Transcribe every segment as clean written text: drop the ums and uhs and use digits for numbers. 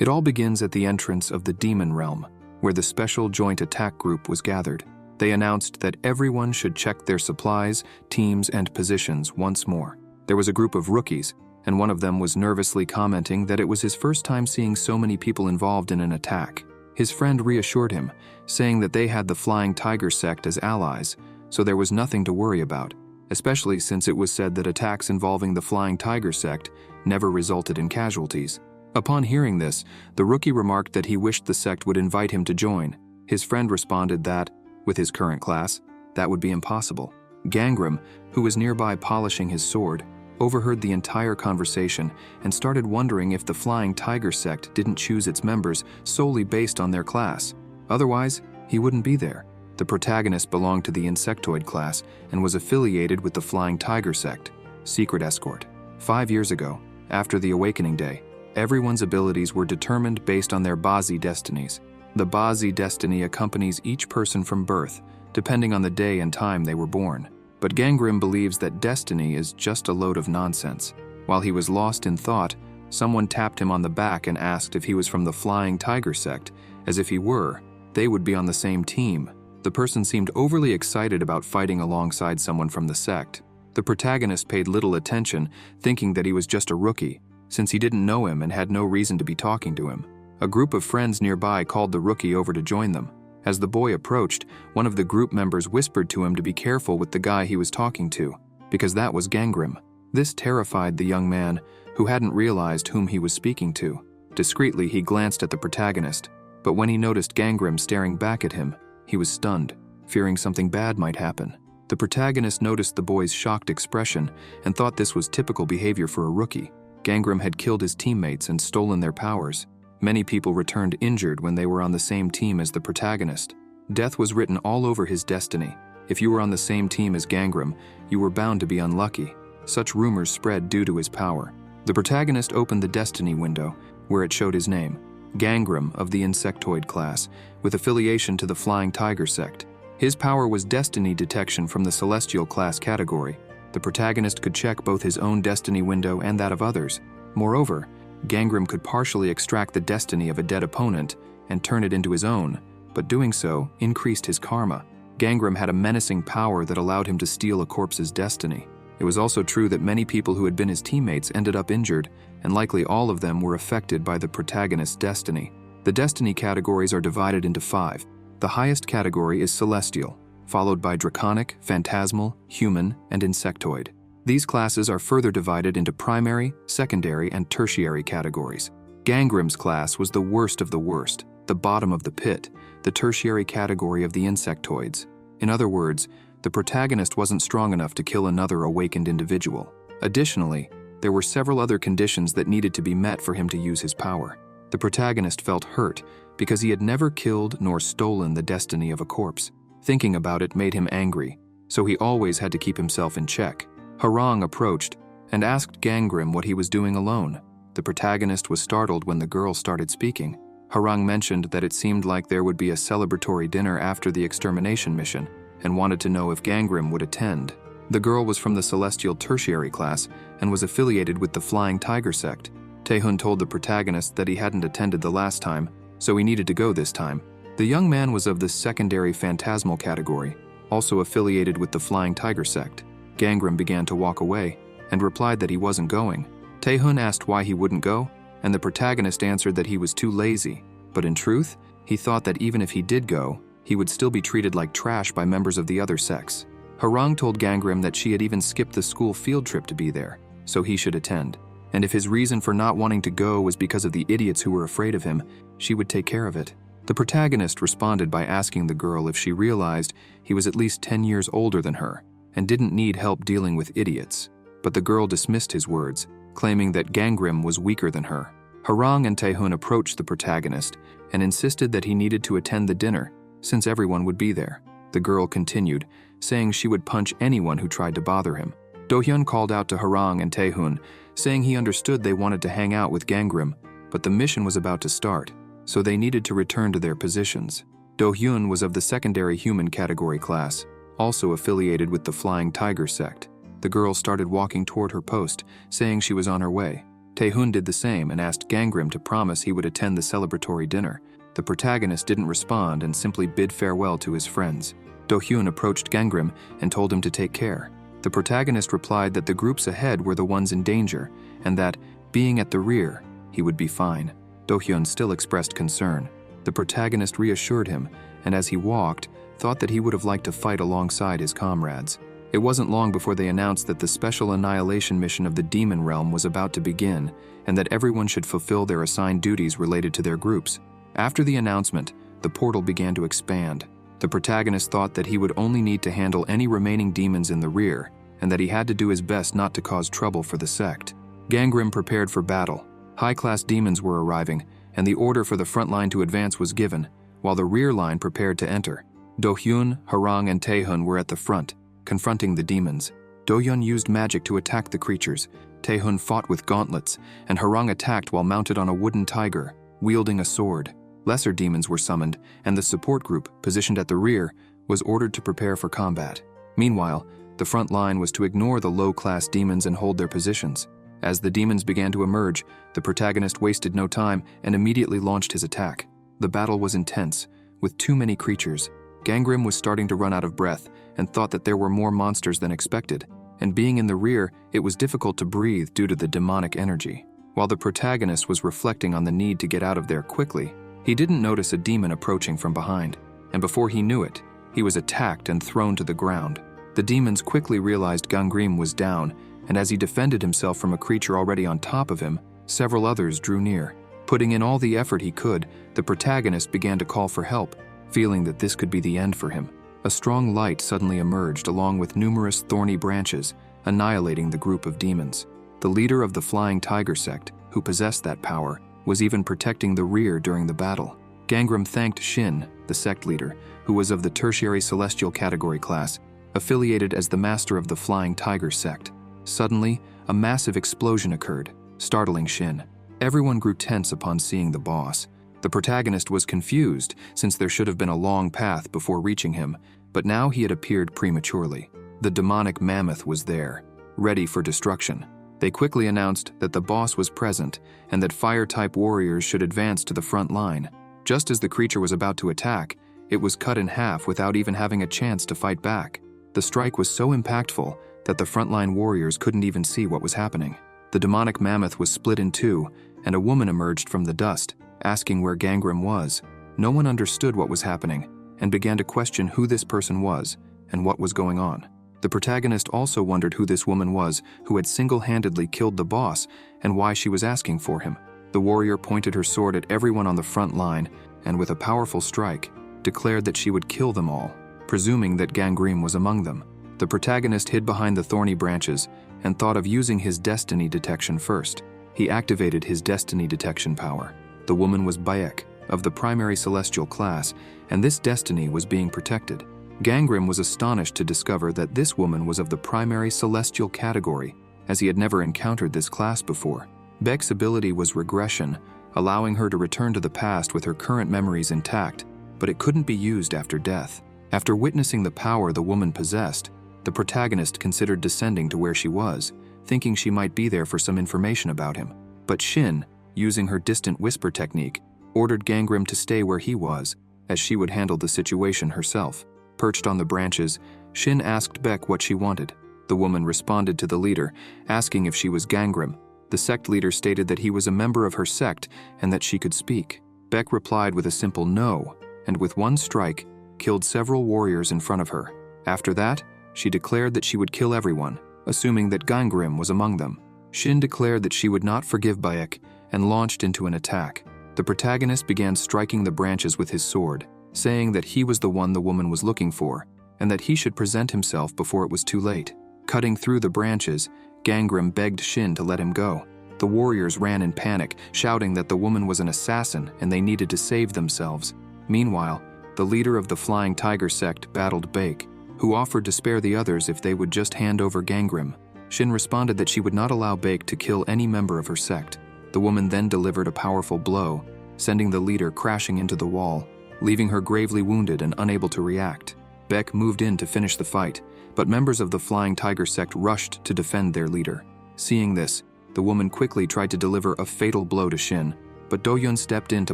It all begins at the entrance of the Demon Realm, where the Special Joint Attack Group was gathered. They announced that everyone should check their supplies, teams, and positions once more. There was a group of rookies, and one of them was nervously commenting that it was his first time seeing so many people involved in an attack. His friend reassured him, saying that they had the Flying Tiger sect as allies, so there was nothing to worry about, especially since it was said that attacks involving the Flying Tiger sect never resulted in casualties. Upon hearing this, the rookie remarked that he wished the sect would invite him to join. His friend responded that, with his current class, that would be impossible. Gangrym, who was nearby polishing his sword, overheard the entire conversation and started wondering if the Flying Tiger sect didn't choose its members solely based on their class. Otherwise, he wouldn't be there. The protagonist belonged to the insectoid class and was affiliated with the Flying Tiger sect, Secret Escort. 5 years ago, after the Awakening Day, everyone's abilities were determined based on their Bazi destinies. The Bazi destiny accompanies each person from birth, depending on the day and time they were born. But Gangrym believes that destiny is just a load of nonsense. While he was lost in thought, someone tapped him on the back and asked if he was from the Flying Tiger sect. As if he were, they would be on the same team. The person seemed overly excited about fighting alongside someone from the sect. The protagonist paid little attention, thinking that he was just a rookie, since he didn't know him and had no reason to be talking to him. A group of friends nearby called the rookie over to join them. As the boy approached, one of the group members whispered to him to be careful with the guy he was talking to, because that was Gangrym. This terrified the young man, who hadn't realized whom he was speaking to. Discreetly, he glanced at the protagonist, but when he noticed Gangrym staring back at him, he was stunned, fearing something bad might happen. The protagonist noticed the boy's shocked expression and thought this was typical behavior for a rookie. Gangrym had killed his teammates and stolen their powers. Many people returned injured when they were on the same team as the protagonist. Death was written all over his destiny. If you were on the same team as Gangrym, you were bound to be unlucky. Such rumors spread due to his power. The protagonist opened the destiny window, where it showed his name, Gangrym of the insectoid class, with affiliation to the Flying Tiger sect. His power was destiny detection from the celestial class category. The protagonist could check both his own destiny window and that of others. Moreover, Gangrym could partially extract the destiny of a dead opponent and turn it into his own, but doing so increased his karma. Gangrym had a menacing power that allowed him to steal a corpse's destiny. It was also true that many people who had been his teammates ended up injured, and likely all of them were affected by the protagonist's destiny. The destiny categories are divided into 5. The highest category is celestial, followed by draconic, phantasmal, human, and insectoid. These classes are further divided into primary, secondary, and tertiary categories. Gangrym's class was the worst of the worst, the bottom of the pit, the tertiary category of the insectoids. In other words, the protagonist wasn't strong enough to kill another awakened individual. Additionally, there were several other conditions that needed to be met for him to use his power. The protagonist felt hurt because he had never killed nor stolen the destiny of a corpse. Thinking about it made him angry, so he always had to keep himself in check. Harang approached and asked Gangrym what he was doing alone. The protagonist was startled when the girl started speaking. Harang mentioned that it seemed like there would be a celebratory dinner after the extermination mission and wanted to know if Gangrym would attend. The girl was from the Celestial Tertiary class and was affiliated with the Flying Tiger sect. Taehun told the protagonist that he hadn't attended the last time, so he needed to go this time. The young man was of the secondary phantasmal category, also affiliated with the Flying Tiger sect. Gangrym began to walk away and replied that he wasn't going. Taehun asked why he wouldn't go, and the protagonist answered that he was too lazy. But in truth, he thought that even if he did go, he would still be treated like trash by members of the other sex. Harang told Gangrym that she had even skipped the school field trip to be there, so he should attend. And if his reason for not wanting to go was because of the idiots who were afraid of him, she would take care of it. The protagonist responded by asking the girl if she realized he was at least 10 years older than her and didn't need help dealing with idiots. But the girl dismissed his words, claiming that Gangrym was weaker than her. Harang and Taehun approached the protagonist and insisted that he needed to attend the dinner, since everyone would be there. The girl continued, saying she would punch anyone who tried to bother him. Do-hyun called out to Harang and Taehun, saying he understood they wanted to hang out with Gangrym, but the mission was about to start, so they needed to return to their positions. Do-hyun was of the secondary human category class, also affiliated with the Flying Tiger sect. The girl started walking toward her post, saying she was on her way. Tae-hun did the same and asked Gangrim to promise he would attend the celebratory dinner. The protagonist didn't respond and simply bid farewell to his friends. Do-hyun approached Gangrim and told him to take care. The protagonist replied that the groups ahead were the ones in danger, and that, being at the rear, he would be fine. Do-hyun still expressed concern. The protagonist reassured him, and as he walked, thought that he would have liked to fight alongside his comrades. It wasn't long before they announced that the special annihilation mission of the demon realm was about to begin, and that everyone should fulfill their assigned duties related to their groups. After the announcement, the portal began to expand. The protagonist thought that he would only need to handle any remaining demons in the rear, and that he had to do his best not to cause trouble for the sect. Gangrim prepared for battle. High-class demons were arriving, and the order for the front line to advance was given, while the rear line prepared to enter. Do-hyun, Harang, and Tae-hun were at the front, confronting the demons. Do-hyun used magic to attack the creatures. Tae-hun fought with gauntlets, and Harang attacked while mounted on a wooden tiger, wielding a sword. Lesser demons were summoned, and the support group, positioned at the rear, was ordered to prepare for combat. Meanwhile, the front line was to ignore the low-class demons and hold their positions. As the demons began to emerge, the protagonist wasted no time and immediately launched his attack. The battle was intense, with too many creatures. Gangrim was starting to run out of breath and thought that there were more monsters than expected, and being in the rear, it was difficult to breathe due to the demonic energy. While the protagonist was reflecting on the need to get out of there quickly, he didn't notice a demon approaching from behind, and before he knew it, he was attacked and thrown to the ground. The demons quickly realized Gangrim was down, and as he defended himself from a creature already on top of him, several others drew near. Putting in all the effort he could, the protagonist began to call for help, feeling that this could be the end for him. A strong light suddenly emerged along with numerous thorny branches, annihilating the group of demons. The leader of the Flying Tiger sect, who possessed that power, was even protecting the rear during the battle. Gangrim thanked Shin, the sect leader, who was of the tertiary celestial category class, affiliated as the master of the Flying Tiger sect. Suddenly, a massive explosion occurred, startling Shin. Everyone grew tense upon seeing the boss. The protagonist was confused, since there should have been a long path before reaching him, but now he had appeared prematurely. The demonic mammoth was there, ready for destruction. They quickly announced that the boss was present and that fire-type warriors should advance to the front line. Just as the creature was about to attack, it was cut in half without even having a chance to fight back. The strike was so impactful that the frontline warriors couldn't even see what was happening. The demonic mammoth was split in two, and a woman emerged from the dust, asking where Gangrim was. No one understood what was happening, and began to question who this person was and what was going on. The protagonist also wondered who this woman was who had single-handedly killed the boss and why she was asking for him. The warrior pointed her sword at everyone on the front line and with a powerful strike, declared that she would kill them all, presuming that Gangrim was among them. The protagonist hid behind the thorny branches and thought of using his destiny detection first. He activated his destiny detection power. The woman was Bayek, of the primary celestial class, and this destiny was being protected. Gangrim was astonished to discover that this woman was of the primary celestial category, as he had never encountered this class before. Beck's ability was regression, allowing her to return to the past with her current memories intact, but it couldn't be used after death. After witnessing the power the woman possessed, the protagonist considered descending to where she was, thinking she might be there for some information about him. But Shin, using her distant whisper technique, ordered Gangrim to stay where he was, as she would handle the situation herself. Perched on the branches, Shin asked Beck what she wanted. The woman responded to the leader, asking if she was Gangrim. The sect leader stated that he was a member of her sect and that she could speak. Beck replied with a simple no, and with one strike, killed several warriors in front of her. After that, she declared that she would kill everyone, assuming that Gangrim was among them. Shin declared that she would not forgive Bayek and launched into an attack. The protagonist began striking the branches with his sword, saying that he was the one the woman was looking for, and that he should present himself before it was too late. Cutting through the branches, Gangrim begged Shin to let him go. The warriors ran in panic, shouting that the woman was an assassin and they needed to save themselves. Meanwhile, the leader of the Flying Tiger sect battled Baek, who offered to spare the others if they would just hand over Gangrim. Shin responded that she would not allow Baek to kill any member of her sect. The woman then delivered a powerful blow, sending the leader crashing into the wall, leaving her gravely wounded and unable to react. Baek moved in to finish the fight, but members of the Flying Tiger sect rushed to defend their leader. Seeing this, The woman quickly tried to deliver a fatal blow to Shin, but Do-yeon stepped in to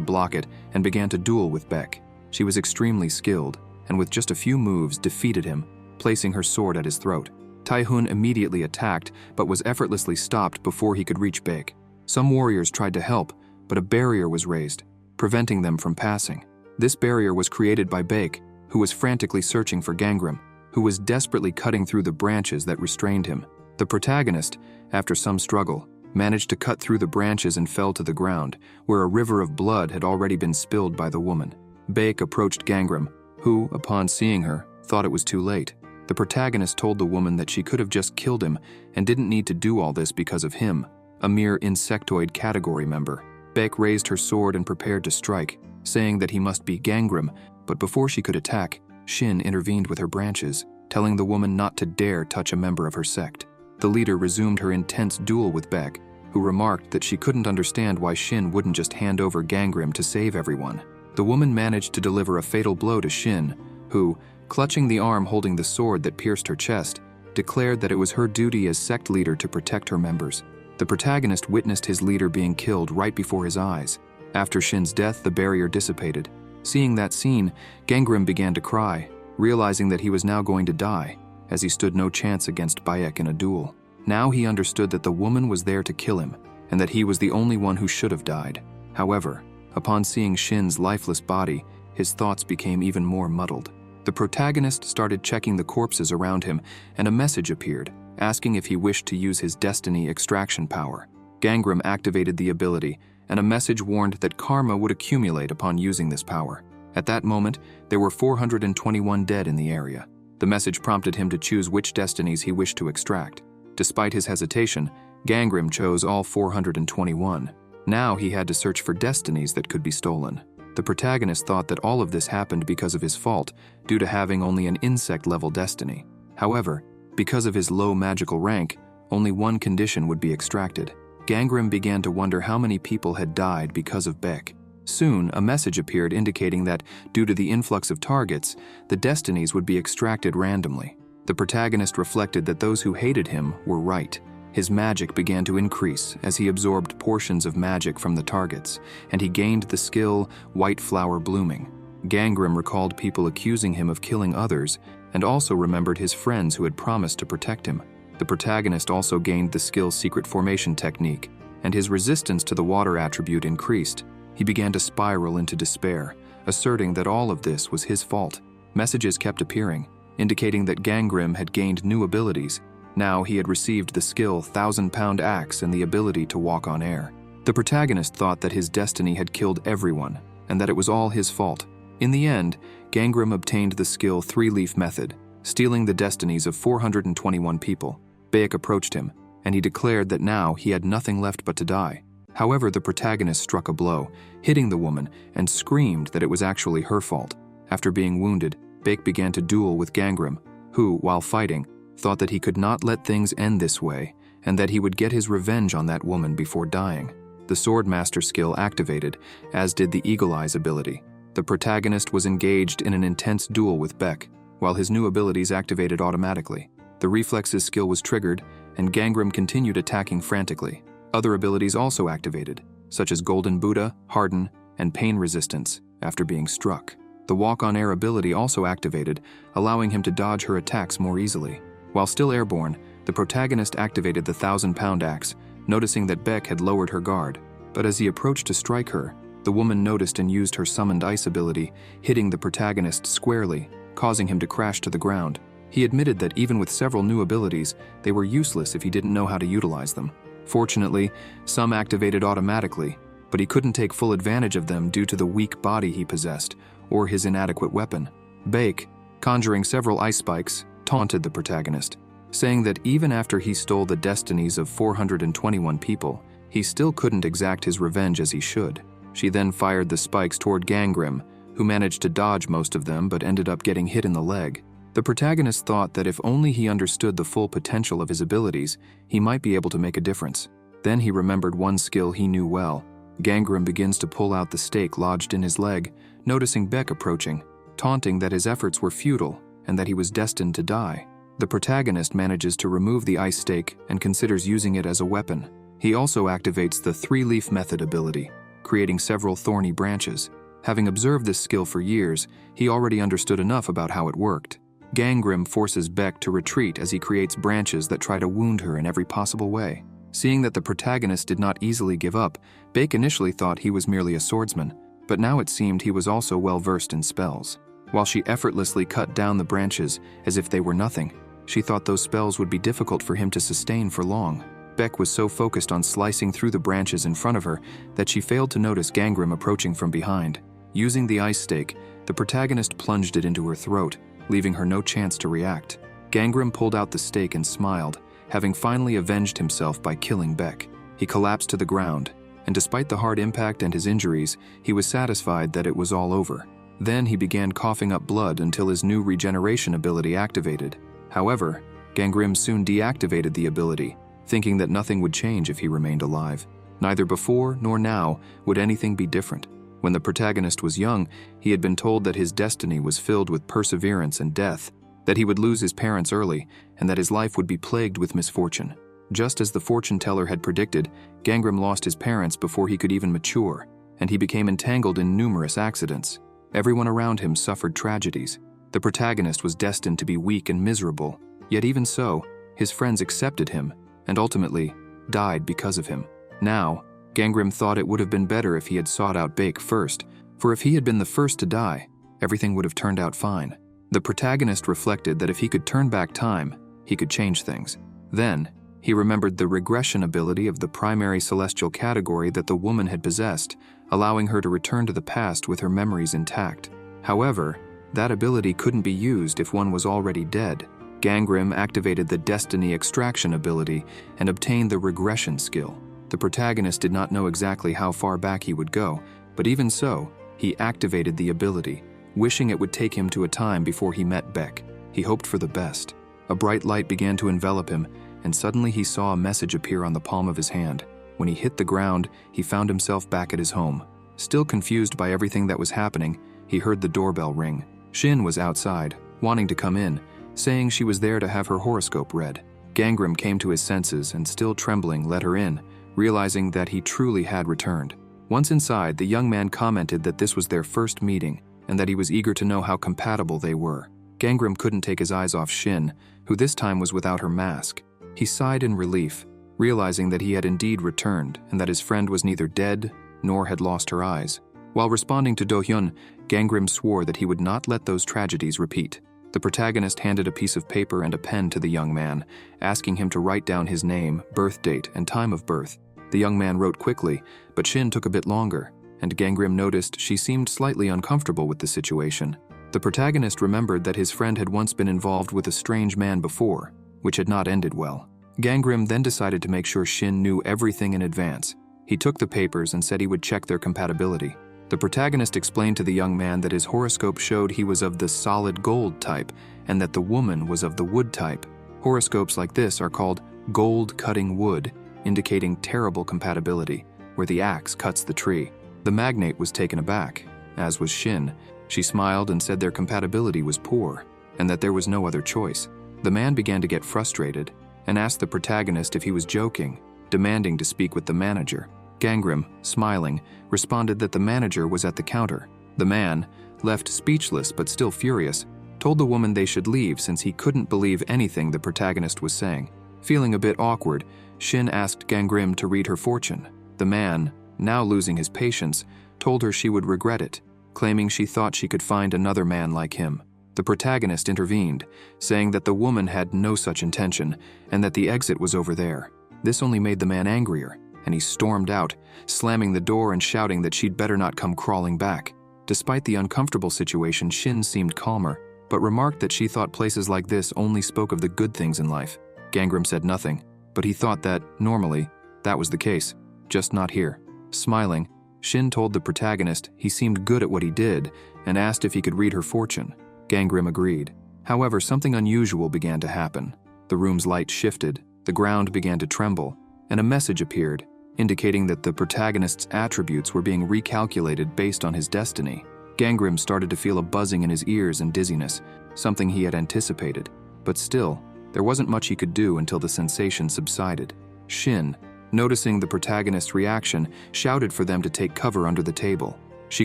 block it and began to duel with Baek. She was extremely skilled, and with just a few moves defeated him, placing her sword at his throat. Tae-hoon immediately attacked, but was effortlessly stopped before he could reach Baek. Some warriors tried to help, but a barrier was raised, preventing them from passing. This barrier was created by Baek, who was frantically searching for Gangram, who was desperately cutting through the branches that restrained him. The protagonist, after some struggle, managed to cut through the branches and fell to the ground, where a river of blood had already been spilled by the woman. Baek approached Gangram, who, upon seeing her, thought it was too late. The protagonist told the woman that she could have just killed him and didn't need to do all this because of him, a mere insectoid category member. Baek raised her sword and prepared to strike, saying that he must be Gangram, but before she could attack, Shin intervened with her branches, telling the woman not to dare touch a member of her sect. The leader resumed her intense duel with Baek, who remarked that she couldn't understand why Shin wouldn't just hand over Gangram to save everyone. The woman managed to deliver a fatal blow to Shin, who, clutching the arm holding the sword that pierced her chest, declared that it was her duty as sect leader to protect her members. The protagonist witnessed his leader being killed right before his eyes. After Shin's death, the barrier dissipated. Seeing that scene, Gangram began to cry, realizing that he was now going to die, as he stood no chance against Baek in a duel. Now he understood that the woman was there to kill him, and that he was the only one who should have died. However, upon seeing Shin's lifeless body, his thoughts became even more muddled. The protagonist started checking the corpses around him, and a message appeared, asking if he wished to use his destiny extraction power. Gangram activated the ability, and a message warned that karma would accumulate upon using this power. At that moment, there were 421 dead in the area. The message prompted him to choose which destinies he wished to extract. Despite his hesitation, Gangram chose all 421. Now he had to search for destinies that could be stolen. The protagonist thought that all of this happened because of his fault, due to having only an insect-level destiny. However, because of his low magical rank, only one condition would be extracted. Gangram began to wonder how many people had died because of Baek. Soon, a message appeared indicating that, due to the influx of targets, the destinies would be extracted randomly. The protagonist reflected that those who hated him were right. His magic began to increase as he absorbed portions of magic from the targets, and he gained the skill White Flower Blooming. Gangram recalled people accusing him of killing others, and also remembered his friends who had promised to protect him. The protagonist also gained the skill Secret Formation Technique, and his resistance to the water attribute increased. He began to spiral into despair, asserting that all of this was his fault. Messages kept appearing, indicating that Gangram had gained new abilities. Now he had received the skill 1,000-pound axe and the ability to walk on air. The protagonist thought that his destiny had killed everyone, and that it was all his fault. In the end, Gangram obtained the skill 3-leaf method, stealing the destinies of 421 people. Baek approached him, and he declared that now he had nothing left but to die. However, the protagonist struck a blow, hitting the woman, and screamed that it was actually her fault. After being wounded, Baek began to duel with Gangram, who, while fighting, thought that he could not let things end this way, and that he would get his revenge on that woman before dying. The Swordmaster skill activated, as did the Eagle Eyes ability. The protagonist was engaged in an intense duel with Baek, while his new abilities activated automatically. The Reflexes skill was triggered, and Gangram continued attacking frantically. Other abilities also activated, such as Golden Buddha, Harden, and Pain Resistance, after being struck. The Walk on Air ability also activated, allowing him to dodge her attacks more easily. While still airborne, the protagonist activated the 1,000-pound axe, noticing that Baek had lowered her guard. But as he approached to strike her, the woman noticed and used her Summoned Ice ability, hitting the protagonist squarely, causing him to crash to the ground. He admitted that even with several new abilities, they were useless if he didn't know how to utilize them. Fortunately, some activated automatically, but he couldn't take full advantage of them due to the weak body he possessed, or his inadequate weapon. Baek, conjuring several ice spikes, taunted the protagonist, saying that even after he stole the destinies of 421 people, he still couldn't exact his revenge as he should. She then fired the spikes toward Gangram, who managed to dodge most of them but ended up getting hit in the leg. The protagonist thought that if only he understood the full potential of his abilities, he might be able to make a difference. Then he remembered one skill he knew well. Gangram begins to pull out the stake lodged in his leg, noticing Baek approaching, taunting that his efforts were futile and that he was destined to die. The protagonist manages to remove the ice stake and considers using it as a weapon. He also activates the three-leaf method ability, creating several thorny branches. Having observed this skill for years, he already understood enough about how it worked. Gangrym forces Beck to retreat as he creates branches that try to wound her in every possible way. Seeing that the protagonist did not easily give up, Beck initially thought he was merely a swordsman, but now it seemed he was also well-versed in spells. While she effortlessly cut down the branches as if they were nothing, she thought those spells would be difficult for him to sustain for long. Beck was so focused on slicing through the branches in front of her that she failed to notice Gangrym approaching from behind. Using the ice stake, the protagonist plunged it into her throat, leaving her no chance to react. Gangrym pulled out the stake and smiled, having finally avenged himself by killing Beck. He collapsed to the ground, and despite the hard impact and his injuries, he was satisfied that it was all over. Then he began coughing up blood until his new regeneration ability activated. However, Gangrym soon deactivated the ability, thinking that nothing would change if he remained alive. Neither before nor now would anything be different. When the protagonist was young, he had been told that his destiny was filled with perseverance and death, that he would lose his parents early, and that his life would be plagued with misfortune. Just as the fortune teller had predicted, Gangrym lost his parents before he could even mature, and he became entangled in numerous accidents. Everyone around him suffered tragedies. The protagonist was destined to be weak and miserable, yet even so, his friends accepted him, and ultimately died because of him. Now, Gangrym thought it would have been better if he had sought out Beck first, for if he had been the first to die, everything would have turned out fine. The protagonist reflected that if he could turn back time, he could change things. Then, he remembered the regression ability of the primary celestial category that the woman had possessed, allowing her to return to the past with her memories intact. However, that ability couldn't be used if one was already dead. Gangrym activated the Destiny Extraction ability and obtained the regression skill. The protagonist did not know exactly how far back he would go, but even so, he activated the ability, wishing it would take him to a time before he met Beck. He hoped for the best. A bright light began to envelop him, and suddenly he saw a message appear on the palm of his hand. When he hit the ground, he found himself back at his home. Still confused by everything that was happening, he heard the doorbell ring. Shin was outside, wanting to come in, saying she was there to have her horoscope read. Gangrym came to his senses and, still trembling, let her in, realizing that he truly had returned. Once inside, the young man commented that this was their first meeting and that he was eager to know how compatible they were. Gangrym couldn't take his eyes off Shin, who this time was without her mask. He sighed in relief, realizing that he had indeed returned and that his friend was neither dead nor had lost her eyes. While responding to Do-hyun, Gangrym swore that he would not let those tragedies repeat. The protagonist handed a piece of paper and a pen to the young man, asking him to write down his name, birth date, and time of birth. The young man wrote quickly, but Shin took a bit longer, and Gangrym noticed she seemed slightly uncomfortable with the situation. The protagonist remembered that his friend had once been involved with a strange man before, which had not ended well. Gangrym then decided to make sure Shin knew everything in advance. He took the papers and said he would check their compatibility. The protagonist explained to the young man that his horoscope showed he was of the solid gold type and that the woman was of the wood type. Horoscopes like this are called gold-cutting wood, indicating terrible compatibility, where the axe cuts the tree. The magnate was taken aback, as was Shin. She smiled and said their compatibility was poor, and that there was no other choice. The man began to get frustrated and asked the protagonist if he was joking, demanding to speak with the manager. Gangrym, smiling, responded that the manager was at the counter. The man, left speechless but still furious, told the woman they should leave since he couldn't believe anything the protagonist was saying. Feeling a bit awkward, Shin asked Gangrym to read her fortune. The man, now losing his patience, told her she would regret it, claiming she thought she could find another man like him. The protagonist intervened, saying that the woman had no such intention and that the exit was over there. This only made the man angrier, and he stormed out, slamming the door and shouting that she'd better not come crawling back. Despite the uncomfortable situation, Shin seemed calmer, but remarked that she thought places like this only spoke of the good things in life. Gangrym said nothing, but he thought that, normally, that was the case, just not here. Smiling, Shin told the protagonist he seemed good at what he did and asked if he could read her fortune. Gangrym agreed. However, something unusual began to happen. The room's light shifted, the ground began to tremble, and a message appeared, indicating that the protagonist's attributes were being recalculated based on his destiny. Gangrym started to feel a buzzing in his ears and dizziness, something he had anticipated. But still, there wasn't much he could do until the sensation subsided. Shin, noticing the protagonist's reaction, shouted for them to take cover under the table. She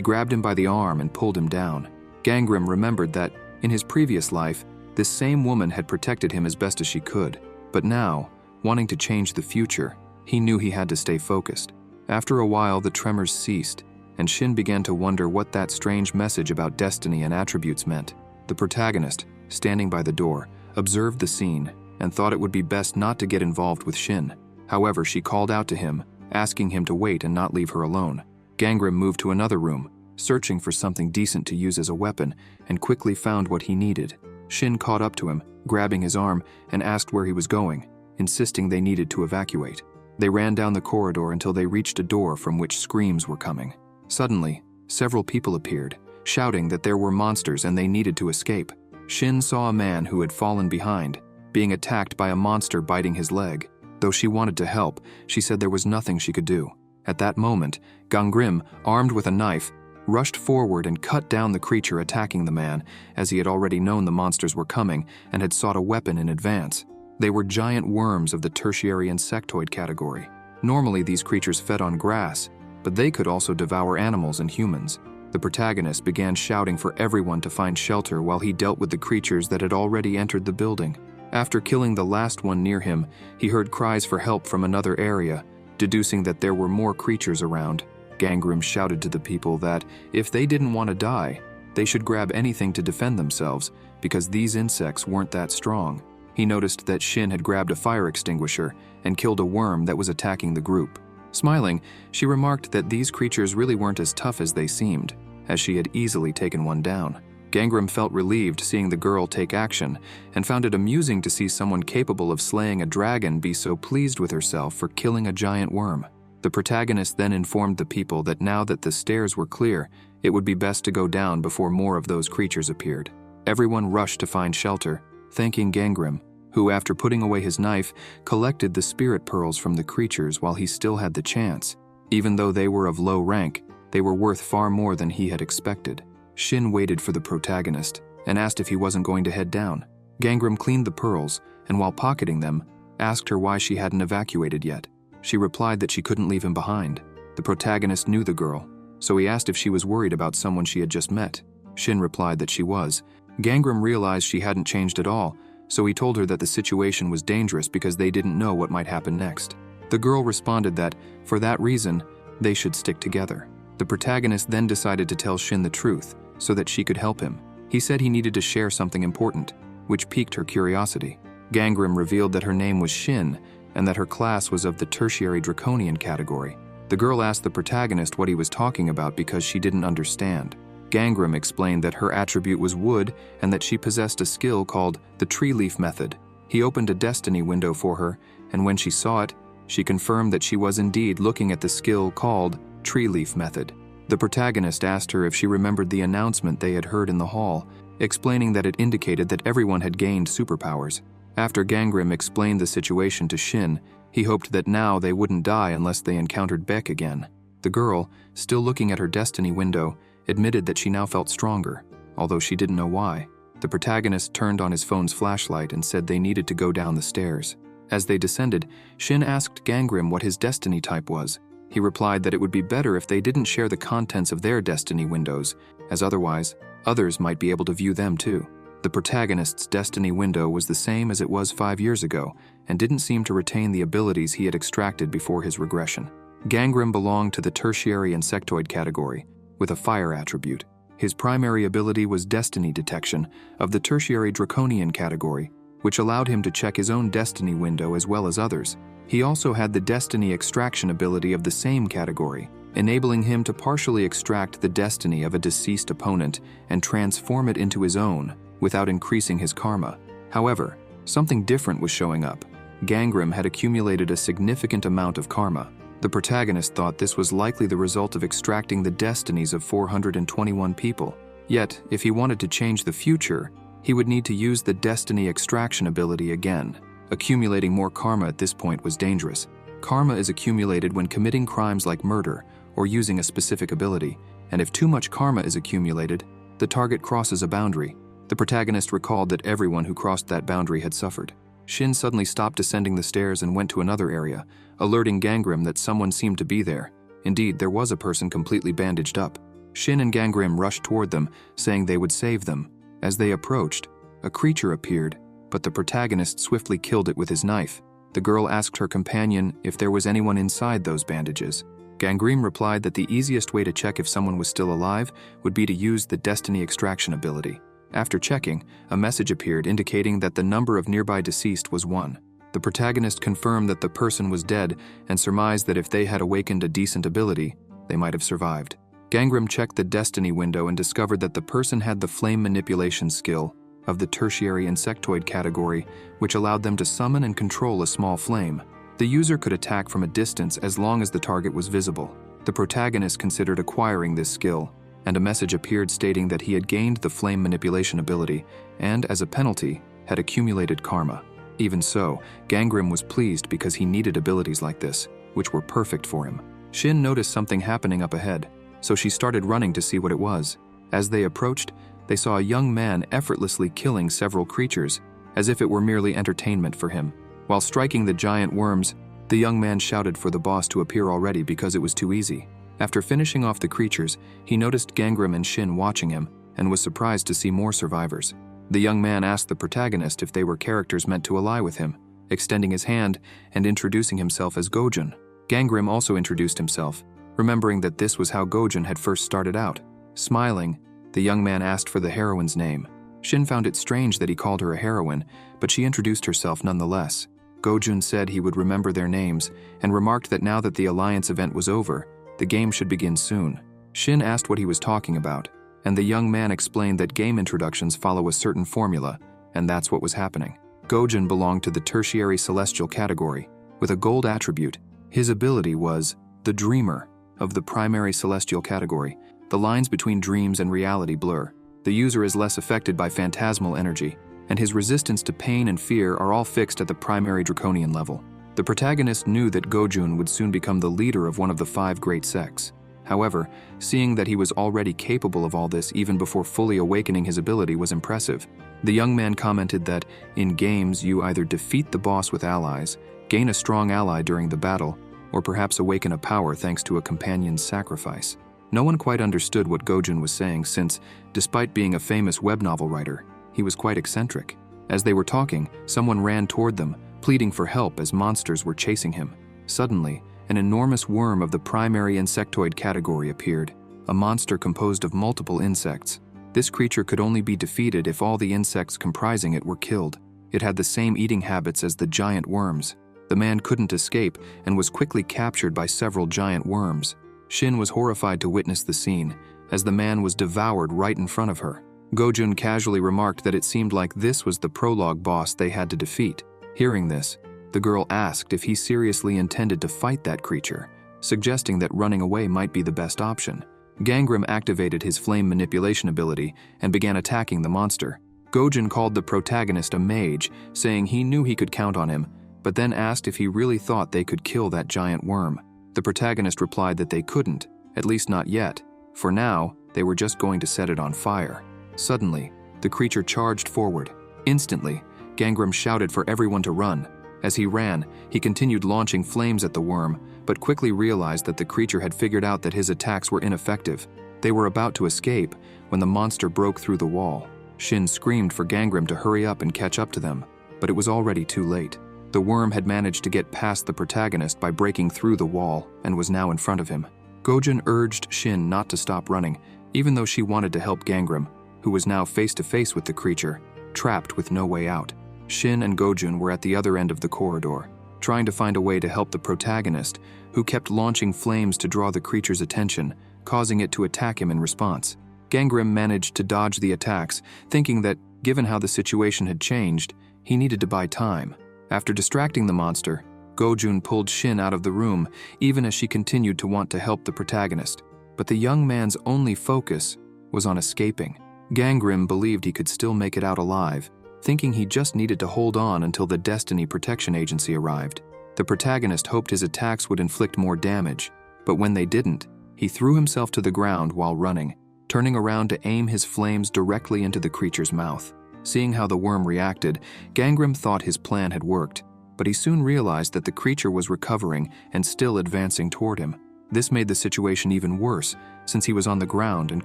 grabbed him by the arm and pulled him down. Gangram remembered that, in his previous life, this same woman had protected him as best as she could. But now, wanting to change the future, he knew he had to stay focused. After a while, the tremors ceased, and Shin began to wonder what that strange message about destiny and attributes meant. The protagonist, standing by the door, observed the scene and thought it would be best not to get involved with Shin. However, she called out to him, asking him to wait and not leave her alone. Gangram moved to another room, searching for something decent to use as a weapon, and quickly found what he needed. Shin caught up to him, grabbing his arm, and asked where he was going, insisting they needed to evacuate. They ran down the corridor until they reached a door from which screams were coming. Suddenly, several people appeared, shouting that there were monsters and they needed to escape. Shin saw a man who had fallen behind, being attacked by a monster biting his leg. Though she wanted to help, she said there was nothing she could do. At that moment, Gangram, armed with a knife, rushed forward and cut down the creature attacking the man, as he had already known the monsters were coming and had sought a weapon in advance. They were giant worms of the tertiary insectoid category. Normally, these creatures fed on grass, but they could also devour animals and humans. The protagonist began shouting for everyone to find shelter while he dealt with the creatures that had already entered the building. After killing the last one near him, he heard cries for help from another area, deducing that there were more creatures around. Gangram shouted to the people that, if they didn't want to die, they should grab anything to defend themselves, because these insects weren't that strong. He noticed that Shin had grabbed a fire extinguisher and killed a worm that was attacking the group. Smiling, she remarked that these creatures really weren't as tough as they seemed, as she had easily taken one down. Gangram felt relieved seeing the girl take action, and found it amusing to see someone capable of slaying a dragon be so pleased with herself for killing a giant worm. The protagonist then informed the people that now that the stairs were clear, it would be best to go down before more of those creatures appeared. Everyone rushed to find shelter, thanking Gangram, who, after putting away his knife, collected the spirit pearls from the creatures while he still had the chance. Even though they were of low rank, they were worth far more than he had expected. Shin waited for the protagonist and asked if he wasn't going to head down. Gangram cleaned the pearls, and while pocketing them, asked her why she hadn't evacuated yet. She replied that she couldn't leave him behind. The protagonist knew the girl, so he asked if she was worried about someone she had just met. Shin replied that she was. Gangram realized she hadn't changed at all, so he told her that the situation was dangerous because they didn't know what might happen next. The girl responded that, for that reason, they should stick together. The protagonist then decided to tell Shin the truth, so that she could help him. He said he needed to share something important, which piqued her curiosity. Gangram revealed that her name was Shin, and that her class was of the tertiary draconian category. The girl asked the protagonist what he was talking about because she didn't understand. Gangram explained that her attribute was wood and that she possessed a skill called the tree leaf method. He opened a destiny window for her, and when she saw it, she confirmed that she was indeed looking at the skill called tree leaf method. The protagonist asked her if she remembered the announcement they had heard in the hall, explaining that it indicated that everyone had gained superpowers. After Gangram explained the situation to Shin, he hoped that now they wouldn't die unless they encountered Beck again. The girl, still looking at her destiny window, admitted that she now felt stronger, although she didn't know why. The protagonist turned on his phone's flashlight and said they needed to go down the stairs. As they descended, Shin asked Gangram what his destiny type was. He replied that it would be better if they didn't share the contents of their destiny windows, as otherwise, others might be able to view them too. The protagonist's destiny window was the same as it was 5 years ago, and didn't seem to retain the abilities he had extracted before his regression. Gangram belonged to the tertiary insectoid category, with a fire attribute. His primary ability was destiny detection, of the tertiary draconian category, which allowed him to check his own destiny window as well as others. He also had the destiny extraction ability of the same category, enabling him to partially extract the destiny of a deceased opponent and transform it into his own without increasing his karma. However, something different was showing up. Gangram had accumulated a significant amount of karma. The protagonist thought this was likely the result of extracting the destinies of 421 people. Yet, if he wanted to change the future, he would need to use the destiny extraction ability again. Accumulating more karma at this point was dangerous. Karma is accumulated when committing crimes like murder or using a specific ability, and if too much karma is accumulated, the target crosses a boundary. The protagonist recalled that everyone who crossed that boundary had suffered. Shin suddenly stopped descending the stairs and went to another area, alerting Gangrym that someone seemed to be there. Indeed, there was a person completely bandaged up. Shin and Gangrym rushed toward them, saying they would save them. As they approached, a creature appeared, but the protagonist swiftly killed it with his knife. The girl asked her companion if there was anyone inside those bandages. Gangrym replied that the easiest way to check if someone was still alive would be to use the Destiny Extraction ability. After checking, a message appeared indicating that the number of nearby deceased was 1. The protagonist confirmed that the person was dead and surmised that if they had awakened a decent ability, they might have survived. Gangrym checked the Destiny window and discovered that the person had the flame manipulation skill of the tertiary insectoid category, which allowed them to summon and control a small flame. The user could attack from a distance as long as the target was visible. The protagonist considered acquiring this skill, and a message appeared stating that he had gained the flame manipulation ability and, as a penalty, had accumulated karma. Even so, Gangrym was pleased because he needed abilities like this, which were perfect for him. Shin noticed something happening up ahead, so she started running to see what it was. As they approached, they saw a young man effortlessly killing several creatures, as if it were merely entertainment for him. While striking the giant worms, the young man shouted for the boss to appear already because it was too easy. After finishing off the creatures, he noticed Gangrym and Shin watching him and was surprised to see more survivors. The young man asked the protagonist if they were characters meant to ally with him, extending his hand and introducing himself as Gojun. Gangrym also introduced himself, remembering that this was how Gojun had first started out. Smiling, the young man asked for the heroine's name. Shin found it strange that he called her a heroine, but she introduced herself nonetheless. Gojun said he would remember their names and remarked that now that the alliance event was over, the game should begin soon. Shin asked what he was talking about, and the young man explained that game introductions follow a certain formula, and that's what was happening. Gojun belonged to the tertiary celestial category, with a gold attribute. His ability was the Dreamer of the primary celestial category. The lines between dreams and reality blur. The user is less affected by phantasmal energy, and his resistance to pain and fear are all fixed at the primary draconian level. The protagonist knew that Gojun would soon become the leader of one of the 5 great sects. However, seeing that he was already capable of all this even before fully awakening his ability was impressive. The young man commented that, in games you either defeat the boss with allies, gain a strong ally during the battle, or perhaps awaken a power thanks to a companion's sacrifice. No one quite understood what Gojun was saying since, despite being a famous web novel writer, he was quite eccentric. As they were talking, someone ran toward them, pleading for help as monsters were chasing him. Suddenly, an enormous worm of the primary insectoid category appeared, a monster composed of multiple insects. This creature could only be defeated if all the insects comprising it were killed. It had the same eating habits as the giant worms. The man couldn't escape and was quickly captured by several giant worms. Shin was horrified to witness the scene, as the man was devoured right in front of her. Gojun casually remarked that it seemed like this was the prologue boss they had to defeat. Hearing this, the girl asked if he seriously intended to fight that creature, suggesting that running away might be the best option. Gangrym activated his flame manipulation ability and began attacking the monster. Gojun called the protagonist a mage, saying he knew he could count on him, but then asked if he really thought they could kill that giant worm. The protagonist replied that they couldn't, at least not yet. For now, they were just going to set it on fire. Suddenly, the creature charged forward. Instantly, Gangrym shouted for everyone to run. As he ran, he continued launching flames at the worm, but quickly realized that the creature had figured out that his attacks were ineffective. They were about to escape when the monster broke through the wall. Shin screamed for Gangrym to hurry up and catch up to them, but it was already too late. The worm had managed to get past the protagonist by breaking through the wall and was now in front of him. Gojun urged Shin not to stop running, even though she wanted to help Gangrym, who was now face to face with the creature, trapped with no way out. Shin and Gojun were at the other end of the corridor, trying to find a way to help the protagonist, who kept launching flames to draw the creature's attention, causing it to attack him in response. Gangrym managed to dodge the attacks, thinking that, given how the situation had changed, he needed to buy time. After distracting the monster, Gojun pulled Shin out of the room, even as she continued to want to help the protagonist. But the young man's only focus was on escaping. Gangrym believed he could still make it out alive, thinking he just needed to hold on until the Destiny Protection Agency arrived. The protagonist hoped his attacks would inflict more damage, but when they didn't, he threw himself to the ground while running, turning around to aim his flames directly into the creature's mouth. Seeing how the worm reacted, Gangram thought his plan had worked, but he soon realized that the creature was recovering and still advancing toward him. This made the situation even worse, since he was on the ground and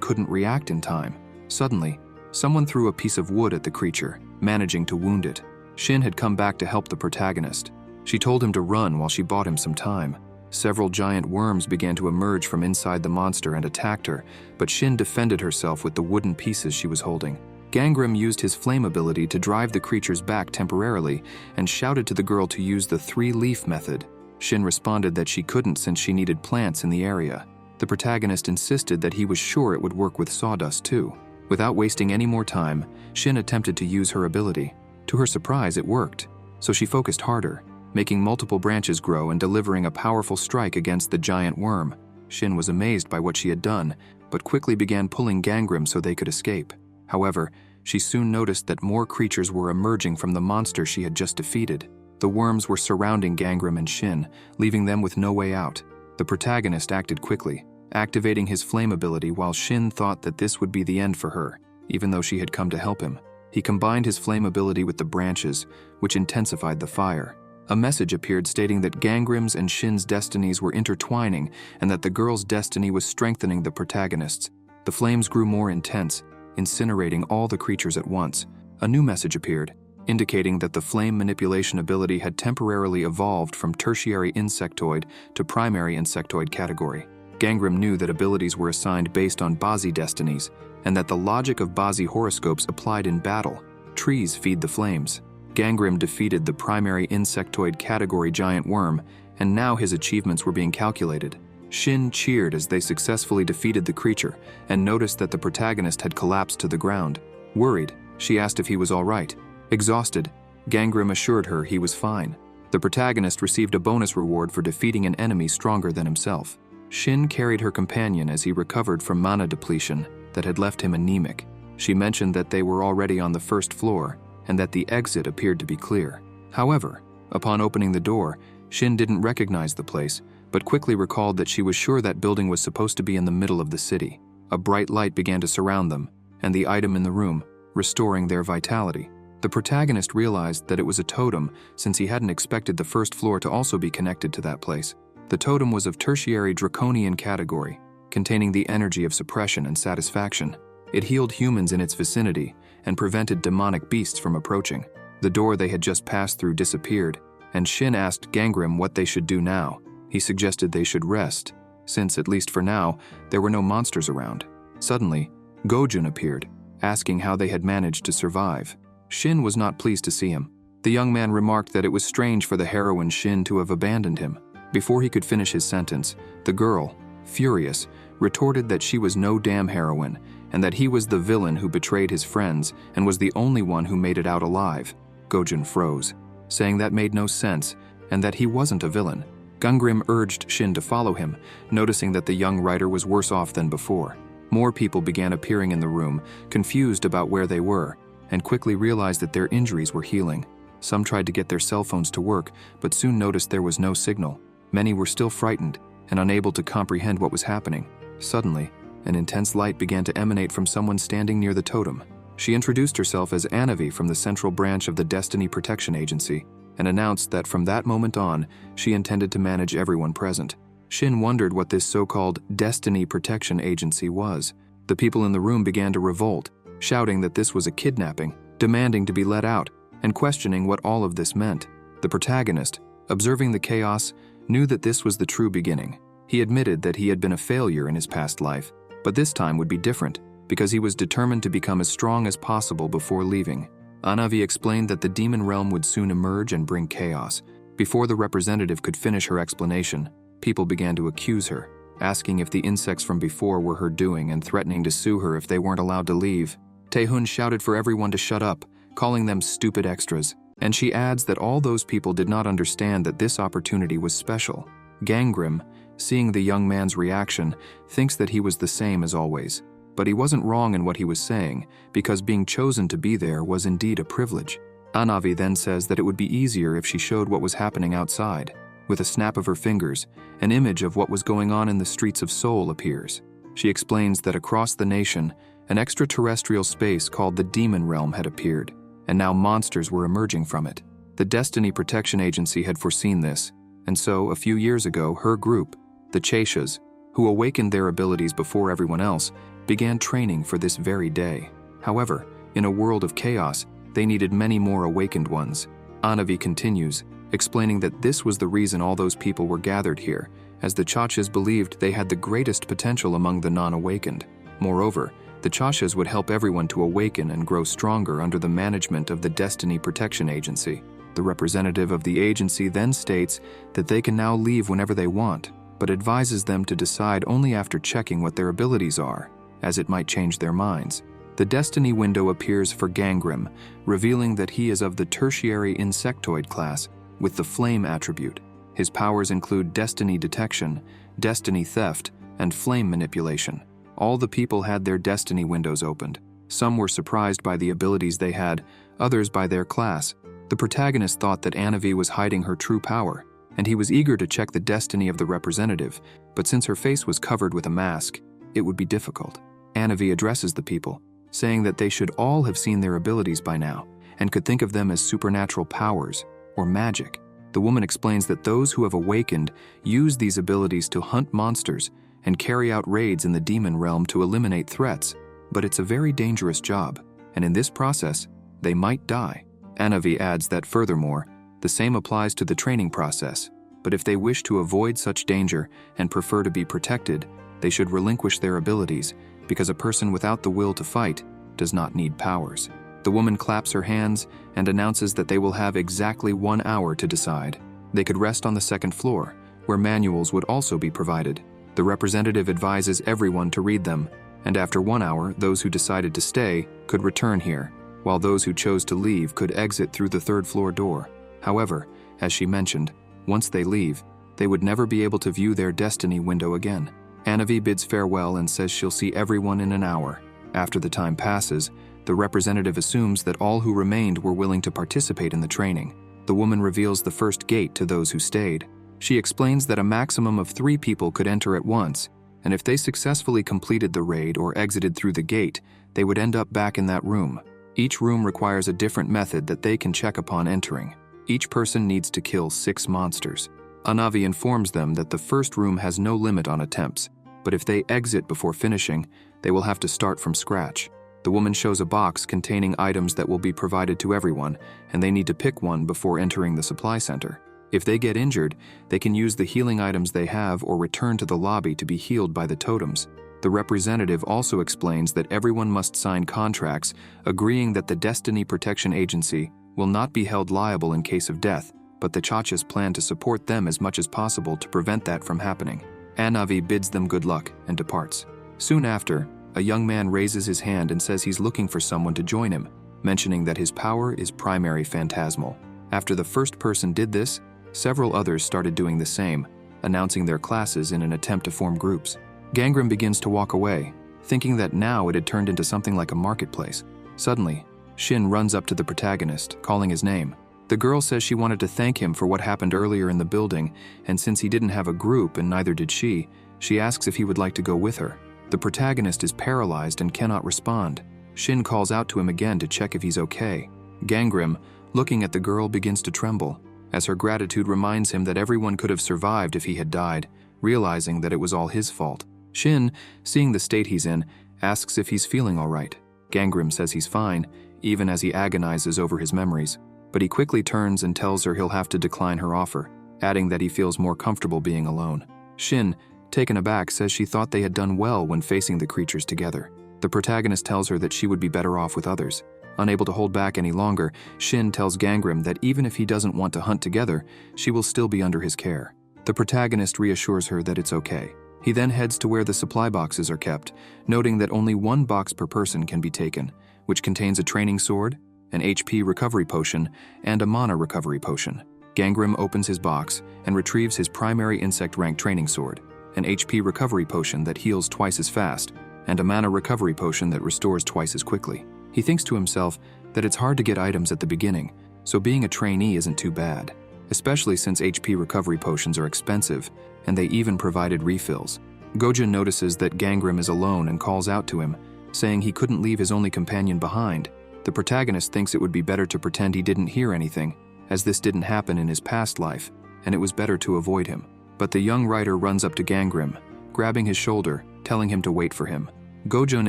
couldn't react in time. Suddenly, someone threw a piece of wood at the creature, managing to wound it. Shin had come back to help the protagonist. She told him to run while she bought him some time. Several giant worms began to emerge from inside the monster and attacked her, but Shin defended herself with the wooden pieces she was holding. Gangram used his flame ability to drive the creatures back temporarily and shouted to the girl to use the 3-leaf method. Shin responded that she couldn't since she needed plants in the area. The protagonist insisted that he was sure it would work with sawdust too. Without wasting any more time, Shin attempted to use her ability. To her surprise, it worked, so she focused harder, making multiple branches grow and delivering a powerful strike against the giant worm. Shin was amazed by what she had done, but quickly began pulling Gangram so they could escape. However, she soon noticed that more creatures were emerging from the monster she had just defeated. The worms were surrounding Gangram and Shin, leaving them with no way out. The protagonist acted quickly, activating his flame ability while Shin thought that this would be the end for her, even though she had come to help him. He combined his flame ability with the branches, which intensified the fire. A message appeared stating that Gangram's and Shin's destinies were intertwining and that the girl's destiny was strengthening the protagonist's. The flames grew more intense, incinerating all the creatures at once. A new message appeared, indicating that the flame manipulation ability had temporarily evolved from tertiary insectoid to primary insectoid category. Gangram knew that abilities were assigned based on Bazi destinies, and that the logic of Bazi horoscopes applied in battle. Trees feed the flames. Gangram defeated the primary insectoid category giant worm, and now his achievements were being calculated. Shin cheered as they successfully defeated the creature and noticed that the protagonist had collapsed to the ground. Worried, she asked if he was all right. Exhausted, Gangram assured her he was fine. The protagonist received a bonus reward for defeating an enemy stronger than himself. Shin carried her companion as he recovered from mana depletion that had left him anemic. She mentioned that they were already on the first floor and that the exit appeared to be clear. However, upon opening the door, Shin didn't recognize the place, but quickly recalled that she was sure that building was supposed to be in the middle of the city. A bright light began to surround them, and the item in the room, restoring their vitality. The protagonist realized that it was a totem since he hadn't expected the first floor to also be connected to that place. The totem was of tertiary draconian category, containing the energy of suppression and satisfaction. It healed humans in its vicinity and prevented demonic beasts from approaching. The door they had just passed through disappeared, and Shin asked Gangram what they should do now. He suggested they should rest, since, at least for now, there were no monsters around. Suddenly, Gojun appeared, asking how they had managed to survive. Shin was not pleased to see him. The young man remarked that it was strange for the heroine Shin to have abandoned him. Before he could finish his sentence, the girl, furious, retorted that she was no damn heroine, and that he was the villain who betrayed his friends and was the only one who made it out alive. Gojun froze, saying that made no sense and that he wasn't a villain. Gangram urged Shin to follow him, noticing that the young writer was worse off than before. More people began appearing in the room, confused about where they were, and quickly realized that their injuries were healing. Some tried to get their cell phones to work, but soon noticed there was no signal. Many were still frightened and unable to comprehend what was happening. Suddenly, an intense light began to emanate from someone standing near the totem. She introduced herself as Anavi from the central branch of the Destiny Protection Agency, and announced that from that moment on, she intended to manage everyone present. Shin wondered what this so-called Destiny Protection Agency was. The people in the room began to revolt, shouting that this was a kidnapping, demanding to be let out, and questioning what all of this meant. The protagonist, observing the chaos, knew that this was the true beginning. He admitted that he had been a failure in his past life, but this time would be different, because he was determined to become as strong as possible before leaving. Anavi explained that the demon realm would soon emerge and bring chaos. Before the representative could finish her explanation, people began to accuse her, asking if the insects from before were her doing and threatening to sue her if they weren't allowed to leave. Taehun shouted for everyone to shut up, calling them stupid extras, and she adds that all those people did not understand that this opportunity was special. Gangram, seeing the young man's reaction, thinks that he was the same as always. But he wasn't wrong in what he was saying, because being chosen to be there was indeed a privilege. Anavi then says that it would be easier if she showed what was happening outside. With a snap of her fingers, an image of what was going on in the streets of Seoul appears. She explains that across the nation, An extraterrestrial space called the Demon Realm had appeared, and now monsters were emerging from it. The Destiny Protection Agency had foreseen this, and so, a few years ago, her group, the Chashas, who awakened their abilities before everyone else, began training for this very day. However, in a world of chaos, they needed many more awakened ones. Anavi continues, explaining that this was the reason all those people were gathered here, as the Chashas believed they had the greatest potential among the non-awakened. Moreover, the Chashas would help everyone to awaken and grow stronger under the management of the Destiny Protection Agency. The representative of the agency then states that they can now leave whenever they want, but advises them to decide only after checking what their abilities are, as it might change their minds. The Destiny window appears for Gangrim, revealing that he is of the tertiary insectoid class with the flame attribute. His powers include destiny detection, destiny theft, and flame manipulation. All the people had their destiny windows opened. Some were surprised by the abilities they had, others by their class. The protagonist thought that Anavi was hiding her true power, and he was eager to check the destiny of the representative, but since her face was covered with a mask, it would be difficult. Anavi addresses the people, saying that they should all have seen their abilities by now, and could think of them as supernatural powers, or magic. The woman explains that those who have awakened use these abilities to hunt monsters and carry out raids in the demon realm to eliminate threats, but it's a very dangerous job, and in this process, they might die. Anavi adds that furthermore, the same applies to the training process, but if they wish to avoid such danger and prefer to be protected, they should relinquish their abilities, because a person without the will to fight does not need powers. The woman claps her hands and announces that they will have exactly 1 hour to decide. They could rest on the second floor, where manuals would also be provided. The representative advises everyone to read them, and after 1 hour, those who decided to stay could return here, while those who chose to leave could exit through the third-floor door. However, as she mentioned, once they leave, they would never be able to view their destiny window again. Anavi bids farewell and says she'll see everyone in an hour. After the time passes, the representative assumes that all who remained were willing to participate in the training. The woman reveals the first gate to those who stayed. She explains that a maximum of 3 people could enter at once, and if they successfully completed the raid or exited through the gate, they would end up back in that room. Each room requires a different method that they can check upon entering. Each person needs to kill 6 monsters. Anavi informs them that the first room has no limit on attempts, but if they exit before finishing, they will have to start from scratch. The woman shows a box containing items that will be provided to everyone, and they need to pick one before entering the supply center. If they get injured, they can use the healing items they have or return to the lobby to be healed by the totems. The representative also explains that everyone must sign contracts agreeing that the Destiny Protection Agency will not be held liable in case of death, but the Chachas plan to support them as much as possible to prevent that from happening. Anavi bids them good luck and departs. Soon after, a young man raises his hand and says he's looking for someone to join him, mentioning that his power is primary phantasmal. After the first person did this, several others started doing the same, announcing their classes in an attempt to form groups. Gangrim begins to walk away, thinking that now it had turned into something like a marketplace. Suddenly, Shin runs up to the protagonist, calling his name. The girl says she wanted to thank him for what happened earlier in the building, and since he didn't have a group and neither did she asks if he would like to go with her. The protagonist is paralyzed and cannot respond. Shin calls out to him again to check if he's okay. Gangrim, looking at the girl, begins to tremble, as her gratitude reminds him that everyone could have survived if he had died, realizing that it was all his fault. Shin, seeing the state he's in, asks if he's feeling all right. Gangrim says he's fine, even as he agonizes over his memories, but he quickly turns and tells her he'll have to decline her offer, adding that he feels more comfortable being alone. Shin, taken aback, says she thought they had done well when facing the creatures together. The protagonist tells her that she would be better off with others. Unable to hold back any longer, Shin tells Gangrim that even if he doesn't want to hunt together, she will still be under his care. The protagonist reassures her that it's okay. He then heads to where the supply boxes are kept, noting that only 1 box per person can be taken, which contains a training sword, an HP recovery potion, and a mana recovery potion. Gangrim opens his box and retrieves his primary insect rank training sword, an HP recovery potion that heals twice as fast, and a mana recovery potion that restores twice as quickly. He thinks to himself that it's hard to get items at the beginning, so being a trainee isn't too bad, especially since HP recovery potions are expensive, and they even provided refills. Gojin notices that Gangrim is alone and calls out to him, saying he couldn't leave his only companion behind. The protagonist thinks it would be better to pretend he didn't hear anything, as this didn't happen in his past life, and it was better to avoid him. But the young writer runs up to Gangnam, grabbing his shoulder, telling him to wait for him. Gojun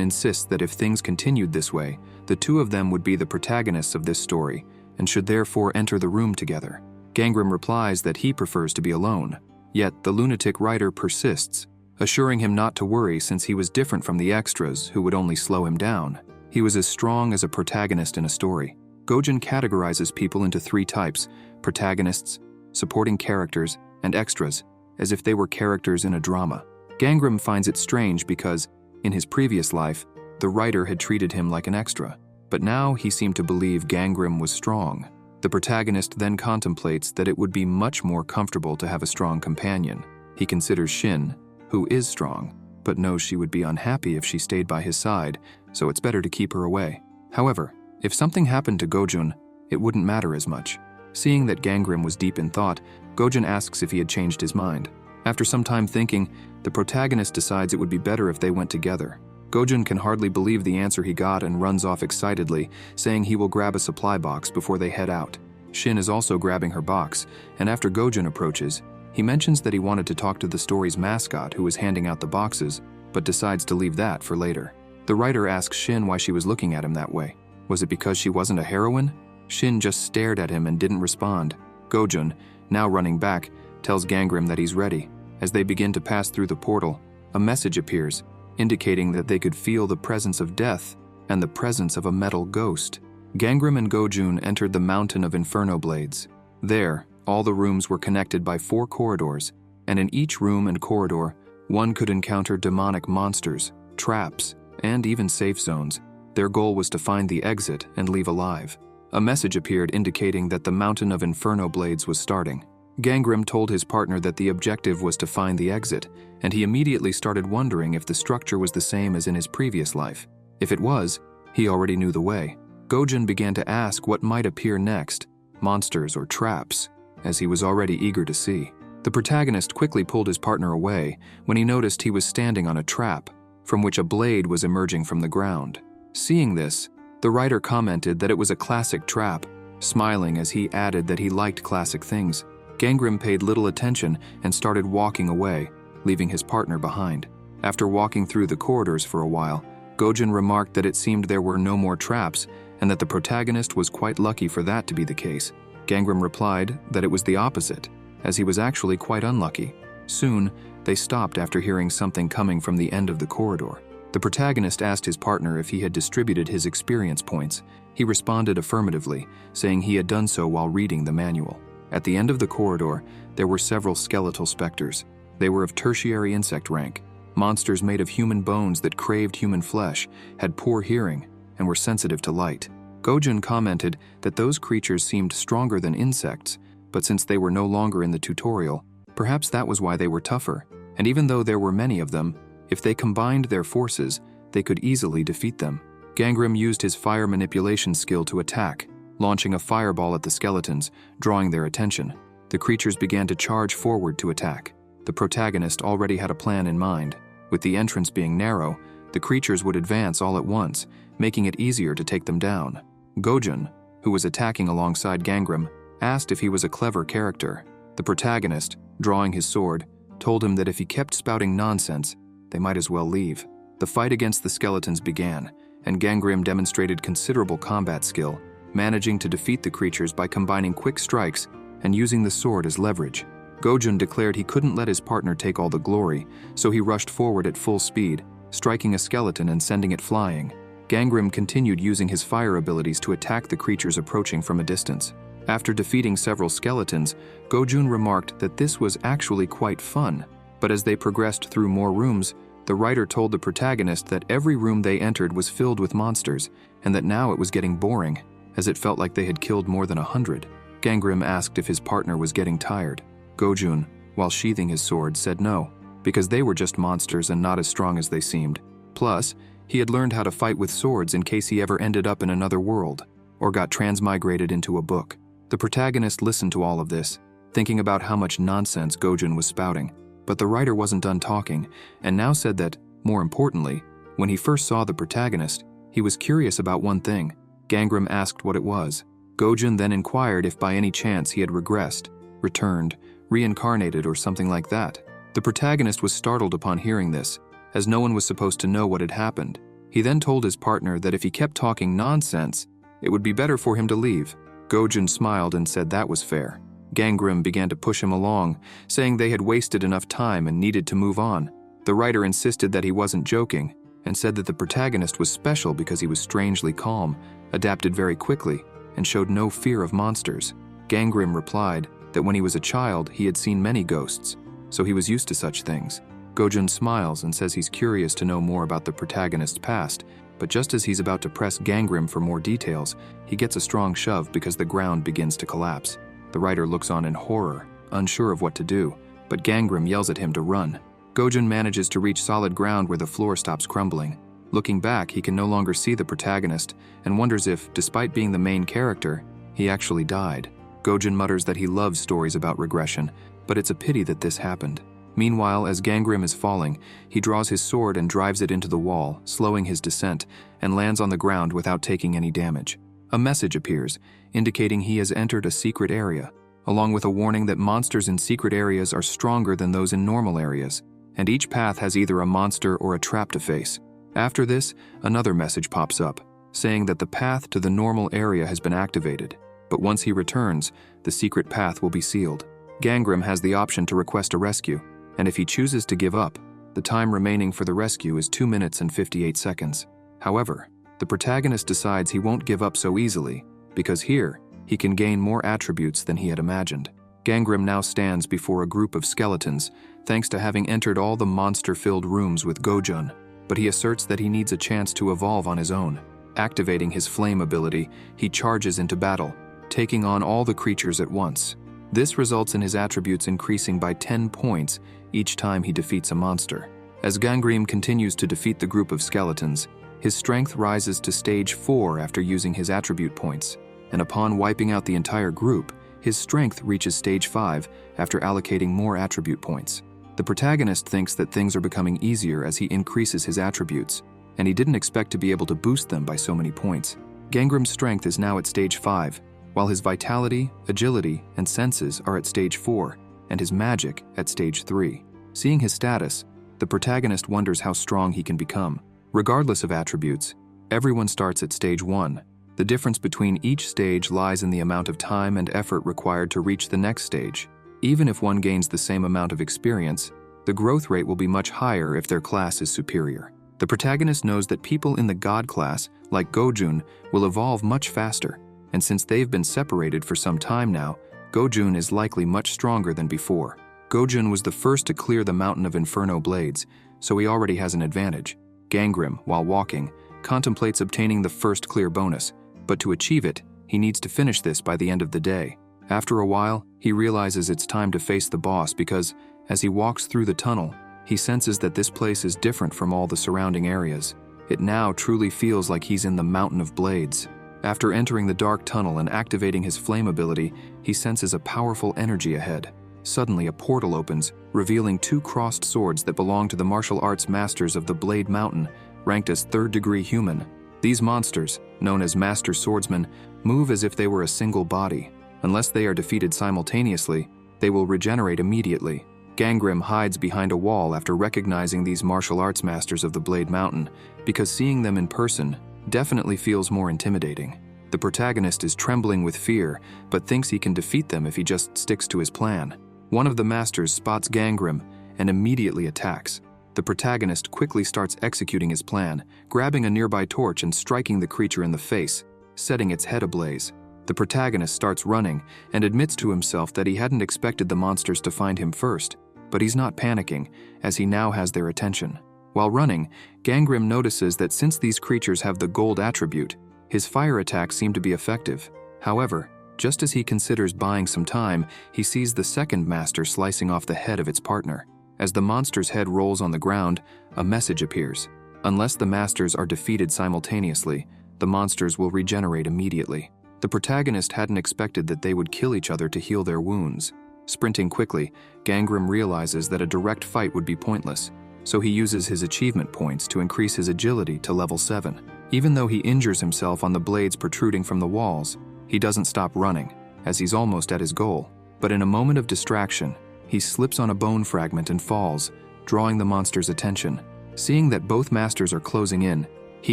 insists that if things continued this way, the two of them would be the protagonists of this story, and should therefore enter the room together. Gangnam replies that he prefers to be alone, yet the lunatic writer persists, assuring him not to worry since he was different from the extras who would only slow him down. He was as strong as a protagonist in a story. Gojun categorizes people into three types: protagonists, supporting characters, and extras, as if they were characters in a drama. Gangnam finds it strange because, in his previous life, the writer had treated him like an extra, but now he seemed to believe Gangnam was strong. The protagonist then contemplates that it would be much more comfortable to have a strong companion. He considers Shin, who is strong, but knows she would be unhappy if she stayed by his side, so it's better to keep her away. However, if something happened to Gojun, it wouldn't matter as much. Seeing that Gangnam was deep in thought, Gojun asks if he had changed his mind. After some time thinking, the protagonist decides it would be better if they went together. Gojun can hardly believe the answer he got and runs off excitedly, saying he will grab a supply box before they head out. Shin is also grabbing her box, and after Gojun approaches, he mentions that he wanted to talk to the story's mascot who was handing out the boxes, but decides to leave that for later. The writer asks Shin why she was looking at him that way. Was it because she wasn't a heroine? Shin just stared at him and didn't respond. Gojun, now running back, tells Gangnam that he's ready. As they begin to pass through the portal, a message appears, indicating that they could feel the presence of death and the presence of a metal ghost. Gangnam and Gojun entered the Mountain of Inferno Blades. There, all the rooms were connected by 4 corridors, and in each room and corridor, one could encounter demonic monsters, traps, and even safe zones. Their goal was to find the exit and leave alive. A message appeared indicating that the Mountain of Inferno Blades was starting. Gangnam told his partner that the objective was to find the exit, and he immediately started wondering if the structure was the same as in his previous life. If it was, he already knew the way. Gojun began to ask what might appear next, monsters or traps, as he was already eager to see. The protagonist quickly pulled his partner away when he noticed he was standing on a trap, from which a blade was emerging from the ground. Seeing this, the writer commented that it was a classic trap, smiling as he added that he liked classic things. Gangnam paid little attention and started walking away, leaving his partner behind. After walking through the corridors for a while, Gojun remarked that it seemed there were no more traps and that the protagonist was quite lucky for that to be the case. Gangnam replied that it was the opposite, as he was actually quite unlucky. Soon, they stopped after hearing something coming from the end of the corridor. The protagonist asked his partner if he had distributed his experience points. He responded affirmatively, saying he had done so while reading the manual. At the end of the corridor, there were several skeletal specters. They were of tertiary insect rank, monsters made of human bones that craved human flesh, had poor hearing, and were sensitive to light. Gojun commented that those creatures seemed stronger than insects, but since they were no longer in the tutorial, perhaps that was why they were tougher, and even though there were many of them, if they combined their forces, they could easily defeat them. Gangnam used his fire manipulation skill to attack, launching a fireball at the skeletons, drawing their attention. The creatures began to charge forward to attack. The protagonist already had a plan in mind. With the entrance being narrow, the creatures would advance all at once, making it easier to take them down. Gojun, who was attacking alongside Gangnam, asked if he was a clever character. The protagonist, drawing his sword, told him that if he kept spouting nonsense, they might as well leave. The fight against the skeletons began, and Gangnam demonstrated considerable combat skill, managing to defeat the creatures by combining quick strikes and using the sword as leverage. Gojun declared he couldn't let his partner take all the glory, so he rushed forward at full speed, striking a skeleton and sending it flying. Gangnam continued using his fire abilities to attack the creatures approaching from a distance. After defeating several skeletons, Gojun remarked that this was actually quite fun, but as they progressed through more rooms, the writer told the protagonist that every room they entered was filled with monsters, and that now it was getting boring, as it felt like they had killed more than 100. Gangnam asked if his partner was getting tired. Gojun, while sheathing his sword, said no, because they were just monsters and not as strong as they seemed. Plus, he had learned how to fight with swords in case he ever ended up in another world, or got transmigrated into a book. The protagonist listened to all of this, thinking about how much nonsense Gojun was spouting, but the writer wasn't done talking, and now said that, more importantly, When he first saw the protagonist, he was curious about one thing. Gangram asked what it was. Gojun then inquired if by any chance he had regressed, returned, reincarnated, or something like that. The protagonist was startled upon hearing this, as no one was supposed to know what had happened. He then told his partner that if he kept talking nonsense, it would be better for him to leave. Gojun smiled and said that was fair. Gangram began to push him along, saying they had wasted enough time and needed to move on. The writer insisted that he wasn't joking, and said that the protagonist was special because he was strangely calm, adapted very quickly, and showed no fear of monsters. Gangram replied that when he was a child, he had seen many ghosts, so he was used to such things. Gojun smiles and says he's curious to know more about the protagonist's past, but just as he's about to press Gangram for more details, he gets a strong shove because the ground begins to collapse. The writer looks on in horror, unsure of what to do, but Gangram yells at him to run. Gojun manages to reach solid ground where the floor stops crumbling. Looking back, he can no longer see the protagonist and wonders if, despite being the main character, he actually died. Gojun mutters that he loves stories about regression, but it's a pity that this happened. Meanwhile, as Gangram is falling, he draws his sword and drives it into the wall, slowing his descent, and lands on the ground without taking any damage. A message appears, indicating he has entered a secret area, along with a warning that monsters in secret areas are stronger than those in normal areas, and each path has either a monster or a trap to face. After this, another message pops up, saying that the path to the normal area has been activated, but once he returns, the secret path will be sealed. Gangram has the option to request a rescue, and if he chooses to give up, the time remaining for the rescue is 2 minutes and 58 seconds. However, the protagonist decides he won't give up so easily, because here, he can gain more attributes than he had imagined. Gangram now stands before a group of skeletons, thanks to having entered all the monster-filled rooms with Gojun, but he asserts that he needs a chance to evolve on his own. Activating his flame ability, he charges into battle, taking on all the creatures at once. This results in his attributes increasing by 10 points each time he defeats a monster. As Gangram continues to defeat the group of skeletons, his strength rises to stage 4 after using his attribute points, and upon wiping out the entire group, his strength reaches stage 5 after allocating more attribute points. The protagonist thinks that things are becoming easier as he increases his attributes, and he didn't expect to be able to boost them by so many points. Gangram's strength is now at stage 5, while his vitality, agility, and senses are at stage 4, and his magic at stage 3. Seeing his status, the protagonist wonders how strong he can become. Regardless of attributes, everyone starts at stage 1. The difference between each stage lies in the amount of time and effort required to reach the next stage. Even if one gains the same amount of experience, the growth rate will be much higher if their class is superior. The protagonist knows that people in the God class, like Gojun, will evolve much faster, and since they've been separated for some time now, Gojun is likely much stronger than before. Gojun was the first to clear the Mountain of Inferno Blades, so he already has an advantage. Gangram, while walking, contemplates obtaining the first clear bonus, but to achieve it, he needs to finish this by the end of the day. After a while, he realizes it's time to face the boss because, as he walks through the tunnel, he senses that this place is different from all the surrounding areas. It now truly feels like he's in the Mountain of Blades. After entering the dark tunnel and activating his flame ability, he senses a powerful energy ahead. Suddenly, a portal opens, revealing 2 crossed swords that belong to the martial arts masters of the Blade Mountain, ranked as 3rd-degree human. These monsters, known as Master Swordsmen, move as if they were a single body. Unless they are defeated simultaneously, they will regenerate immediately. Gangram hides behind a wall after recognizing these martial arts masters of the Blade Mountain, because seeing them in person definitely feels more intimidating. The protagonist is trembling with fear, but thinks he can defeat them if he just sticks to his plan. One of the masters spots Gangram and immediately attacks. The protagonist quickly starts executing his plan, grabbing a nearby torch and striking the creature in the face, setting its head ablaze. The protagonist starts running and admits to himself that he hadn't expected the monsters to find him first, but he's not panicking, as he now has their attention. While running, Gangram notices that since these creatures have the gold attribute, his fire attacks seem to be effective. However, just as he considers buying some time, he sees the second master slicing off the head of its partner. As the monster's head rolls on the ground, a message appears. Unless the masters are defeated simultaneously, the monsters will regenerate immediately. The protagonist hadn't expected that they would kill each other to heal their wounds. Sprinting quickly, Gangram realizes that a direct fight would be pointless. so he uses his achievement points to increase his agility to level 7. Even though he injures himself on the blades protruding from the walls, he doesn't stop running, as he's almost at his goal. But in a moment of distraction, he slips on a bone fragment and falls, drawing the monster's attention. Seeing that both masters are closing in, he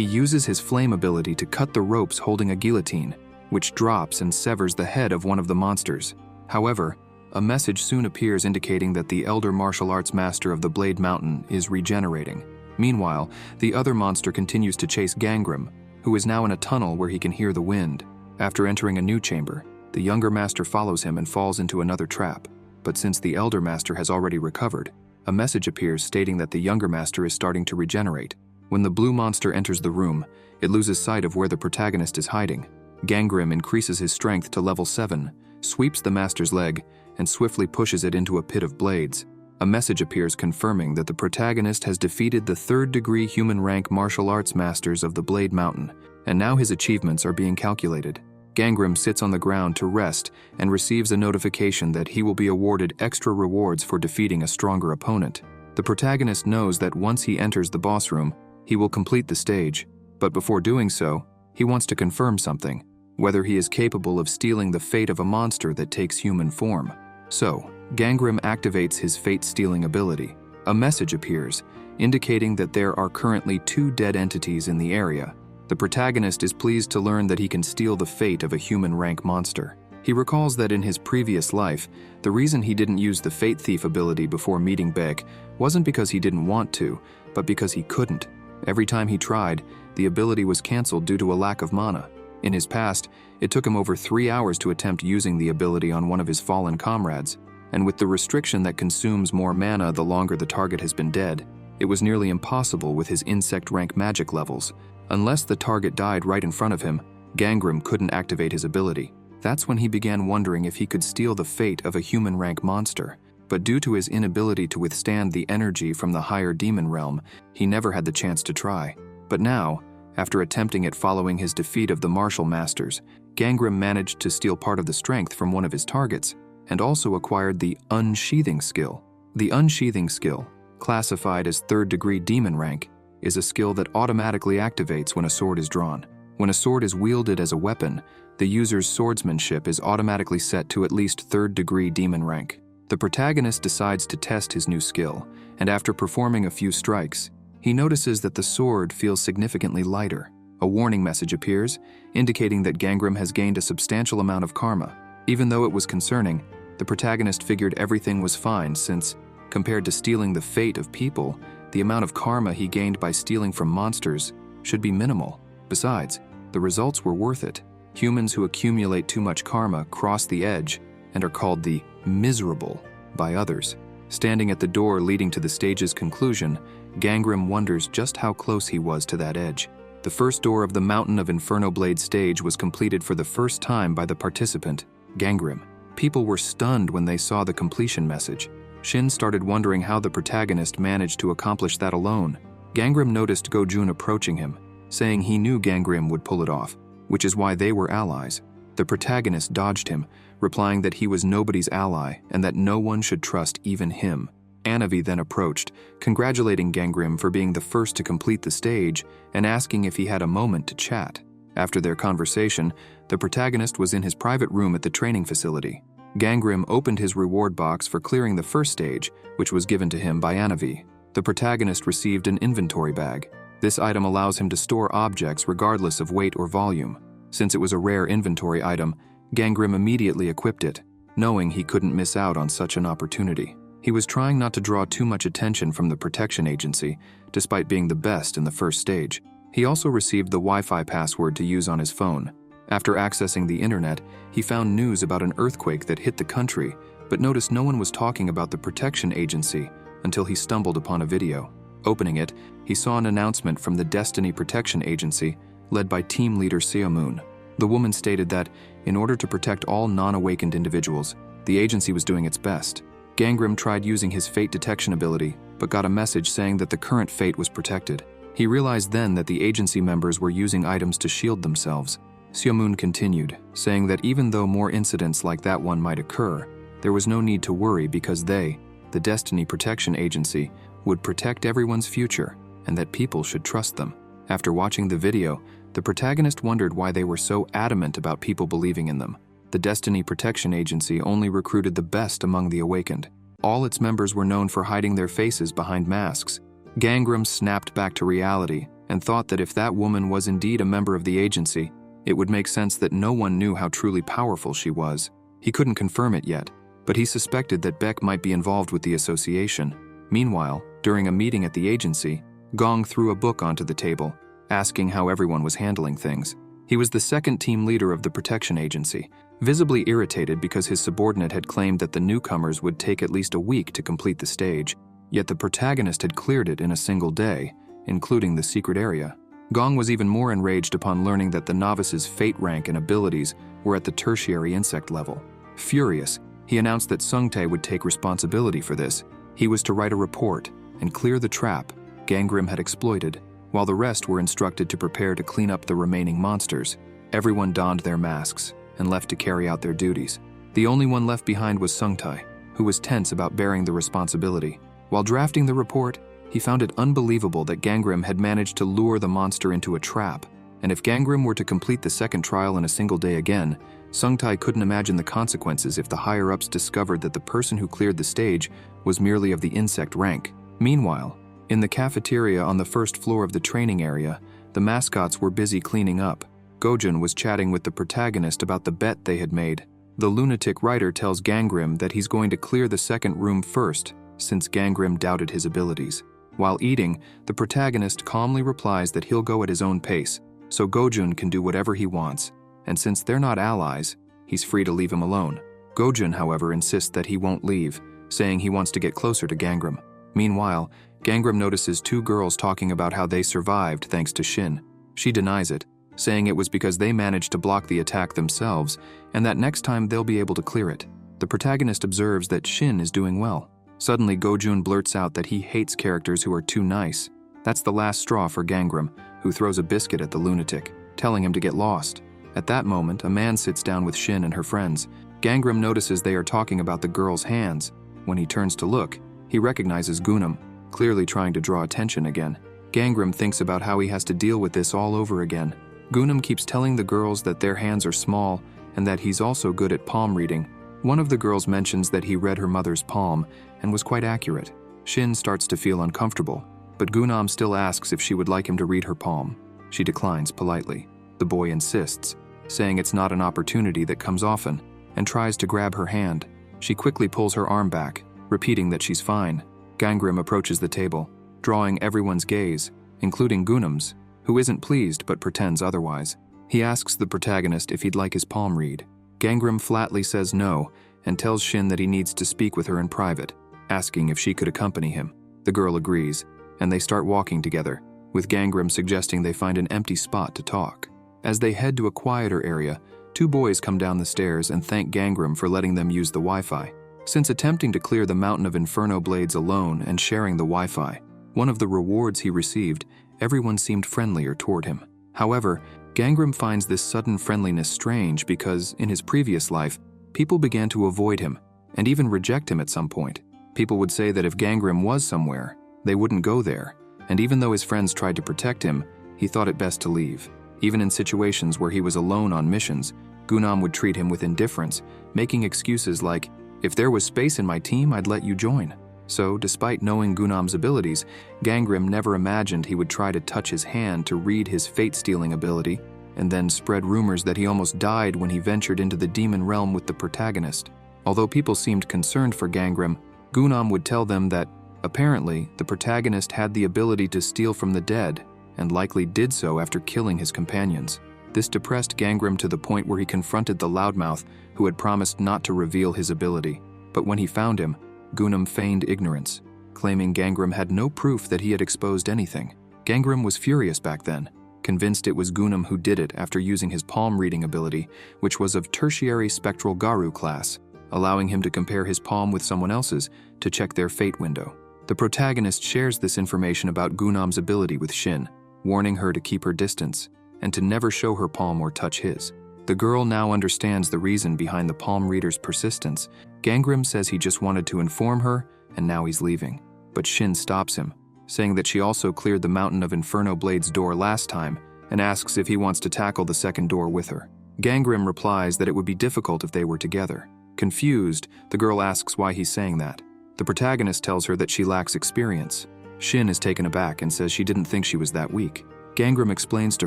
uses his flame ability to cut the ropes holding a guillotine, which drops and severs the head of one of the monsters. However, a message soon appears indicating that the elder martial arts master of the Blade Mountain is regenerating. Meanwhile, the other monster continues to chase Gangrym, who is now in a tunnel where he can hear the wind. After entering a new chamber, the younger master follows him and falls into another trap. But since the elder master has already recovered, a message appears stating that the younger master is starting to regenerate. When the blue monster enters the room, it loses sight of where the protagonist is hiding. Gangrym increases his strength to level 7, sweeps the master's leg, and swiftly pushes it into a pit of blades. A message appears confirming that the protagonist has defeated the 3rd-degree human rank martial arts masters of the Blade Mountain, and now his achievements are being calculated. Gangrym sits on the ground to rest and receives a notification that he will be awarded extra rewards for defeating a stronger opponent. The protagonist knows that once he enters the boss room, he will complete the stage, but before doing so, he wants to confirm something, whether he is capable of stealing the fate of a monster that takes human form. So, Gangrym activates his fate-stealing ability. A message appears, indicating that there are currently 2 dead entities in the area. The protagonist is pleased to learn that he can steal the fate of a human-rank monster. He recalls that in his previous life, the reason he didn't use the Fate Thief ability before meeting Beck wasn't because he didn't want to, but because he couldn't. Every time he tried, the ability was cancelled due to a lack of mana. In his past, it took him over 3 hours to attempt using the ability on one of his fallen comrades, and with the restriction that consumes more mana the longer the target has been dead, it was nearly impossible with his insect rank magic levels. Unless the target died right in front of him, Gangrym couldn't activate his ability. That's when he began wondering if he could steal the fate of a human rank monster. But due to his inability to withstand the energy from the higher demon realm, he never had the chance to try. But now, after attempting it following his defeat of the martial masters, Gangrym managed to steal part of the strength from one of his targets, and also acquired the Unsheathing skill. The Unsheathing skill, classified as 3rd-degree demon rank, is a skill that automatically activates when a sword is drawn. When a sword is wielded as a weapon, the user's swordsmanship is automatically set to at least 3rd-degree demon rank. The protagonist decides to test his new skill, and after performing a few strikes, he notices that the sword feels significantly lighter. A warning message appears, indicating that Gangrym has gained a substantial amount of karma. Even though it was concerning, the protagonist figured everything was fine since, compared to stealing the fate of people, the amount of karma he gained by stealing from monsters should be minimal. Besides, the results were worth it. Humans who accumulate too much karma cross the edge and are called the miserable by others. Standing at the door leading to the stage's conclusion, Gangrym wonders just how close he was to that edge. The first door of the Mountain of Inferno Blade stage was completed for the first time by the participant, Gangrym. People were stunned when they saw the completion message. Shin started wondering how the protagonist managed to accomplish that alone. Gangrym noticed Go-jun approaching him, saying he knew Gangrym would pull it off, which is why they were allies. The protagonist dodged him, replying that he was nobody's ally and that no one should trust even him. Anavi then approached, congratulating Gangrym for being the first to complete the stage and asking if he had a moment to chat. After their conversation, the protagonist was in his private room at the training facility. Gangrym opened his reward box for clearing the first stage, which was given to him by Anavi. The protagonist received an inventory bag. This item allows him to store objects regardless of weight or volume. Since it was a rare inventory item, Gangrym immediately equipped it, knowing he couldn't miss out on such an opportunity. He was trying not to draw too much attention from the protection agency, despite being the best in the first stage. He also received the Wi-Fi password to use on his phone. After accessing the internet, he found news about an earthquake that hit the country, but noticed no one was talking about the protection agency until he stumbled upon a video. Opening it, he saw an announcement from the Destiny Protection Agency, led by team leader Seomoon. The woman stated that, in order to protect all non-awakened individuals, the agency was doing its best. Gangrym tried using his fate detection ability, but got a message saying that the current fate was protected. He realized then that the agency members were using items to shield themselves. Seomoon continued, saying that even though more incidents like that one might occur, there was no need to worry because they, the Destiny Protection Agency, would protect everyone's future and that people should trust them. After watching the video, the protagonist wondered why they were so adamant about people believing in them. The Destiny Protection Agency only recruited the best among the awakened. All its members were known for hiding their faces behind masks. Gangram snapped back to reality and thought that if that woman was indeed a member of the agency, it would make sense that no one knew how truly powerful she was. He couldn't confirm it yet, but he suspected that Beck might be involved with the association. Meanwhile, during a meeting at the agency, Gong threw a book onto the table, asking how everyone was handling things. He was the second team leader of the protection agency, visibly irritated because his subordinate had claimed that the newcomers would take at least a week to complete the stage, yet the protagonist had cleared it in a single day, including the secret area. Gong was even more enraged upon learning that the novice's fate rank and abilities were at the tertiary insect level. Furious, he announced that Sungtae would take responsibility for this. He was to write a report and clear the trap Gangram had exploited, while the rest were instructed to prepare to clean up the remaining monsters. Everyone donned their masks and left to carry out their duties. The only one left behind was Sungtae, who was tense about bearing the responsibility. While drafting the report, he found it unbelievable that Gangram had managed to lure the monster into a trap, and if Gangram were to complete the second trial in a single day again, Sungtae couldn't imagine the consequences if the higher-ups discovered that the person who cleared the stage was merely of the insect rank. Meanwhile, in the cafeteria on the first floor of the training area, the mascots were busy cleaning up. Gojun was chatting with the protagonist about the bet they had made. The lunatic writer tells Gangram that he's going to clear the second room first, since Gangram doubted his abilities. While eating, the protagonist calmly replies that he'll go at his own pace, so Gojun can do whatever he wants, and since they're not allies, he's free to leave him alone. Gojun, however, insists that he won't leave, saying he wants to get closer to Gangram. Meanwhile, Gangram notices two girls talking about how they survived thanks to Shin. She denies it, saying it was because they managed to block the attack themselves, and that next time they'll be able to clear it. The protagonist observes that Shin is doing well. Suddenly, Gojun blurts out that he hates characters who are too nice. That's the last straw for Gangram, who throws a biscuit at the lunatic, telling him to get lost. At that moment, a man sits down with Shin and her friends. Gangram notices they are talking about the girl's hands. When he turns to look, he recognizes Gunam, clearly trying to draw attention again. Gangram thinks about how he has to deal with this all over again. Gunam keeps telling the girls that their hands are small and that he's also good at palm reading. One of the girls mentions that he read her mother's palm and was quite accurate. Shin starts to feel uncomfortable, but Gunam still asks if she would like him to read her palm. She declines politely. The boy insists, saying it's not an opportunity that comes often, and tries to grab her hand. She quickly pulls her arm back, repeating that she's fine. Gangram approaches the table, drawing everyone's gaze, including Gunam's, who isn't pleased but pretends otherwise. He asks the protagonist if he'd like his palm read. Gangram flatly says no and tells Shin that he needs to speak with her in private, asking if she could accompany him. The girl agrees, and they start walking together, with Gangram suggesting they find an empty spot to talk. As they head to a quieter area, two boys come down the stairs and thank Gangram for letting them use the Wi-Fi. Since attempting to clear the mountain of Inferno blades alone and sharing the Wi-Fi, one of the rewards he received, everyone seemed friendlier toward him. However, Gangram finds this sudden friendliness strange because, in his previous life, people began to avoid him and even reject him at some point. People would say that if Gangram was somewhere, they wouldn't go there, and even though his friends tried to protect him, he thought it best to leave. Even in situations where he was alone on missions, Gunam would treat him with indifference, making excuses like, "If there was space in my team, I'd let you join." So, despite knowing Gunam's abilities, Gangram never imagined he would try to touch his hand to read his fate-stealing ability, and then spread rumors that he almost died when he ventured into the demon realm with the protagonist. Although people seemed concerned for Gangram, Gunam would tell them that, apparently, the protagonist had the ability to steal from the dead, and likely did so after killing his companions. This depressed Gangram to the point where he confronted the loudmouth who had promised not to reveal his ability. But when he found him, Gunam feigned ignorance, claiming Gangram had no proof that he had exposed anything. Gangram was furious back then, convinced it was Gunam who did it after using his palm reading ability, which was of tertiary spectral Garu class, allowing him to compare his palm with someone else's to check their fate window. The protagonist shares this information about Gunam's ability with Shin, warning her to keep her distance and to never show her palm or touch his. The girl now understands the reason behind the palm reader's persistence. Gangram says he just wanted to inform her, and now he's leaving. but Shin stops him, saying that she also cleared the Mountain of Inferno Blades door last time and asks if he wants to tackle the second door with her. Gangrim replies that it would be difficult if they were together. Confused, the girl asks why he's saying that. The protagonist tells her that she lacks experience. Shin is taken aback and says she didn't think she was that weak. Gangrim explains to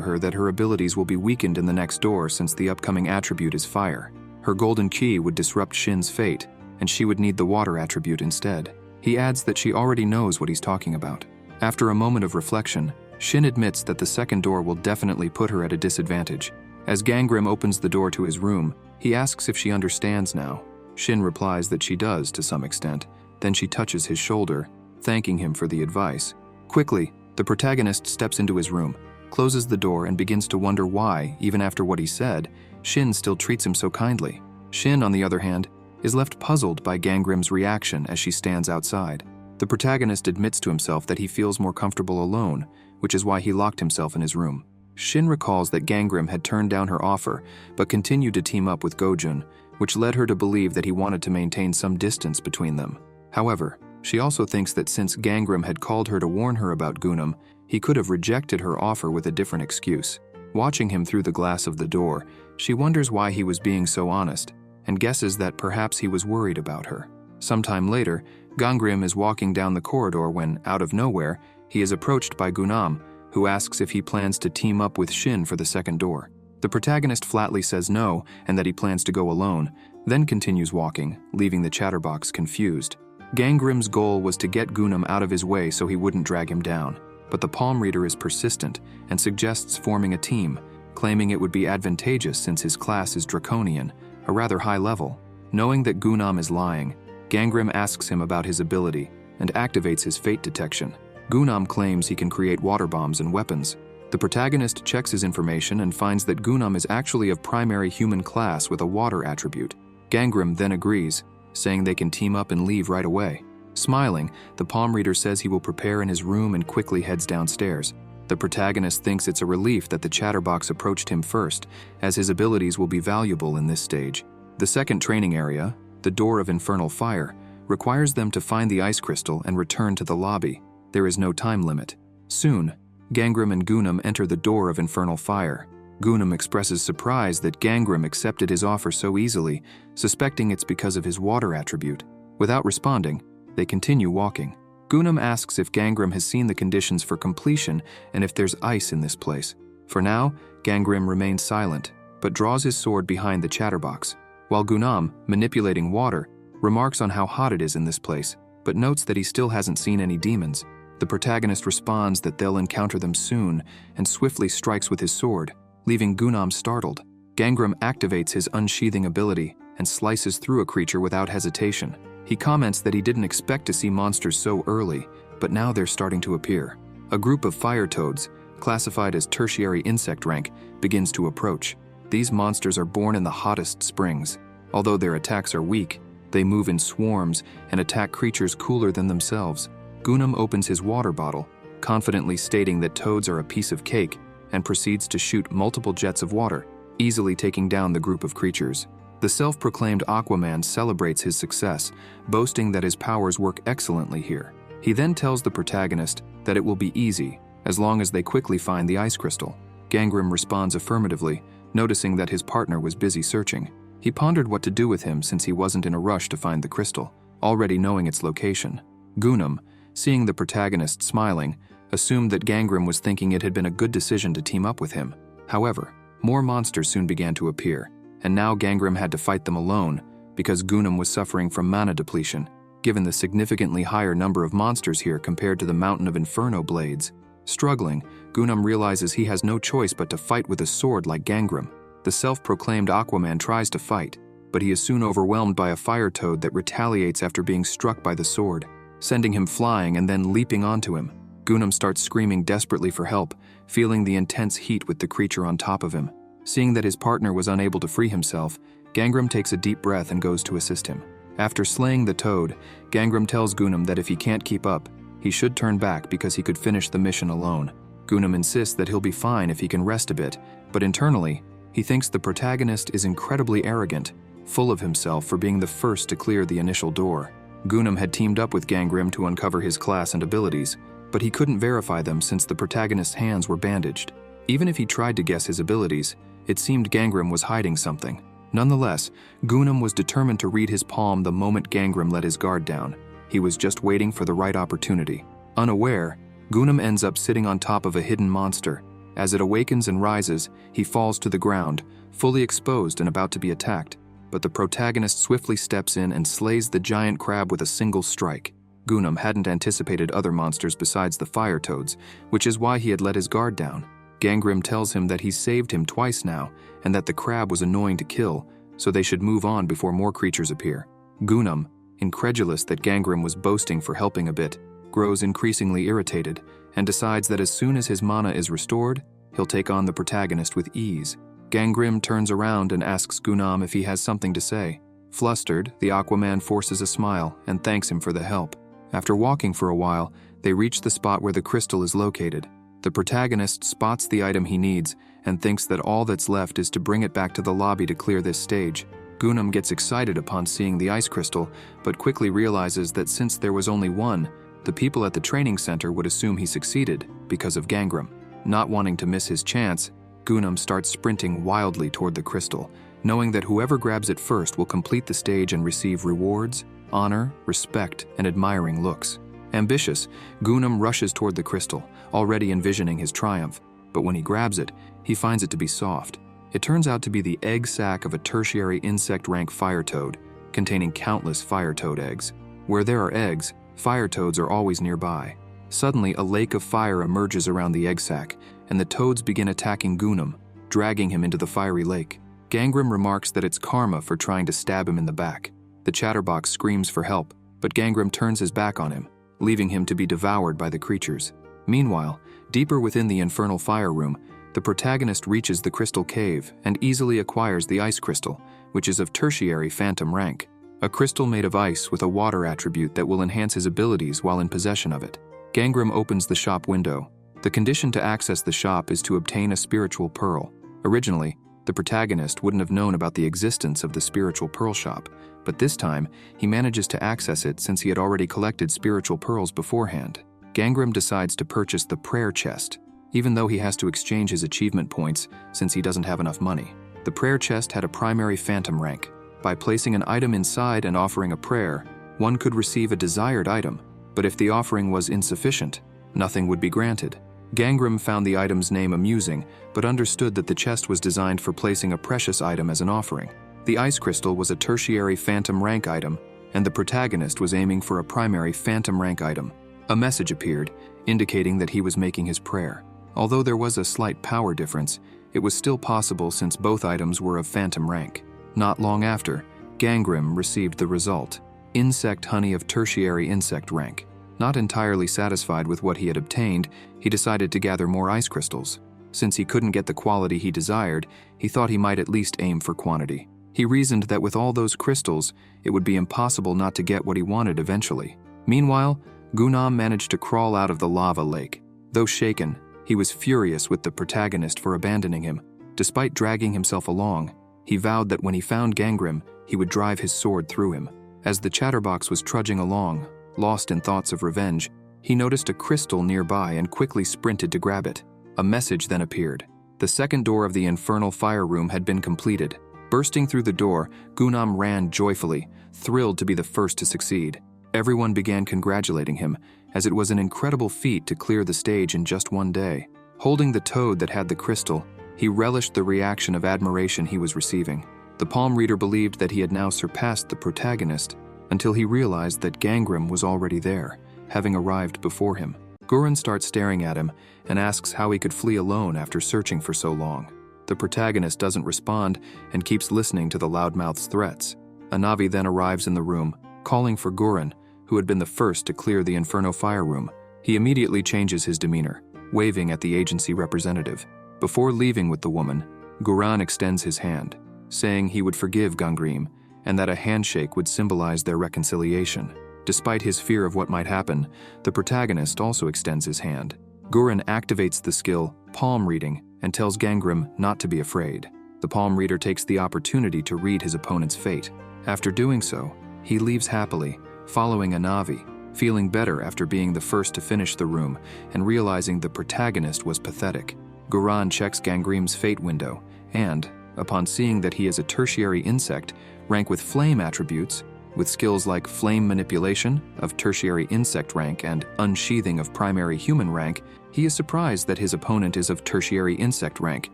her that her abilities will be weakened in the next door since the upcoming attribute is fire. Her golden key would disrupt Shin's fate, and she would need the water attribute instead. He adds that she already knows what he's talking about. After a moment of reflection, Shin admits that the second door will definitely put her at a disadvantage. As Gangrim opens the door to his room, he asks if she understands now. Shin replies that she does to some extent. Then she touches his shoulder, thanking him for the advice. Quickly, the protagonist steps into his room, closes the door, and begins to wonder why, even after what he said, Shin still treats him so kindly. Shin, on the other hand, is left puzzled by Gangrim's reaction as she stands outside. The protagonist admits to himself that he feels more comfortable alone, which is why he locked himself in his room. Shin recalls that Gangrim had turned down her offer, but continued to team up with Gojun, which led her to believe that he wanted to maintain some distance between them. However, she also thinks that since Gangrim had called her to warn her about Gunam, he could have rejected her offer with a different excuse. Watching him through the glass of the door, she wonders why he was being so honest, and guesses that perhaps he was worried about her. Sometime later, Gangrim is walking down the corridor when, out of nowhere, he is approached by Gunam, who asks if he plans to team up with Shin for the second door. The protagonist flatly says no and that he plans to go alone, then continues walking, leaving the chatterbox confused. Gangrim's goal was to get Gunam out of his way so he wouldn't drag him down, but the palm reader is persistent and suggests forming a team, claiming it would be advantageous since his class is draconian, a rather high level. Knowing that Gunam is lying, Gangrim asks him about his ability and activates his fate detection. Gunam claims he can create water bombs and weapons. The protagonist checks his information and finds that Gunam is actually of primary human class with a water attribute. Gangrim then agrees, saying they can team up and leave right away. Smiling, the palm reader says he will prepare in his room and quickly heads downstairs. The protagonist thinks it's a relief that the chatterbox approached him first, as his abilities will be valuable in this stage. The second training area, the Door of Infernal Fire, requires them to find the ice crystal and return to the lobby. There is no time limit. Soon, Gangrim and Gunam enter the Door of Infernal Fire. Gunam expresses surprise that Gangrim accepted his offer so easily, suspecting it's because of his water attribute. Without responding, they continue walking. Gunam asks if Gangrim has seen the conditions for completion and if there's ice in this place. For now, Gangrim remains silent, but draws his sword behind the chatterbox, while Gunam, manipulating water, remarks on how hot it is in this place, but notes that he still hasn't seen any demons. The protagonist responds that they'll encounter them soon and swiftly strikes with his sword, leaving Gunam startled. Gangrim activates his unsheathing ability and slices through a creature without hesitation. He comments that he didn't expect to see monsters so early, but now they're starting to appear. A group of fire toads, classified as tertiary insect rank, begins to approach. These monsters are born in the hottest springs. Although their attacks are weak, they move in swarms and attack creatures cooler than themselves. Gunam opens his water bottle, confidently stating that toads are a piece of cake, and proceeds to shoot multiple jets of water, easily taking down the group of creatures. The self-proclaimed Aquaman celebrates his success, boasting that his powers work excellently here. He then tells the protagonist that it will be easy, as long as they quickly find the ice crystal. Gangrim responds affirmatively, noticing that his partner was busy searching. He pondered what to do with him since he wasn't in a rush to find the crystal, already knowing its location. Gunam, seeing the protagonist smiling, assumed that Gangrim was thinking it had been a good decision to team up with him. However, more monsters soon began to appear, and now Gangrim had to fight them alone because Gunam was suffering from mana depletion, given the significantly higher number of monsters here compared to the Mountain of Inferno Blades. Struggling, Gunam realizes he has no choice but to fight with a sword like Gangrim. The self-proclaimed Aquaman tries to fight, but he is soon overwhelmed by a fire toad that retaliates after being struck by the sword, sending him flying and then leaping onto him. Gunam starts screaming desperately for help, feeling the intense heat with the creature on top of him. Seeing that his partner was unable to free himself, Gangrim takes a deep breath and goes to assist him. After slaying the toad, Gangrim tells Gunam that if he can't keep up, he should turn back because he could finish the mission alone. Gunam insists that he'll be fine if he can rest a bit, but internally, he thinks the protagonist is incredibly arrogant, full of himself for being the first to clear the initial door. Gunam had teamed up with Gangrim to uncover his class and abilities, but he couldn't verify them since the protagonist's hands were bandaged. Even if he tried to guess his abilities, it seemed Gangrim was hiding something. Nonetheless, Gunam was determined to read his palm the moment Gangrim let his guard down. He was just waiting for the right opportunity. Unaware, Gunam ends up sitting on top of a hidden monster. As it awakens and rises, he falls to the ground, fully exposed and about to be attacked. But the protagonist swiftly steps in and slays the giant crab with a single strike. Gunam hadn't anticipated other monsters besides the fire toads, which is why he had let his guard down. Gangrim tells him that he's saved him twice now, and that the crab was annoying to kill, so they should move on before more creatures appear. Gunam, incredulous that Gangrim was boasting for helping a bit, grows increasingly irritated, and decides that as soon as his mana is restored, he'll take on the protagonist with ease. Gangrim turns around and asks Gunam if he has something to say. Flustered, the Aquaman forces a smile and thanks him for the help. After walking for a while, they reach the spot where the crystal is located. The protagonist spots the item he needs and thinks that all that's left is to bring it back to the lobby to clear this stage. Gunam gets excited upon seeing the ice crystal, but quickly realizes that since there was only one, the people at the training center would assume he succeeded because of Gangrim. Not wanting to miss his chance, Gunam starts sprinting wildly toward the crystal, knowing that whoever grabs it first will complete the stage and receive rewards, honor, respect, and admiring looks. Ambitious, Gunam rushes toward the crystal, already envisioning his triumph, but when he grabs it, he finds it to be soft. It turns out to be the egg sac of a tertiary insect rank fire toad, containing countless fire toad eggs. Where there are eggs, fire toads are always nearby. Suddenly, a lake of fire emerges around the egg sac, and the toads begin attacking Gunam, dragging him into the fiery lake. Gangrim remarks that it's karma for trying to stab him in the back. The chatterbox screams for help, but Gangrim turns his back on him, leaving him to be devoured by the creatures. Meanwhile, deeper within the infernal fire room, the protagonist reaches the crystal cave and easily acquires the ice crystal, which is of tertiary phantom rank. A crystal made of ice with a water attribute that will enhance his abilities while in possession of it. Gangrim opens the shop window. The condition to access the shop is to obtain a spiritual pearl. Originally, the protagonist wouldn't have known about the existence of the spiritual pearl shop, but this time, he manages to access it since he had already collected spiritual pearls beforehand. Gangrim decides to purchase the prayer chest, even though he has to exchange his achievement points since he doesn't have enough money. The prayer chest had a primary phantom rank. By placing an item inside and offering a prayer, one could receive a desired item, but if the offering was insufficient, nothing would be granted. Gangrim found the item's name amusing, but understood that the chest was designed for placing a precious item as an offering. The ice crystal was a tertiary phantom rank item, and the protagonist was aiming for a primary phantom rank item. A message appeared, indicating that he was making his prayer. Although there was a slight power difference, it was still possible since both items were of phantom rank. Not long after, Gangrim received the result: insect honey of tertiary insect rank. Not entirely satisfied with what he had obtained, he decided to gather more ice crystals. Since he couldn't get the quality he desired, he thought he might at least aim for quantity. He reasoned that with all those crystals, it would be impossible not to get what he wanted eventually. Meanwhile, Gunam managed to crawl out of the lava lake. Though shaken, he was furious with the protagonist for abandoning him. Despite dragging himself along, he vowed that when he found Gangrim, he would drive his sword through him. As the chatterbox was trudging along, lost in thoughts of revenge, he noticed a crystal nearby and quickly sprinted to grab it. A message then appeared. The second door of the infernal fire room had been completed. Bursting through the door, Gunam ran joyfully, thrilled to be the first to succeed. Everyone began congratulating him, as it was an incredible feat to clear the stage in just one day. Holding the toad that had the crystal, he relished the reaction of admiration he was receiving. The palm reader believed that he had now surpassed the protagonist, until he realized that Gangrim was already there, having arrived before him. Gurren starts staring at him and asks how he could flee alone after searching for so long. The protagonist doesn't respond and keeps listening to the loudmouth's threats. A Navi then arrives in the room, calling for Gurren, who had been the first to clear the Inferno fire room. He immediately changes his demeanor, waving at the agency representative. Before leaving with the woman, Gurren extends his hand, saying he would forgive Gangrim and that a handshake would symbolize their reconciliation. Despite his fear of what might happen, the protagonist also extends his hand. Gurren activates the skill palm reading and tells Gangrim not to be afraid. The palm reader takes the opportunity to read his opponent's fate. After doing so, he leaves happily, following Anavi, feeling better after being the first to finish the room and realizing the protagonist was pathetic. Guran checks Gangrim's fate window and, upon seeing that he is a tertiary insect, rank with flame attributes, with skills like flame manipulation of tertiary insect rank and unsheathing of primary human rank, he is surprised that his opponent is of tertiary insect rank,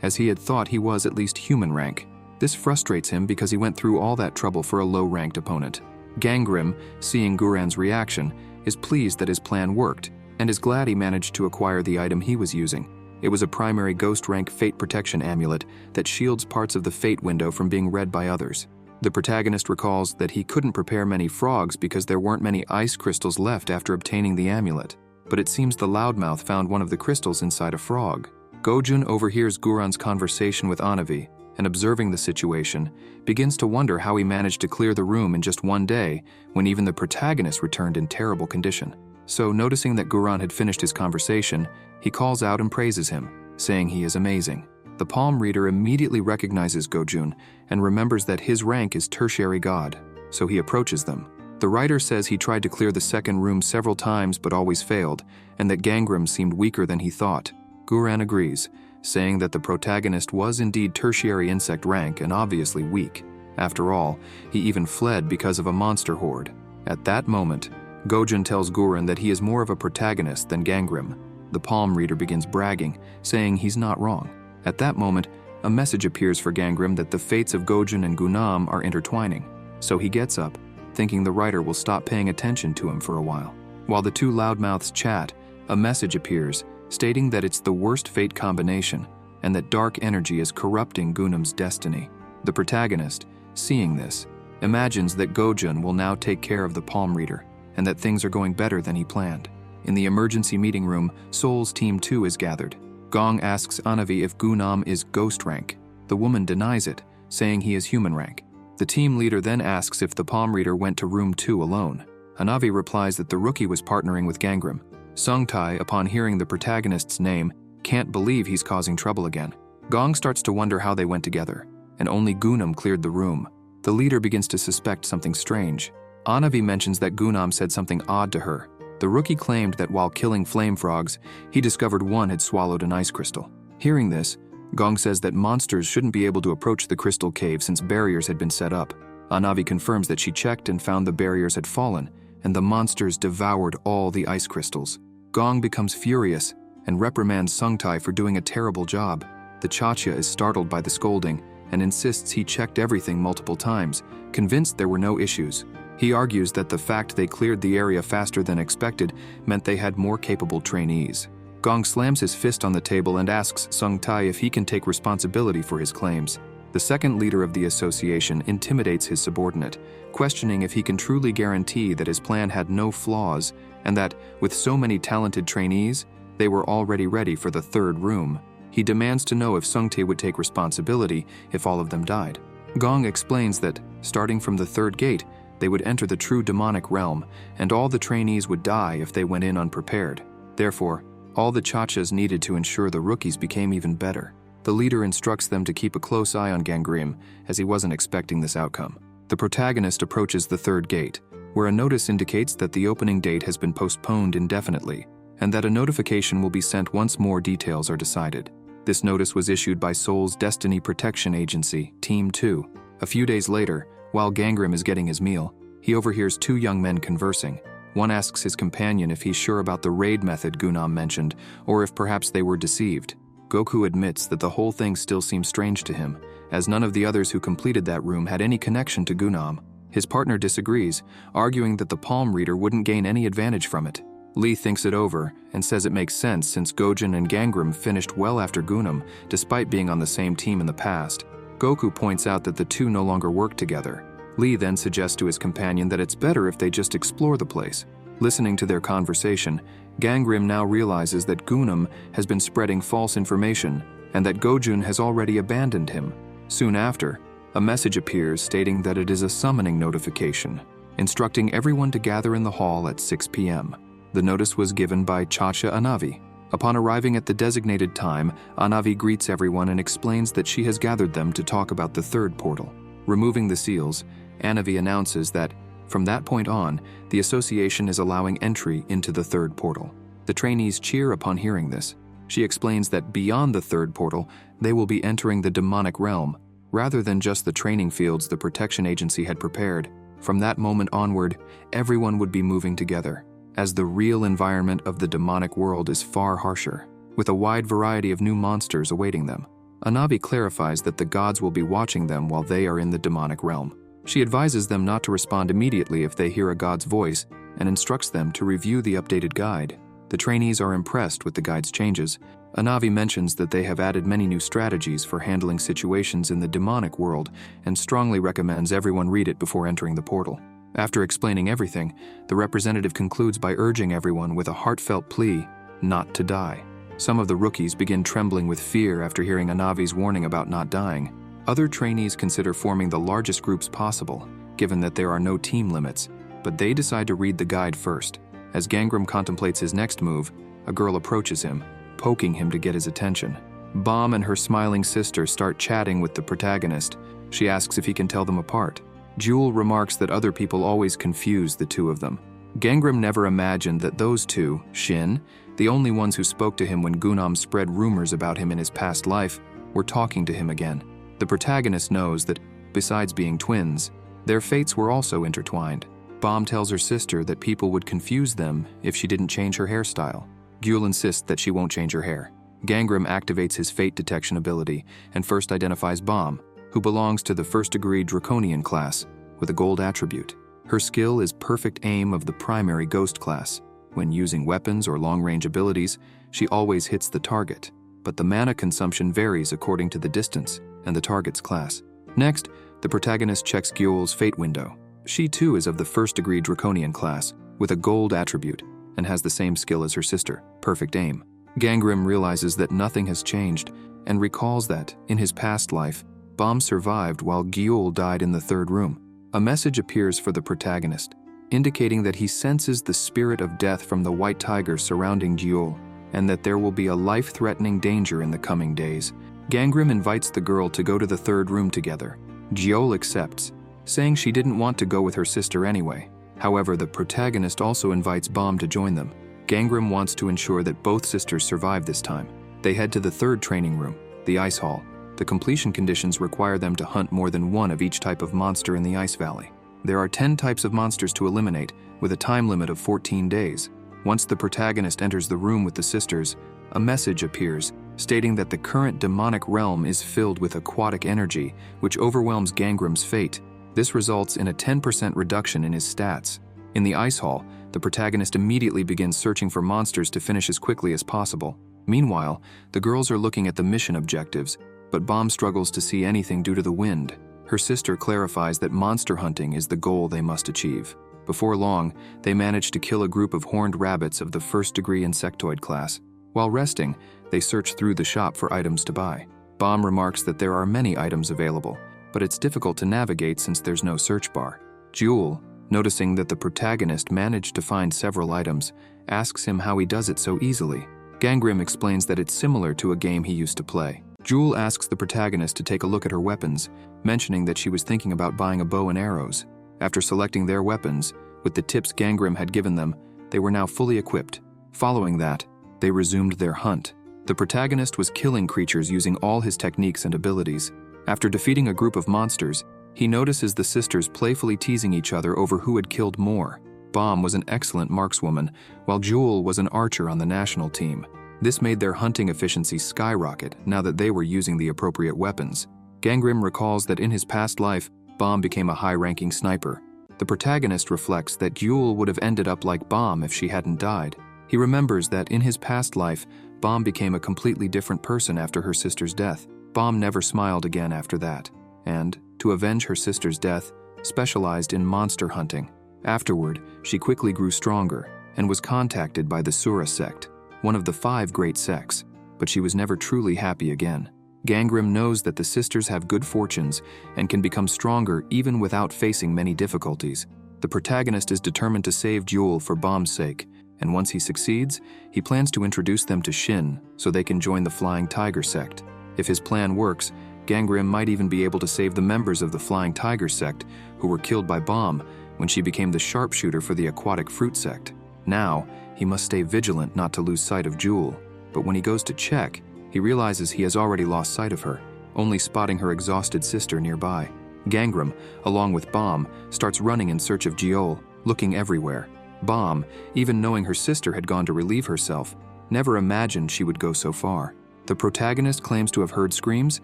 as he had thought he was at least human rank. This frustrates him because he went through all that trouble for a low-ranked opponent. Gangrim, seeing Guran's reaction, is pleased that his plan worked and is glad he managed to acquire the item he was using. It was a primary ghost rank fate protection amulet that shields parts of the fate window from being read by others. The protagonist recalls that he couldn't prepare many frogs because there weren't many ice crystals left after obtaining the amulet, but it seems the loudmouth found one of the crystals inside a frog. Gojun overhears Guran's conversation with Anavi and, observing the situation, begins to wonder how he managed to clear the room in just one day when even the protagonist returned in terrible condition. So, noticing that Guran had finished his conversation, he calls out and praises him, saying he is amazing. The palm reader immediately recognizes Gojun and remembers that his rank is tertiary god, so he approaches them. The writer says he tried to clear the second room several times but always failed, and that Gangrim seemed weaker than he thought. Guran agrees, saying that the protagonist was indeed tertiary insect rank and obviously weak. After all, he even fled because of a monster horde. At that moment, Gojun tells Guran that he is more of a protagonist than Gangrim. The palm reader begins bragging, saying he's not wrong. At that moment, a message appears for Gangrim that the fates of Gojun and Gunam are intertwining. So he gets up, thinking the writer will stop paying attention to him for a while. While the two loudmouths chat, a message appears stating that it's the worst fate combination and that dark energy is corrupting Gunam's destiny. The protagonist, seeing this, imagines that Gojun will now take care of the palm reader and that things are going better than he planned. In the emergency meeting room, Soul's Team 2 is gathered. Gong asks Anavi if Gunam is ghost rank. The woman denies it, saying he is human rank. The team leader then asks if the palm reader went to room 2 alone. Anavi replies that the rookie was partnering with Gangrim. Sungtae, upon hearing the protagonist's name, can't believe he's causing trouble again. Gong starts to wonder how they went together, and only Gunam cleared the room. The leader begins to suspect something strange. Anavi mentions that Gunam said something odd to her. The rookie claimed that while killing flame frogs, he discovered one had swallowed an ice crystal. Hearing this, Gong says that monsters shouldn't be able to approach the crystal cave since barriers had been set up. Anavi confirms that she checked and found the barriers had fallen, and the monsters devoured all the ice crystals. Gong becomes furious and reprimands Sungtae for doing a terrible job. The Chacha is startled by the scolding and insists he checked everything multiple times, convinced there were no issues. He argues that the fact they cleared the area faster than expected meant they had more capable trainees. Gong slams his fist on the table and asks Sungtae if he can take responsibility for his claims. The second leader of the association intimidates his subordinate, questioning if he can truly guarantee that his plan had no flaws and that, with so many talented trainees, they were already ready for the third room. He demands to know if Sungtae would take responsibility if all of them died. Gong explains that, starting from the third gate, they would enter the true demonic realm, and all the trainees would die if they went in unprepared. Therefore, all the Chachas needed to ensure the rookies became even better. The leader instructs them to keep a close eye on Gangrim, as he wasn't expecting this outcome. The protagonist approaches the third gate, where a notice indicates that the opening date has been postponed indefinitely, and that a notification will be sent once more details are decided. This notice was issued by Seoul's Destiny Protection Agency, Team 2. A few days later, while Gangrim is getting his meal, he overhears two young men conversing. One asks his companion if he's sure about the raid method Gunam mentioned, or if perhaps they were deceived. Goku admits that the whole thing still seems strange to him, as none of the others who completed that room had any connection to Gunam. His partner disagrees, arguing that the palm reader wouldn't gain any advantage from it. Lee thinks it over and says it makes sense since Gojun and Gangrim finished well after Gunam, despite being on the same team in the past. Goku points out that the two no longer work together. Lee then suggests to his companion that it's better if they just explore the place. Listening to their conversation, Gangrim now realizes that Gunam has been spreading false information and that Gojun has already abandoned him. Soon after, a message appears stating that it is a summoning notification, instructing everyone to gather in the hall at 6 p.m. The notice was given by Chacha Anavi. Upon arriving at the designated time, Anavi greets everyone and explains that she has gathered them to talk about the third portal. Removing the seals, Anavi announces that, From that point on, the association is allowing entry into the third portal. The trainees cheer upon hearing this. She explains that beyond the third portal, they will be entering the demonic realm, rather than just the training fields the protection agency had prepared. From that moment onward, everyone would be moving together, as the real environment of the demonic world is far harsher, with a wide variety of new monsters awaiting them. Anavi clarifies that the gods will be watching them while they are in the demonic realm. She advises them not to respond immediately if they hear a god's voice and instructs them to review the updated guide. The trainees are impressed with the guide's changes. Anavi mentions that they have added many new strategies for handling situations in the demonic world and strongly recommends everyone read it before entering the portal. After explaining everything, the representative concludes by urging everyone with a heartfelt plea not to die. Some of the rookies begin trembling with fear after hearing Anavi's warning about not dying. Other trainees consider forming the largest groups possible, given that there are no team limits, but they decide to read the guide first. As Gangram contemplates his next move, a girl approaches him, poking him to get his attention. Bomb and her smiling sister start chatting with the protagonist. She asks if he can tell them apart. Jewel remarks that other people always confuse the two of them. Gangram never imagined that those two, Shin, the only ones who spoke to him when Gunam spread rumors about him in his past life, were talking to him again. The protagonist knows that, besides being twins, their fates were also intertwined. Bomb tells her sister that people would confuse them if she didn't change her hairstyle. Gyul insists that she won't change her hair. Gangram activates his fate detection ability and first identifies Bomb, who belongs to the first-degree Draconian class, with a gold attribute. Her skill is perfect aim of the primary ghost class. When using weapons or long-range abilities, she always hits the target, but the mana consumption varies according to the distance and the target's class. Next, the protagonist checks Gyul's fate window. She too is of the first-degree Draconian class, with a gold attribute, and has the same skill as her sister, perfect aim. Gangram realizes that nothing has changed, and recalls that, in his past life, Bomb survived while Gyul died in the third room. A message appears for the protagonist, indicating that he senses the spirit of death from the white tiger surrounding Gyul, and that there will be a life-threatening danger in the coming days. Gangram invites the girl to go to the third room together. Gyul accepts, saying she didn't want to go with her sister anyway. However, the protagonist also invites Bomb to join them. Gangram wants to ensure that both sisters survive this time. They head to the third training room, the Ice Hall. The completion conditions require them to hunt more than one of each type of monster in the Ice Valley. There are 10 types of monsters to eliminate, with a time limit of 14 days. Once the protagonist enters the room with the sisters, a message appears, stating that the current demonic realm is filled with aquatic energy, which overwhelms Gangram's fate. This results in a 10% reduction in his stats. In the Ice Hall, the protagonist immediately begins searching for monsters to finish as quickly as possible. Meanwhile, the girls are looking at the mission objectives, but Bomb struggles to see anything due to the wind. Her sister clarifies that monster hunting is the goal they must achieve. Before long, they manage to kill a group of horned rabbits of the first-degree insectoid class. While resting, they search through the shop for items to buy. Bomb remarks that there are many items available, but it's difficult to navigate since there's no search bar. Jewel, noticing that the protagonist managed to find several items, asks him how he does it so easily. Gangram explains that it's similar to a game he used to play. Jewel asks the protagonist to take a look at her weapons, mentioning that she was thinking about buying a bow and arrows. After selecting their weapons, with the tips Gangram had given them, they were now fully equipped. Following that, they resumed their hunt. The protagonist was killing creatures using all his techniques and abilities. After defeating a group of monsters, he notices the sisters playfully teasing each other over who had killed more. Bomb was an excellent markswoman, while Jewel was an archer on the national team. This made their hunting efficiency skyrocket now that they were using the appropriate weapons. Gangram recalls that in his past life, Bomb became a high-ranking sniper. The protagonist reflects that Jewel would have ended up like Bomb if she hadn't died. He remembers that in his past life, Bomb became a completely different person after her sister's death. Bomb never smiled again after that, and, to avenge her sister's death, specialized in monster hunting. Afterward, she quickly grew stronger and was contacted by the Sura sect, one of the 5 great sects, but she was never truly happy again. Gangram knows that the sisters have good fortunes and can become stronger even without facing many difficulties. The protagonist is determined to save Jewel for Bomb's sake, and once he succeeds, he plans to introduce them to Shin so they can join the Flying Tiger sect. If his plan works, Gangram might even be able to save the members of the Flying Tiger sect who were killed by Bomb when she became the sharpshooter for the aquatic fruit sect. Now, he must stay vigilant not to lose sight of Jewel, but when he goes to check, he realizes he has already lost sight of her, only spotting her exhausted sister nearby. Gangram, along with Bomb, starts running in search of Jewel, looking everywhere. Bomb, even knowing her sister had gone to relieve herself, never imagined she would go so far. The protagonist claims to have heard screams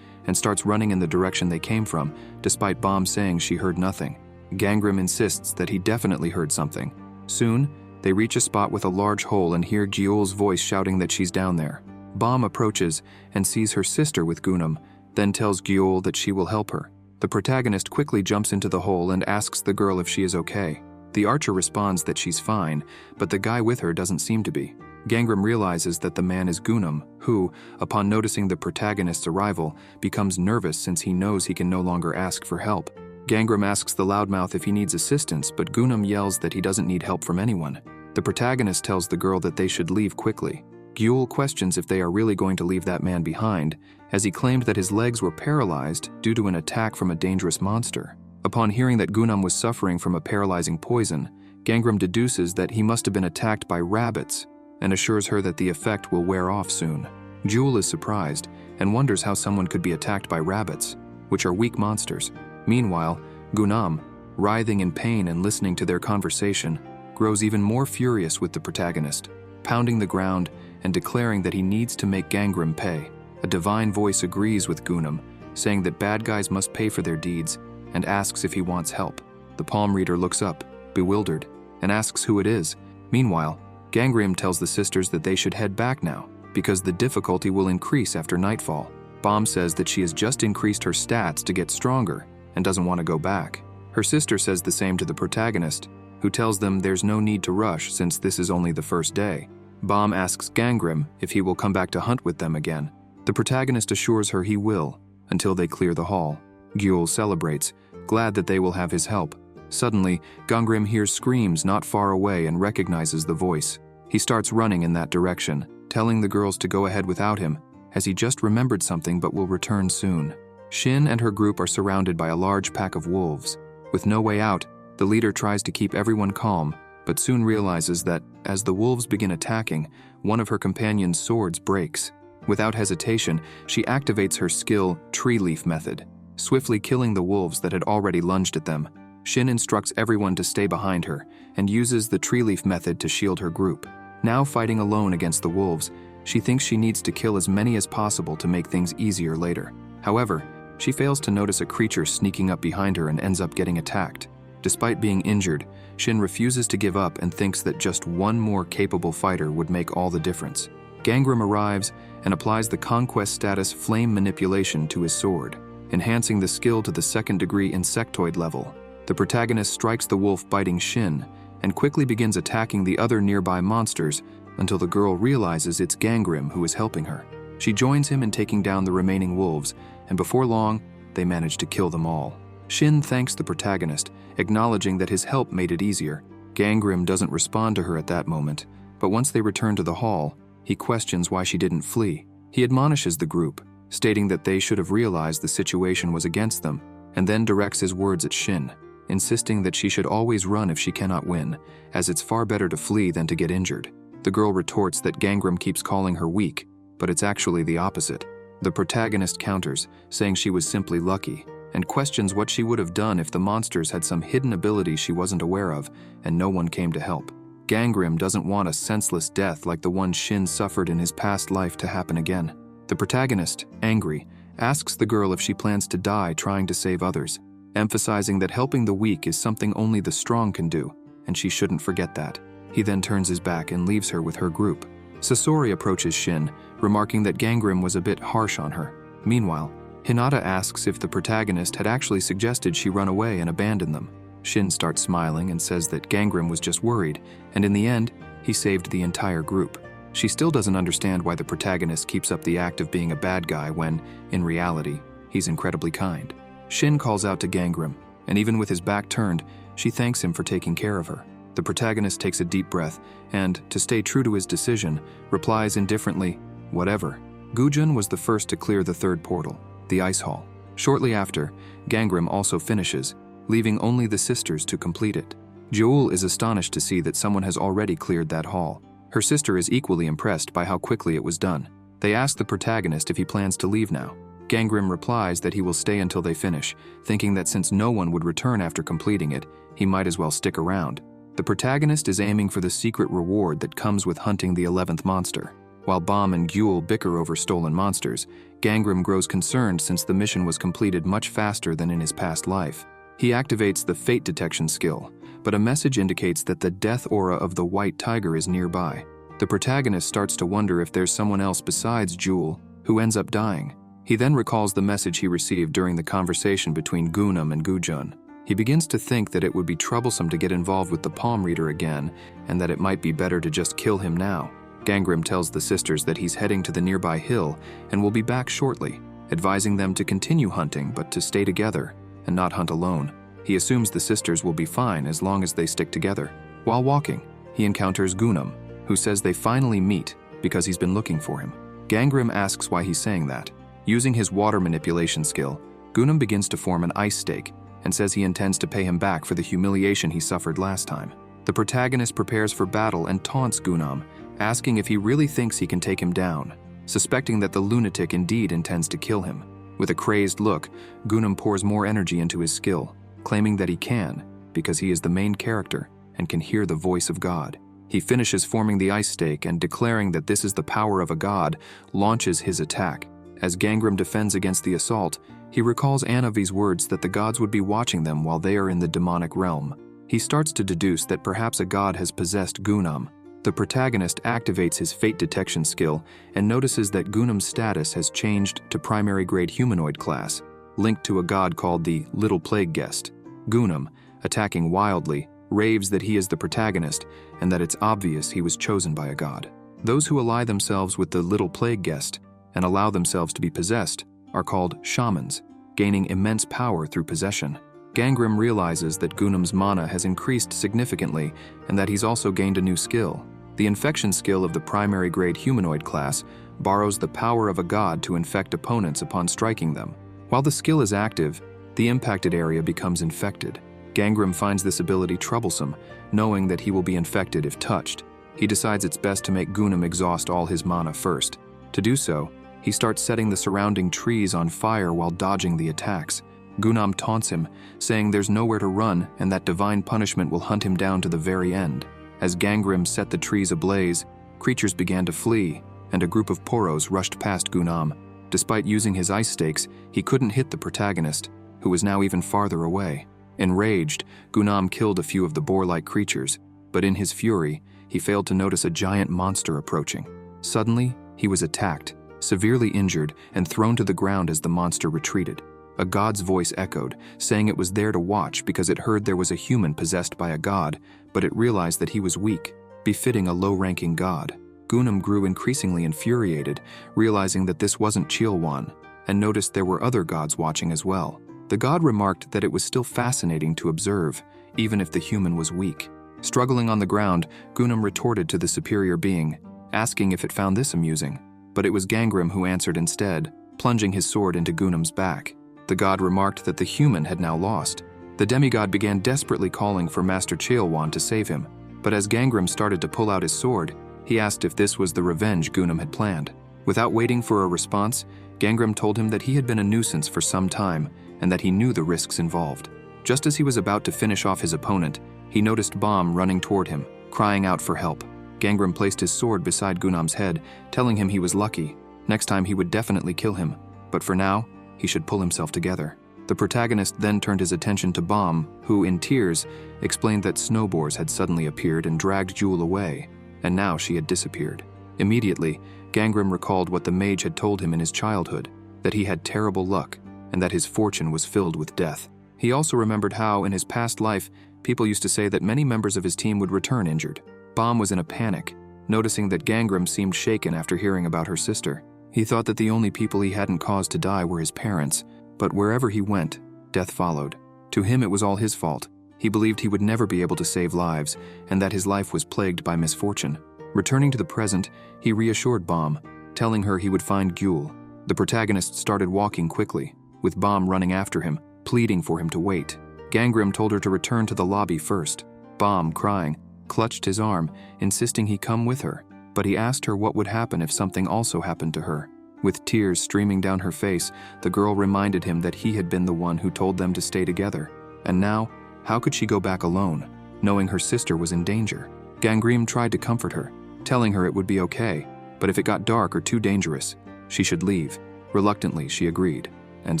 and starts running in the direction they came from, despite Bomb saying she heard nothing. Gangram insists that he definitely heard something. Soon, they reach a spot with a large hole and hear Jewel's voice shouting that she's down there. Bomb approaches and sees her sister with Gunam, then tells Jewel that she will help her. The protagonist quickly jumps into the hole and asks the girl if she is okay. The archer responds that she's fine, but the guy with her doesn't seem to be. Gangram realizes that the man is Gunam, who, upon noticing the protagonist's arrival, becomes nervous since he knows he can no longer ask for help. Gangram asks the loudmouth if he needs assistance, but Gunam yells that he doesn't need help from anyone. The protagonist tells the girl that they should leave quickly. Gyul questions if they are really going to leave that man behind, as he claimed that his legs were paralyzed due to an attack from a dangerous monster. Upon hearing that Gunam was suffering from a paralyzing poison, Gangram deduces that he must have been attacked by rabbits, and assures her that the effect will wear off soon. Jewel is surprised and wonders how someone could be attacked by rabbits, which are weak monsters. Meanwhile, Gunam, writhing in pain and listening to their conversation, grows even more furious with the protagonist, pounding the ground and declaring that he needs to make Gangram pay. A divine voice agrees with Gunam, saying that bad guys must pay for their deeds, and asks if he wants help. The palm reader looks up, bewildered, and asks who it is. Meanwhile, Gangram tells the sisters that they should head back now, because the difficulty will increase after nightfall. Bomb says that she has just increased her stats to get stronger and doesn't want to go back. Her sister says the same to the protagonist, who tells them there's no need to rush since this is only the first day. Bomb asks Gangram if he will come back to hunt with them again. The protagonist assures her he will, until they clear the hall. Gyul celebrates, glad that they will have his help. Suddenly, Gangram hears screams not far away and recognizes the voice. He starts running in that direction, telling the girls to go ahead without him, as he just remembered something but will return soon. Shin and her group are surrounded by a large pack of wolves. With no way out, the leader tries to keep everyone calm, but soon realizes that, as the wolves begin attacking, one of her companion's swords breaks. Without hesitation, she activates her skill tree leaf method, swiftly killing the wolves that had already lunged at them. Shin instructs everyone to stay behind her and uses the tree leaf method to shield her group. Now fighting alone against the wolves, she thinks she needs to kill as many as possible to make things easier later. However, she fails to notice a creature sneaking up behind her and ends up getting attacked. Despite being injured, Shin refuses to give up and thinks that just one more capable fighter would make all the difference. Gangram arrives and applies the conquest status Flame Manipulation to his sword, enhancing the skill to the 2nd degree insectoid level. The protagonist strikes the wolf biting Shin and quickly begins attacking the other nearby monsters until the girl realizes it's Gangram who is helping her. She joins him in taking down the remaining wolves, and before long, they manage to kill them all. Shin thanks the protagonist, acknowledging that his help made it easier. Gangram doesn't respond to her at that moment, but once they return to the hall, he questions why she didn't flee. He admonishes the group, stating that they should have realized the situation was against them, and then directs his words at Shin, insisting that she should always run if she cannot win, as it's far better to flee than to get injured. The girl retorts that Gangram keeps calling her weak, but it's actually the opposite. The protagonist counters, saying she was simply lucky, and questions what she would have done if the monsters had some hidden ability she wasn't aware of and no one came to help. Gangram doesn't want a senseless death like the one Shin suffered in his past life to happen again. The protagonist, angry, asks the girl if she plans to die trying to save others, emphasizing that helping the weak is something only the strong can do, and she shouldn't forget that. He then turns his back and leaves her with her group. Sasori approaches Shin, remarking that Gangram was a bit harsh on her. Meanwhile, Hinata asks if the protagonist had actually suggested she run away and abandon them. Shin starts smiling and says that Gangram was just worried, and in the end, he saved the entire group. She still doesn't understand why the protagonist keeps up the act of being a bad guy when, in reality, he's incredibly kind. Shin calls out to Gangram, and even with his back turned, she thanks him for taking care of her. The protagonist takes a deep breath and, to stay true to his decision, replies indifferently, "Whatever." Gujun was the first to clear the 3rd portal, the ice hall. Shortly after, Gangram also finishes, leaving only the sisters to complete it. Jewel is astonished to see that someone has already cleared that hall. Her sister is equally impressed by how quickly it was done. They ask the protagonist if he plans to leave now. Gangnam replies that he will stay until they finish, thinking that since no one would return after completing it, he might as well stick around. The protagonist is aiming for the secret reward that comes with hunting the 11th monster. While Bomb and Gyul bicker over stolen monsters, Gangnam grows concerned since the mission was completed much faster than in his past life. He activates the fate detection skill, but a message indicates that the death aura of the white tiger is nearby. The protagonist starts to wonder if there's someone else besides Jewel who ends up dying. He then recalls the message he received during the conversation between Gunam and Gujun. He begins to think that it would be troublesome to get involved with the palm reader again, and that it might be better to just kill him now. Gangnam tells the sisters that he's heading to the nearby hill and will be back shortly, advising them to continue hunting but to stay together and not hunt alone. He assumes the sisters will be fine as long as they stick together. While walking, he encounters Gunam, who says they finally meet because he's been looking for him. Gangnam asks why he's saying that. Using his water manipulation skill, Gunam begins to form an ice stake and says he intends to pay him back for the humiliation he suffered last time. The protagonist prepares for battle and taunts Gunam, asking if he really thinks he can take him down, suspecting that the lunatic indeed intends to kill him. With a crazed look, Gunam pours more energy into his skill, claiming that he can, because he is the main character and can hear the voice of God. He finishes forming the ice stake and, declaring that this is the power of a god, launches his attack. As Gangnam defends against the assault, he recalls Anavi's words that the gods would be watching them while they are in the demonic realm. He starts to deduce that perhaps a god has possessed Gunam. The protagonist activates his fate detection skill and notices that Gunam's status has changed to primary grade humanoid class, linked to a god called the Little Plague Guest. Gunam, attacking wildly, raves that he is the protagonist and that it's obvious he was chosen by a god. Those who ally themselves with the Little Plague Guest and allow themselves to be possessed are called shamans, gaining immense power through possession. Gangnam realizes that Gunam's mana has increased significantly and that he's also gained a new skill. The infection skill of the primary grade humanoid class borrows the power of a god to infect opponents upon striking them. While the skill is active, the impacted area becomes infected. Gangnam finds this ability troublesome, knowing that he will be infected if touched. He decides it's best to make Gunam exhaust all his mana first. To do so, he starts setting the surrounding trees on fire while dodging the attacks. Gunam taunts him, saying there's nowhere to run and that divine punishment will hunt him down to the very end. As Gangnam set the trees ablaze, creatures began to flee, and a group of poros rushed past Gunam. Despite using his ice stakes, he couldn't hit the protagonist, who was now even farther away. Enraged, Gunam killed a few of the boar-like creatures, but in his fury, he failed to notice a giant monster approaching. Suddenly, he was attacked, severely injured, and thrown to the ground as the monster retreated. A god's voice echoed, saying it was there to watch because it heard there was a human possessed by a god, but it realized that he was weak, befitting a low-ranking god. Gunam grew increasingly infuriated, realizing that this wasn't Chilwan, and noticed there were other gods watching as well. The god remarked that it was still fascinating to observe, even if the human was weak. Struggling on the ground, Gunam retorted to the superior being, asking if it found this amusing. But it was Gangnam who answered instead, plunging his sword into Gunam's back. The god remarked that the human had now lost. The demigod began desperately calling for Master Chilwan to save him, but as Gangnam started to pull out his sword, he asked if this was the revenge Gunam had planned. Without waiting for a response, Gangnam told him that he had been a nuisance for some time and that he knew the risks involved. Just as he was about to finish off his opponent, he noticed Bomb running toward him, crying out for help. Gangnam placed his sword beside Gunam's head, telling him he was lucky. Next time he would definitely kill him, but for now, he should pull himself together. The protagonist then turned his attention to Bomb, who, in tears, explained that snowboars had suddenly appeared and dragged Jewel away, and now she had disappeared. Immediately, Gangnam recalled what the mage had told him in his childhood, that he had terrible luck, and that his fortune was filled with death. He also remembered how, in his past life, people used to say that many members of his team would return injured. Bomb was in a panic, noticing that Gangnam seemed shaken after hearing about her sister. He thought that the only people he hadn't caused to die were his parents, but wherever he went, death followed. To him, it was all his fault. He believed he would never be able to save lives, and that his life was plagued by misfortune. Returning to the present, he reassured Bomb, telling her he would find Gyul. The protagonist started walking quickly, with Bomb running after him, pleading for him to wait. Gangnam told her to return to the lobby first. Bomb, crying, clutched his arm, insisting he come with her, but he asked her what would happen if something also happened to her. With tears streaming down her face, the girl reminded him that he had been the one who told them to stay together. And now, how could she go back alone, knowing her sister was in danger? Gangrim tried to comfort her, telling her it would be okay, but if it got dark or too dangerous, she should leave. Reluctantly, she agreed. And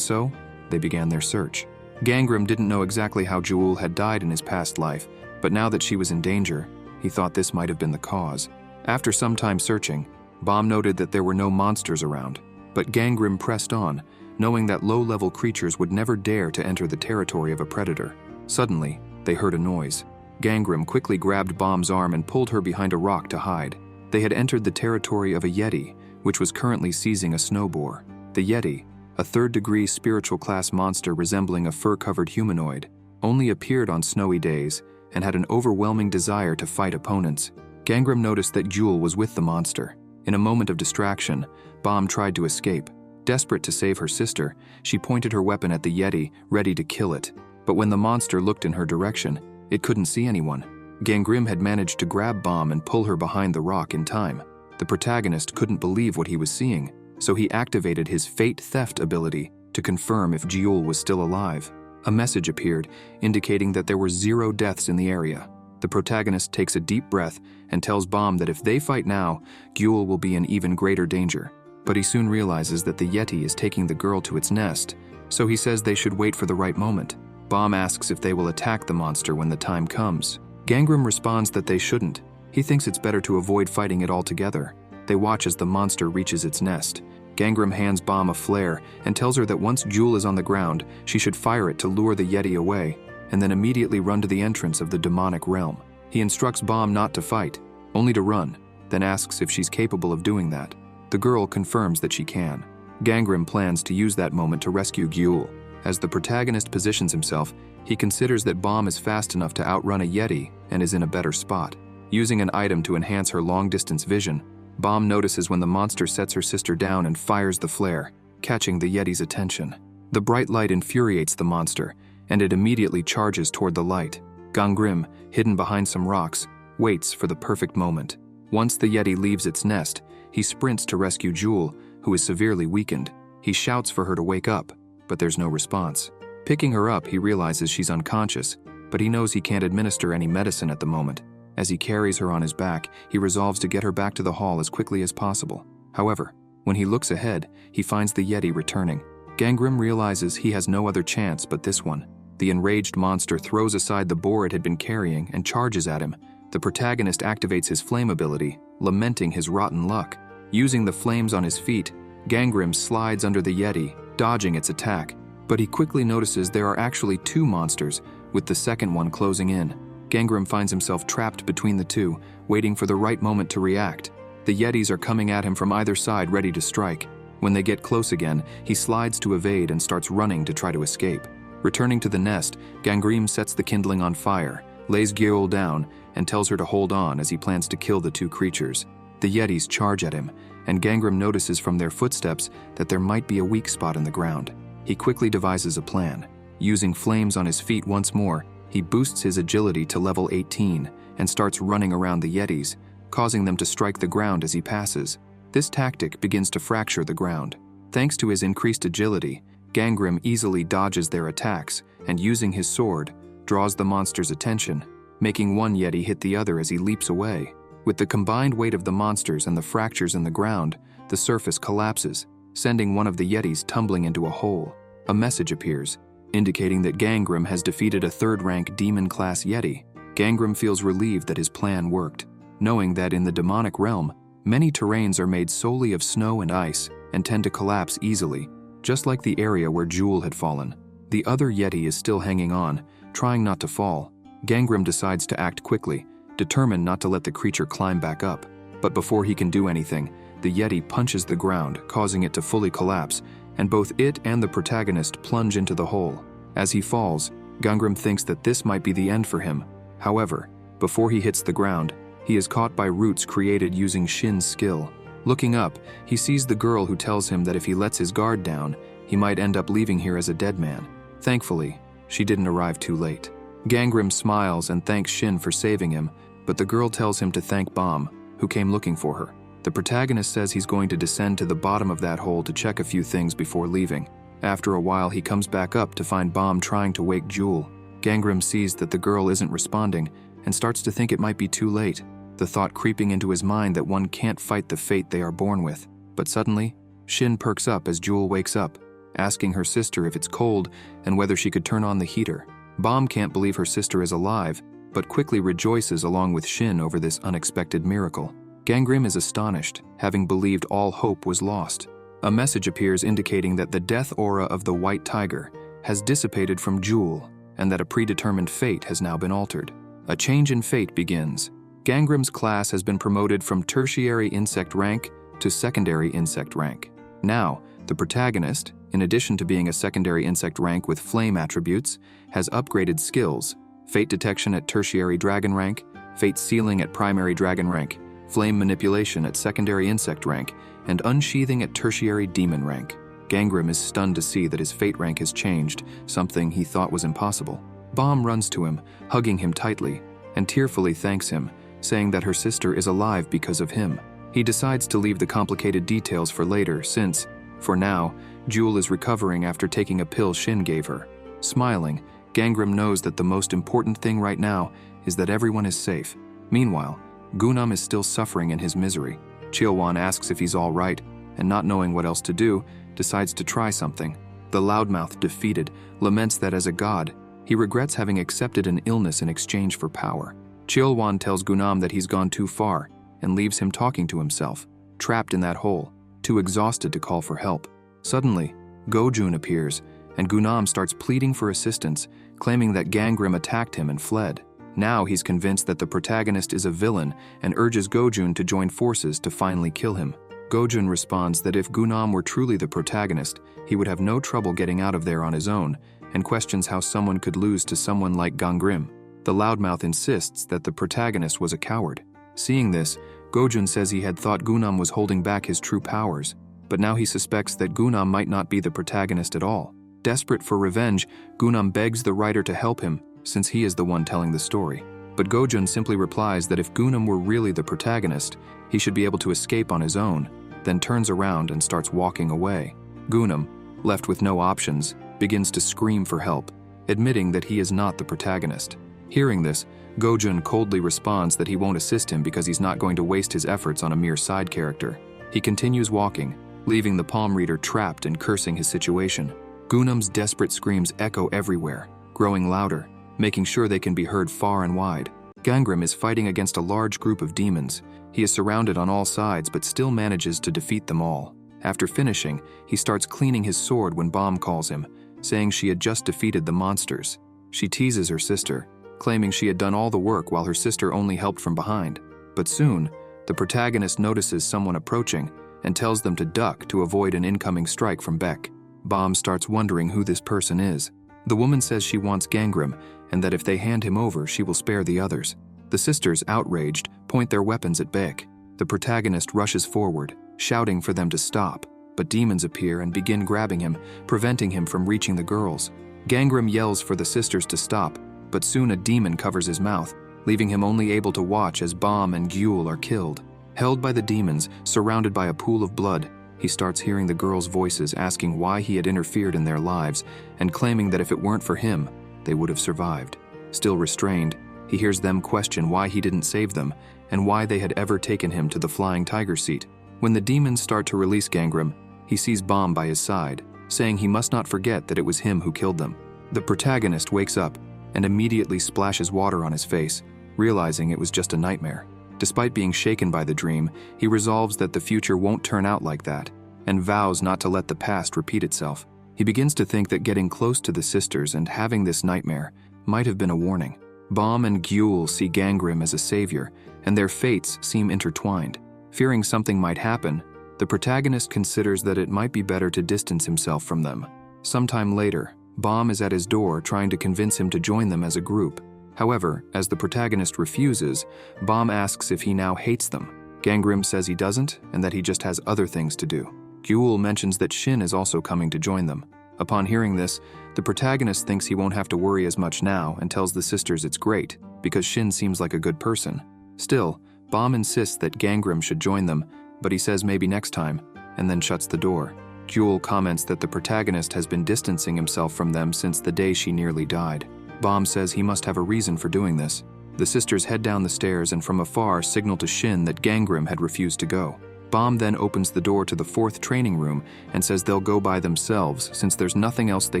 so, they began their search. Gangrim didn't know exactly how Jewel had died in his past life, but now that she was in danger, he thought this might have been the cause. After some time searching, Bomb noted that there were no monsters around, but Gangrim pressed on, knowing that low-level creatures would never dare to enter the territory of a predator. Suddenly, they heard a noise. Gangrim quickly grabbed Bomb's arm and pulled her behind a rock to hide. They had entered the territory of a Yeti, which was currently seizing a snow boar. The Yeti, a third-degree spiritual class monster resembling a fur-covered humanoid, only appeared on snowy days and had an overwhelming desire to fight opponents. Gangrim noticed that Jewel was with the monster. In a moment of distraction, Bomb tried to escape. Desperate to save her sister, she pointed her weapon at the Yeti, ready to kill it. But when the monster looked in her direction, it couldn't see anyone. Gangrim had managed to grab Bomb and pull her behind the rock in time. The protagonist couldn't believe what he was seeing, so he activated his Fate Theft ability to confirm if Jewel was still alive. A message appeared, indicating that there were 0 deaths in the area. The protagonist takes a deep breath and tells Bomb that if they fight now, Jewel will be in even greater danger. But he soon realizes that the Yeti is taking the girl to its nest, so he says they should wait for the right moment. Bomb asks if they will attack the monster when the time comes. Gangrim responds that they shouldn't. He thinks it's better to avoid fighting it altogether. They watch as the monster reaches its nest. Gangrim hands Bomb a flare and tells her that once Jewel is on the ground, she should fire it to lure the Yeti away, and then immediately run to the entrance of the demonic realm. He instructs Bomb not to fight, only to run, then asks if she's capable of doing that. The girl confirms that she can. Gangrim plans to use that moment to rescue Jewel. As the protagonist positions himself, he considers that Bomb is fast enough to outrun a Yeti and is in a better spot. Using an item to enhance her long-distance vision, Bomb notices when the monster sets her sister down and fires the flare, catching the Yeti's attention. The bright light infuriates the monster, and it immediately charges toward the light. Gangrim, hidden behind some rocks, waits for the perfect moment. Once the Yeti leaves its nest, he sprints to rescue Jewel, who is severely weakened. He shouts for her to wake up, but there's no response. Picking her up, he realizes she's unconscious, but he knows he can't administer any medicine at the moment. As he carries her on his back, he resolves to get her back to the hall as quickly as possible. However, when he looks ahead, he finds the Yeti returning. Gangrim realizes he has no other chance but this one. The enraged monster throws aside the boar it had been carrying and charges at him. The protagonist activates his flame ability, lamenting his rotten luck. Using the flames on his feet, Gangrim slides under the Yeti, dodging its attack. But he quickly notices there are actually 2 monsters, with the second one closing in. Gangrim finds himself trapped between the 2, waiting for the right moment to react. The Yetis are coming at him from either side, ready to strike. When they get close again, he slides to evade and starts running to try to escape. Returning to the nest, Gangrim sets the kindling on fire, lays Jewel down, and tells her to hold on as he plans to kill the 2 creatures. The Yetis charge at him, and Gangrim notices from their footsteps that there might be a weak spot in the ground. He quickly devises a plan. Using flames on his feet once more, he boosts his agility to level 18 and starts running around the Yetis, causing them to strike the ground as he passes. This tactic begins to fracture the ground. Thanks to his increased agility, Gangrim easily dodges their attacks and, using his sword, draws the monster's attention, making one Yeti hit the other as he leaps away. With the combined weight of the monsters and the fractures in the ground, the surface collapses, sending one of the Yetis tumbling into a hole. A message appears, indicating that Gangrim has defeated a 3rd-rank demon-class Yeti. Gangrim feels relieved that his plan worked, knowing that in the demonic realm, many terrains are made solely of snow and ice and tend to collapse easily, just like the area where Jewel had fallen. The other Yeti is still hanging on, trying not to fall. Gangrim decides to act quickly, determined not to let the creature climb back up. But before he can do anything, the Yeti punches the ground, causing it to fully collapse, and both it and the protagonist plunge into the hole. As he falls, Gangrim thinks that this might be the end for him. However, before he hits the ground, he is caught by roots created using Shin's skill. Looking up, he sees the girl who tells him that if he lets his guard down, he might end up leaving here as a dead man. Thankfully, she didn't arrive too late. Gangrim smiles and thanks Shin for saving him, but the girl tells him to thank Bam, who came looking for her. The protagonist says he's going to descend to the bottom of that hole to check a few things before leaving. After a while, he comes back up to find Bam trying to wake Jewel. Gangrim sees that the girl isn't responding and starts to think it might be too late, the thought creeping into his mind that one can't fight the fate they are born with. But suddenly, Shin perks up as Jewel wakes up, asking her sister if it's cold and whether she could turn on the heater. Bam can't believe her sister is alive, but quickly rejoices along with Shin over this unexpected miracle. Gangrim is astonished, having believed all hope was lost. A message appears indicating that the death aura of the white tiger has dissipated from Jewel and that a predetermined fate has now been altered. A change in fate begins. Gangrim's class has been promoted from tertiary insect rank to secondary insect rank. Now, the protagonist, in addition to being a secondary insect rank with flame attributes, has upgraded skills: fate detection at tertiary dragon rank, fate sealing at primary dragon rank, flame manipulation at secondary insect rank, and unsheathing at tertiary demon rank. Gangrim is stunned to see that his fate rank has changed, something he thought was impossible. Bam runs to him, hugging him tightly, and tearfully thanks him, saying that her sister is alive because of him. He decides to leave the complicated details for later since, for now, Jewel is recovering after taking a pill Shin gave her. Smiling, Gangrim knows that the most important thing right now is that everyone is safe. Meanwhile, Gunam is still suffering in his misery. Cheolwan asks if he's all right, and not knowing what else to do, decides to try something. The loudmouth, defeated, laments that as a god, he regrets having accepted an illness in exchange for power. Cheolwan tells Gunam that he's gone too far and leaves him talking to himself, trapped in that hole, too exhausted to call for help. Suddenly, Gojun appears, and Gunam starts pleading for assistance, claiming that Gangrim attacked him and fled. Now he's convinced that the protagonist is a villain and urges Gojun to join forces to finally kill him. Gojun responds that if Gunam were truly the protagonist, he would have no trouble getting out of there on his own, and questions how someone could lose to someone like Gangrim. The loudmouth insists that the protagonist was a coward. Seeing this, Gojun says he had thought Gunam was holding back his true powers, but now he suspects that Gunam might not be the protagonist at all. Desperate for revenge, Gunam begs the writer to help him, since he is the one telling the story. But Gojun simply replies that if Gunam were really the protagonist, he should be able to escape on his own, then turns around and starts walking away. Gunam, left with no options, begins to scream for help, admitting that he is not the protagonist. Hearing this, Gojun coldly responds that he won't assist him because he's not going to waste his efforts on a mere side character. He continues walking, leaving the palm reader trapped and cursing his situation. Gunam's desperate screams echo everywhere, growing louder, making sure they can be heard far and wide. Gangrim is fighting against a large group of demons. He is surrounded on all sides but still manages to defeat them all. After finishing, he starts cleaning his sword when Bam calls him, saying she had just defeated the monsters. She teases her sister, claiming she had done all the work while her sister only helped from behind. But soon, the protagonist notices someone approaching and tells them to duck to avoid an incoming strike from Beck. Bam starts wondering who this person is. The woman says she wants Gangrim and that if they hand him over, she will spare the others. The sisters, outraged, point their weapons at Beck. The protagonist rushes forward, shouting for them to stop, but demons appear and begin grabbing him, preventing him from reaching the girls. Gangrim yells for the sisters to stop, but soon a demon covers his mouth, leaving him only able to watch as Bam and Gyul are killed. Held by the demons, surrounded by a pool of blood, he starts hearing the girls' voices asking why he had interfered in their lives and claiming that if it weren't for him, they would have survived. Still restrained, he hears them question why he didn't save them and why they had ever taken him to the flying tiger seat. When the demons start to release Gangrim, he sees Bam by his side, saying he must not forget that it was him who killed them. The protagonist wakes up and immediately splashes water on his face, realizing it was just a nightmare. Despite being shaken by the dream, he resolves that the future won't turn out like that, and vows not to let the past repeat itself. He begins to think that getting close to the sisters and having this nightmare might have been a warning. Bam and Gyul see Gangrim as a savior, and their fates seem intertwined. Fearing something might happen, the protagonist considers that it might be better to distance himself from them. Sometime later, Bam is at his door trying to convince him to join them as a group. However, as the protagonist refuses, Bam asks if he now hates them. Gangrim says he doesn't and that he just has other things to do. Gyul mentions that Shin is also coming to join them. Upon hearing this, the protagonist thinks he won't have to worry as much now and tells the sisters it's great, because Shin seems like a good person. Still, Bomb insists that Gangram should join them, but he says maybe next time, and then shuts the door. Jewel comments that the protagonist has been distancing himself from them since the day she nearly died. Bomb says he must have a reason for doing this. The sisters head down the stairs and from afar signal to Shin that Gangram had refused to go. Bomb then opens the door to the 4th training room and says they'll go by themselves since there's nothing else they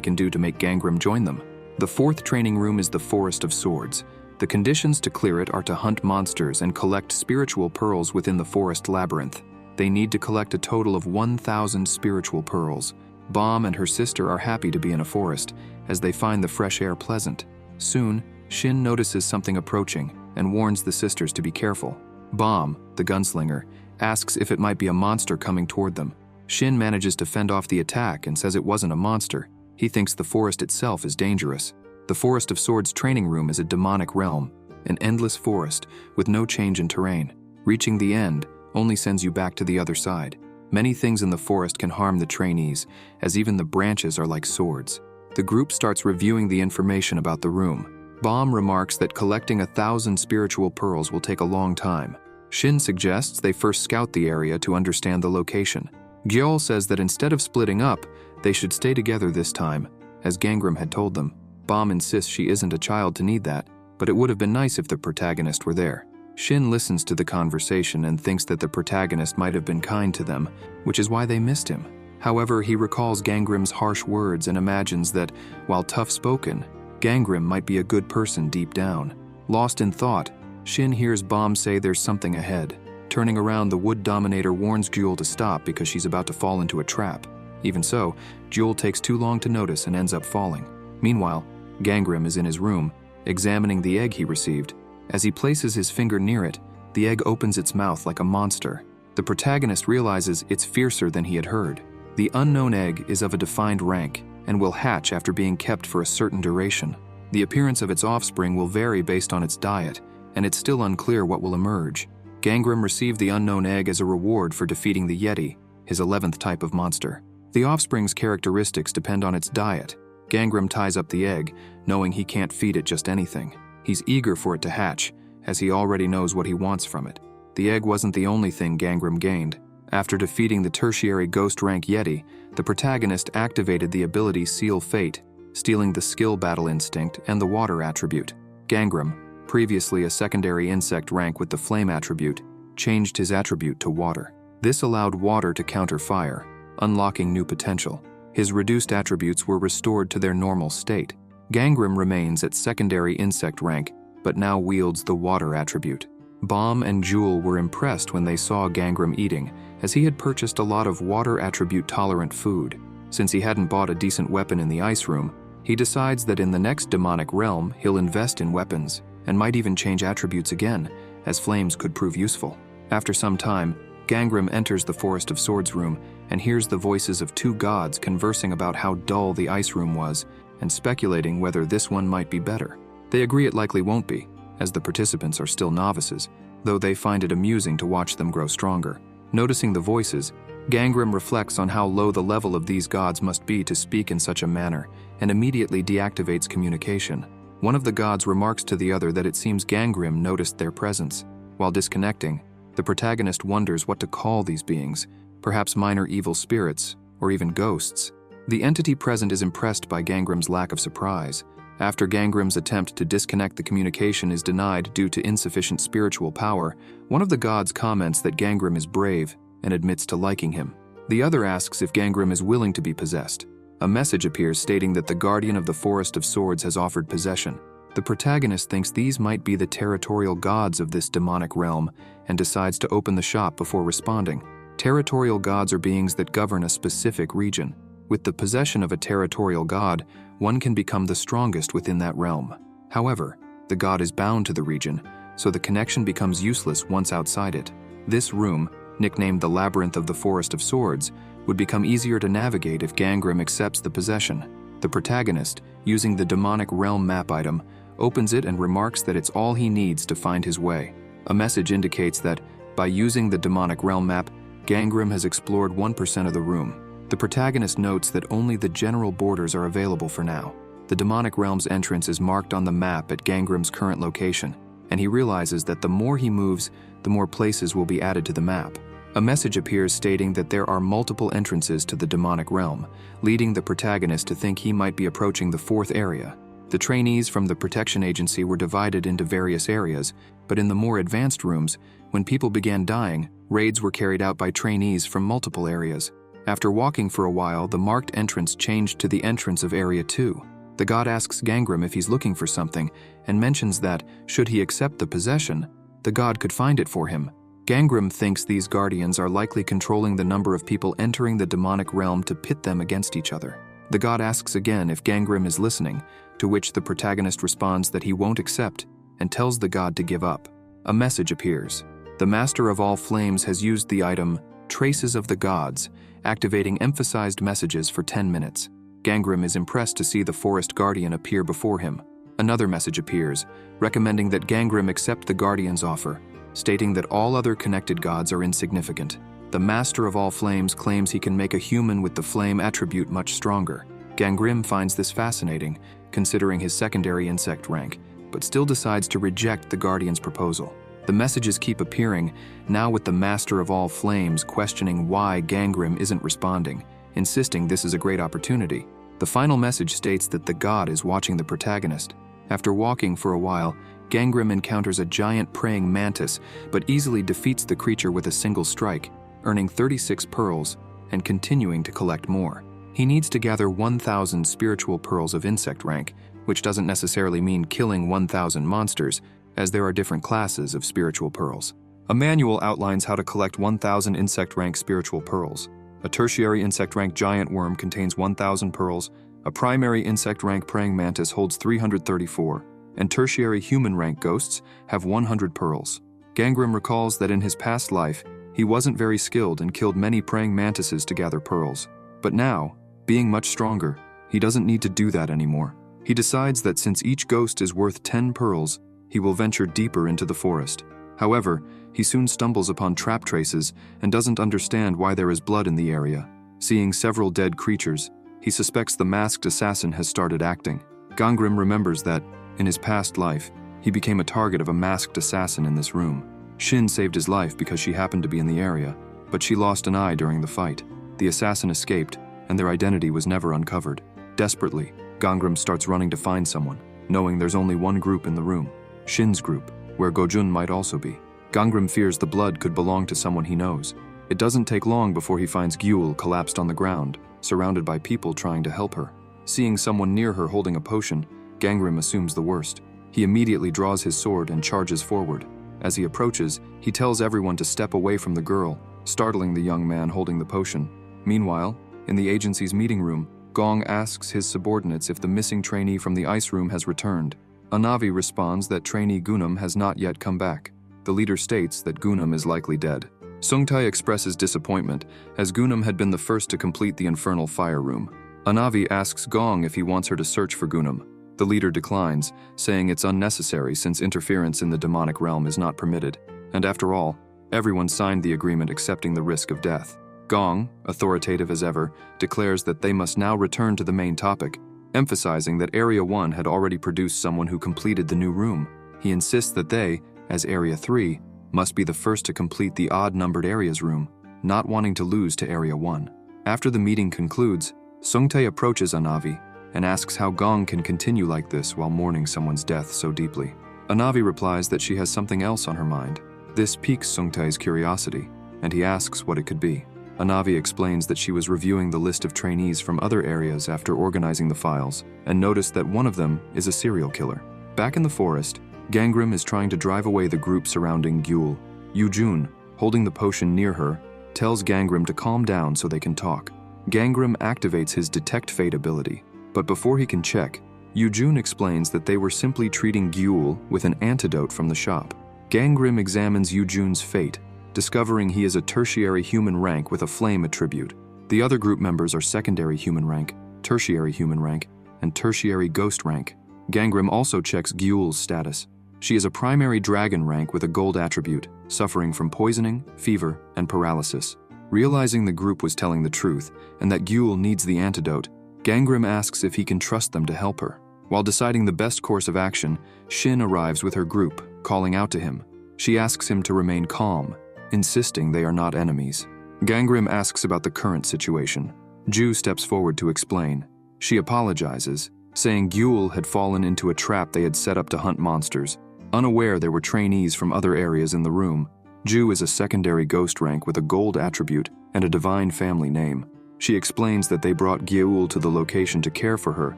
can do to make Gangram join them. The 4th training room is the Forest of Swords. The conditions to clear it are to hunt monsters and collect spiritual pearls within the forest labyrinth. They need to collect a total of 1,000 spiritual pearls. Bomb and her sister are happy to be in a forest, as they find the fresh air pleasant. Soon, Shin notices something approaching and warns the sisters to be careful. Bomb, the gunslinger, asks if it might be a monster coming toward them. Shin manages to fend off the attack and says it wasn't a monster. He thinks the forest itself is dangerous. The Forest of Swords training room is a demonic realm, an endless forest with no change in terrain. Reaching the end only sends you back to the other side. Many things in the forest can harm the trainees, as even the branches are like swords. The group starts reviewing the information about the room. Bomb remarks that collecting 1,000 spiritual pearls will take a long time. Shin suggests they first scout the area to understand the location. Gyeol says that instead of splitting up, they should stay together this time, as Gangram had told them. Bomb insists she isn't a child to need that, but it would have been nice if the protagonist were there. Shin listens to the conversation and thinks that the protagonist might have been kind to them, which is why they missed him. However, he recalls Gangram's harsh words and imagines that, while tough-spoken, Gangram might be a good person deep down. Lost in thought, Shin hears Bomb say there's something ahead. Turning around, the Wood Dominator warns Jewel to stop because she's about to fall into a trap. Even so, Jewel takes too long to notice and ends up falling. Meanwhile, Gangram is in his room, examining the egg he received. As he places his finger near it, the egg opens its mouth like a monster. The protagonist realizes it's fiercer than he had heard. The unknown egg is of a defined rank and will hatch after being kept for a certain duration. The appearance of its offspring will vary based on its diet, and it's still unclear what will emerge. Gangram received the unknown egg as a reward for defeating the Yeti, his 11th type of monster. The offspring's characteristics depend on its diet. Gangram ties up the egg, knowing he can't feed it just anything. He's eager for it to hatch, as he already knows what he wants from it. The egg wasn't the only thing Gangram gained. After defeating the tertiary ghost rank Yeti, the protagonist activated the ability Seal Fate, stealing the skill battle instinct and the water attribute. Gangram, previously a secondary insect rank with the flame attribute, changed his attribute to water. This allowed water to counter fire, unlocking new potential. His reduced attributes were restored to their normal state. Gangram remains at secondary insect rank, but now wields the water attribute. Bomb and Jewel were impressed when they saw Gangram eating, as he had purchased a lot of water attribute-tolerant food. Since he hadn't bought a decent weapon in the ice room, he decides that in the next demonic realm he'll invest in weapons, and might even change attributes again, as flames could prove useful. After some time, Gangram enters the Forest of Swords room and hears the voices of 2 gods conversing about how dull the ice room was and speculating whether this one might be better. They agree it likely won't be, as the participants are still novices, though they find it amusing to watch them grow stronger. Noticing the voices, Gangram reflects on how low the level of these gods must be to speak in such a manner and immediately deactivates communication. One of the gods remarks to the other that it seems Gangram noticed their presence. While disconnecting, the protagonist wonders what to call these beings, perhaps minor evil spirits, or even ghosts. The entity present is impressed by Gangram's lack of surprise. After Gangram's attempt to disconnect the communication is denied due to insufficient spiritual power, one of the gods comments that Gangram is brave and admits to liking him. The other asks if Gangram is willing to be possessed. A message appears stating that the guardian of the Forest of Swords has offered possession. The protagonist thinks these might be the territorial gods of this demonic realm and decides to open the shop before responding. Territorial gods are beings that govern a specific region. With the possession of a territorial god, one can become the strongest within that realm. However, the god is bound to the region, so the connection becomes useless once outside it. This room, nicknamed the Labyrinth of the Forest of Swords, would become easier to navigate if Gangram accepts the possession. The protagonist, using the demonic realm map item, opens it and remarks that it's all he needs to find his way. A message indicates that, by using the demonic realm map, Gangram has explored 1% of the room. The protagonist notes that only the general borders are available for now. The demonic realm's entrance is marked on the map at Gangrim's current location, and he realizes that the more he moves, the more places will be added to the map. A message appears stating that there are multiple entrances to the demonic realm, leading the protagonist to think he might be approaching the fourth area. The trainees from the protection agency were divided into various areas, but in the more advanced rooms, when people began dying, raids were carried out by trainees from multiple areas. After walking for a while, the marked entrance changed to the entrance of Area 2. The god asks Gangrim if he's looking for something, and mentions that, should he accept the possession, the god could find it for him. Gangrim thinks these guardians are likely controlling the number of people entering the demonic realm to pit them against each other. The god asks again if Gangrim is listening, to which the protagonist responds that he won't accept, and tells the god to give up. A message appears. The Master of All Flames has used the item, Traces of the Gods, activating emphasized messages for 10 minutes. Gangrim is impressed to see the forest guardian appear before him. Another message appears, recommending that Gangrim accept the guardian's offer, stating that all other connected gods are insignificant. The Master of All Flames claims he can make a human with the flame attribute much stronger. Gangrim finds this fascinating, considering his secondary insect rank, but still decides to reject the guardian's proposal. The messages keep appearing, now with the Master of All Flames questioning why Gangrim isn't responding, insisting this is a great opportunity. The final message states that the god is watching the protagonist. After walking for a while, Gangrim encounters a giant praying mantis, but easily defeats the creature with a single strike, earning 36 pearls and continuing to collect more. He needs to gather 1,000 spiritual pearls of insect rank, which doesn't necessarily mean killing 1,000 monsters, as there are different classes of spiritual pearls. A manual outlines how to collect 1,000 insect rank spiritual pearls. A tertiary insect rank giant worm contains 1,000 pearls, a primary insect rank praying mantis holds 334, and tertiary human rank ghosts have 100 pearls. Gangrim recalls that in his past life, he wasn't very skilled and killed many praying mantises to gather pearls. But now, being much stronger, he doesn't need to do that anymore. He decides that since each ghost is worth 10 pearls, he will venture deeper into the forest. However, he soon stumbles upon trap traces and doesn't understand why there is blood in the area. Seeing several dead creatures, he suspects the masked assassin has started acting. Gangrim remembers that, in his past life, he became a target of a masked assassin in this room. Shin saved his life because she happened to be in the area, but she lost an eye during the fight. The assassin escaped, and their identity was never uncovered. Desperately, Gangrim starts running to find someone, knowing there's only one group in the room, Shin's group, where Gojun might also be. Gangrim fears the blood could belong to someone he knows. It doesn't take long before he finds Gyul collapsed on the ground, surrounded by people trying to help her. Seeing someone near her holding a potion, Gangrim assumes the worst. He immediately draws his sword and charges forward. As he approaches, he tells everyone to step away from the girl, startling the young man holding the potion. Meanwhile, in the agency's meeting room, Gong asks his subordinates if the missing trainee from the ice room has returned. Anavi responds that trainee Gunam has not yet come back. The leader states that Gunam is likely dead. Sungtae expresses disappointment, as Gunam had been the first to complete the infernal fire room. Anavi asks Gong if he wants her to search for Gunam. The leader declines, saying it's unnecessary since interference in the demonic realm is not permitted. And after all, everyone signed the agreement accepting the risk of death. Gong, authoritative as ever, declares that they must now return to the main topic, emphasizing that Area 1 had already produced someone who completed the new room. He insists that they, as Area 3, must be the first to complete the odd-numbered areas room, not wanting to lose to Area 1. After the meeting concludes, Sungtae approaches Anavi and asks how Gong can continue like this while mourning someone's death so deeply. Anavi replies that she has something else on her mind. This piques Sungtae's curiosity, and he asks what it could be. Anavi explains that she was reviewing the list of trainees from other areas after organizing the files, and noticed that one of them is a serial killer. Back in the forest, Gangrim is trying to drive away the group surrounding Gyul. Yujun, holding the potion near her, tells Gangrim to calm down so they can talk. Gangrim activates his Detect Fate ability, but before he can check, Yujun explains that they were simply treating Gyul with an antidote from the shop. Gangrim examines Yujun's fate, discovering he is a tertiary human rank with a flame attribute. The other group members are secondary human rank, tertiary human rank, and tertiary ghost rank. Gangrim also checks Gyul's status. She is a primary dragon rank with a gold attribute, suffering from poisoning, fever, and paralysis. Realizing the group was telling the truth and that Gyul needs the antidote, Gangrym asks if he can trust them to help her. While deciding the best course of action, Shin arrives with her group, calling out to him. She asks him to remain calm, insisting they are not enemies. Gangrym asks about the current situation. Ju steps forward to explain. She apologizes, saying Gyul had fallen into a trap they had set up to hunt monsters. Unaware there were trainees from other areas in the room, Ju is a secondary ghost rank with a gold attribute and a divine family name. She explains that they brought Gyul to the location to care for her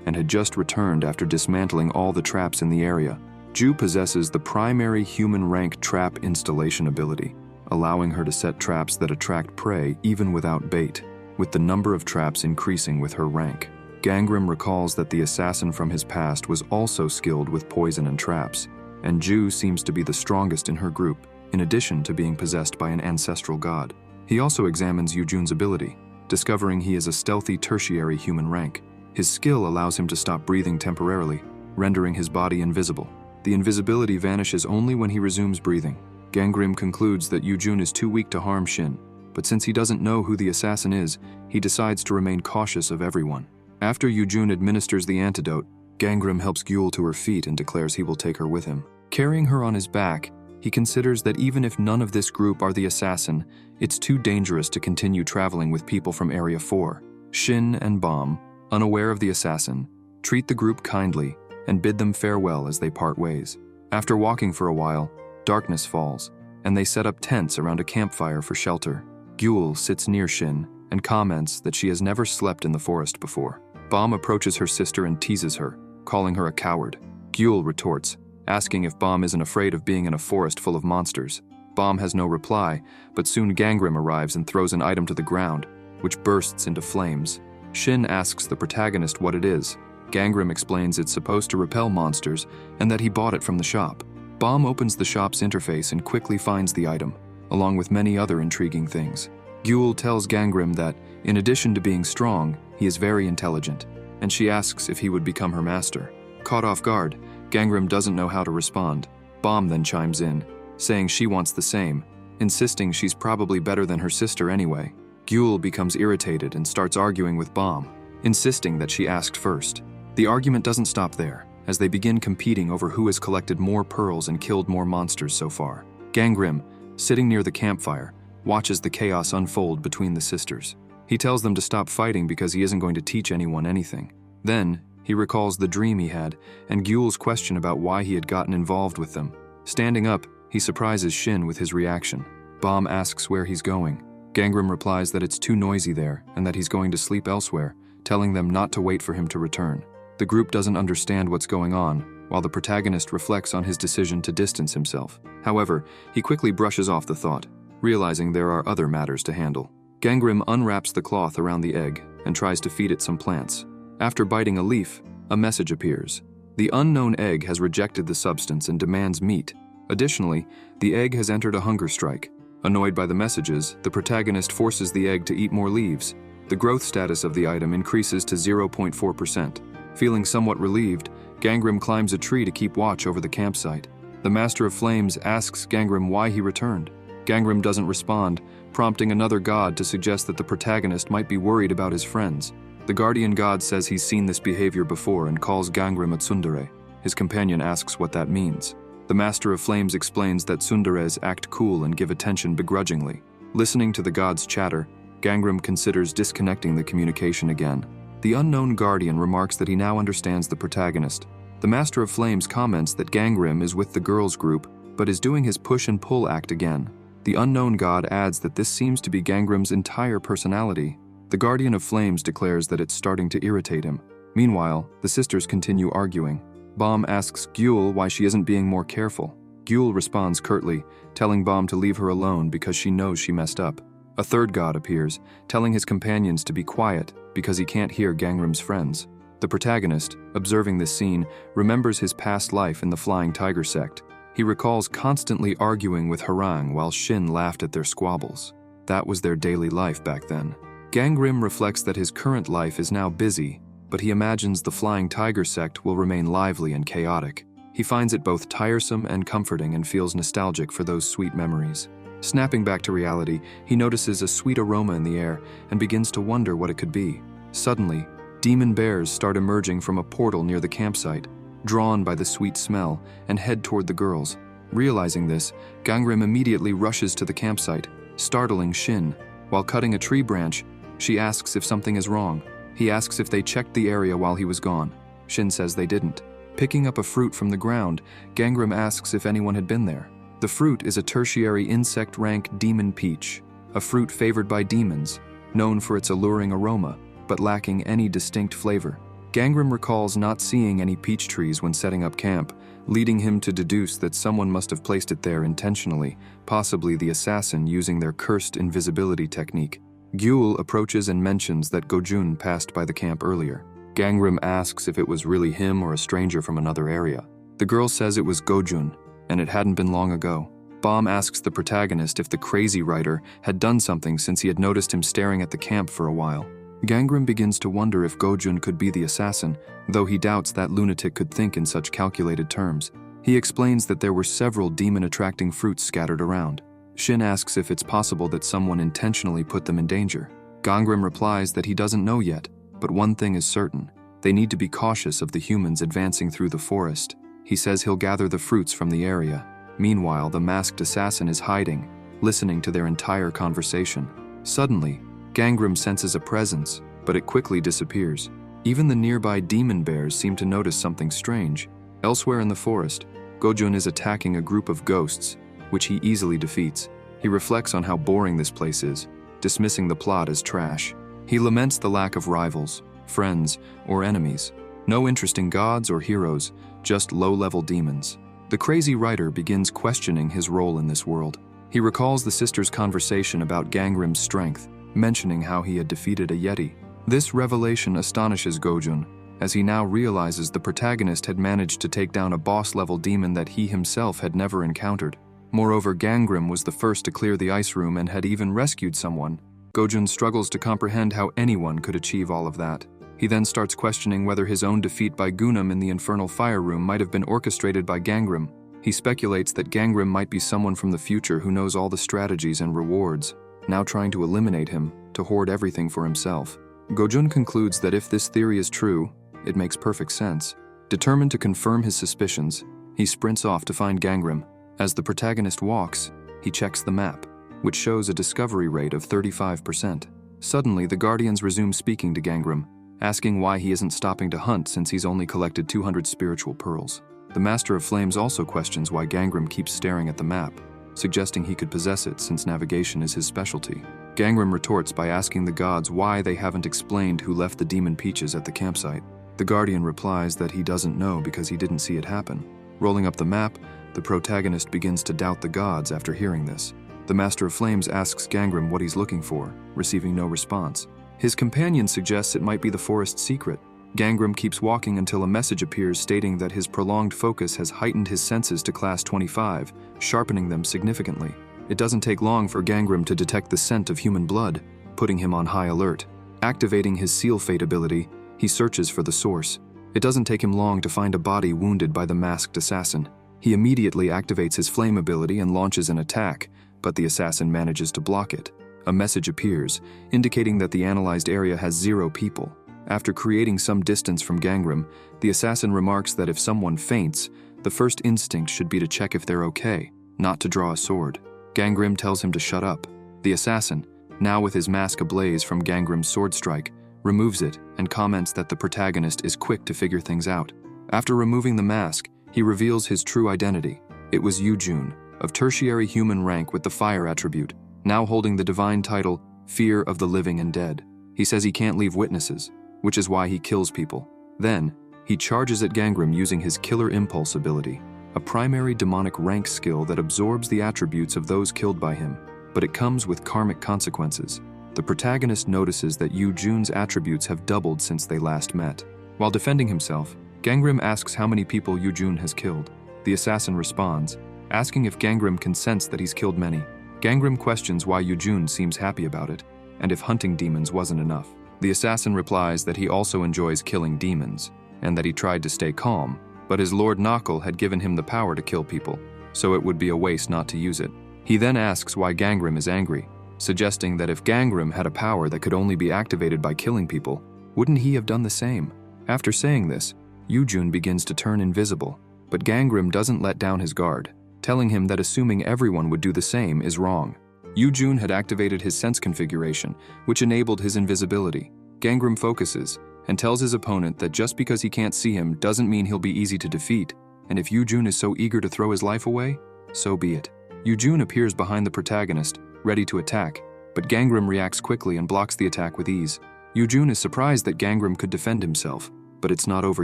and had just returned after dismantling all the traps in the area. Ju possesses the primary human rank trap installation ability, allowing her to set traps that attract prey even without bait, with the number of traps increasing with her rank. Gangrym recalls that the assassin from his past was also skilled with poison and traps, and Ju seems to be the strongest in her group, in addition to being possessed by an ancestral god. He also examines Yujun's ability, discovering he is a stealthy tertiary human rank. His skill allows him to stop breathing temporarily, rendering his body invisible. The invisibility vanishes only when he resumes breathing. Gangrym concludes that Yujun is too weak to harm Shin, but since he doesn't know who the assassin is, he decides to remain cautious of everyone. After Yujun administers the antidote, Gangrym helps Gyul to her feet and declares he will take her with him. Carrying her on his back, he considers that even if none of this group are the assassin, it's too dangerous to continue traveling with people from Area 4. Shin and Bomb, unaware of the assassin, treat the group kindly and bid them farewell as they part ways. After walking for a while, darkness falls, and they set up tents around a campfire for shelter. Gyul sits near Shin and comments that she has never slept in the forest before. Bomb approaches her sister and teases her, calling her a coward. Gyul retorts, asking if Bomb isn't afraid of being in a forest full of monsters. Bomb has no reply, but soon Gangrym arrives and throws an item to the ground, which bursts into flames. Shin asks the protagonist what it is. Gangrym explains it's supposed to repel monsters and that he bought it from the shop. Bomb opens the shop's interface and quickly finds the item, along with many other intriguing things. Gyul tells Gangrym that, in addition to being strong, he is very intelligent, and she asks if he would become her master. Caught off guard, Gangrym doesn't know how to respond. Bomb then chimes in, saying she wants the same, insisting she's probably better than her sister anyway. Gyul becomes irritated and starts arguing with Bomb, insisting that she asked first. The argument doesn't stop there, as they begin competing over who has collected more pearls and killed more monsters so far. Gangrym, sitting near the campfire, watches the chaos unfold between the sisters. He tells them to stop fighting because he isn't going to teach anyone anything. Then, he recalls the dream he had and Gyul's question about why he had gotten involved with them. Standing up, he surprises Shin with his reaction. Bomb asks where he's going. Gangrym replies that it's too noisy there and that he's going to sleep elsewhere, telling them not to wait for him to return. The group doesn't understand what's going on, while the protagonist reflects on his decision to distance himself. However, he quickly brushes off the thought, realizing there are other matters to handle. Gangrym unwraps the cloth around the egg and tries to feed it some plants. After biting a leaf, a message appears. The unknown egg has rejected the substance and demands meat. Additionally, the egg has entered a hunger strike. Annoyed by the messages, the protagonist forces the egg to eat more leaves. The growth status of the item increases to 0.4%. Feeling somewhat relieved, Gangrym climbs a tree to keep watch over the campsite. The Master of Flames asks Gangrym why he returned. Gangrym doesn't respond, prompting another god to suggest that the protagonist might be worried about his friends. The guardian god says he's seen this behavior before and calls Gangrym a tsundere. His companion asks what that means. The Master of Flames explains that tsunderes act cool and give attention begrudgingly. Listening to the god's chatter, Gangrym considers disconnecting the communication again. The unknown guardian remarks that he now understands the protagonist. The Master of Flames comments that Gangrym is with the girls' group, but is doing his push and pull act again. The unknown god adds that this seems to be Gangrym's entire personality. The Guardian of Flames declares that it's starting to irritate him. Meanwhile, the sisters continue arguing. Bomb asks Gyul why she isn't being more careful. Gyul responds curtly, telling Bomb to leave her alone because she knows she messed up. A third god appears, telling his companions to be quiet because he can't hear Gangrym's friends. The protagonist, observing this scene, remembers his past life in the Flying Tiger sect. He recalls constantly arguing with Harang while Shin laughed at their squabbles. That was their daily life back then. Gangrym reflects that his current life is now busy, but he imagines the Flying Tiger sect will remain lively and chaotic. He finds it both tiresome and comforting and feels nostalgic for those sweet memories. Snapping back to reality, he notices a sweet aroma in the air and begins to wonder what it could be. Suddenly, demon bears start emerging from a portal near the campsite, drawn by the sweet smell, and head toward the girls. Realizing this, Gangram immediately rushes to the campsite, startling Shin. While cutting a tree branch, she asks if something is wrong. He asks if they checked the area while he was gone. Shin says they didn't. Picking up a fruit from the ground, Gangram asks if anyone had been there. The fruit is a tertiary insect rank demon peach, a fruit favored by demons, known for its alluring aroma, but lacking any distinct flavor. Gangram recalls not seeing any peach trees when setting up camp, leading him to deduce that someone must have placed it there intentionally, possibly the assassin using their cursed invisibility technique. Gyul approaches and mentions that Gojun passed by the camp earlier. Gangram asks if it was really him or a stranger from another area. The girl says it was Gojun, and it hadn't been long ago. Bomb asks the protagonist if the crazy writer had done something since he had noticed him staring at the camp for a while. Gangram begins to wonder if Gojun could be the assassin, though he doubts that lunatic could think in such calculated terms. He explains that there were several demon-attracting fruits scattered around. Shin asks if it's possible that someone intentionally put them in danger. Gangram replies that he doesn't know yet, but one thing is certain. They need to be cautious of the humans advancing through the forest. He says he'll gather the fruits from the area. Meanwhile, the masked assassin is hiding, listening to their entire conversation. Suddenly, Gangram senses a presence, but it quickly disappears. Even the nearby demon bears seem to notice something strange. Elsewhere in the forest, Gojun is attacking a group of ghosts, which he easily defeats. He reflects on how boring this place is, dismissing the plot as trash. He laments the lack of rivals, friends, or enemies. No interesting gods or heroes, just low-level demons. The crazy writer begins questioning his role in this world. He recalls the sisters' conversation about Gangram's strength, mentioning how he had defeated a yeti. This revelation astonishes Gojun, as he now realizes the protagonist had managed to take down a boss-level demon that he himself had never encountered. Moreover, Gangram was the first to clear the ice room and had even rescued someone. Gojun struggles to comprehend how anyone could achieve all of that. He then starts questioning whether his own defeat by Gunam in the infernal fire room might have been orchestrated by Gangram. He speculates that Gangram might be someone from the future who knows all the strategies and rewards, now trying to eliminate him, to hoard everything for himself. Gojun concludes that if this theory is true, it makes perfect sense. Determined to confirm his suspicions, he sprints off to find Gangram. As the protagonist walks, he checks the map, which shows a discovery rate of 35%. Suddenly, the Guardians resume speaking to Gangram, asking why he isn't stopping to hunt since he's only collected 200 spiritual pearls. The Master of Flames also questions why Gangram keeps staring at the map, suggesting he could possess it since navigation is his specialty. Gangram retorts by asking the gods why they haven't explained who left the demon peaches at the campsite. The Guardian replies that he doesn't know because he didn't see it happen. Rolling up the map, the protagonist begins to doubt the gods after hearing this. The Master of Flames asks Gangram what he's looking for, receiving no response. His companion suggests it might be the forest secret. Gangram keeps walking until a message appears stating that his prolonged focus has heightened his senses to class 25, sharpening them significantly. It doesn't take long for Gangram to detect the scent of human blood, putting him on high alert. Activating his Seal Fate ability, he searches for the source. It doesn't take him long to find a body wounded by the masked assassin. He immediately activates his flame ability and launches an attack, but the assassin manages to block it. A message appears, indicating that the analyzed area has 0 people. After creating some distance from Gangram, the assassin remarks that if someone faints, the first instinct should be to check if they're okay, not to draw a sword. Gangram tells him to shut up. The assassin, now with his mask ablaze from Gangram's sword strike, removes it and comments that the protagonist is quick to figure things out. After removing the mask, he reveals his true identity. It was Yujun, of tertiary human rank with the fire attribute, now holding the divine title, Fear of the Living and Dead. He says he can't leave witnesses, which is why he kills people. Then, he charges at Gangram using his Killer Impulse ability, a primary demonic rank skill that absorbs the attributes of those killed by him, but it comes with karmic consequences. The protagonist notices that Yujun's attributes have doubled since they last met. While defending himself, Gangram asks how many people Yujun has killed. The assassin responds, asking if Gangram can sense that he's killed many. Gangram questions why Yujun seems happy about it, and if hunting demons wasn't enough. The assassin replies that he also enjoys killing demons, and that he tried to stay calm, but his Lord Knuckle had given him the power to kill people, so it would be a waste not to use it. He then asks why Gangram is angry, suggesting that if Gangram had a power that could only be activated by killing people, wouldn't he have done the same? After saying this, Yoo-jun begins to turn invisible, but Gangram doesn't let down his guard, telling him that assuming everyone would do the same is wrong. Yoo-jun had activated his sense configuration, which enabled his invisibility. Gangram focuses and tells his opponent that just because he can't see him doesn't mean he'll be easy to defeat, and if Yoo-jun is so eager to throw his life away, so be it. Yoo-jun appears behind the protagonist, ready to attack, but Gangram reacts quickly and blocks the attack with ease. Yoo-jun is surprised that Gangram could defend himself, but it's not over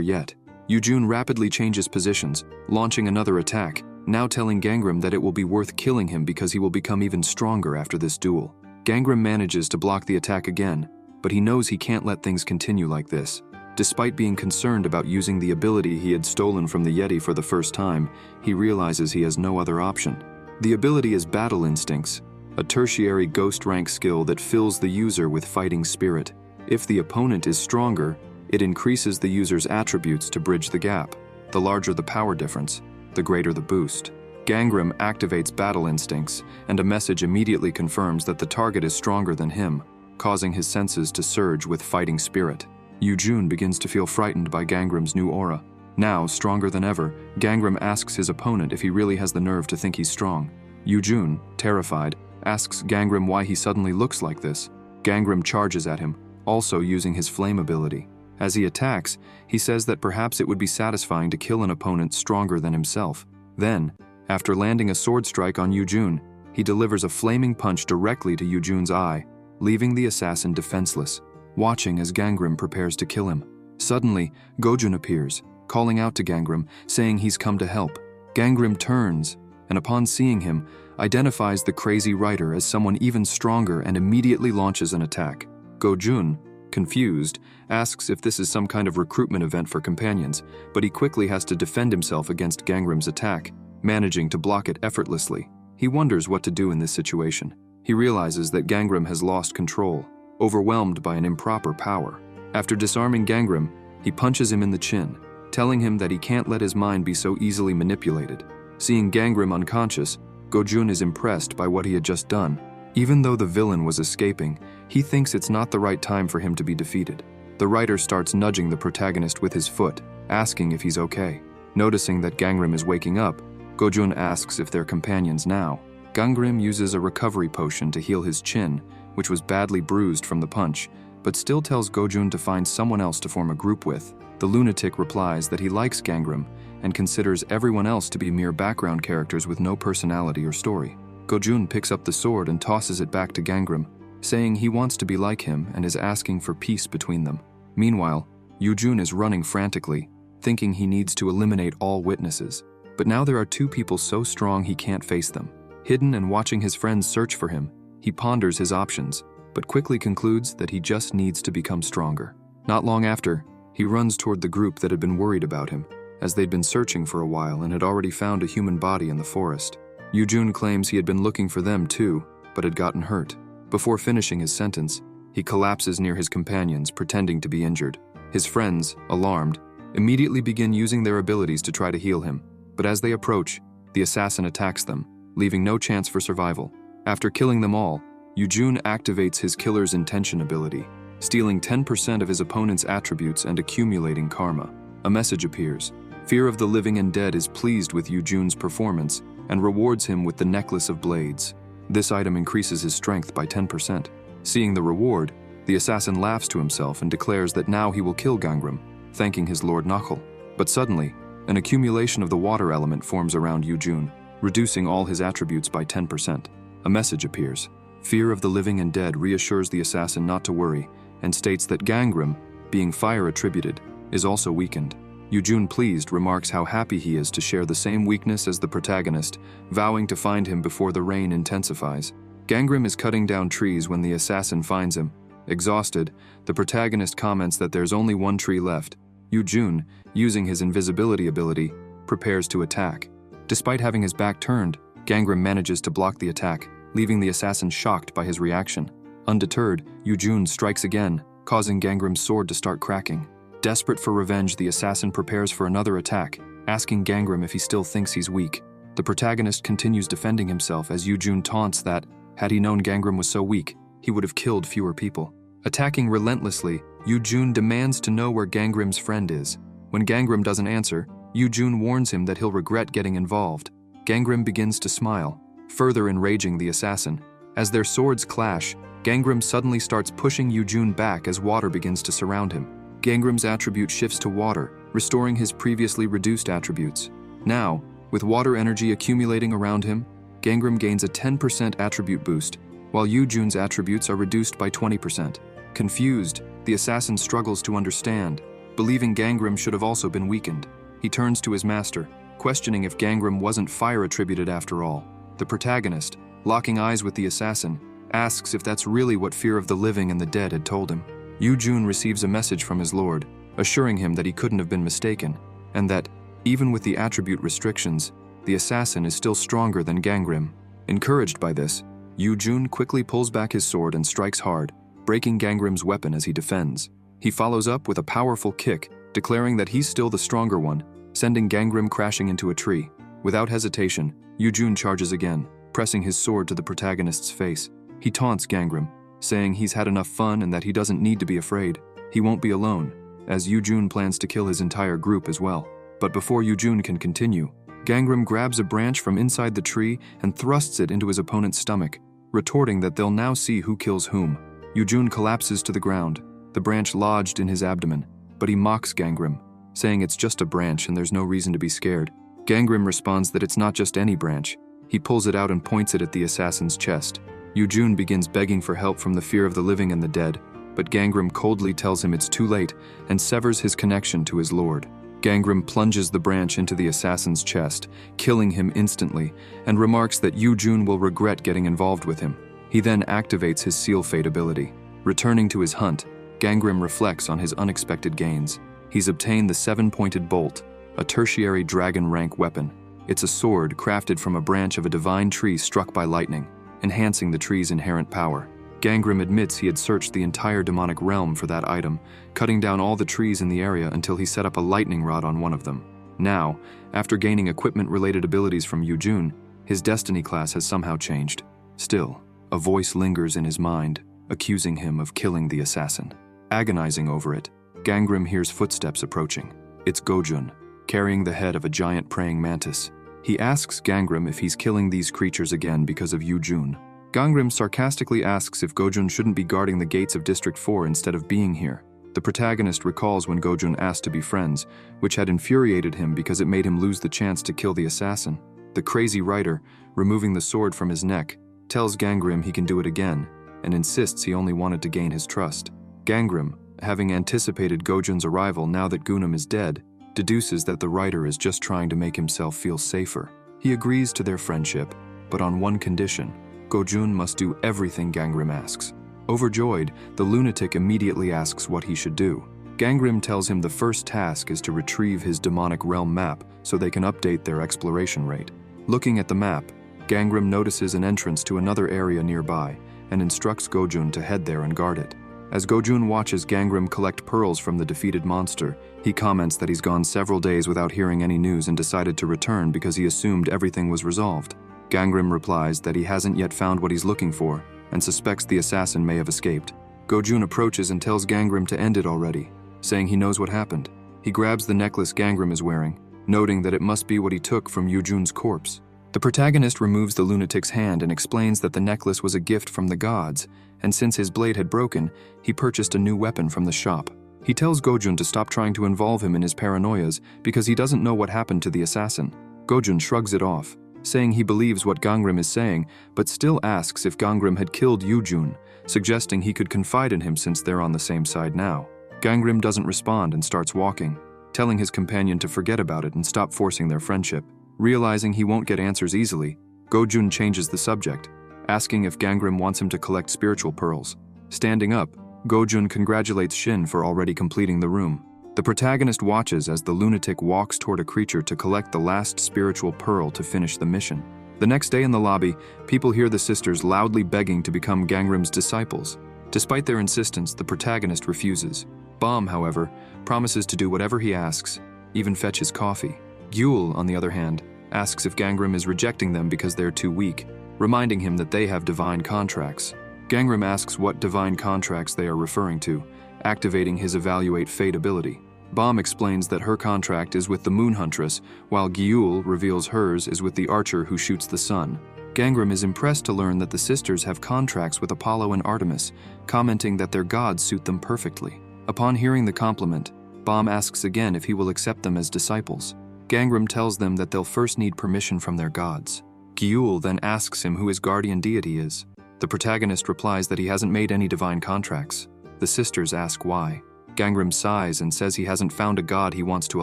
yet. Yoo-jun rapidly changes positions, launching another attack, now telling Gangram that it will be worth killing him because he will become even stronger after this duel. Gangram manages to block the attack again, but he knows he can't let things continue like this. Despite being concerned about using the ability he had stolen from the Yeti for the first time, he realizes he has no other option. The ability is Battle Instincts, a tertiary ghost rank skill that fills the user with fighting spirit. If the opponent is stronger, it increases the user's attributes to bridge the gap. The larger the power difference, the greater the boost. Gangram activates Battle Instincts, and a message immediately confirms that the target is stronger than him, causing his senses to surge with fighting spirit. Yoo-jun begins to feel frightened by Gangram's new aura. Now, stronger than ever, Gangram asks his opponent if he really has the nerve to think he's strong. Yoo-jun, terrified, asks Gangram why he suddenly looks like this. Gangram charges at him, also using his flame ability. As he attacks, he says that perhaps it would be satisfying to kill an opponent stronger than himself. Then, after landing a sword strike on Yoo-jun, he delivers a flaming punch directly to Yoo-jun's eye, leaving the assassin defenseless, watching as Gangram prepares to kill him. Suddenly, Go-jun appears, calling out to Gangram, saying he's come to help. Gangram turns, and upon seeing him, identifies the crazy writer as someone even stronger and immediately launches an attack. Go-jun, confused, asks if this is some kind of recruitment event for companions, but he quickly has to defend himself against Gangram's attack, managing to block it effortlessly. He wonders what to do in this situation. He realizes that Gangram has lost control, overwhelmed by an improper power. After disarming Gangram, he punches him in the chin, telling him that he can't let his mind be so easily manipulated. Seeing Gangram unconscious, Go-jun is impressed by what he had just done. Even though the villain was escaping, he thinks it's not the right time for him to be defeated. The writer starts nudging the protagonist with his foot, asking if he's okay. Noticing that Gangram is waking up, Go-jun asks if they're companions now. Gangram uses a recovery potion to heal his chin, which was badly bruised from the punch, but still tells Go-jun to find someone else to form a group with. The lunatic replies that he likes Gangram and considers everyone else to be mere background characters with no personality or story. Go-jun picks up the sword and tosses it back to Gangram, saying he wants to be like him and is asking for peace between them. Meanwhile, Yoo-jun is running frantically, thinking he needs to eliminate all witnesses. But now there are two people so strong he can't face them. Hidden and watching his friends search for him, he ponders his options, but quickly concludes that he just needs to become stronger. Not long after, he runs toward the group that had been worried about him, as they'd been searching for a while and had already found a human body in the forest. Yoo-jun claims he had been looking for them too, but had gotten hurt. Before finishing his sentence, he collapses near his companions, pretending to be injured. His friends, alarmed, immediately begin using their abilities to try to heal him, but as they approach, the assassin attacks them, leaving no chance for survival. After killing them all, Yoo-jun activates his killer's intention ability, stealing 10% of his opponent's attributes and accumulating karma. A message appears. Fear of the living and dead is pleased with Yoo-jun's performance and rewards him with the Necklace of Blades. This item increases his strength by 10%. Seeing the reward, the assassin laughs to himself and declares that now he will kill Gangram, thanking his Lord Knuckle. But suddenly, an accumulation of the water element forms around Yoo-jun, reducing all his attributes by 10%. A message appears. Fear of the living and dead reassures the assassin not to worry and states that Gangram, being fire attributed, is also weakened. Yoo-jun, pleased, remarks how happy he is to share the same weakness as the protagonist, vowing to find him before the rain intensifies. Gangram is cutting down trees when the assassin finds him. Exhausted, the protagonist comments that there's only one tree left. Yoo-jun, using his invisibility ability, prepares to attack. Despite having his back turned, Gangram manages to block the attack, leaving the assassin shocked by his reaction. Undeterred, Yoo-jun strikes again, causing Gangram's sword to start cracking. Desperate for revenge, the assassin prepares for another attack, asking Gangram if he still thinks he's weak. The protagonist continues defending himself as Yoo-jun taunts that, had he known Gangram was so weak, he would have killed fewer people. Attacking relentlessly, Yoo-jun demands to know where Gangram's friend is. When Gangram doesn't answer, Yoo-jun warns him that he'll regret getting involved. Gangram begins to smile, further enraging the assassin. As their swords clash, Gangram suddenly starts pushing Yoo-jun back as water begins to surround him. Gangram's attribute shifts to water, restoring his previously reduced attributes. Now, with water energy accumulating around him, Gangram gains a 10% attribute boost, while Yoo-jun's attributes are reduced by 20%. Confused, the assassin struggles to understand, believing Gangram should have also been weakened. He turns to his master, questioning if Gangram wasn't fire attributed after all. The protagonist, locking eyes with the assassin, asks if that's really what Fear of the Living and the Dead had told him. Yoo-jun receives a message from his lord, assuring him that he couldn't have been mistaken, and that, even with the attribute restrictions, the assassin is still stronger than Gangram. Encouraged by this, Yoo-jun quickly pulls back his sword and strikes hard, breaking Gangram's weapon as he defends. He follows up with a powerful kick, declaring that he's still the stronger one, sending Gangram crashing into a tree. Without hesitation, Yoo-jun charges again, pressing his sword to the protagonist's face. He taunts Gangram, saying he's had enough fun and that he doesn't need to be afraid. He won't be alone, as Yoo-jun plans to kill his entire group as well. But before Yoo-jun can continue, Gangram grabs a branch from inside the tree and thrusts it into his opponent's stomach, retorting that they'll now see who kills whom. Yoo-jun collapses to the ground, the branch lodged in his abdomen, but he mocks Gangram, saying it's just a branch and there's no reason to be scared. Gangram responds that it's not just any branch. He pulls it out and points it at the assassin's chest. Yoo-jun begins begging for help from the Fear of the Living and the Dead, but Gangram coldly tells him it's too late and severs his connection to his lord. Gangram plunges the branch into the assassin's chest, killing him instantly, and remarks that Yoo-jun will regret getting involved with him. He then activates his Seal Fate ability. Returning to his hunt, Gangram reflects on his unexpected gains. He's obtained the Seven-Pointed Bolt, a tertiary dragon rank weapon. It's a sword crafted from a branch of a divine tree struck by lightning, enhancing the tree's inherent power. Gangram admits he had searched the entire demonic realm for that item, cutting down all the trees in the area until he set up a lightning rod on one of them. Now, after gaining equipment-related abilities from Yoo-jun, his destiny class has somehow changed. Still, a voice lingers in his mind, accusing him of killing the assassin. Agonizing over it, Gangram hears footsteps approaching. It's Go-jun, carrying the head of a giant praying mantis. He asks Gangram if he's killing these creatures again because of Yoo-jun. Gangram sarcastically asks if Go-jun shouldn't be guarding the gates of District 4 instead of being here. The protagonist recalls when Go-jun asked to be friends, which had infuriated him because it made him lose the chance to kill the assassin. The crazy writer, removing the sword from his neck, tells Gangram he can do it again, and insists he only wanted to gain his trust. Gangram, having anticipated Go-jun's arrival now that Gunam is dead, deduces that the writer is just trying to make himself feel safer. He agrees to their friendship, but on one condition: Go-jun must do everything Gangram asks. Overjoyed, the lunatic immediately asks what he should do. Gangram tells him the first task is to retrieve his demonic realm map so they can update their exploration rate. Looking at the map, Gangram notices an entrance to another area nearby and instructs Go-jun to head there and guard it. As Go-jun watches Gangram collect pearls from the defeated monster, he comments that he's gone several days without hearing any news and decided to return because he assumed everything was resolved. Gangram replies that he hasn't yet found what he's looking for and suspects the assassin may have escaped. Go-jun approaches and tells Gangram to end it already, saying he knows what happened. He grabs the necklace Gangram is wearing, noting that it must be what he took from Yoo-jun's corpse. The protagonist removes the lunatic's hand and explains that the necklace was a gift from the gods, and since his blade had broken, he purchased a new weapon from the shop. He tells Go-jun to stop trying to involve him in his paranoias because he doesn't know what happened to the assassin. Go-jun shrugs it off, saying he believes what Gangram is saying, but still asks if Gangram had killed Yoo-jun, suggesting he could confide in him since they're on the same side now. Gangram doesn't respond and starts walking, telling his companion to forget about it and stop forcing their friendship. Realizing he won't get answers easily, Go-jun changes the subject, asking if Gangram wants him to collect spiritual pearls. Standing up, Go-jun congratulates Shin for already completing the room. The protagonist watches as the lunatic walks toward a creature to collect the last spiritual pearl to finish the mission. The next day in the lobby, people hear the sisters loudly begging to become Gangram's disciples. Despite their insistence, the protagonist refuses. Bam, however, promises to do whatever he asks, even fetch his coffee. Gyul, on the other hand, asks if Gangram is rejecting them because they're too weak, reminding him that they have divine contracts. Gangram asks what divine contracts they are referring to, activating his Evaluate Fate ability. Bomb explains that her contract is with the Moon Huntress, while Gyul reveals hers is with the archer who shoots the sun. Gangram is impressed to learn that the sisters have contracts with Apollo and Artemis, commenting that their gods suit them perfectly. Upon hearing the compliment, Bomb asks again if he will accept them as disciples. Gangram tells them that they'll first need permission from their gods. Gyul then asks him who his guardian deity is. The protagonist replies that he hasn't made any divine contracts. The sisters ask why. Gangram sighs and says he hasn't found a god he wants to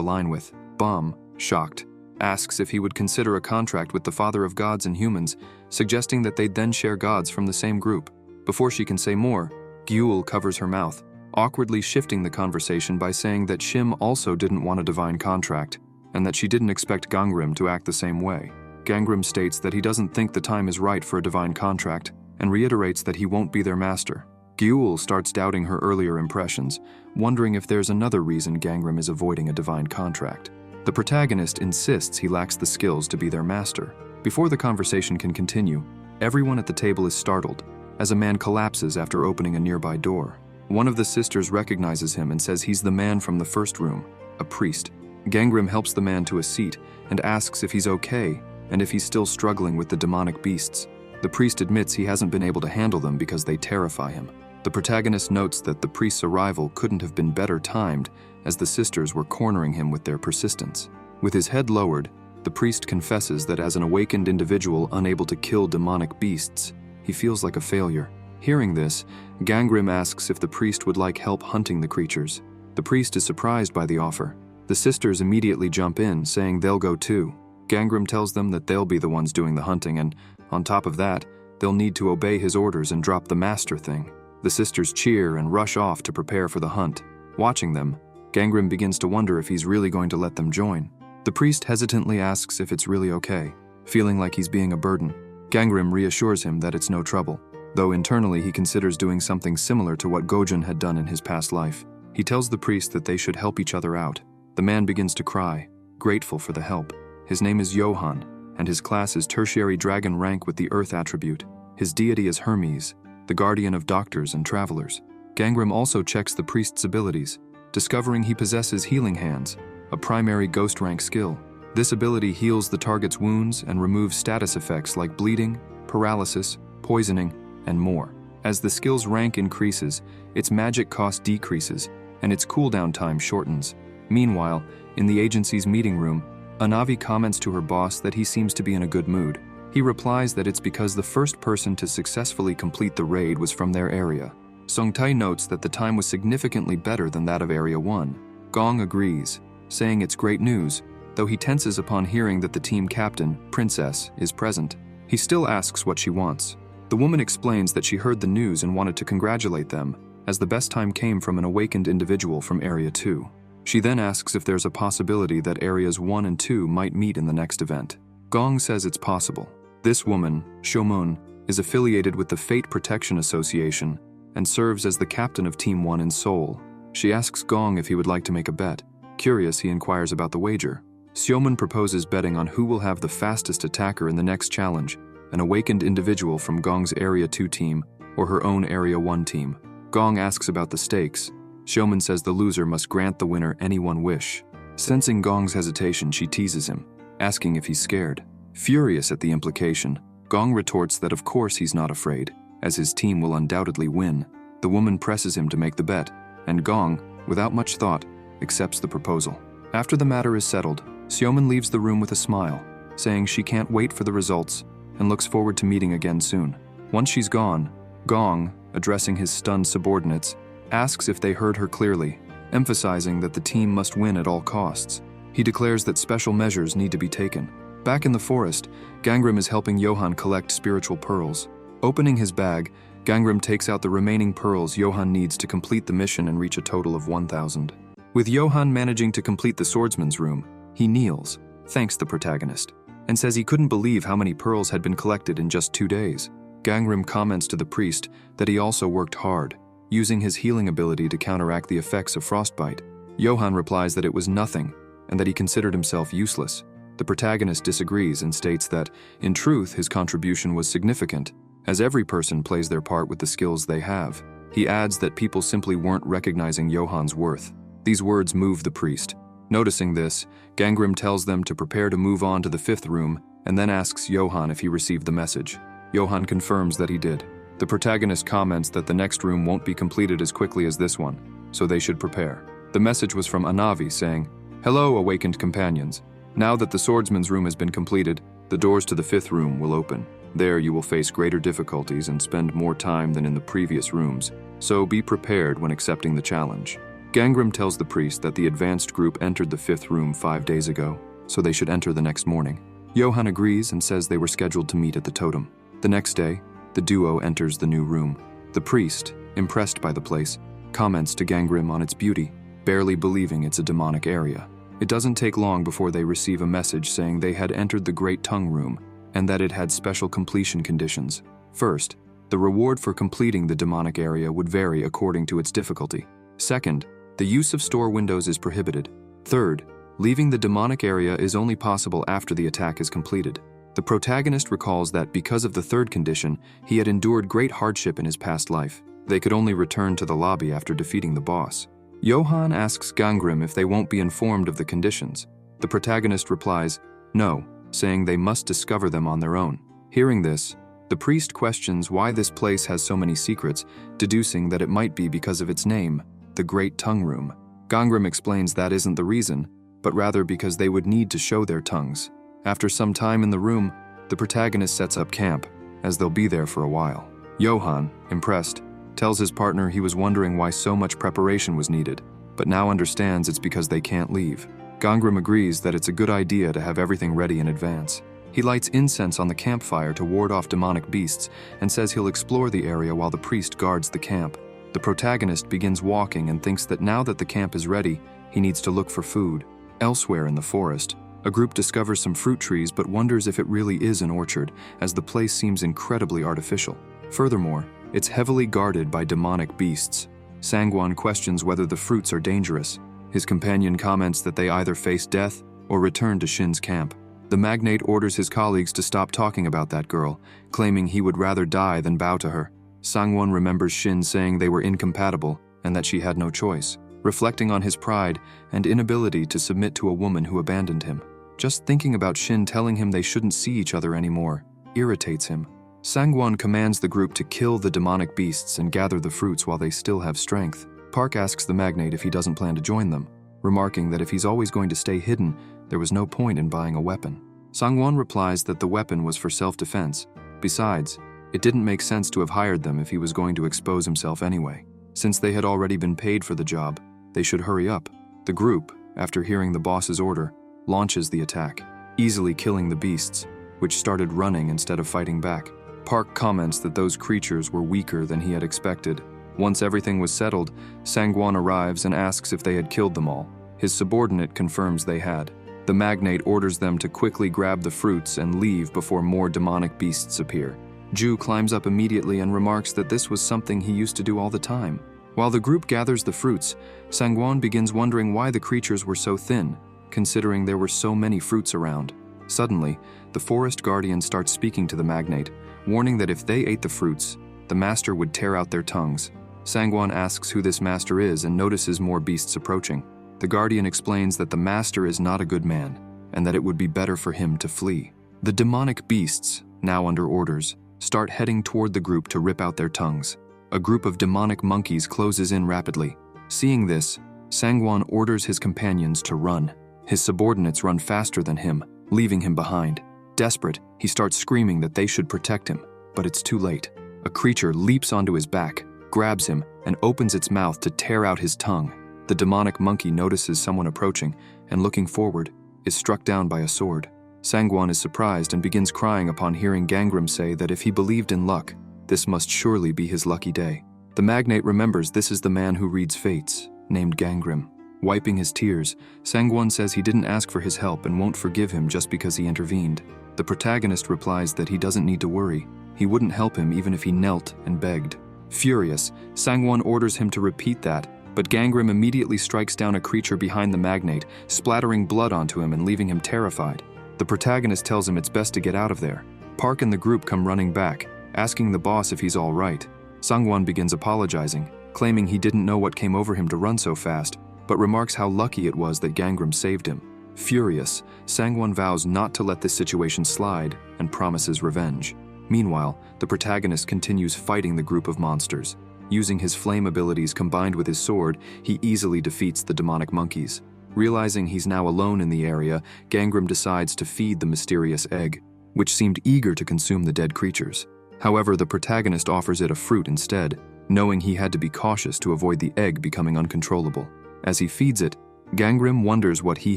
align with. Bomb, shocked, asks if he would consider a contract with the father of gods and humans, suggesting that they'd then share gods from the same group. Before she can say more, Gyul covers her mouth, awkwardly shifting the conversation by saying that Shim also didn't want a divine contract, and that she didn't expect Gangram to act the same way. Gangram states that he doesn't think the time is right for a divine contract, and reiterates that he won't be their master. Gyul starts doubting her earlier impressions, wondering if there's another reason Gangram is avoiding a divine contract. The protagonist insists he lacks the skills to be their master. Before the conversation can continue, everyone at the table is startled, as a man collapses after opening a nearby door. One of the sisters recognizes him and says he's the man from the first room, a priest. Gangram helps the man to a seat and asks if he's okay and if he's still struggling with the demonic beasts. The priest admits he hasn't been able to handle them because they terrify him. The protagonist notes that the priest's arrival couldn't have been better timed, as the sisters were cornering him with their persistence. With his head lowered, the priest confesses that as an awakened individual unable to kill demonic beasts, he feels like a failure. Hearing this, Gangram asks if the priest would like help hunting the creatures. The priest is surprised by the offer. The sisters immediately jump in, saying they'll go too. Gangram tells them that they'll be the ones doing the hunting, and on top of that, they'll need to obey his orders and drop the master thing. The sisters cheer and rush off to prepare for the hunt. Watching them, Gangram begins to wonder if he's really going to let them join. The priest hesitantly asks if it's really okay, feeling like he's being a burden. Gangram reassures him that it's no trouble, though internally he considers doing something similar to what Gojun had done in his past life. He tells the priest that they should help each other out. The man begins to cry, grateful for the help. His name is Johann, and his class is tertiary dragon rank with the earth attribute. His deity is Hermes, the guardian of doctors and travelers. Gangram also checks the priest's abilities, discovering he possesses healing hands, a primary ghost rank skill. This ability heals the target's wounds and removes status effects like bleeding, paralysis, poisoning, and more. As the skill's rank increases, its magic cost decreases, and its cooldown time shortens. Meanwhile, in the agency's meeting room, Anavi comments to her boss that he seems to be in a good mood. He replies that it's because the first person to successfully complete the raid was from their area. Songtae notes that the time was significantly better than that of Area 1. Gong agrees, saying it's great news, though he tenses upon hearing that the team captain, Princess, is present. He still asks what she wants. The woman explains that she heard the news and wanted to congratulate them, as the best time came from an awakened individual from Area 2. She then asks if there's a possibility that Areas 1 and 2 might meet in the next event. Gong says it's possible. This woman, Shomun, is affiliated with the Fate Protection Association and serves as the captain of Team 1 in Seoul. She asks Gong if he would like to make a bet. Curious, he inquires about the wager. Siomun proposes betting on who will have the fastest attacker in the next challenge, an awakened individual from Gong's Area 2 team or her own Area 1 team. Gong asks about the stakes. Siomun says the loser must grant the winner any one wish. Sensing Gong's hesitation, she teases him, asking if he's scared. Furious at the implication, Gong retorts that of course he's not afraid, as his team will undoubtedly win. The woman presses him to make the bet, and Gong, without much thought, accepts the proposal. After the matter is settled, Siomun leaves the room with a smile, saying she can't wait for the results and looks forward to meeting again soon. Once she's gone, Gong, addressing his stunned subordinates, asks if they heard her clearly, emphasizing that the team must win at all costs. He declares that special measures need to be taken. Back in the forest, Gangram is helping Johann collect spiritual pearls. Opening his bag, Gangram takes out the remaining pearls Johann needs to complete the mission and reach a total of 1,000. With Johann managing to complete the swordsman's room, he kneels, thanks the protagonist, and says he couldn't believe how many pearls had been collected in just 2 days. Gangram comments to the priest that he also worked hard, using his healing ability to counteract the effects of frostbite. Johann replies that it was nothing and that he considered himself useless. The protagonist disagrees and states that, in truth, his contribution was significant, as every person plays their part with the skills they have. He adds that people simply weren't recognizing Johan's worth. These words move the priest. Noticing this, Gangrim tells them to prepare to move on to the 5th room and then asks Johan if he received the message. Johan confirms that he did. The protagonist comments that the next room won't be completed as quickly as this one, so they should prepare. The message was from Anavi saying, "Hello, awakened companions. Now that the swordsman's room has been completed, the doors to the 5th room will open. There you will face greater difficulties and spend more time than in the previous rooms, so be prepared when accepting the challenge." Gangrim tells the priest that the advanced group entered the 5th room 5 days ago, so they should enter the next morning. Johan agrees and says they were scheduled to meet at the totem. The next day, the duo enters the new room. The priest, impressed by the place, comments to Gangrim on its beauty, barely believing it's a demonic area. It doesn't take long before they receive a message saying they had entered the Great Tongue Room and that it had special completion conditions. First, the reward for completing the demonic area would vary according to its difficulty. Second, the use of store windows is prohibited. Third, leaving the demonic area is only possible after the attack is completed. The protagonist recalls that because of the third condition, he had endured great hardship in his past life. They could only return to the lobby after defeating the boss. Johan asks Gangrim if they won't be informed of the conditions. The protagonist replies, no, saying they must discover them on their own. Hearing this, the priest questions why this place has so many secrets, deducing that it might be because of its name, the Great Tongue Room. Gangrim explains that isn't the reason, but rather because they would need to show their tongues. After some time in the room, the protagonist sets up camp, as they'll be there for a while. Johan, impressed, tells his partner he was wondering why so much preparation was needed, but now understands it's because they can't leave. Gangrim agrees that it's a good idea to have everything ready in advance. He lights incense on the campfire to ward off demonic beasts and says he'll explore the area while the priest guards the camp. The protagonist begins walking and thinks that now that the camp is ready, he needs to look for food. Elsewhere in the forest, a group discovers some fruit trees but wonders if it really is an orchard, as the place seems incredibly artificial. Furthermore, it's heavily guarded by demonic beasts. Sangwon questions whether the fruits are dangerous. His companion comments that they either face death or return to Shin's camp. The magnate orders his colleagues to stop talking about that girl, claiming he would rather die than bow to her. Sangwon remembers Shin saying they were incompatible and that she had no choice, reflecting on his pride and inability to submit to a woman who abandoned him. Just thinking about Shin telling him they shouldn't see each other anymore irritates him. Sangwon commands the group to kill the demonic beasts and gather the fruits while they still have strength. Park asks the magnate if he doesn't plan to join them, remarking that if he's always going to stay hidden, there was no point in buying a weapon. Sangwon replies that the weapon was for self-defense. Besides, it didn't make sense to have hired them if he was going to expose himself anyway. Since they had already been paid for the job, they should hurry up. The group, after hearing the boss's order, launches the attack, easily killing the beasts, which started running instead of fighting back. Park comments that those creatures were weaker than he had expected. Once everything was settled, Sangwon arrives and asks if they had killed them all. His subordinate confirms they had. The magnate orders them to quickly grab the fruits and leave before more demonic beasts appear. Ju climbs up immediately and remarks that this was something he used to do all the time. While the group gathers the fruits, Sangwon begins wondering why the creatures were so thin, considering there were so many fruits around. Suddenly, the forest guardian starts speaking to the magnate, warning that if they ate the fruits, the master would tear out their tongues. Sangwon asks who this master is and notices more beasts approaching. The guardian explains that the master is not a good man, and that it would be better for him to flee. The demonic beasts, now under orders, start heading toward the group to rip out their tongues. A group of demonic monkeys closes in rapidly. Seeing this, Sangwon orders his companions to run. His subordinates run faster than him, leaving him behind. Desperate, he starts screaming that they should protect him, but it's too late. A creature leaps onto his back, grabs him, and opens its mouth to tear out his tongue. The demonic monkey notices someone approaching, and looking forward, is struck down by a sword. Sangwon is surprised and begins crying upon hearing Gangrim say that if he believed in luck, this must surely be his lucky day. The magnate remembers this is the man who reads fates, named Gangrim. Wiping his tears, Sangwon says he didn't ask for his help and won't forgive him just because he intervened. The protagonist replies that he doesn't need to worry. He wouldn't help him even if he knelt and begged. Furious, Sangwon orders him to repeat that, but Gangrim immediately strikes down a creature behind the magnate, splattering blood onto him and leaving him terrified. The protagonist tells him it's best to get out of there. Park and the group come running back, asking the boss if he's all right. Sangwon begins apologizing, claiming he didn't know what came over him to run so fast, but remarks how lucky it was that Gangram saved him. Furious, Sangwon vows not to let this situation slide and promises revenge. Meanwhile, the protagonist continues fighting the group of monsters. Using his flame abilities combined with his sword, he easily defeats the demonic monkeys. Realizing he's now alone in the area, Gangram decides to feed the mysterious egg, which seemed eager to consume the dead creatures. However, the protagonist offers it a fruit instead, knowing he had to be cautious to avoid the egg becoming uncontrollable. As he feeds it, Gangram wonders what he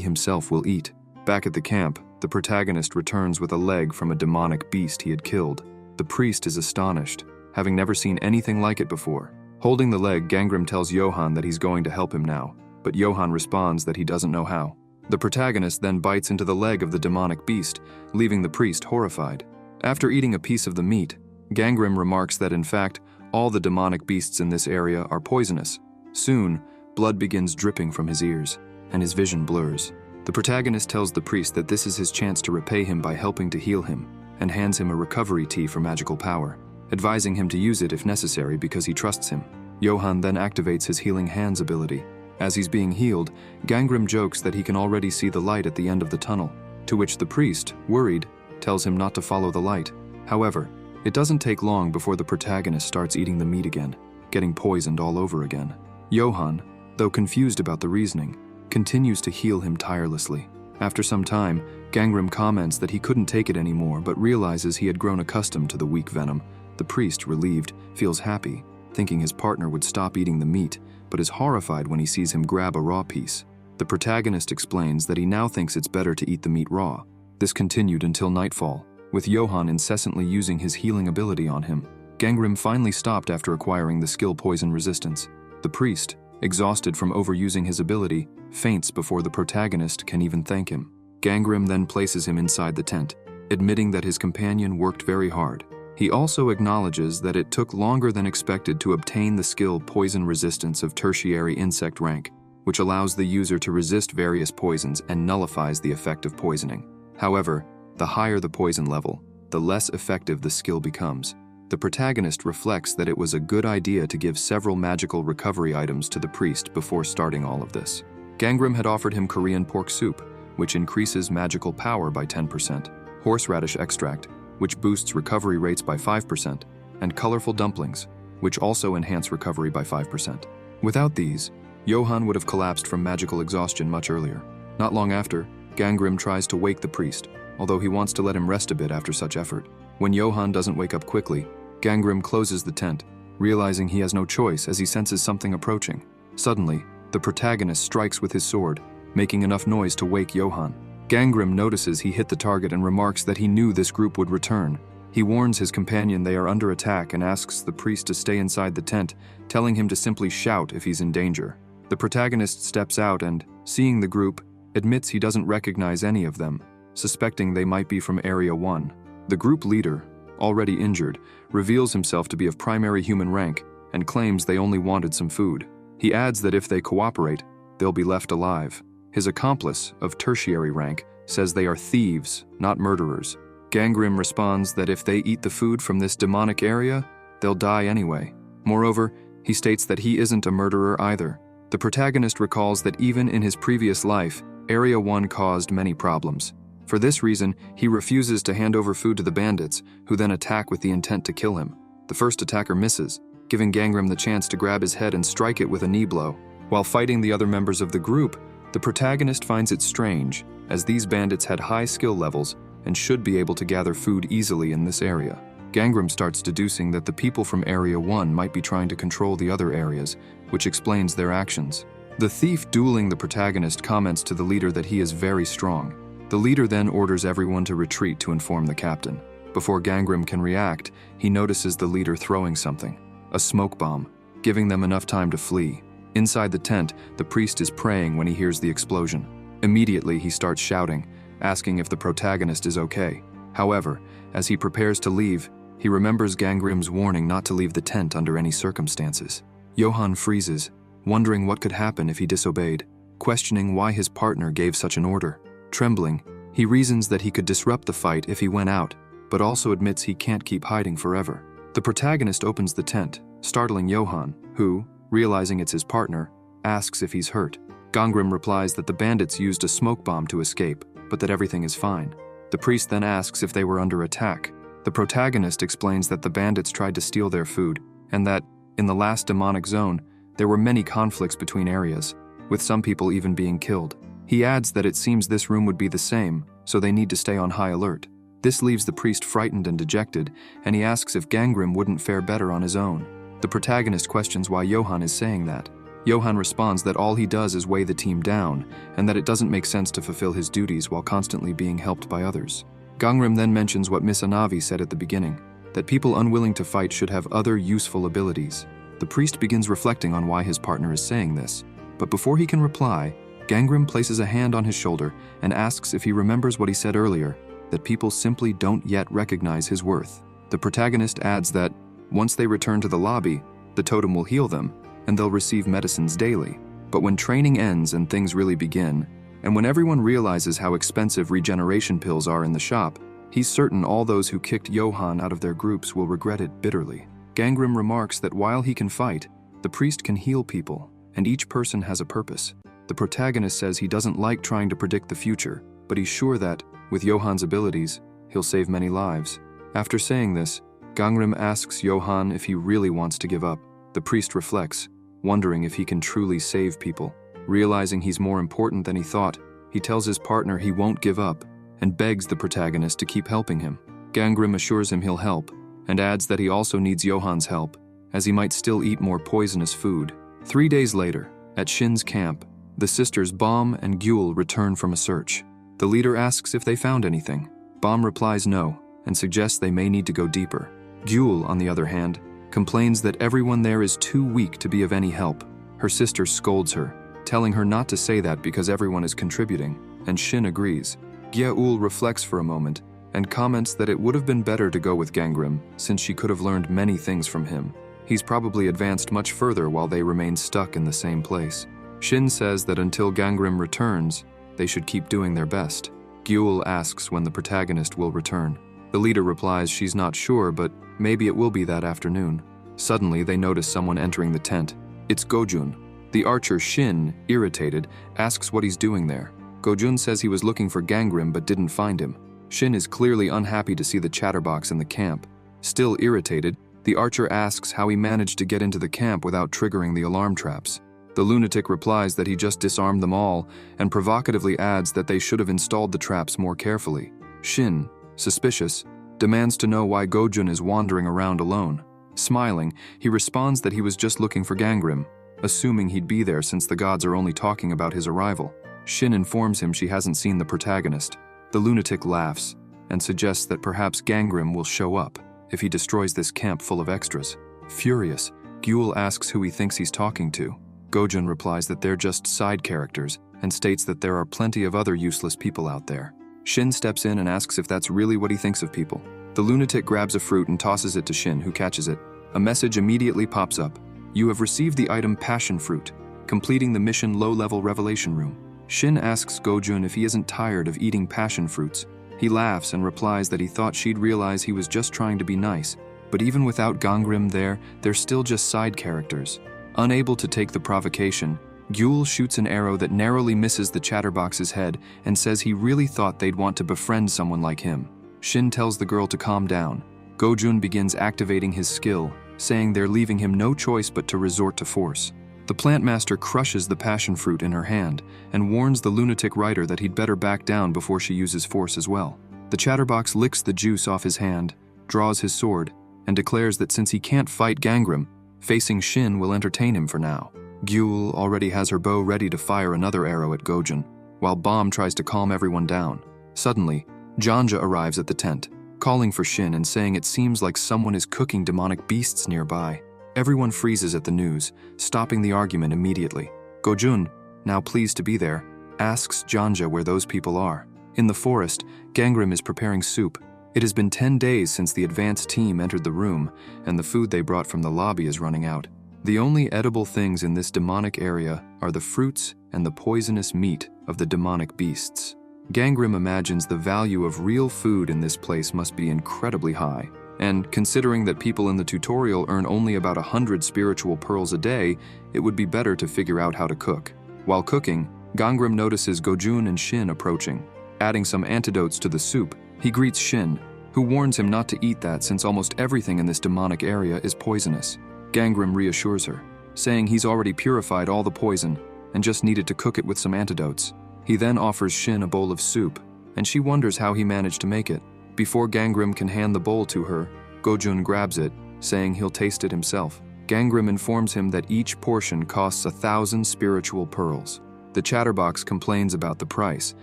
himself will eat. Back at the camp, the protagonist returns with a leg from a demonic beast he had killed. The priest is astonished, having never seen anything like it before. Holding the leg, Gangram tells Johan that he's going to help him now, but Johan responds that he doesn't know how. The protagonist then bites into the leg of the demonic beast, leaving the priest horrified. After eating a piece of the meat, Gangram remarks that in fact, all the demonic beasts in this area are poisonous. Soon, blood begins dripping from his ears, and his vision blurs. The protagonist tells the priest that this is his chance to repay him by helping to heal him, and hands him a recovery tea for magical power, advising him to use it if necessary because he trusts him. Johan then activates his healing hands ability. As he's being healed, Gangram jokes that he can already see the light at the end of the tunnel, to which the priest, worried, tells him not to follow the light. However, it doesn't take long before the protagonist starts eating the meat again, getting poisoned all over again. Johan, though confused about the reasoning, continues to heal him tirelessly. After some time, Gangram comments that he couldn't take it anymore but realizes he had grown accustomed to the weak venom. The priest, relieved, feels happy, thinking his partner would stop eating the meat, but is horrified when he sees him grab a raw piece. The protagonist explains that he now thinks it's better to eat the meat raw. This continued until nightfall, with Johan incessantly using his healing ability on him. Gangram finally stopped after acquiring the skill poison resistance. The priest, exhausted from overusing his ability, faints before the protagonist can even thank him. Gangram then places him inside the tent, admitting that his companion worked very hard. He also acknowledges that it took longer than expected to obtain the skill Poison Resistance of Tertiary Insect rank, which allows the user to resist various poisons and nullifies the effect of poisoning. However, the higher the poison level, the less effective the skill becomes. The protagonist reflects that it was a good idea to give several magical recovery items to the priest before starting all of this. Gangram had offered him Korean pork soup, which increases magical power by 10%, horseradish extract, which boosts recovery rates by 5%, and colorful dumplings, which also enhance recovery by 5%. Without these, Johan would have collapsed from magical exhaustion much earlier. Not long after, Gangram tries to wake the priest, although he wants to let him rest a bit after such effort. When Johan doesn't wake up quickly, Gangram closes the tent, realizing he has no choice as he senses something approaching. Suddenly, the protagonist strikes with his sword, making enough noise to wake Johan. Gangram notices he hit the target and remarks that he knew this group would return. He warns his companion they are under attack and asks the priest to stay inside the tent, telling him to simply shout if he's in danger. The protagonist steps out and, seeing the group, admits he doesn't recognize any of them, suspecting they might be from Area 1. The group leader, already injured, reveals himself to be of primary human rank and claims they only wanted some food. He adds that if they cooperate, they'll be left alive. His accomplice, of tertiary rank, says they are thieves, not murderers. Gangram responds that if they eat the food from this demonic area, they'll die anyway. Moreover, he states that he isn't a murderer either. The protagonist recalls that even in his previous life, Area 1 caused many problems. For this reason, he refuses to hand over food to the bandits, who then attack with the intent to kill him. The first attacker misses, giving Gangram the chance to grab his head and strike it with a knee blow. While fighting the other members of the group, the protagonist finds it strange, as these bandits had high skill levels and should be able to gather food easily in this area. Gangram starts deducing that the people from Area 1 might be trying to control the other areas, which explains their actions. The thief dueling the protagonist comments to the leader that he is very strong. The leader then orders everyone to retreat to inform the captain. Before Gangram can react, he notices the leader throwing something, a smoke bomb, giving them enough time to flee. Inside the tent, the priest is praying when he hears the explosion. Immediately, he starts shouting, asking if the protagonist is okay. However, as he prepares to leave, he remembers Gangram's warning not to leave the tent under any circumstances. Johan freezes, wondering what could happen if he disobeyed, questioning why his partner gave such an order. Trembling, He reasons that he could disrupt the fight if he went out, but also admits he can't keep hiding forever. The protagonist opens the tent, startling Johan, who, realizing it's his partner, asks if he's hurt. Gangnam replies that the bandits used a smoke bomb to escape, but that everything is fine. The priest then asks if they were under attack. The protagonist explains that the bandits tried to steal their food, and that, in the last demonic zone, there were many conflicts between areas, with some people even being killed. He adds that it seems this room would be the same, so they need to stay on high alert. This leaves the priest frightened and dejected, and he asks if Gangnam wouldn't fare better on his own. The protagonist questions why Johan is saying that. Johan responds that all he does is weigh the team down, and that it doesn't make sense to fulfill his duties while constantly being helped by others. Gangnam then mentions what Miss Anavi said at the beginning, that people unwilling to fight should have other useful abilities. The priest begins reflecting on why his partner is saying this, but before he can reply, Gangnam places a hand on his shoulder and asks if he remembers what he said earlier, that people simply don't yet recognize his worth. The protagonist adds that, once they return to the lobby, the totem will heal them, and they'll receive medicines daily. But when training ends and things really begin, and when everyone realizes how expensive regeneration pills are in the shop, he's certain all those who kicked Johan out of their groups will regret it bitterly. Gangnam remarks that while he can fight, the priest can heal people, and each person has a purpose. The protagonist says he doesn't like trying to predict the future, but he's sure that, with Johan's abilities, he'll save many lives. After saying this, Gangnam asks Johan if he really wants to give up. The priest reflects, wondering if he can truly save people. Realizing he's more important than he thought, he tells his partner he won't give up, and begs the protagonist to keep helping him. Gangnam assures him he'll help, and adds that he also needs Johan's help, as he might still eat more poisonous food. 3 days later, at Shin's camp, the sisters Bom and Gyul return from a search. The leader asks if they found anything. Bom replies no, and suggests they may need to go deeper. Gyul, on the other hand, complains that everyone there is too weak to be of any help. Her sister scolds her, telling her not to say that because everyone is contributing, and Shin agrees. Gyul reflects for a moment, and comments that it would have been better to go with Gangnam, since she could have learned many things from him. He's probably advanced much further while they remain stuck in the same place. Shin says that until Gangnam returns, they should keep doing their best. Gyul asks when the protagonist will return. The leader replies she's not sure, but maybe it will be that afternoon. Suddenly, they notice someone entering the tent. It's Gojun. The archer Shin, irritated, asks what he's doing there. Gojun says he was looking for Gangnam but didn't find him. Shin is clearly unhappy to see the chatterbox in the camp. Still irritated, the archer asks how he managed to get into the camp without triggering the alarm traps. The lunatic replies that he just disarmed them all, and provocatively adds that they should have installed the traps more carefully. Shin, suspicious, demands to know why Gojun is wandering around alone. Smiling, he responds that he was just looking for Gangnam, assuming he'd be there since the gods are only talking about his arrival. Shin informs him she hasn't seen the protagonist. The lunatic laughs, and suggests that perhaps Gangnam will show up if he destroys this camp full of extras. Furious, Gyul asks who he thinks he's talking to. Gojun replies that they're just side characters, and states that there are plenty of other useless people out there. Shin steps in and asks if that's really what he thinks of people. The lunatic grabs a fruit and tosses it to Shin, who catches it. A message immediately pops up. You have received the item Passion Fruit, completing the mission Low-Level Revelation Room. Shin asks Gojun if he isn't tired of eating passion fruits. He laughs and replies that he thought she'd realize he was just trying to be nice, but even without Gangnam there, they're still just side characters. Unable to take the provocation, Gyul shoots an arrow that narrowly misses the chatterbox's head and says he really thought they'd want to befriend someone like him. Shin tells the girl to calm down. Gojun begins activating his skill, saying they're leaving him no choice but to resort to force. The plant master crushes the passion fruit in her hand and warns the lunatic writer that he'd better back down before she uses force as well. The chatterbox licks the juice off his hand, draws his sword, and declares that since he can't fight Gangnam, facing Shin will entertain him for now. Gyul already has her bow ready to fire another arrow at Gojun, while Bom tries to calm everyone down. Suddenly, Janja arrives at the tent, calling for Shin and saying it seems like someone is cooking demonic beasts nearby. Everyone freezes at the news, stopping the argument immediately. Gojun, now pleased to be there, asks Janja where those people are. In the forest, Gangnam is preparing soup. It has been 10 days since the advance team entered the room, and the food they brought from the lobby is running out. The only edible things in this demonic area are the fruits and the poisonous meat of the demonic beasts. Gangrim imagines the value of real food in this place must be incredibly high, and considering that people in the tutorial earn only about 100 spiritual pearls a day, it would be better to figure out how to cook. While cooking, Gangrim notices Gojun and Shin approaching. Adding some antidotes to the soup, he greets Shin, who warns him not to eat that since almost everything in this demonic area is poisonous. Gangrim reassures her, saying he's already purified all the poison and just needed to cook it with some antidotes. He then offers Shin a bowl of soup, and she wonders how he managed to make it. Before Gangrim can hand the bowl to her, Gojun grabs it, saying he'll taste it himself. Gangrim informs him that each portion costs 1,000 spiritual pearls. The chatterbox complains about the price,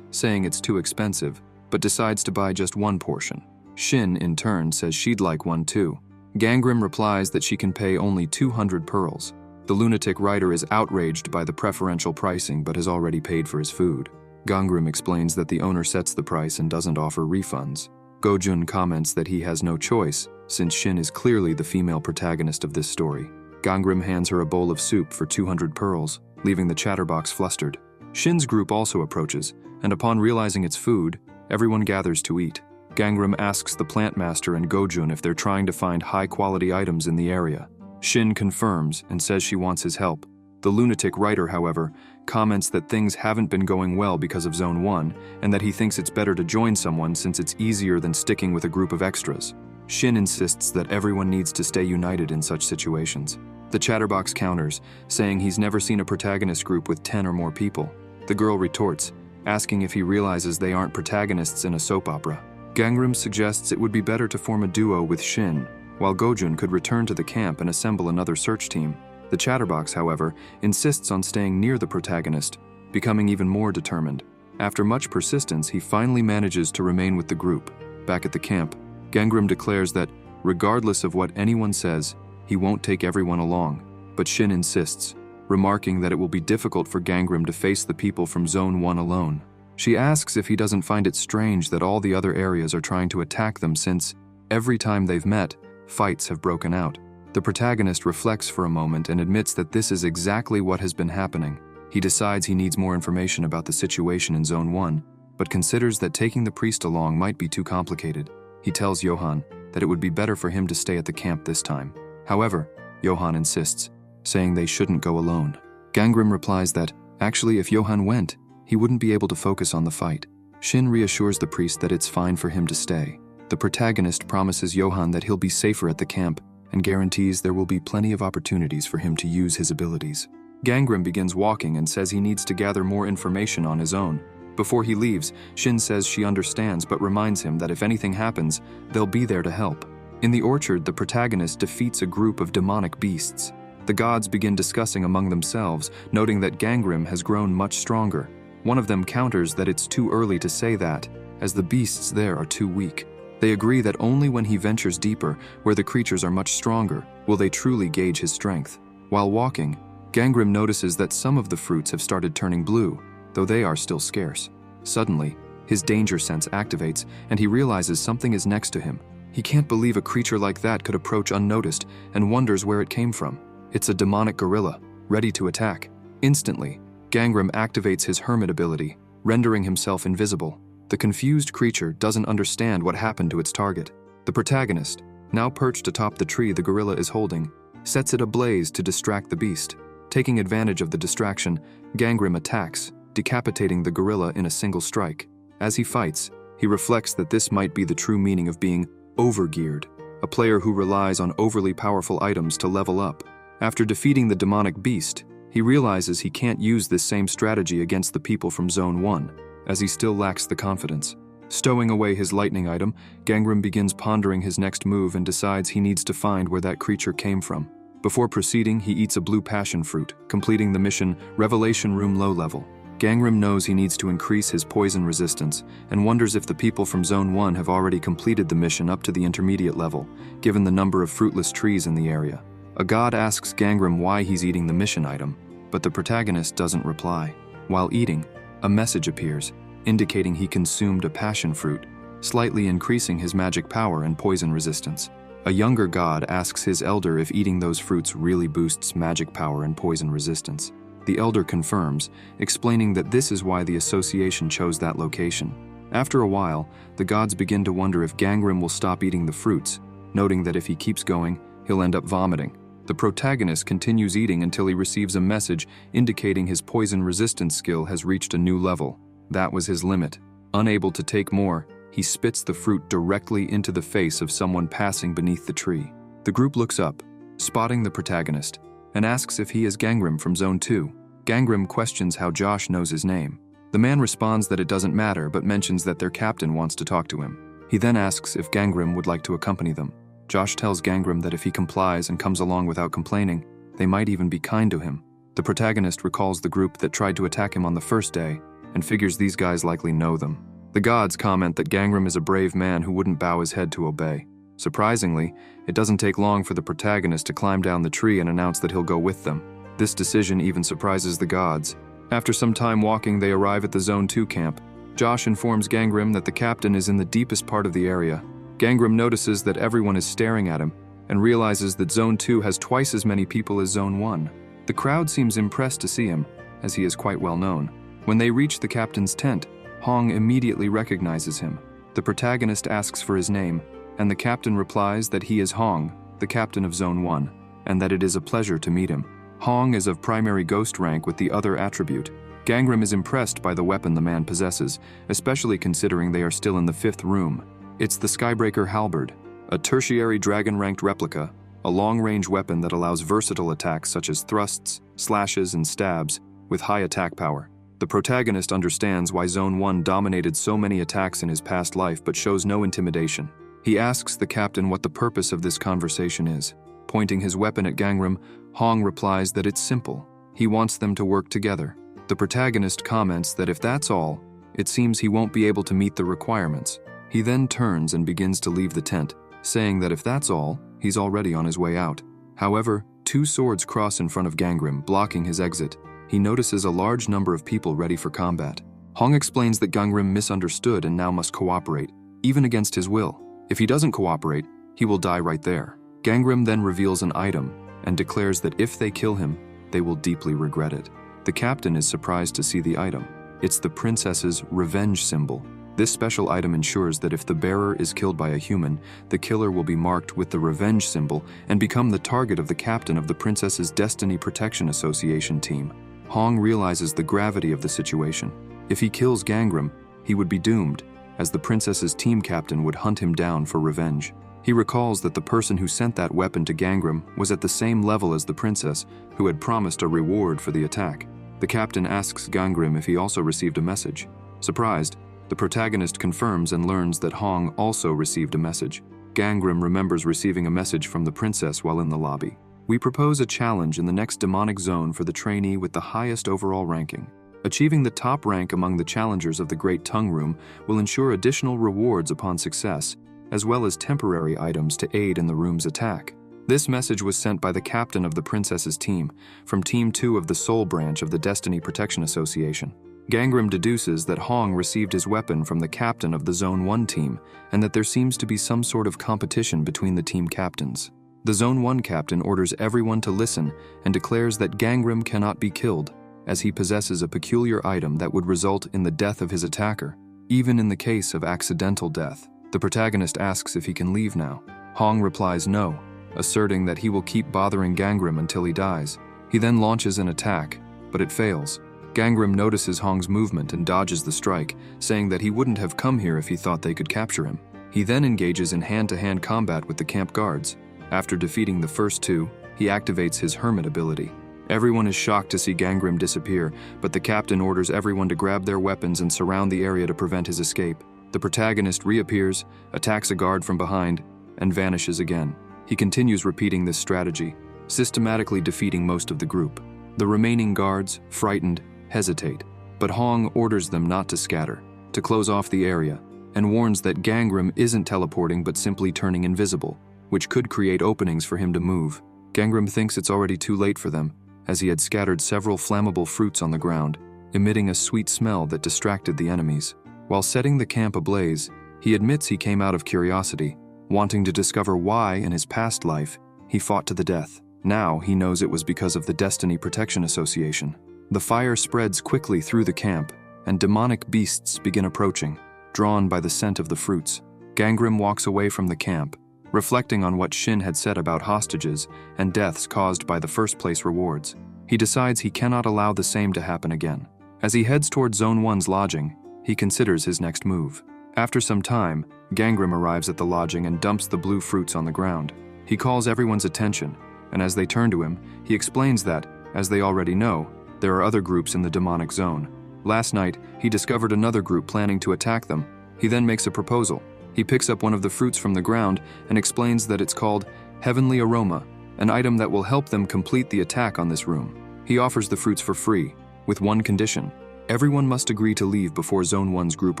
saying it's too expensive, but decides to buy just one portion. Shin, in turn, says she'd like one too. Gangrim replies that she can pay only 200 pearls. The lunatic writer is outraged by the preferential pricing but has already paid for his food. Gangrim explains that the owner sets the price and doesn't offer refunds. Gojun comments that he has no choice, since Shin is clearly the female protagonist of this story. Gangrim hands her a bowl of soup for 200 pearls, leaving the chatterbox flustered. Shin's group also approaches, and upon realizing it's food, everyone gathers to eat. Gangrim asks the plant master and Gojun if they're trying to find high-quality items in the area. Shin confirms and says she wants his help. The lunatic writer, however, comments that things haven't been going well because of Zone 1 and that he thinks it's better to join someone since it's easier than sticking with a group of extras. Shin insists that everyone needs to stay united in such situations. The chatterbox counters, saying he's never seen a protagonist group with 10 or more people. The girl retorts, asking if he realizes they aren't protagonists in a soap opera. Gangrim suggests it would be better to form a duo with Shin, while Gojun could return to the camp and assemble another search team. The chatterbox, however, insists on staying near the protagonist, becoming even more determined. After much persistence, he finally manages to remain with the group. Back at the camp, Gangrim declares that, regardless of what anyone says, he won't take everyone along, but Shin insists, remarking that it will be difficult for Gangrim to face the people from Zone 1 alone. She asks if he doesn't find it strange that all the other areas are trying to attack them since, every time they've met, fights have broken out. The protagonist reflects for a moment and admits that this is exactly what has been happening. He decides he needs more information about the situation in Zone 1, but considers that taking the priest along might be too complicated. He tells Johan that it would be better for him to stay at the camp this time. However, Johan insists, saying they shouldn't go alone. Gangrim replies that, actually, if Johan went, he wouldn't be able to focus on the fight. Shin reassures the priest that it's fine for him to stay. The protagonist promises Johan that he'll be safer at the camp and guarantees there will be plenty of opportunities for him to use his abilities. Gangrim begins walking and says he needs to gather more information on his own. Before he leaves, Shin says she understands but reminds him that if anything happens, they'll be there to help. In the orchard, the protagonist defeats a group of demonic beasts. The gods begin discussing among themselves, noting that Gangrim has grown much stronger. One of them counters that it's too early to say that, as the beasts there are too weak. They agree that only when he ventures deeper, where the creatures are much stronger, will they truly gauge his strength. While walking, Gangrim notices that some of the fruits have started turning blue, though they are still scarce. Suddenly, his danger sense activates, and he realizes something is next to him. He can't believe a creature like that could approach unnoticed, and wonders where it came from. It's a demonic gorilla, ready to attack. Instantly, Gangrim activates his hermit ability, rendering himself invisible. The confused creature doesn't understand what happened to its target. The protagonist, now perched atop the tree the gorilla is holding, sets it ablaze to distract the beast. Taking advantage of the distraction, Gangrim attacks, decapitating the gorilla in a single strike. As he fights, he reflects that this might be the true meaning of being overgeared, a player who relies on overly powerful items to level up. After defeating the demonic beast, he realizes he can't use this same strategy against the people from Zone 1, as he still lacks the confidence. Stowing away his lightning item, Gangrim begins pondering his next move and decides he needs to find where that creature came from. Before proceeding, he eats a blue passion fruit, completing the mission Revelation Room Low Level. Gangrim knows he needs to increase his poison resistance and wonders if the people from Zone 1 have already completed the mission up to the intermediate level, given the number of fruitless trees in the area. A god asks Gangrim why he's eating the mission item, but the protagonist doesn't reply. While eating, a message appears, indicating he consumed a passion fruit, slightly increasing his magic power and poison resistance. A younger god asks his elder if eating those fruits really boosts magic power and poison resistance. The elder confirms, explaining that this is why the association chose that location. After a while, the gods begin to wonder if Gangrym will stop eating the fruits, noting that if he keeps going, he'll end up vomiting. The protagonist continues eating until he receives a message indicating his poison resistance skill has reached a new level. That was his limit. Unable to take more, he spits the fruit directly into the face of someone passing beneath the tree. The group looks up, spotting the protagonist, and asks if he is Gangrym from Zone 2. Gangrym questions how Josh knows his name. The man responds that it doesn't matter, but mentions that their captain wants to talk to him. He then asks if Gangrym would like to accompany them. Josh tells Gangrym that if he complies and comes along without complaining, they might even be kind to him. The protagonist recalls the group that tried to attack him on the first day, and figures these guys likely know them. The gods comment that Gangrym is a brave man who wouldn't bow his head to obey. Surprisingly, it doesn't take long for the protagonist to climb down the tree and announce that he'll go with them. This decision even surprises the gods. After some time walking, they arrive at the Zone 2 camp. Josh informs Gangrym that the captain is in the deepest part of the area. Gangrym notices that everyone is staring at him and realizes that Zone 2 has twice as many people as Zone 1. The crowd seems impressed to see him, as he is quite well known. When they reach the captain's tent, Hong immediately recognizes him. The protagonist asks for his name, and the captain replies that he is Hong, the captain of Zone 1, and that it is a pleasure to meet him. Hong is of primary ghost rank with the other attribute. Gangrym is impressed by the weapon the man possesses, especially considering they are still in the 5th room. It's the Skybreaker Halberd, a tertiary dragon-ranked replica, a long-range weapon that allows versatile attacks such as thrusts, slashes, and stabs, with high attack power. The protagonist understands why Zone 1 dominated so many attacks in his past life but shows no intimidation. He asks the captain what the purpose of this conversation is. Pointing his weapon at Gangrym, Hong replies that it's simple. He wants them to work together. The protagonist comments that if that's all, it seems he won't be able to meet the requirements. He then turns and begins to leave the tent, saying that if that's all, he's already on his way out. However, 2 swords cross in front of Gangrym, blocking his exit. He notices a large number of people ready for combat. Hong explains that Gangrym misunderstood and now must cooperate, even against his will. If he doesn't cooperate, he will die right there. Gangrym then reveals an item and declares that if they kill him, they will deeply regret it. The captain is surprised to see the item. It's the princess's revenge symbol. This special item ensures that if the bearer is killed by a human, the killer will be marked with the revenge symbol and become the target of the captain of the princess's Destiny Protection Association team. Hong realizes the gravity of the situation. If he kills Gangrym, he would be doomed, as the princess's team captain would hunt him down for revenge. He recalls that the person who sent that weapon to Gangrym was at the same level as the princess, who had promised a reward for the attack. The captain asks Gangrym if he also received a message. Surprised, the protagonist confirms and learns that Hong also received a message. Gangrym remembers receiving a message from the princess while in the lobby. We propose a challenge in the next demonic zone for the trainee with the highest overall ranking. Achieving the top rank among the challengers of the Great Tongue Room will ensure additional rewards upon success, as well as temporary items to aid in the room's attack. This message was sent by the captain of the princess's team, from Team 2 of the Soul Branch of the Destiny Protection Association. Gangrym deduces that Hong received his weapon from the captain of the Zone 1 team, and that there seems to be some sort of competition between the team captains. The Zone 1 captain orders everyone to listen and declares that Gangrym cannot be killed, as he possesses a peculiar item that would result in the death of his attacker, even in the case of accidental death. The protagonist asks if he can leave now. Hong replies no, asserting that he will keep bothering Gangrym until he dies. He then launches an attack, but it fails. Gangrym notices Hong's movement and dodges the strike, saying that he wouldn't have come here if he thought they could capture him. He then engages in hand-to-hand combat with the camp guards. After defeating the first 2, he activates his hermit ability. Everyone is shocked to see Gangrym disappear, but the captain orders everyone to grab their weapons and surround the area to prevent his escape. The protagonist reappears, attacks a guard from behind, and vanishes again. He continues repeating this strategy, systematically defeating most of the group. The remaining guards, frightened, hesitate, but Hong orders them not to scatter, to close off the area, and warns that Gangrym isn't teleporting but simply turning invisible, which could create openings for him to move. Gangrym thinks it's already too late for them, as he had scattered several flammable fruits on the ground, emitting a sweet smell that distracted the enemies. While setting the camp ablaze, he admits he came out of curiosity, wanting to discover why, in his past life, he fought to the death. Now he knows it was because of the Destiny Protection Association. The fire spreads quickly through the camp, and demonic beasts begin approaching, drawn by the scent of the fruits. Gangrym walks away from the camp, reflecting on what Shin had said about hostages and deaths caused by the first-place rewards. He decides he cannot allow the same to happen again. As he heads toward Zone 1's lodging, he considers his next move. After some time, Gangrym arrives at the lodging and dumps the blue fruits on the ground. He calls everyone's attention, and as they turn to him, he explains that, as they already know, there are other groups in the demonic zone. Last night, he discovered another group planning to attack them. He then makes a proposal. He picks up one of the fruits from the ground and explains that it's called Heavenly Aroma, an item that will help them complete the attack on this room. He offers the fruits for free, with one condition. Everyone must agree to leave before Zone 1's group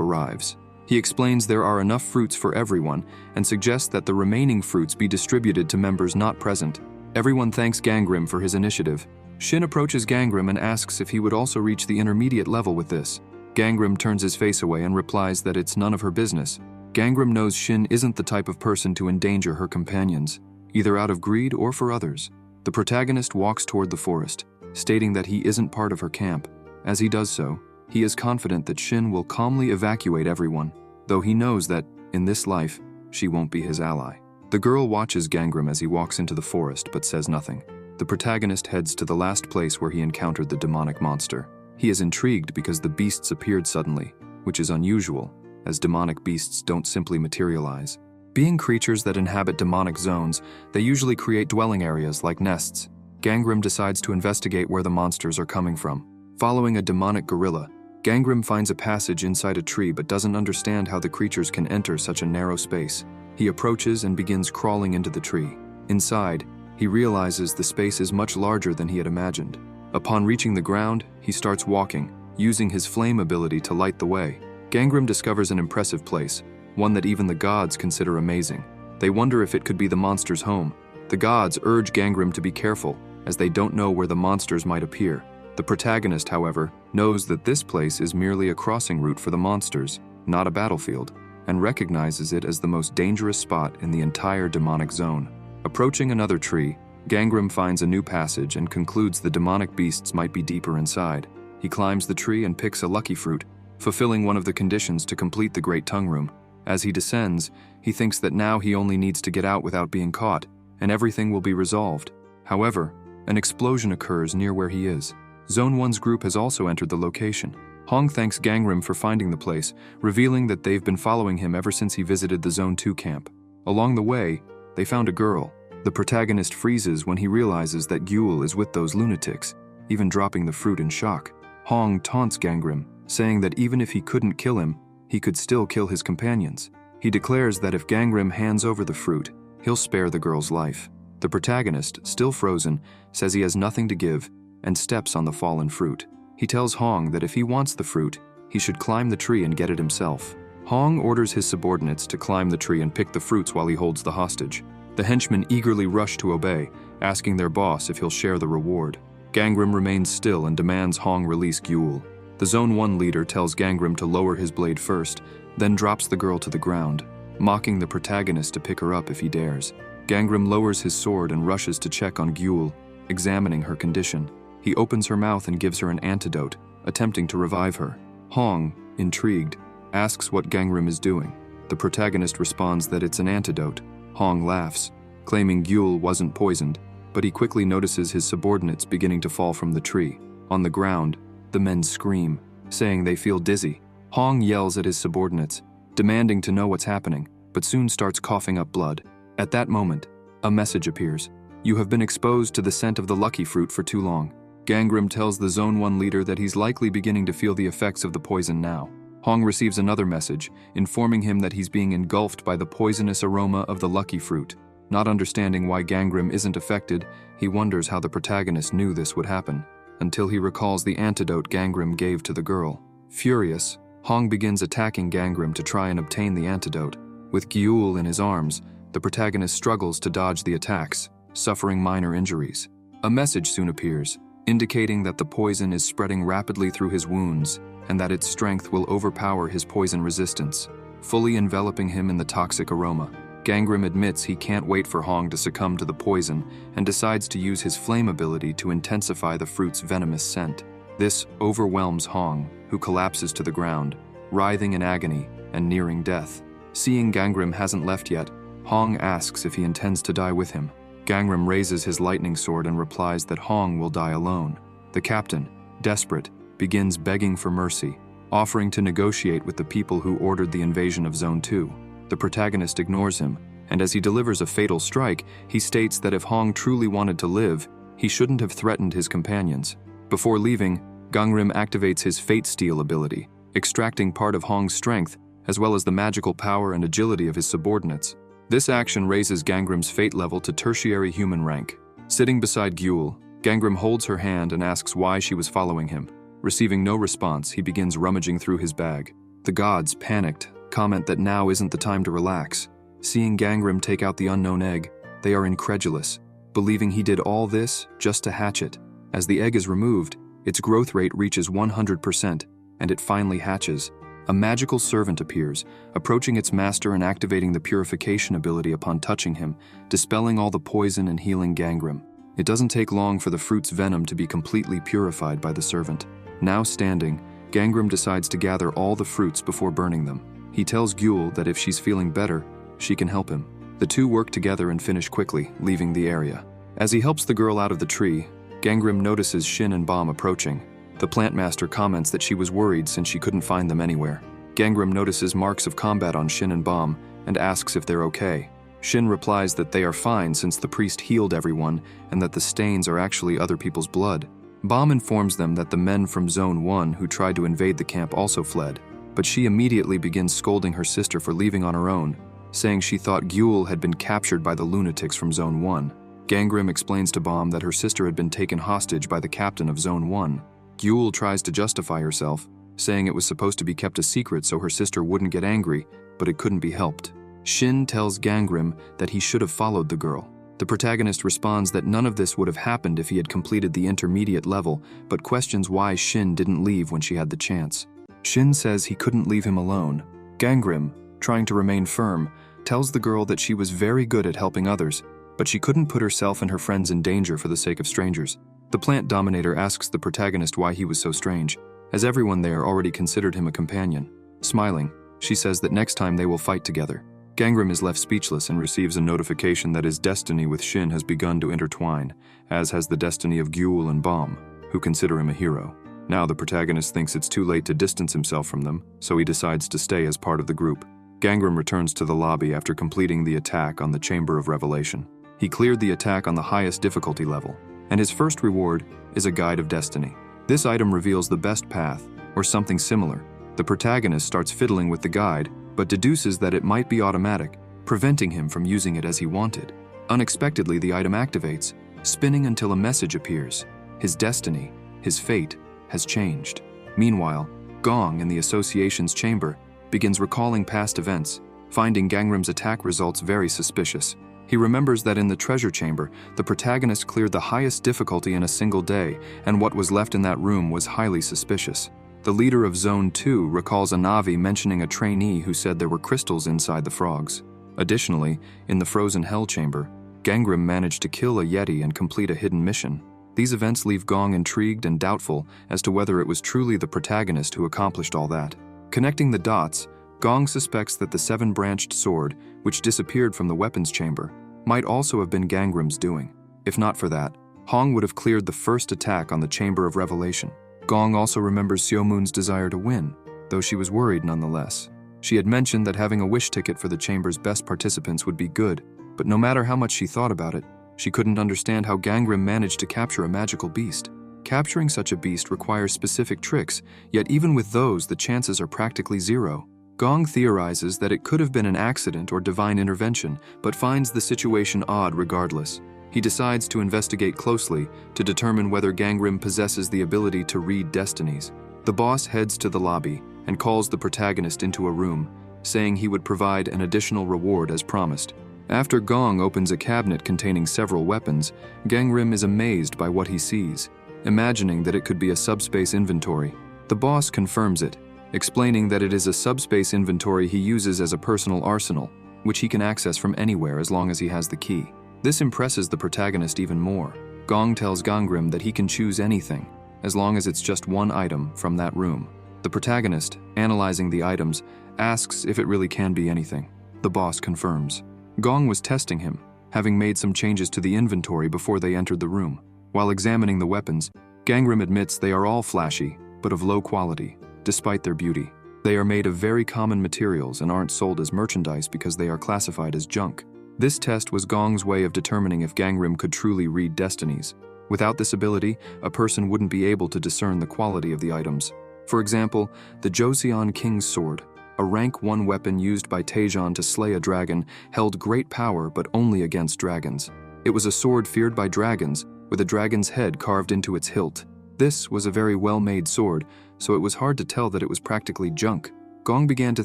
arrives. He explains there are enough fruits for everyone and suggests that the remaining fruits be distributed to members not present. Everyone thanks Gangrym for his initiative. Shin approaches Gangrym and asks if he would also reach the intermediate level with this. Gangrym turns his face away and replies that it's none of her business. Gangrym knows Shin isn't the type of person to endanger her companions, either out of greed or for others. The protagonist walks toward the forest, stating that he isn't part of her camp. As he does so, he is confident that Shin will calmly evacuate everyone, though he knows that, in this life, she won't be his ally. The girl watches Gangrym as he walks into the forest but says nothing. The protagonist heads to the last place where he encountered the demonic monster. He is intrigued because the beasts appeared suddenly, which is unusual, as demonic beasts don't simply materialize. Being creatures that inhabit demonic zones, they usually create dwelling areas like nests. Gangrym decides to investigate where the monsters are coming from. Following a demonic gorilla, Gangrym finds a passage inside a tree but doesn't understand how the creatures can enter such a narrow space. He approaches and begins crawling into the tree. Inside, he realizes the space is much larger than he had imagined. Upon reaching the ground, he starts walking, using his flame ability to light the way. Gangrym discovers an impressive place, one that even the gods consider amazing. They wonder if it could be the monster's home. The gods urge Gangrym to be careful, as they don't know where the monsters might appear. The protagonist, however, knows that this place is merely a crossing route for the monsters, not a battlefield, and recognizes it as the most dangerous spot in the entire demonic zone. Approaching another tree, Gangrym finds a new passage and concludes the demonic beasts might be deeper inside. He climbs the tree and picks a lucky fruit, fulfilling one of the conditions to complete the Great Tongue Room. As he descends, he thinks that now he only needs to get out without being caught, and everything will be resolved. However, an explosion occurs near where he is. Zone 1's group has also entered the location. Hong thanks Gangrym for finding the place, revealing that they've been following him ever since he visited the Zone 2 camp. Along the way, they found a girl. The protagonist freezes when he realizes that Gyul is with those lunatics, even dropping the fruit in shock. Hong taunts Gangrym, saying that even if he couldn't kill him, he could still kill his companions. He declares that if Gangrym hands over the fruit, he'll spare the girl's life. The protagonist, still frozen, says he has nothing to give and steps on the fallen fruit. He tells Hong that if he wants the fruit, he should climb the tree and get it himself. Hong orders his subordinates to climb the tree and pick the fruits while he holds the hostage. The henchmen eagerly rush to obey, asking their boss if he'll share the reward. Gangrym remains still and demands Hong release Gyul. The Zone 1 leader tells Gangrym to lower his blade first, then drops the girl to the ground, mocking the protagonist to pick her up if he dares. Gangrym lowers his sword and rushes to check on Gyul, examining her condition. He opens her mouth and gives her an antidote, attempting to revive her. Hong, intrigued, asks what Gangrym is doing. The protagonist responds that it's an antidote. Hong laughs, claiming Gyul wasn't poisoned, but he quickly notices his subordinates beginning to fall from the tree. On the ground, the men scream, saying they feel dizzy. Hong yells at his subordinates, demanding to know what's happening, but soon starts coughing up blood. At that moment, a message appears. You have been exposed to the scent of the lucky fruit for too long. Gangrym tells the Zone 1 leader that he's likely beginning to feel the effects of the poison now. Hong receives another message, informing him that he's being engulfed by the poisonous aroma of the lucky fruit. Not understanding why Gangrym isn't affected, he wonders how the protagonist knew this would happen, until he recalls the antidote Gangrym gave to the girl. Furious, Hong begins attacking Gangrym to try and obtain the antidote. With Gyul in his arms, the protagonist struggles to dodge the attacks, suffering minor injuries. A message soon appears, indicating that the poison is spreading rapidly through his wounds and that its strength will overpower his poison resistance, fully enveloping him in the toxic aroma. Gangrym admits he can't wait for Hong to succumb to the poison and decides to use his flame ability to intensify the fruit's venomous scent. This overwhelms Hong, who collapses to the ground, writhing in agony and nearing death. Seeing Gangnam hasn't left yet, Hong asks if he intends to die with him. Gangnam raises his lightning sword and replies that Hong will die alone. The captain, desperate, begins begging for mercy, offering to negotiate with the people who ordered the invasion of Zone 2. The protagonist ignores him, and as he delivers a fatal strike, he states that if Hong truly wanted to live, he shouldn't have threatened his companions. Before leaving, Gangnam activates his Fate Steal ability, extracting part of Hong's strength, as well as the magical power and agility of his subordinates. This action raises Gangnam's fate level to tertiary human rank. Sitting beside Gyul, Gangnam holds her hand and asks why she was following him. Receiving no response, he begins rummaging through his bag. The gods, panicked, comment that now isn't the time to relax. Seeing Gangnam take out the unknown egg, they are incredulous, believing he did all this just to hatch it. As the egg is removed, its growth rate reaches 100%, and it finally hatches. A magical servant appears, approaching its master and activating the purification ability upon touching him, dispelling all the poison and healing Gangnam. It doesn't take long for the fruit's venom to be completely purified by the servant. Now standing, Gangnam decides to gather all the fruits before burning them. He tells Gyul that if she's feeling better, she can help him. The two work together and finish quickly, leaving the area. As he helps the girl out of the tree, Gangnam notices Shin and Bomb approaching. The plant master comments that she was worried since she couldn't find them anywhere. Gangnam notices marks of combat on Shin and Bomb and asks if they're okay. Shin replies that they are fine since the priest healed everyone and that the stains are actually other people's blood. Bomb informs them that the men from Zone 1 who tried to invade the camp also fled, but she immediately begins scolding her sister for leaving on her own, saying she thought Gyul had been captured by the lunatics from Zone 1. Gangnam explains to Bomb that her sister had been taken hostage by the captain of Zone 1. Gyul tries to justify herself, saying it was supposed to be kept a secret so her sister wouldn't get angry, but it couldn't be helped. Shin tells Gangnam that he should have followed the girl. The protagonist responds that none of this would have happened if he had completed the intermediate level, but questions why Shin didn't leave when she had the chance. Shin says he couldn't leave him alone. Gangnam, trying to remain firm, tells the girl that she was very good at helping others, but she couldn't put herself and her friends in danger for the sake of strangers. The plant dominator asks the protagonist why he was so strange, as everyone there already considered him a companion. Smiling, she says that next time they will fight together. Gangnam is left speechless and receives a notification that his destiny with Shin has begun to intertwine, as has the destiny of Gyul and Bomb, who consider him a hero. Now the protagonist thinks it's too late to distance himself from them, so he decides to stay as part of the group. Gangnam returns to the lobby after completing the attack on the Chamber of Revelation. He cleared the attack on the highest difficulty level, and his first reward is a Guide of Destiny. This item reveals the best path, or something similar. The protagonist starts fiddling with the guide, but deduces that it might be automatic, preventing him from using it as he wanted. Unexpectedly, the item activates, spinning until a message appears. His destiny, his fate, has changed. Meanwhile, Gong in the association's chamber begins recalling past events, finding Gangnam's attack results very suspicious. He remembers that in the treasure chamber, the protagonist cleared the highest difficulty in a single day, and what was left in that room was highly suspicious. The leader of Zone 2 recalls a Navi mentioning a trainee who said there were crystals inside the frogs. Additionally, in the frozen hell chamber, Gangnam managed to kill a Yeti and complete a hidden mission. These events leave Gong intrigued and doubtful as to whether it was truly the protagonist who accomplished all that. Connecting the dots, Gong suspects that the seven-branched sword, which disappeared from the weapons chamber, might also have been Gangnam's doing. If not for that, Hong would have cleared the first attack on the Chamber of Revelation. Gong also remembers Xiaomun's desire to win, though she was worried nonetheless. She had mentioned that having a wish ticket for the chamber's best participants would be good, but no matter how much she thought about it, she couldn't understand how Gangnam managed to capture a magical beast. Capturing such a beast requires specific tricks, yet even with those, the chances are practically zero. Gong theorizes that it could have been an accident or divine intervention, but finds the situation odd regardless. He decides to investigate closely to determine whether Gangnam possesses the ability to read destinies. The boss heads to the lobby and calls the protagonist into a room, saying he would provide an additional reward as promised. After Gong opens a cabinet containing several weapons, Gangnam is amazed by what he sees, imagining that it could be a subspace inventory. The boss confirms it, explaining that it is a subspace inventory he uses as a personal arsenal, which he can access from anywhere as long as he has the key. This impresses the protagonist even more. Gong tells Gangnam that he can choose anything, as long as it's just one item from that room. The protagonist, analyzing the items, asks if it really can be anything. The boss confirms. Gong was testing him, having made some changes to the inventory before they entered the room. While examining the weapons, Gangnam admits they are all flashy, but of low quality, despite their beauty. They are made of very common materials and aren't sold as merchandise because they are classified as junk. This test was Gong's way of determining if Gangnam could truly read destinies. Without this ability, a person wouldn't be able to discern the quality of the items. For example, the Joseon King's sword, a rank 1 weapon used by Taejon to slay a dragon, held great power but only against dragons. It was a sword feared by dragons, with a dragon's head carved into its hilt. This was a very well-made sword, so it was hard to tell that it was practically junk. Gong began to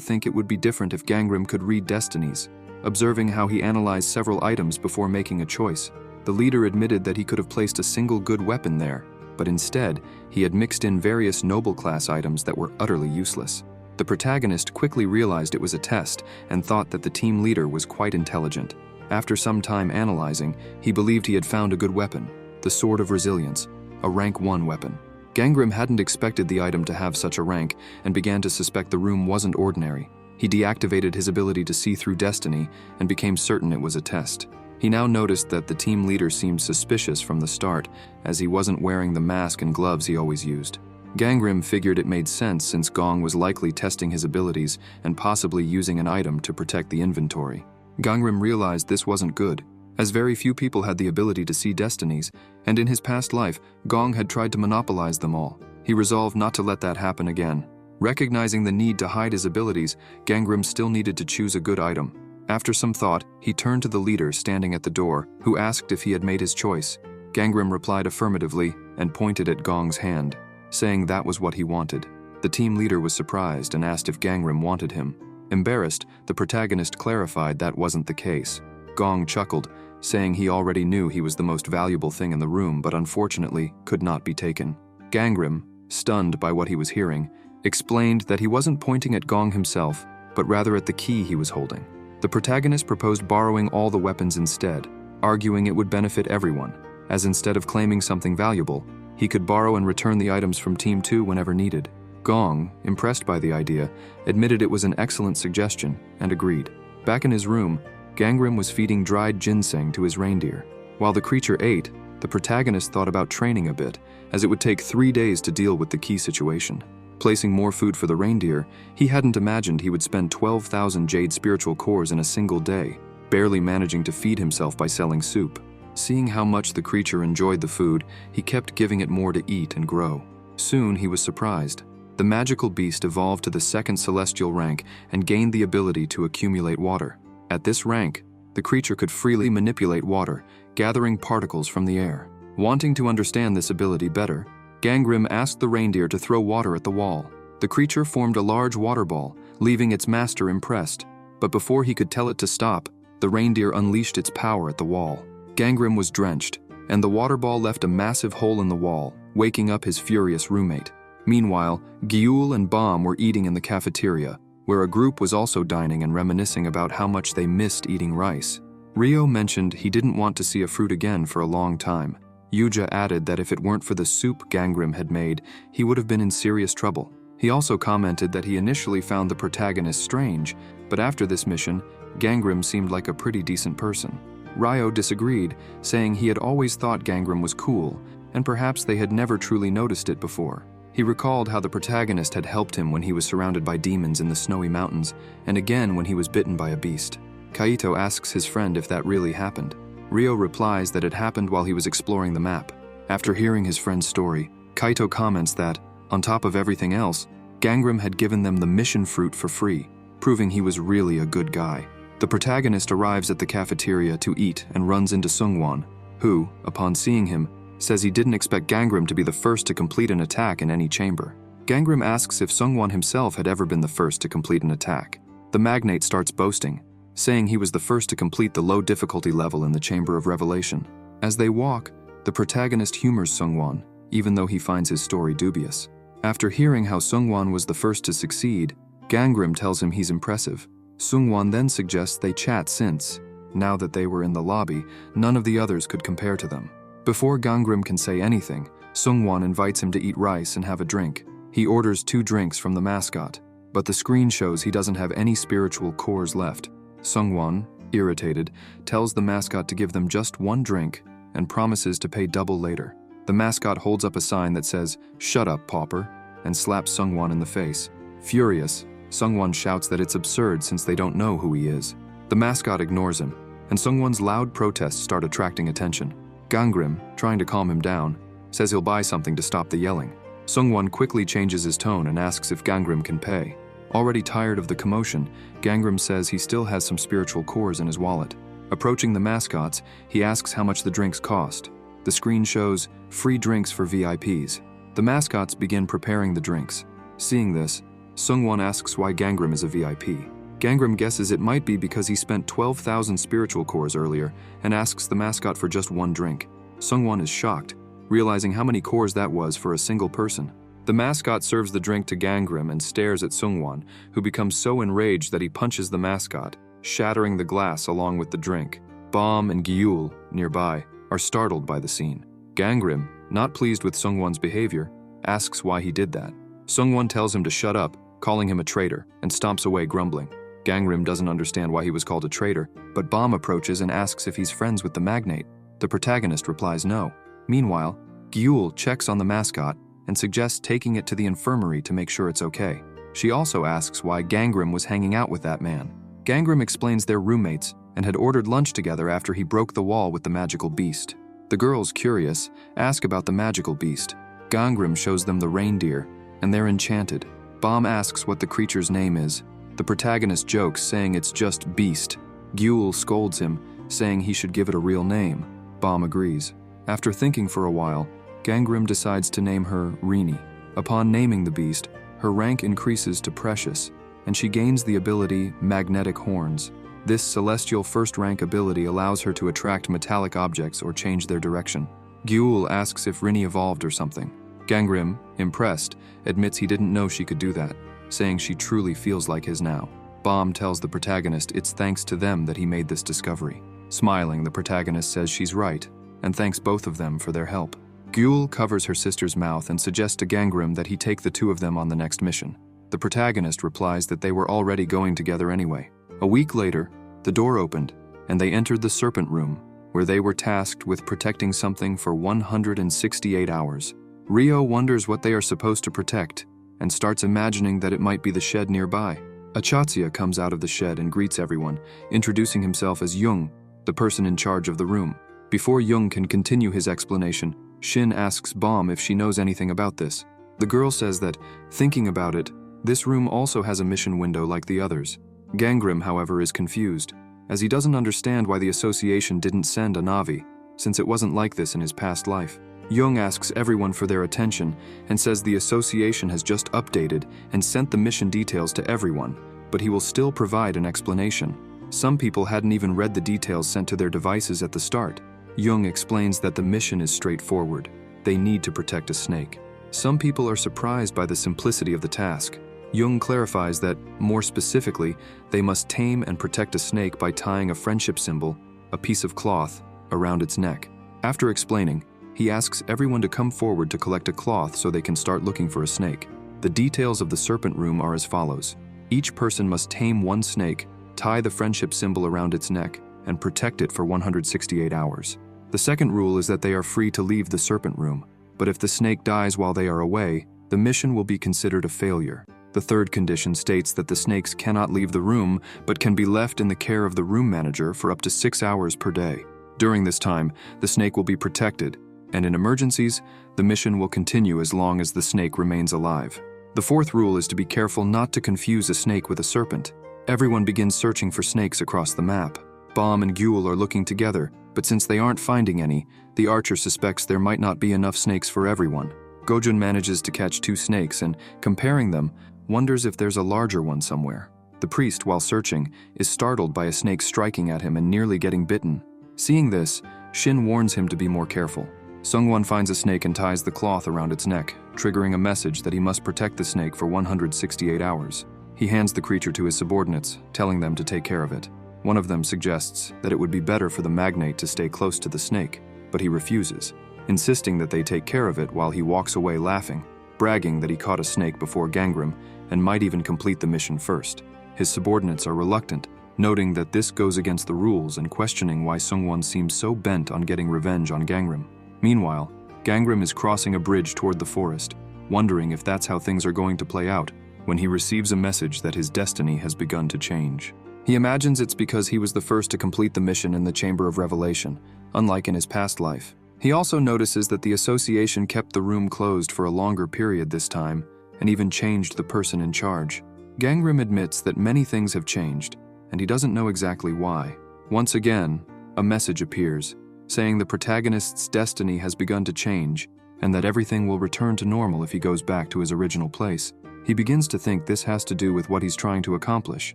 think it would be different if Gangnam could read destinies. Observing how he analyzed several items before making a choice, the leader admitted that he could have placed a single good weapon there, but instead, he had mixed in various noble class items that were utterly useless. The protagonist quickly realized it was a test and thought that the team leader was quite intelligent. After some time analyzing, he believed he had found a good weapon, the Sword of Resilience, a rank 1 weapon. Gangnam hadn't expected the item to have such a rank and began to suspect the room wasn't ordinary. He deactivated his ability to see through destiny and became certain it was a test. He now noticed that the team leader seemed suspicious from the start, as he wasn't wearing the mask and gloves he always used. Gangnam figured it made sense since Gong was likely testing his abilities and possibly using an item to protect the inventory. Gangnam realized this wasn't good, as very few people had the ability to see destinies, and in his past life, Gong had tried to monopolize them all. He resolved not to let that happen again. Recognizing the need to hide his abilities, Gangnam still needed to choose a good item. After some thought, he turned to the leader standing at the door, who asked if he had made his choice. Gangnam replied affirmatively and pointed at Gong's hand, saying that was what he wanted. The team leader was surprised and asked if Gangnam wanted him. Embarrassed, the protagonist clarified that wasn't the case. Gong chuckled, saying he already knew he was the most valuable thing in the room but unfortunately could not be taken. Gangnam, stunned by what he was hearing, explained that he wasn't pointing at Gong himself, but rather at the key he was holding. The protagonist proposed borrowing all the weapons instead, arguing it would benefit everyone, as instead of claiming something valuable, he could borrow and return the items from Team 2 whenever needed. Gong, impressed by the idea, admitted it was an excellent suggestion and agreed. Back in his room, Gangnam was feeding dried ginseng to his reindeer. While the creature ate, the protagonist thought about training a bit, as it would take 3 days to deal with the key situation. Placing more food for the reindeer, he hadn't imagined he would spend 12,000 jade spiritual cores in a single day, barely managing to feed himself by selling soup. Seeing how much the creature enjoyed the food, he kept giving it more to eat and grow. Soon he was surprised. The magical beast evolved to the 2nd celestial rank and gained the ability to accumulate water. At this rank, the creature could freely manipulate water, gathering particles from the air. Wanting to understand this ability better, Gangnam asked the reindeer to throw water at the wall. The creature formed a large water ball, leaving its master impressed. But before he could tell it to stop, the reindeer unleashed its power at the wall. Gangnam was drenched, and the water ball left a massive hole in the wall, waking up his furious roommate. Meanwhile, Gyul and Bomb were eating in the cafeteria, where a group was also dining and reminiscing about how much they missed eating rice. Ryo mentioned he didn't want to see a fruit again for a long time. Yuja added that if it weren't for the soup Gangnam had made, he would have been in serious trouble. He also commented that he initially found the protagonist strange, but after this mission, Gangnam seemed like a pretty decent person. Ryo disagreed, saying he had always thought Gangnam was cool, and perhaps they had never truly noticed it before. He recalled how the protagonist had helped him when he was surrounded by demons in the snowy mountains, and again when he was bitten by a beast. Kaito asks his friend if that really happened. Ryo replies that it happened while he was exploring the map. After hearing his friend's story, Kaito comments that, on top of everything else, Gangnam had given them the mission fruit for free, proving he was really a good guy. The protagonist arrives at the cafeteria to eat and runs into Sungwon, who, upon seeing him, says he didn't expect Gangnam to be the first to complete an attack in any chamber. Gangnam asks if Sungwon himself had ever been the first to complete an attack. The magnate starts boasting, saying he was the first to complete the low difficulty level in the Chamber of Revelation. As they walk, the protagonist humors Sungwon, even though he finds his story dubious. After hearing how Sungwon was the first to succeed, Gangnam tells him he's impressive. Sungwon then suggests they chat since, now that they were in the lobby, none of the others could compare to them. Before Gangnam can say anything, Sungwon invites him to eat rice and have a drink. He orders 2 drinks from the mascot, but the screen shows he doesn't have any spiritual cores left. Sungwon, irritated, tells the mascot to give them just 1 drink and promises to pay double later. The mascot holds up a sign that says, "Shut up, pauper," and slaps Sungwon in the face. Furious, Sungwon shouts that it's absurd since they don't know who he is. The mascot ignores him, and Sungwon's loud protests start attracting attention. Ganggrim, trying to calm him down, says he'll buy something to stop the yelling. Sungwon quickly changes his tone and asks if Ganggrim can pay. Already tired of the commotion, Ganggrim says he still has some spiritual cores in his wallet. Approaching the mascots, he asks how much the drinks cost. The screen shows free drinks for VIPs. The mascots begin preparing the drinks. Seeing this, Sungwon asks why Ganggrim is a VIP. Ganggrim guesses it might be because he spent 12,000 spiritual cores earlier and asks the mascot for just 1 drink. Sungwon is shocked, realizing how many cores that was for a single person. The mascot serves the drink to Ganggrim and stares at Sungwon, who becomes so enraged that he punches the mascot, shattering the glass along with the drink. Bom and Gyul, nearby, are startled by the scene. Ganggrim, not pleased with Sungwon's behavior, asks why he did that. Sungwon tells him to shut up, calling him a traitor, and stomps away grumbling. Ganggrim doesn't understand why he was called a traitor, but Bom approaches and asks if he's friends with the magnate. The protagonist replies no. Meanwhile, Gyul checks on the mascot and suggests taking it to the infirmary to make sure it's okay. She also asks why Ganggrim was hanging out with that man. Ganggrim explains they're roommates and had ordered lunch together after he broke the wall with the magical beast. The girls, curious, ask about the magical beast. Ganggrim shows them the reindeer, and they're enchanted. Bom asks what the creature's name is. The protagonist jokes, saying it's just Beast. Gyul scolds him, saying he should give it a real name. Bom agrees. After thinking for a while, Ganggrim decides to name her Rini. Upon naming the beast, her rank increases to Precious, and she gains the ability Magnetic Horns. This celestial first-rank ability allows her to attract metallic objects or change their direction. Gyul asks if Rini evolved or something. Ganggrim, impressed, admits he didn't know she could do that, saying she truly feels like his now. Bom tells the protagonist it's thanks to them that he made this discovery. Smiling, the protagonist says she's right, and thanks both of them for their help. Gyul covers her sister's mouth and suggests to Ganggrim that he take the 2 of them on the next mission. The protagonist replies that they were already going together anyway. A week later, the door opened, and they entered the Serpent Room, where they were tasked with protecting something for 168 hours. Rio wonders what they are supposed to protect, and starts imagining that it might be the shed nearby. Achatsia comes out of the shed and greets everyone, introducing himself as Jung, the person in charge of the room. Before Jung can continue his explanation, Shin asks Bom if she knows anything about this. The girl says that, thinking about it, this room also has a mission window like the others. Ganggrim, however, is confused, as he doesn't understand why the association didn't send a Navi, since it wasn't like this in his past life. Jung asks everyone for their attention and says the association has just updated and sent the mission details to everyone, but he will still provide an explanation. Some people hadn't even read the details sent to their devices at the start. Jung explains that the mission is straightforward. They need to protect a snake. Some people are surprised by the simplicity of the task. Jung clarifies that, more specifically, they must tame and protect a snake by tying a friendship symbol, a piece of cloth, around its neck. After explaining, he asks everyone to come forward to collect a cloth so they can start looking for a snake. The details of the Serpent Room are as follows. Each person must tame 1 snake, tie the friendship symbol around its neck, and protect it for 168 hours. The second rule is that they are free to leave the Serpent Room, but if the snake dies while they are away, the mission will be considered a failure. The third condition states that the snakes cannot leave the room, but can be left in the care of the room manager for up to 6 hours per day. During this time, the snake will be protected, and in emergencies, the mission will continue as long as the snake remains alive. The fourth rule is to be careful not to confuse a snake with a serpent. Everyone begins searching for snakes across the map. Bom and Gyul are looking together, but since they aren't finding any, the archer suspects there might not be enough snakes for everyone. Gojun manages to catch 2 snakes and, comparing them, wonders if there's a larger one somewhere. The priest, while searching, is startled by a snake striking at him and nearly getting bitten. Seeing this, Shin warns him to be more careful. Sungwon finds a snake and ties the cloth around its neck, triggering a message that he must protect the snake for 168 hours. He hands the creature to his subordinates, telling them to take care of it. One of them suggests that it would be better for the magnate to stay close to the snake, but he refuses. insisting that they take care of it while he walks away laughing, bragging that he caught a snake before Gangram and might even complete the mission first. His subordinates are reluctant, noting that this goes against the rules and questioning why Sungwon seems so bent on getting revenge on Gangram. Meanwhile, Gangram is crossing a bridge toward the forest, wondering if that's how things are going to play out, when he receives a message that his destiny has begun to change. He imagines it's because he was the first to complete the mission in the Chamber of Revelation, unlike in his past life. He also notices that the association kept the room closed for a longer period this time, and even changed the person in charge. Gangram admits that many things have changed, and he doesn't know exactly why. Once again, a message appears, saying the protagonist's destiny has begun to change, and that everything will return to normal if he goes back to his original place. He begins to think this has to do with what he's trying to accomplish.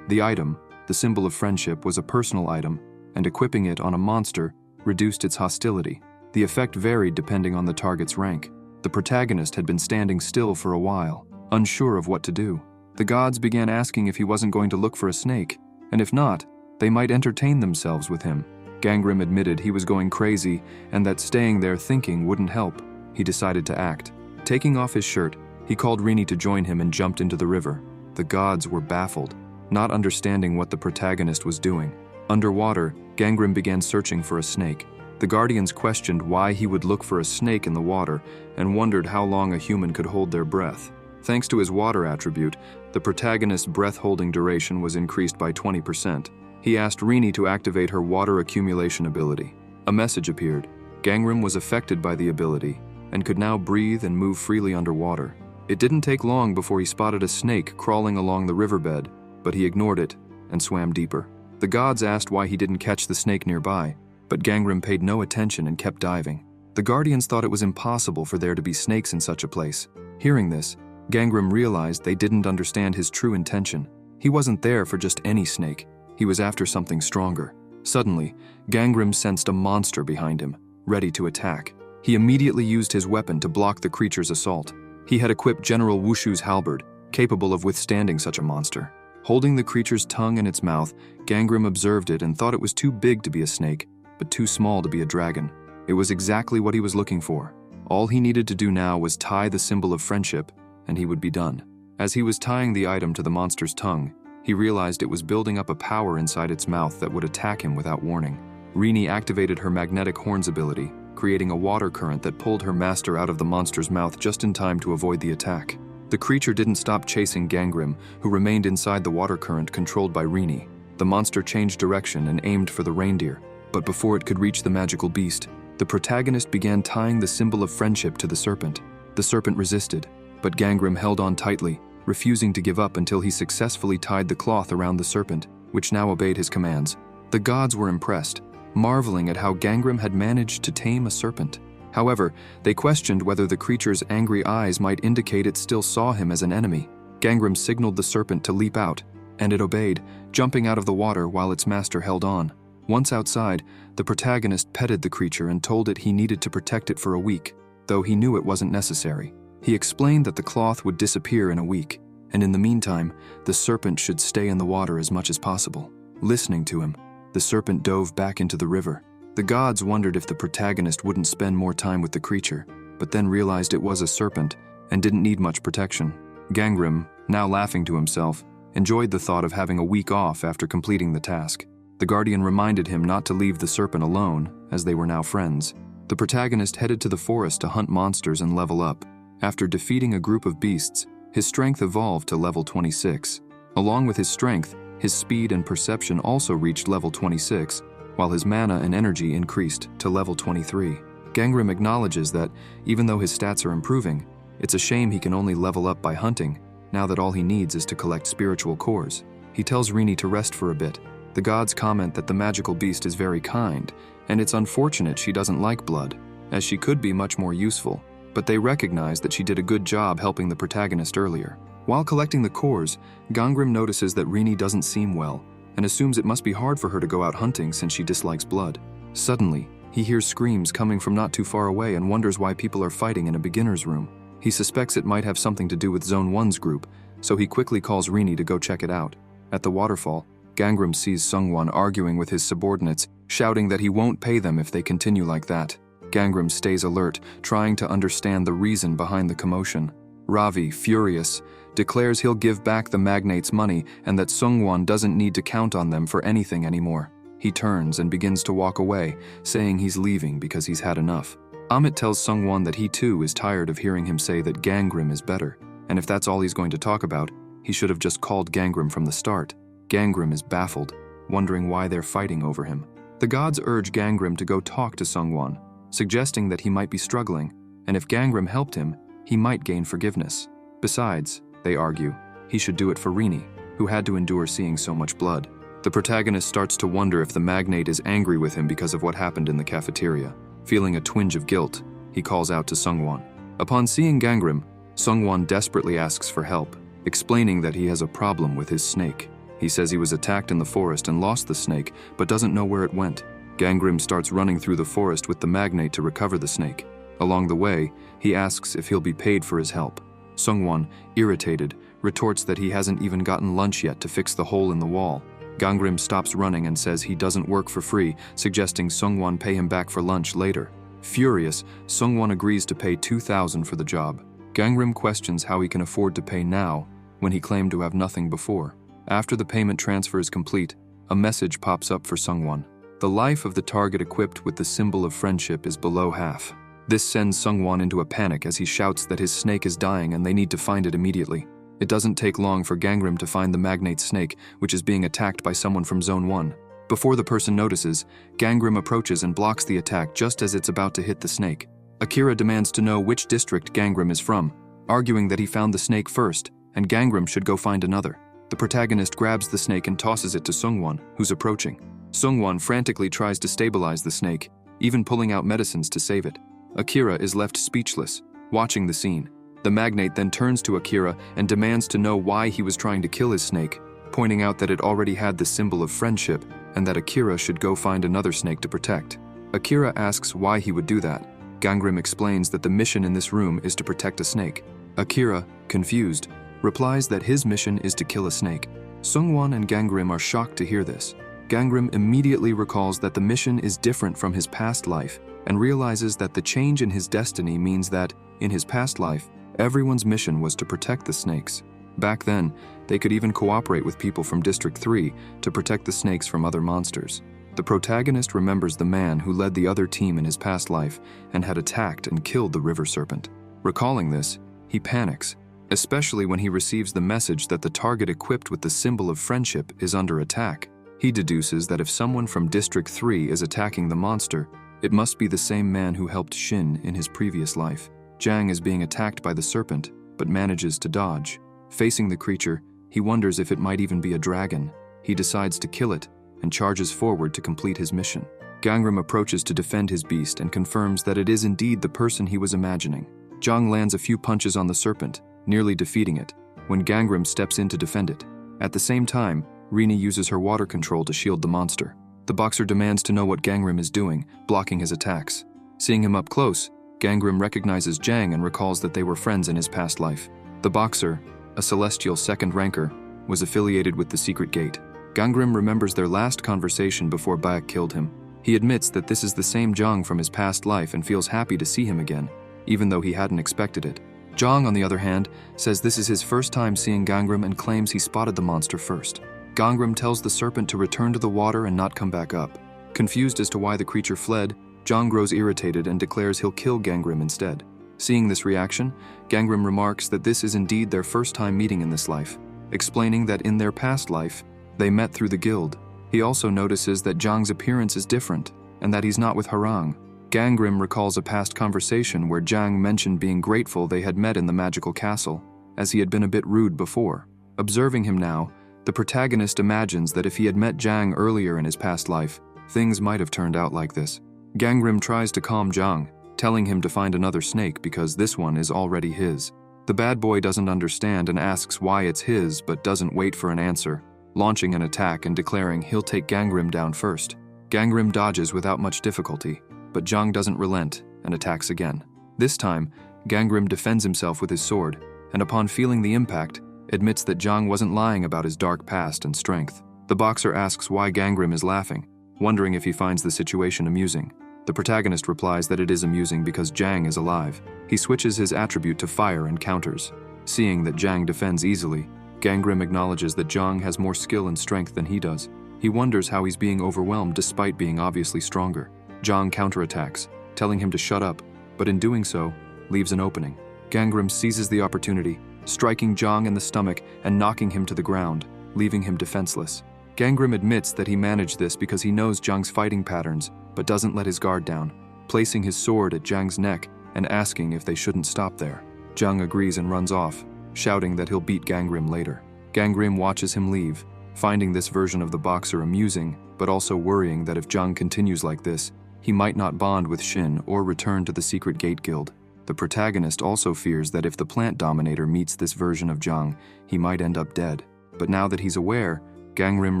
The item, the symbol of friendship, was a personal item, and equipping it on a monster reduced its hostility. The effect varied depending on the target's rank. The protagonist had been standing still for a while, unsure of what to do. The gods began asking if he wasn't going to look for a snake, and if not, they might entertain themselves with him. Gangram admitted he was going crazy and that staying there thinking wouldn't help. He decided to act. Taking off his shirt, he called Rini to join him and jumped into the river. The gods were baffled, not understanding what the protagonist was doing. Underwater, Gangram began searching for a snake. The guardians questioned why he would look for a snake in the water and wondered how long a human could hold their breath. Thanks to his water attribute, the protagonist's breath-holding duration was increased by 20%. He asked Rini to activate her water accumulation ability. A message appeared. Gangram was affected by the ability and could now breathe and move freely underwater. It didn't take long before he spotted a snake crawling along the riverbed, but he ignored it and swam deeper. The gods asked why he didn't catch the snake nearby, but Gangram paid no attention and kept diving. The guardians thought it was impossible for there to be snakes in such a place. Hearing this, Gangram realized they didn't understand his true intention. He wasn't there for just any snake. He was after something stronger. Suddenly, Gangram sensed a monster behind him, ready to attack. He immediately used his weapon to block the creature's assault. He had equipped General Wushu's halberd, capable of withstanding such a monster. Holding the creature's tongue in its mouth, Gangram observed it and thought it was too big to be a snake, but too small to be a dragon. It was exactly what he was looking for. All he needed to do now was tie the symbol of friendship, and he would be done. As he was tying the item to the monster's tongue, he realized it was building up a power inside its mouth that would attack him without warning. Rini activated her magnetic horns ability, creating a water current that pulled her master out of the monster's mouth just in time to avoid the attack. The creature didn't stop chasing Gangram, who remained inside the water current controlled by Rini. The monster changed direction and aimed for the reindeer, but before it could reach the magical beast, the protagonist began tying the symbol of friendship to the serpent. The serpent resisted, but Gangram held on tightly, refusing to give up until he successfully tied the cloth around the serpent, which now obeyed his commands. The gods were impressed, marveling at how Gangram had managed to tame a serpent. However, they questioned whether the creature's angry eyes might indicate it still saw him as an enemy. Gangram signaled the serpent to leap out, and it obeyed, jumping out of the water while its master held on. Once outside, the protagonist petted the creature and told it he needed to protect it for a week, though he knew it wasn't necessary. He explained that the cloth would disappear in a week, and in the meantime, the serpent should stay in the water as much as possible. Listening to him, the serpent dove back into the river. The gods wondered if the protagonist wouldn't spend more time with the creature, but then realized it was a serpent and didn't need much protection. Gangram, now laughing to himself, enjoyed the thought of having a week off after completing the task. The guardian reminded him not to leave the serpent alone, as they were now friends. The protagonist headed to the forest to hunt monsters and level up. After defeating a group of beasts, his strength evolved to level 26. Along with his strength, his speed and perception also reached level 26, while his mana and energy increased to level 23. Gangram acknowledges that, even though his stats are improving, it's a shame he can only level up by hunting, now that all he needs is to collect spiritual cores. He tells Rini to rest for a bit. The gods comment that the magical beast is very kind, and it's unfortunate she doesn't like blood, as she could be much more useful, but they recognize that she did a good job helping the protagonist earlier. While collecting the cores, Gangram notices that Rini doesn't seem well, and assumes it must be hard for her to go out hunting since she dislikes blood. Suddenly, he hears screams coming from not too far away and wonders why people are fighting in a beginner's room. He suspects it might have something to do with Zone 1's group, so he quickly calls Rini to go check it out. At the waterfall, Gangram sees Sungwon arguing with his subordinates, shouting that he won't pay them if they continue like that. Gangram stays alert, trying to understand the reason behind the commotion. Ravi, furious, declares he'll give back the magnate's money and that Sungwon doesn't need to count on them for anything anymore. He turns and begins to walk away, saying he's leaving because he's had enough. Amit tells Sungwon that he too is tired of hearing him say that Gangram is better, and if that's all he's going to talk about, he should have just called Gangram from the start. Gangram is baffled, wondering why they're fighting over him. The gods urge Gangram to go talk to Sungwon, suggesting that he might be struggling, and if Gangram helped him, he might gain forgiveness. Besides, they argue, he should do it for Rini, who had to endure seeing so much blood. The protagonist starts to wonder if the magnate is angry with him because of what happened in the cafeteria. Feeling a twinge of guilt, he calls out to Sungwon. Upon seeing Gangram, Sungwon desperately asks for help, explaining that he has a problem with his snake. He says he was attacked in the forest and lost the snake, but doesn't know where it went. Gangram starts running through the forest with the magnate to recover the snake. Along the way, he asks if he'll be paid for his help. Sungwon, irritated, retorts that he hasn't even gotten lunch yet to fix the hole in the wall. Gangram stops running and says he doesn't work for free, suggesting Sungwon pay him back for lunch later. Furious, Sungwon agrees to pay 2,000 for the job. Gangram questions how he can afford to pay now when he claimed to have nothing before. After the payment transfer is complete, a message pops up for Sungwon. The life of the target equipped with the symbol of friendship is below half. This sends Sungwon into a panic as he shouts that his snake is dying and they need to find it immediately. It doesn't take long for Gangram to find the magnate's snake, which is being attacked by someone from Zone 1. Before the person notices, Gangram approaches and blocks the attack just as it's about to hit the snake. Akira demands to know which district Gangram is from, arguing that he found the snake first, and Gangram should go find another. The protagonist grabs the snake and tosses it to Sungwon, who's approaching. Sungwon frantically tries to stabilize the snake, even pulling out medicines to save it. Akira is left speechless, watching the scene. The magnate then turns to Akira and demands to know why he was trying to kill his snake, pointing out that it already had the symbol of friendship and that Akira should go find another snake to protect. Akira asks why he would do that. Gangram explains that the mission in this room is to protect a snake. Akira, confused, replies that his mission is to kill a snake. Sungwon and Gangram are shocked to hear this. Gangram immediately recalls that the mission is different from his past life and realizes that the change in his destiny means that, in his past life, everyone's mission was to protect the snakes. Back then, they could even cooperate with people from District 3 to protect the snakes from other monsters. The protagonist remembers the man who led the other team in his past life and had attacked and killed the river serpent. Recalling this, he panics, especially when he receives the message that the target equipped with the symbol of friendship is under attack. He deduces that if someone from District 3 is attacking the monster, it must be the same man who helped Shin in his previous life. Jang is being attacked by the serpent, but manages to dodge. Facing the creature, he wonders if it might even be a dragon. He decides to kill it and charges forward to complete his mission. Gangram approaches to defend his beast and confirms that it is indeed the person he was imagining. Jang lands a few punches on the serpent, nearly defeating it, when Gangram steps in to defend it. At the same time, Rini uses her water control to shield the monster. The boxer demands to know what Gangram is doing, blocking his attacks. Seeing him up close, Gangram recognizes Jang and recalls that they were friends in his past life. The boxer, a celestial second ranker, was affiliated with the secret gate. Gangram remembers their last conversation before Baek killed him. He admits that this is the same Jang from his past life and feels happy to see him again, even though he hadn't expected it. Jang, on the other hand, says this is his first time seeing Gangram and claims he spotted the monster first. Gangram tells the serpent to return to the water and not come back up. Confused as to why the creature fled, Jang grows irritated and declares he'll kill Gangram instead. Seeing this reaction, Gangram remarks that this is indeed their first time meeting in this life, explaining that in their past life, they met through the guild. He also notices that Jang's appearance is different and that he's not with Harang. Gangram recalls a past conversation where Jang mentioned being grateful they had met in the magical castle, as he had been a bit rude before. Observing him now, the protagonist imagines that if he had met Jang earlier in his past life, things might have turned out like this. Gangram tries to calm Jang, telling him to find another snake because this one is already his. The bad boy doesn't understand and asks why it's his but doesn't wait for an answer, launching an attack and declaring he'll take Gangram down first. Gangram dodges without much difficulty, but Jang doesn't relent and attacks again. This time, Gangram defends himself with his sword, and upon feeling the impact, admits that Jang wasn't lying about his dark past and strength. The boxer asks why Gangram is laughing, wondering if he finds the situation amusing. The protagonist replies that it is amusing because Jang is alive. He switches his attribute to fire and counters. Seeing that Jang defends easily, Ganggrim acknowledges that Jang has more skill and strength than he does. He wonders how he's being overwhelmed despite being obviously stronger. Jang counterattacks, telling him to shut up, but in doing so, leaves an opening. Ganggrim seizes the opportunity, striking Jang in the stomach and knocking him to the ground, leaving him defenseless. Ganggrim admits that he managed this because he knows Jang's fighting patterns, but doesn't let his guard down, placing his sword at Jang's neck and asking if they shouldn't stop there. Jang agrees and runs off, shouting that he'll beat Ganggrim later. Ganggrim watches him leave, finding this version of the boxer amusing, but also worrying that if Jang continues like this, he might not bond with Shin or return to the Secret Gate Guild. The protagonist also fears that if the plant dominator meets this version of Jang, he might end up dead. But now that he's aware, Ganggrim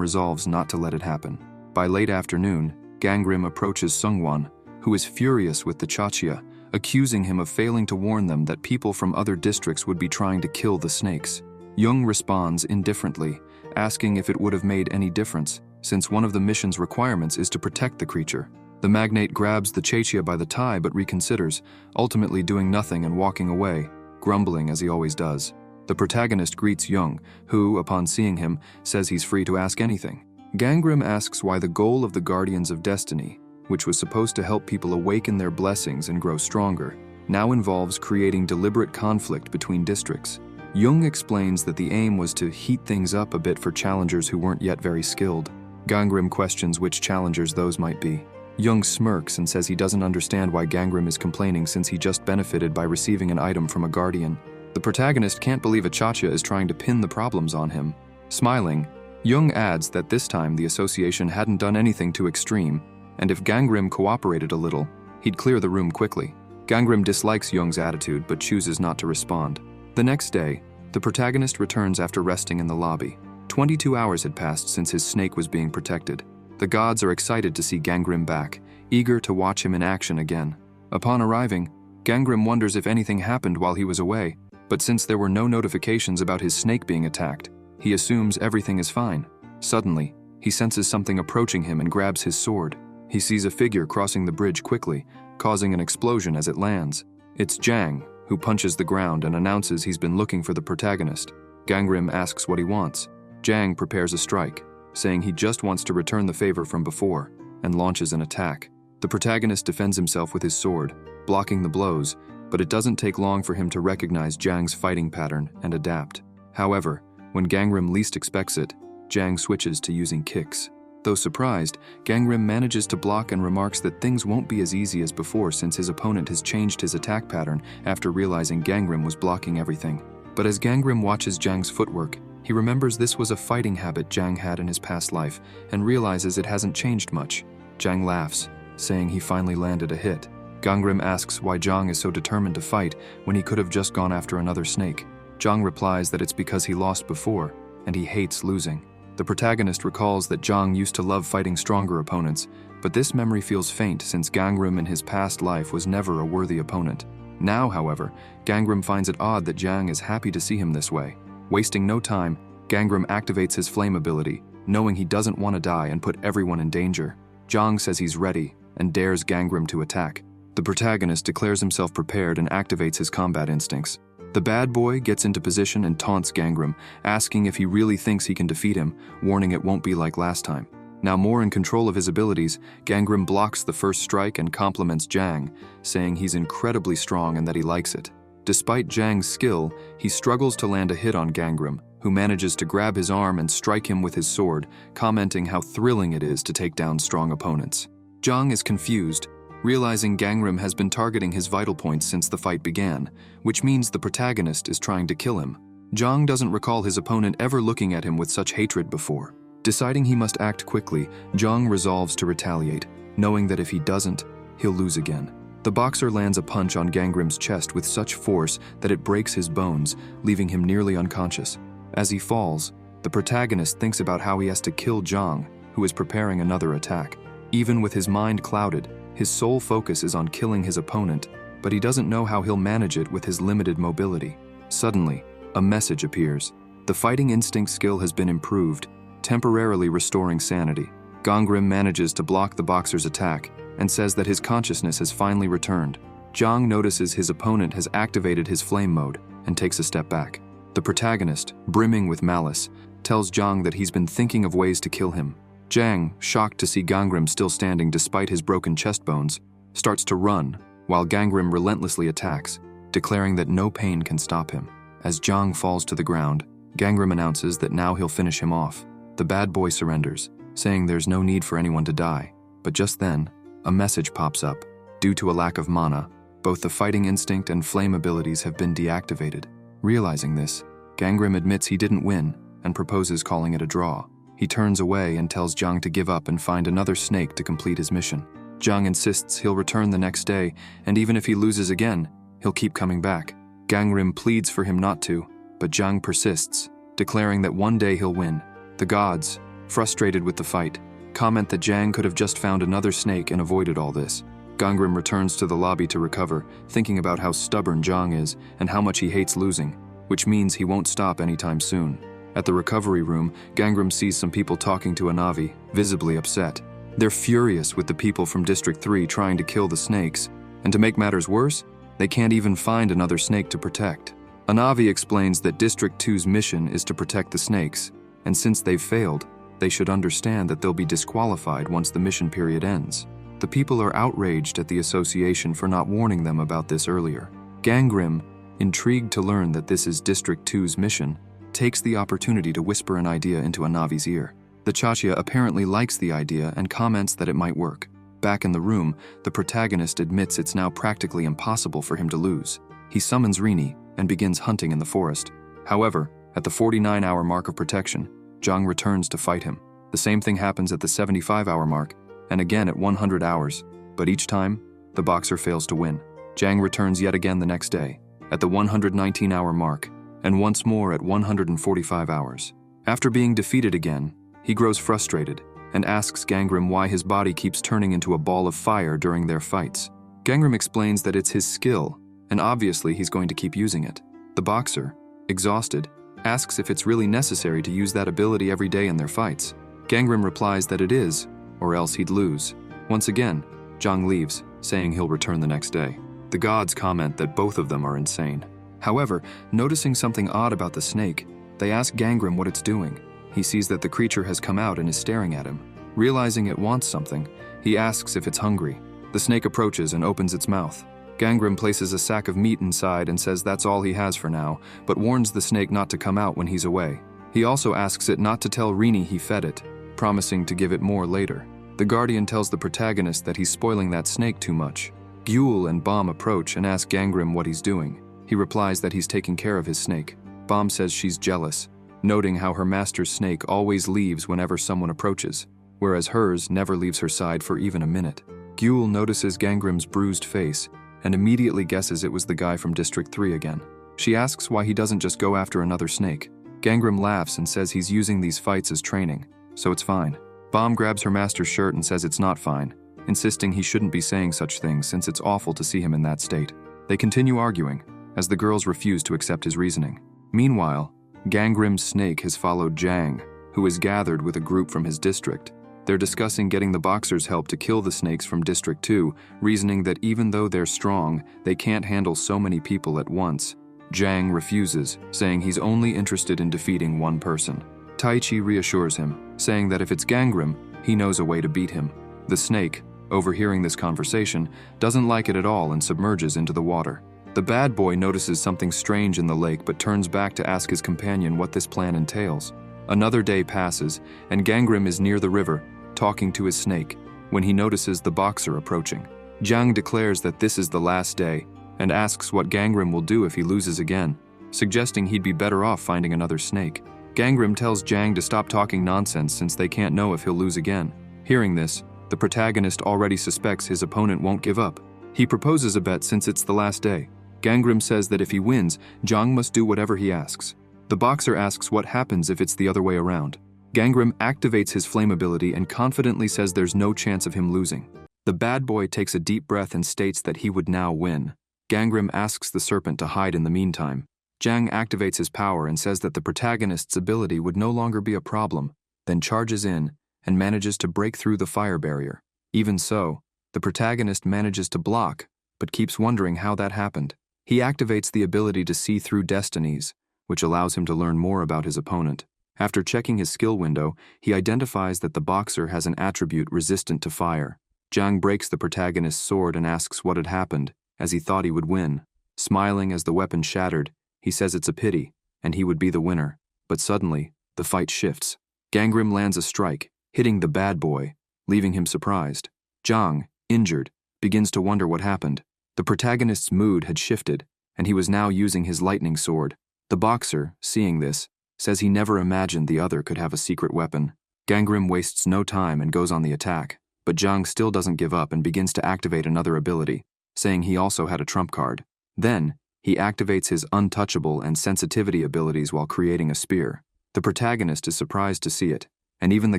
resolves not to let it happen. By late afternoon, Ganggrim approaches Sungwon, who is furious with the Chachia, accusing him of failing to warn them that people from other districts would be trying to kill the snakes. Jung responds indifferently, asking if it would have made any difference, since one of the mission's requirements is to protect the creature. The magnate grabs the Chachia by the tie but reconsiders, ultimately doing nothing and walking away, grumbling as he always does. The protagonist greets Jung, who, upon seeing him, says he's free to ask anything. Ganggrim asks why the goal of the Guardians of Destiny, which was supposed to help people awaken their blessings and grow stronger, now involves creating deliberate conflict between districts. Jung explains that the aim was to heat things up a bit for challengers who weren't yet very skilled. Ganggrim questions which challengers those might be. Jung smirks and says he doesn't understand why Ganggrim is complaining since he just benefited by receiving an item from a guardian. The protagonist can't believe a Chachia is trying to pin the problems on him. Smiling, Jung adds that this time the association hadn't done anything too extreme, and if Ganggrim cooperated a little, he'd clear the room quickly. Ganggrim dislikes Jung's attitude but chooses not to respond. The next day, the protagonist returns after resting in the lobby. 22 hours had passed since his snake was being protected. The gods are excited to see Ganggrim back, eager to watch him in action again. Upon arriving, Ganggrim wonders if anything happened while he was away, but since there were no notifications about his snake being attacked, he assumes everything is fine. Suddenly, he senses something approaching him and grabs his sword. He sees a figure crossing the bridge quickly, causing an explosion as it lands. It's Jang, who punches the ground and announces he's been looking for the protagonist. Ganggrim asks what he wants. Jang prepares a strike, saying he just wants to return the favor from before, and launches an attack. The protagonist defends himself with his sword, blocking the blows, but it doesn't take long for him to recognize Jang's fighting pattern and adapt. However, when Ganggrim least expects it, Jang switches to using kicks. Though surprised, Ganggrim manages to block and remarks that things won't be as easy as before since his opponent has changed his attack pattern after realizing Ganggrim was blocking everything. But as Ganggrim watches Jang's footwork, he remembers this was a fighting habit Jang had in his past life and realizes it hasn't changed much. Jang laughs, saying he finally landed a hit. Ganggrim asks why Jang is so determined to fight when he could have just gone after another snake. Jang replies that it's because he lost before, and he hates losing. The protagonist recalls that Jang used to love fighting stronger opponents, but this memory feels faint since Ganggrim in his past life was never a worthy opponent. Now, however, Ganggrim finds it odd that Jang is happy to see him this way. Wasting no time, Ganggrim activates his flame ability, knowing he doesn't want to die and put everyone in danger. Jang says he's ready and dares Ganggrim to attack. The protagonist declares himself prepared and activates his combat instincts. The bad boy gets into position and taunts Ganggrim, asking if he really thinks he can defeat him, warning it won't be like last time. Now more in control of his abilities, Ganggrim blocks the first strike and compliments Jang, saying he's incredibly strong and that he likes it. Despite Jang's skill, he struggles to land a hit on Ganggrim, who manages to grab his arm and strike him with his sword, commenting how thrilling it is to take down strong opponents. Jang is confused, realizing Ganggrim has been targeting his vital points since the fight began, which means the protagonist is trying to kill him. Jang doesn't recall his opponent ever looking at him with such hatred before. Deciding he must act quickly, Jang resolves to retaliate, knowing that if he doesn't, he'll lose again. The boxer lands a punch on Ganggrim's chest with such force that it breaks his bones, leaving him nearly unconscious. As he falls, the protagonist thinks about how he has to kill Jang, who is preparing another attack. Even with his mind clouded, his sole focus is on killing his opponent, but he doesn't know how he'll manage it with his limited mobility. Suddenly, a message appears. The fighting instinct skill has been improved, temporarily restoring sanity. Ganggrim manages to block the boxer's attack, and says that his consciousness has finally returned. Jang notices his opponent has activated his flame mode and takes a step back. The protagonist, brimming with malice, tells Jang that he's been thinking of ways to kill him. Jang, shocked to see Gangnam still standing despite his broken chest bones, starts to run while Gangnam relentlessly attacks, declaring that no pain can stop him. As Jang falls to the ground, Gangnam announces that now he'll finish him off. The bad boy surrenders, saying there's no need for anyone to die. But just then, a message pops up. Due to a lack of mana, both the fighting instinct and flame abilities have been deactivated. Realizing this, Gangnam admits he didn't win and proposes calling it a draw. He turns away and tells Jang to give up and find another snake to complete his mission. Jang insists he'll return the next day, and even if he loses again, he'll keep coming back. Gangnam pleads for him not to, but Jang persists, declaring that one day he'll win. The gods, frustrated with the fight, comment that Jang could have just found another snake and avoided all this. Gangnam returns to the lobby to recover, thinking about how stubborn Jang is and how much he hates losing, which means he won't stop anytime soon. At the recovery room, Gangnam sees some people talking to Anavi, visibly upset. They're furious with the people from District 3 trying to kill the snakes, and to make matters worse, they can't even find another snake to protect. Anavi explains that District 2's mission is to protect the snakes, and since they've failed, they should understand that they'll be disqualified once the mission period ends. The people are outraged at the association for not warning them about this earlier. Gangnam, intrigued to learn that this is District 2's mission, takes the opportunity to whisper an idea into Anavi's ear. The Chachia apparently likes the idea and comments that it might work. Back in the room, the protagonist admits it's now practically impossible for him to lose. He summons Rini and begins hunting in the forest. However, at the 49-hour mark of protection, Jang returns to fight him. The same thing happens at the 75-hour mark, and again at 100 hours, but each time, the boxer fails to win. Jang returns yet again the next day, at the 119-hour mark, and once more at 145 hours. After being defeated again, he grows frustrated and asks Gangnam why his body keeps turning into a ball of fire during their fights. Gangnam explains that it's his skill, and obviously he's going to keep using it. The boxer, exhausted, asks if it's really necessary to use that ability every day in their fights. Gangnam replies that it is, or else he'd lose. Once again, Jang leaves, saying he'll return the next day. The gods comment that both of them are insane. However, noticing something odd about the snake, they ask Gangnam what it's doing. He sees that the creature has come out and is staring at him. Realizing it wants something, he asks if it's hungry. The snake approaches and opens its mouth. Gangnam places a sack of meat inside and says that's all he has for now, but warns the snake not to come out when he's away. He also asks it not to tell Rini he fed it, promising to give it more later. The Guardian tells the protagonist that he's spoiling that snake too much. Gyul and Bomb approach and ask Gangnam what he's doing. He replies that he's taking care of his snake. Bomb says she's jealous, noting how her master's snake always leaves whenever someone approaches, whereas hers never leaves her side for even a minute. Gyul notices Gangnam's bruised face and immediately guesses it was the guy from District 3 again. She asks why he doesn't just go after another snake. Gangnam laughs and says he's using these fights as training, so it's fine. Bomb grabs her master's shirt and says it's not fine, insisting he shouldn't be saying such things since it's awful to see him in that state. They continue arguing, as the girls refuse to accept his reasoning. Meanwhile, Gangnam's snake has followed Jang, who is gathered with a group from his district. They're discussing getting the boxers' help to kill the snakes from District 2, reasoning that even though they're strong, they can't handle so many people at once. Jang refuses, saying he's only interested in defeating one person. Taichi reassures him, saying that if it's Gangnam, he knows a way to beat him. The snake, overhearing this conversation, doesn't like it at all and submerges into the water. The bad boy notices something strange in the lake but turns back to ask his companion what this plan entails. Another day passes, and Gangnam is near the river, talking to his snake, when he notices the boxer approaching. Jang declares that this is the last day, and asks what Gangnam will do if he loses again, suggesting he'd be better off finding another snake. Gangnam tells Jang to stop talking nonsense since they can't know if he'll lose again. Hearing this, the protagonist already suspects his opponent won't give up. He proposes a bet since it's the last day. Gangnam says that if he wins, Jang must do whatever he asks. The boxer asks what happens if it's the other way around. Gangnam activates his flame ability and confidently says there's no chance of him losing. The bad boy takes a deep breath and states that he would now win. Gangnam asks the serpent to hide in the meantime. Jang activates his power and says that the protagonist's ability would no longer be a problem, then charges in and manages to break through the fire barrier. Even so, The protagonist manages to block, but keeps wondering how that happened. He activates the ability to see through destinies, which allows him to learn more about his opponent. After checking his skill window, he identifies that the boxer has an attribute resistant to fire. Zhang breaks the protagonist's sword and asks what had happened, as he thought he would win. Smiling as the weapon shattered, he says it's a pity, and he would be the winner. But suddenly, the fight shifts. Gangrim lands a strike, hitting the bad boy, leaving him surprised. Zhang, injured, begins to wonder what happened. The protagonist's mood had shifted, and he was now using his lightning sword. The boxer, seeing this, says he never imagined the other could have a secret weapon. Gangrim wastes no time and goes on the attack, but Zhang still doesn't give up and begins to activate another ability, saying he also had a trump card. Then, he activates his untouchable and sensitivity abilities while creating a spear. The protagonist is surprised to see it, and even the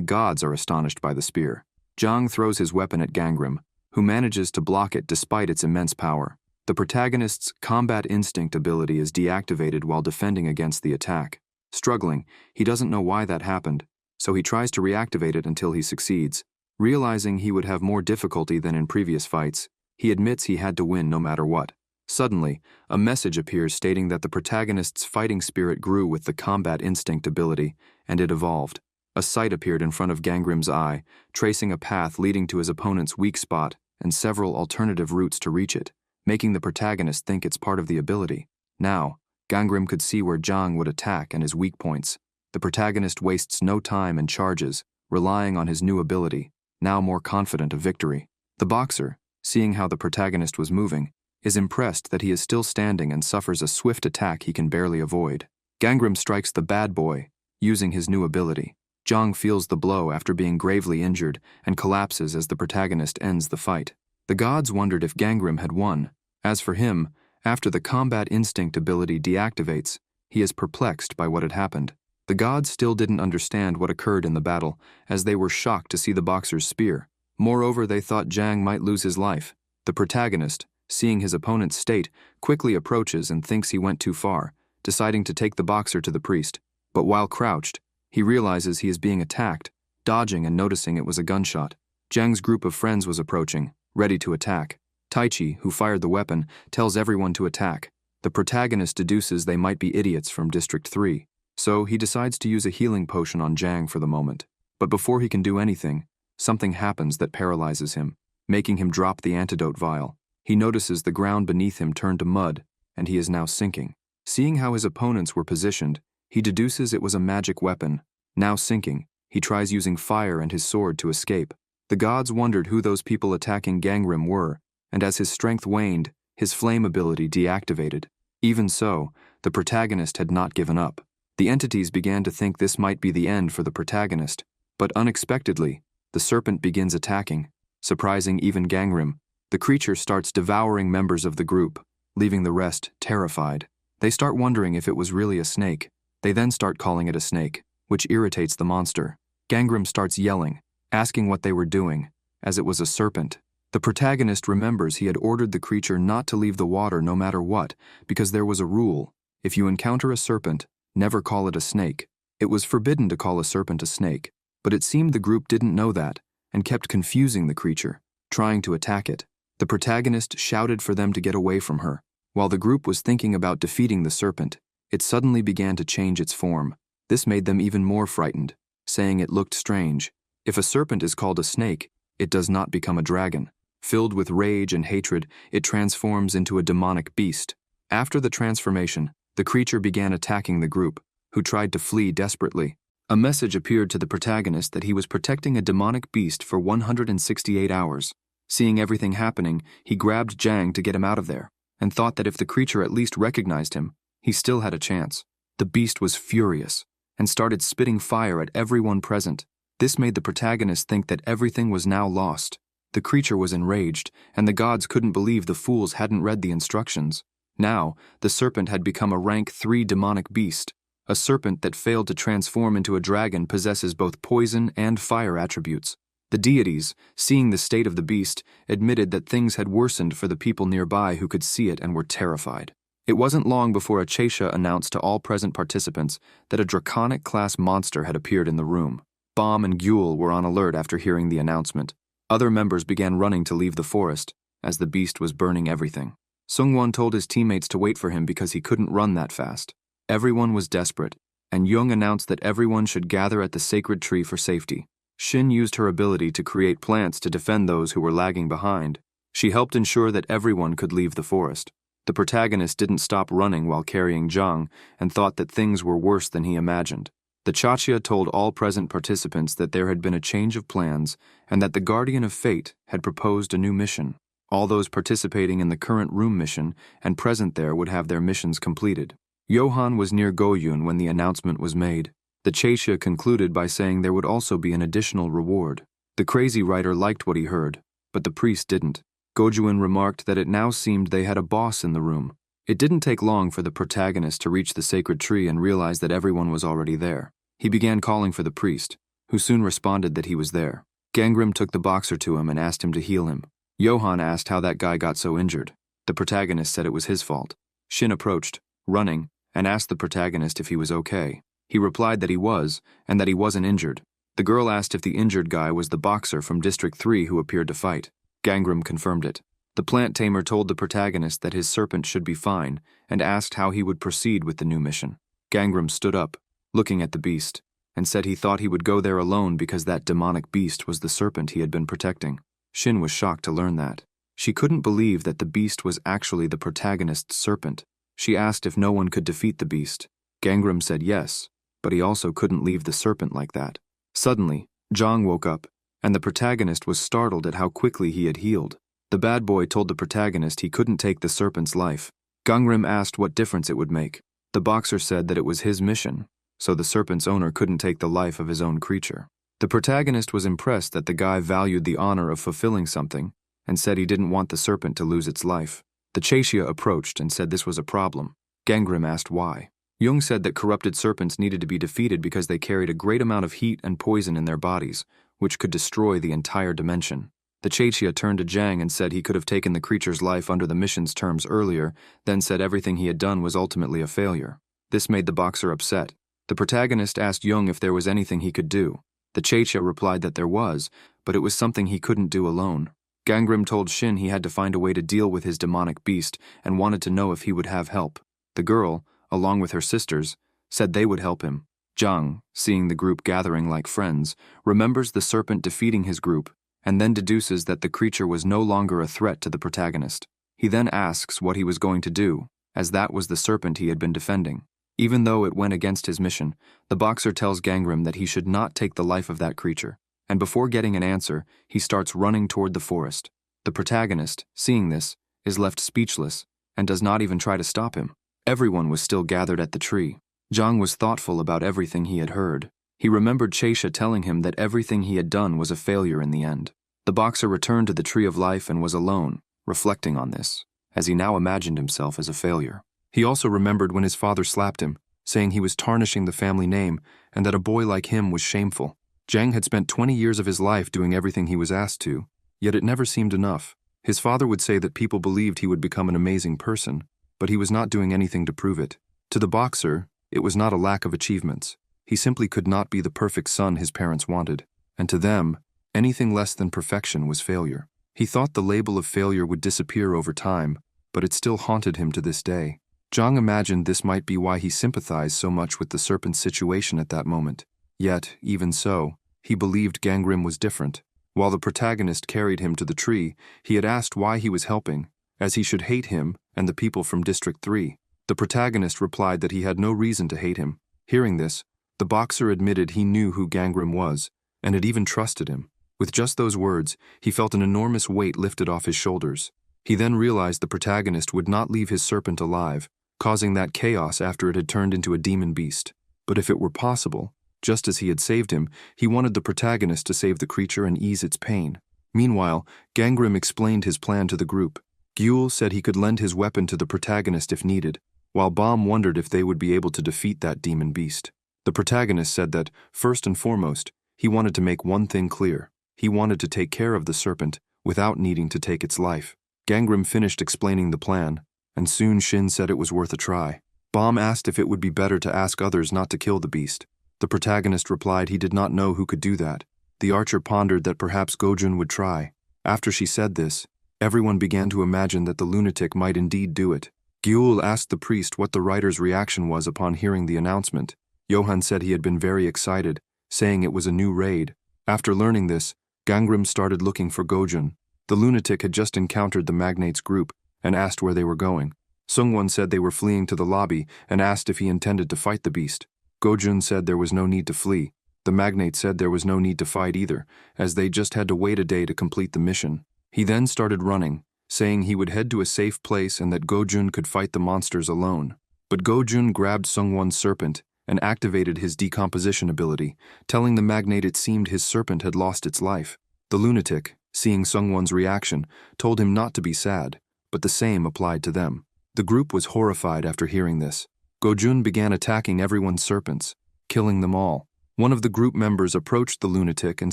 gods are astonished by the spear. Zhang throws his weapon at Gangrim, who manages to block it despite its immense power. The protagonist's combat instinct ability is deactivated while defending against the attack. Struggling, he doesn't know why that happened, so he tries to reactivate it until he succeeds. Realizing he would have more difficulty than in previous fights, he admits he had to win no matter what. Suddenly, a message appears stating that the protagonist's fighting spirit grew with the combat instinct ability, and it evolved. A sight appeared in front of Gangrim's eye, tracing a path leading to his opponent's weak spot and several alternative routes to reach it, making the protagonist think it's part of the ability. Now, Gangrim could see where Zhang would attack and his weak points. The protagonist wastes no time and charges, relying on his new ability, now more confident of victory. The boxer, seeing how the protagonist was moving, is impressed that he is still standing and suffers a swift attack he can barely avoid. Gangrim strikes the bad boy, using his new ability. Zhang feels the blow after being gravely injured and collapses as the protagonist ends the fight. The gods wondered if Gangrim had won. As for him, after the combat instinct ability deactivates, he is perplexed by what had happened. The gods still didn't understand what occurred in the battle, as they were shocked to see the boxer's spear. Moreover, they thought Zhang might lose his life. The protagonist, seeing his opponent's state, quickly approaches and thinks he went too far, deciding to take the boxer to the priest. But while crouched, he realizes he is being attacked, dodging and noticing it was a gunshot. Zhang's group of friends was approaching, ready to attack. Taichi, who fired the weapon, tells everyone to attack. The protagonist deduces they might be idiots from District 3, so he decides to use a healing potion on Zhang for the moment. But before he can do anything, something happens that paralyzes him, making him drop the antidote vial. He notices the ground beneath him turn to mud, and he is now sinking. Seeing how his opponents were positioned, he deduces it was a magic weapon. Now sinking, he tries using fire and his sword to escape. The gods wondered who those people attacking Gangrim were, and as his strength waned, his flame ability deactivated. Even so, the protagonist had not given up. The entities began to think this might be the end for the protagonist, but unexpectedly, the serpent begins attacking. Surprising even Gangrim, the creature starts devouring members of the group, leaving the rest terrified. They start wondering if it was really a snake. They then start calling it a snake, which irritates the monster. Gangrim starts yelling, asking what they were doing, as it was a serpent. The protagonist remembers he had ordered the creature not to leave the water no matter what, because there was a rule: if you encounter a serpent, never call it a snake. It was forbidden to call a serpent a snake, but it seemed the group didn't know that, and kept confusing the creature, trying to attack it. The protagonist shouted for them to get away from her. While the group was thinking about defeating the serpent, it suddenly began to change its form. This made them even more frightened, saying it looked strange. If a serpent is called a snake, it does not become a dragon. Filled with rage and hatred, it transforms into a demonic beast. After the transformation, the creature began attacking the group, who tried to flee desperately. A message appeared to the protagonist that he was protecting a demonic beast for 168 hours. Seeing everything happening, he grabbed Zhang to get him out of there, and thought that if the creature at least recognized him, he still had a chance. The beast was furious, and started spitting fire at everyone present. This made the protagonist think that everything was now lost. The creature was enraged, and the gods couldn't believe the fools hadn't read the instructions. Now, the serpent had become a rank 3 demonic beast. A serpent that failed to transform into a dragon possesses both poison and fire attributes. The deities, seeing the state of the beast, admitted that things had worsened for the people nearby who could see it and were terrified. It wasn't long before a Chaisha announced to all present participants that a draconic-class monster had appeared in the room. Baum and Gyul were on alert after hearing the announcement. Other members began running to leave the forest, as the beast was burning everything. Sungwon told his teammates to wait for him because he couldn't run that fast. Everyone was desperate, and Jung announced that everyone should gather at the sacred tree for safety. Shin used her ability to create plants to defend those who were lagging behind. She helped ensure that everyone could leave the forest. The protagonist didn't stop running while carrying Zhang and thought that things were worse than he imagined. The Chachia told all present participants that there had been a change of plans and that the Guardian of Fate had proposed a new mission. All those participating in the current room mission and present there would have their missions completed. Johan was near Goyun when the announcement was made. The Chachia concluded by saying there would also be an additional reward. The crazy writer liked what he heard, but the priest didn't. Gojuin remarked that it now seemed they had a boss in the room. It didn't take long for the protagonist to reach the sacred tree and realize that everyone was already there. He began calling for the priest, who soon responded that he was there. Gangrim took the boxer to him and asked him to heal him. Johan asked how that guy got so injured. The protagonist said it was his fault. Shin approached, running, and asked the protagonist if he was okay. He replied that he was, and that he wasn't injured. The girl asked if the injured guy was the boxer from District 3 who appeared to fight. Gangrim confirmed it. The plant tamer told the protagonist that his serpent should be fine and asked how he would proceed with the new mission. Gangrim stood up, looking at the beast, and said he thought he would go there alone because that demonic beast was the serpent he had been protecting. Shin was shocked to learn that. She couldn't believe that the beast was actually the protagonist's serpent. She asked if no one could defeat the beast. Gangrim said yes, but he also couldn't leave the serpent like that. Suddenly, Zhang woke up, and the protagonist was startled at how quickly he had healed. The bad boy told the protagonist he couldn't take the serpent's life. Gangrim asked what difference it would make. The boxer said that it was his mission, so the serpent's owner couldn't take the life of his own creature. The protagonist was impressed that the guy valued the honor of fulfilling something and said he didn't want the serpent to lose its life. The Chachia approached and said this was a problem. Gangrim asked why. Jung said that corrupted serpents needed to be defeated because they carried a great amount of heat and poison in their bodies, which could destroy the entire dimension. The Chachia turned to Zhang and said he could have taken the creature's life under the mission's terms earlier, then said everything he had done was ultimately a failure. This made the boxer upset. The protagonist asked Jung if there was anything he could do. The Chachia replied that there was, but it was something he couldn't do alone. Gangrim told Shin he had to find a way to deal with his demonic beast and wanted to know if he would have help. The girl, along with her sisters, said they would help him. Zhang, seeing the group gathering like friends, remembers the serpent defeating his group and then deduces that the creature was no longer a threat to the protagonist. He then asks what he was going to do, as that was the serpent he had been defending. Even though it went against his mission, the boxer tells Gangrim that he should not take the life of that creature, and before getting an answer, he starts running toward the forest. The protagonist, seeing this, is left speechless and does not even try to stop him. Everyone was still gathered at the tree. Zhang was thoughtful about everything he had heard. He remembered Chachia telling him that everything he had done was a failure in the end. The boxer returned to the Tree of Life and was alone, reflecting on this, as he now imagined himself as a failure. He also remembered when his father slapped him, saying he was tarnishing the family name and that a boy like him was shameful. Zhang had spent 20 years of his life doing everything he was asked to, yet it never seemed enough. His father would say that people believed he would become an amazing person, but he was not doing anything to prove it. To the boxer, it was not a lack of achievements. He simply could not be the perfect son his parents wanted, and to them, anything less than perfection was failure. He thought the label of failure would disappear over time, but it still haunted him to this day. Zhang imagined this might be why he sympathized so much with the serpent's situation at that moment. Yet, even so, he believed Gangrim was different. While the protagonist carried him to the tree, he had asked why he was helping, as he should hate him and the people from District 3. The protagonist replied that he had no reason to hate him. Hearing this, the boxer admitted he knew who Gangrim was, and had even trusted him. With just those words, he felt an enormous weight lifted off his shoulders. He then realized the protagonist would not leave his serpent alive, causing that chaos after it had turned into a demon beast. But if it were possible, just as he had saved him, he wanted the protagonist to save the creature and ease its pain. Meanwhile, Gangrim explained his plan to the group. Gyul said he could lend his weapon to the protagonist if needed, while Baum wondered if they would be able to defeat that demon beast. The protagonist said that, first and foremost, he wanted to make one thing clear. He wanted to take care of the serpent without needing to take its life. Gangrim finished explaining the plan, and soon Shin said it was worth a try. Baum asked if it would be better to ask others not to kill the beast. The protagonist replied he did not know who could do that, The archer pondered that perhaps Gojun would try. After she said this, everyone began to imagine that the lunatic might indeed do it. Gyul asked the priest what the writer's reaction was upon hearing the announcement. Johan said he had been very excited, saying it was a new raid. After learning this, Gangnam started looking for Gojun. The lunatic had just encountered the magnate's group and asked where they were going. Sungwon said they were fleeing to the lobby and asked if he intended to fight the beast. Gojun said there was no need to flee. The magnate said there was no need to fight either, as they just had to wait a day to complete the mission. He then started running, saying he would head to a safe place and that Gojun could fight the monsters alone. But Gojun grabbed Sungwon's serpent and activated his decomposition ability, telling the magnate it seemed his serpent had lost its life. The lunatic, seeing Sungwon's reaction, told him not to be sad, but the same applied to them. The group was horrified after hearing this. Gojun began attacking everyone's serpents, killing them all. One of the group members approached the lunatic and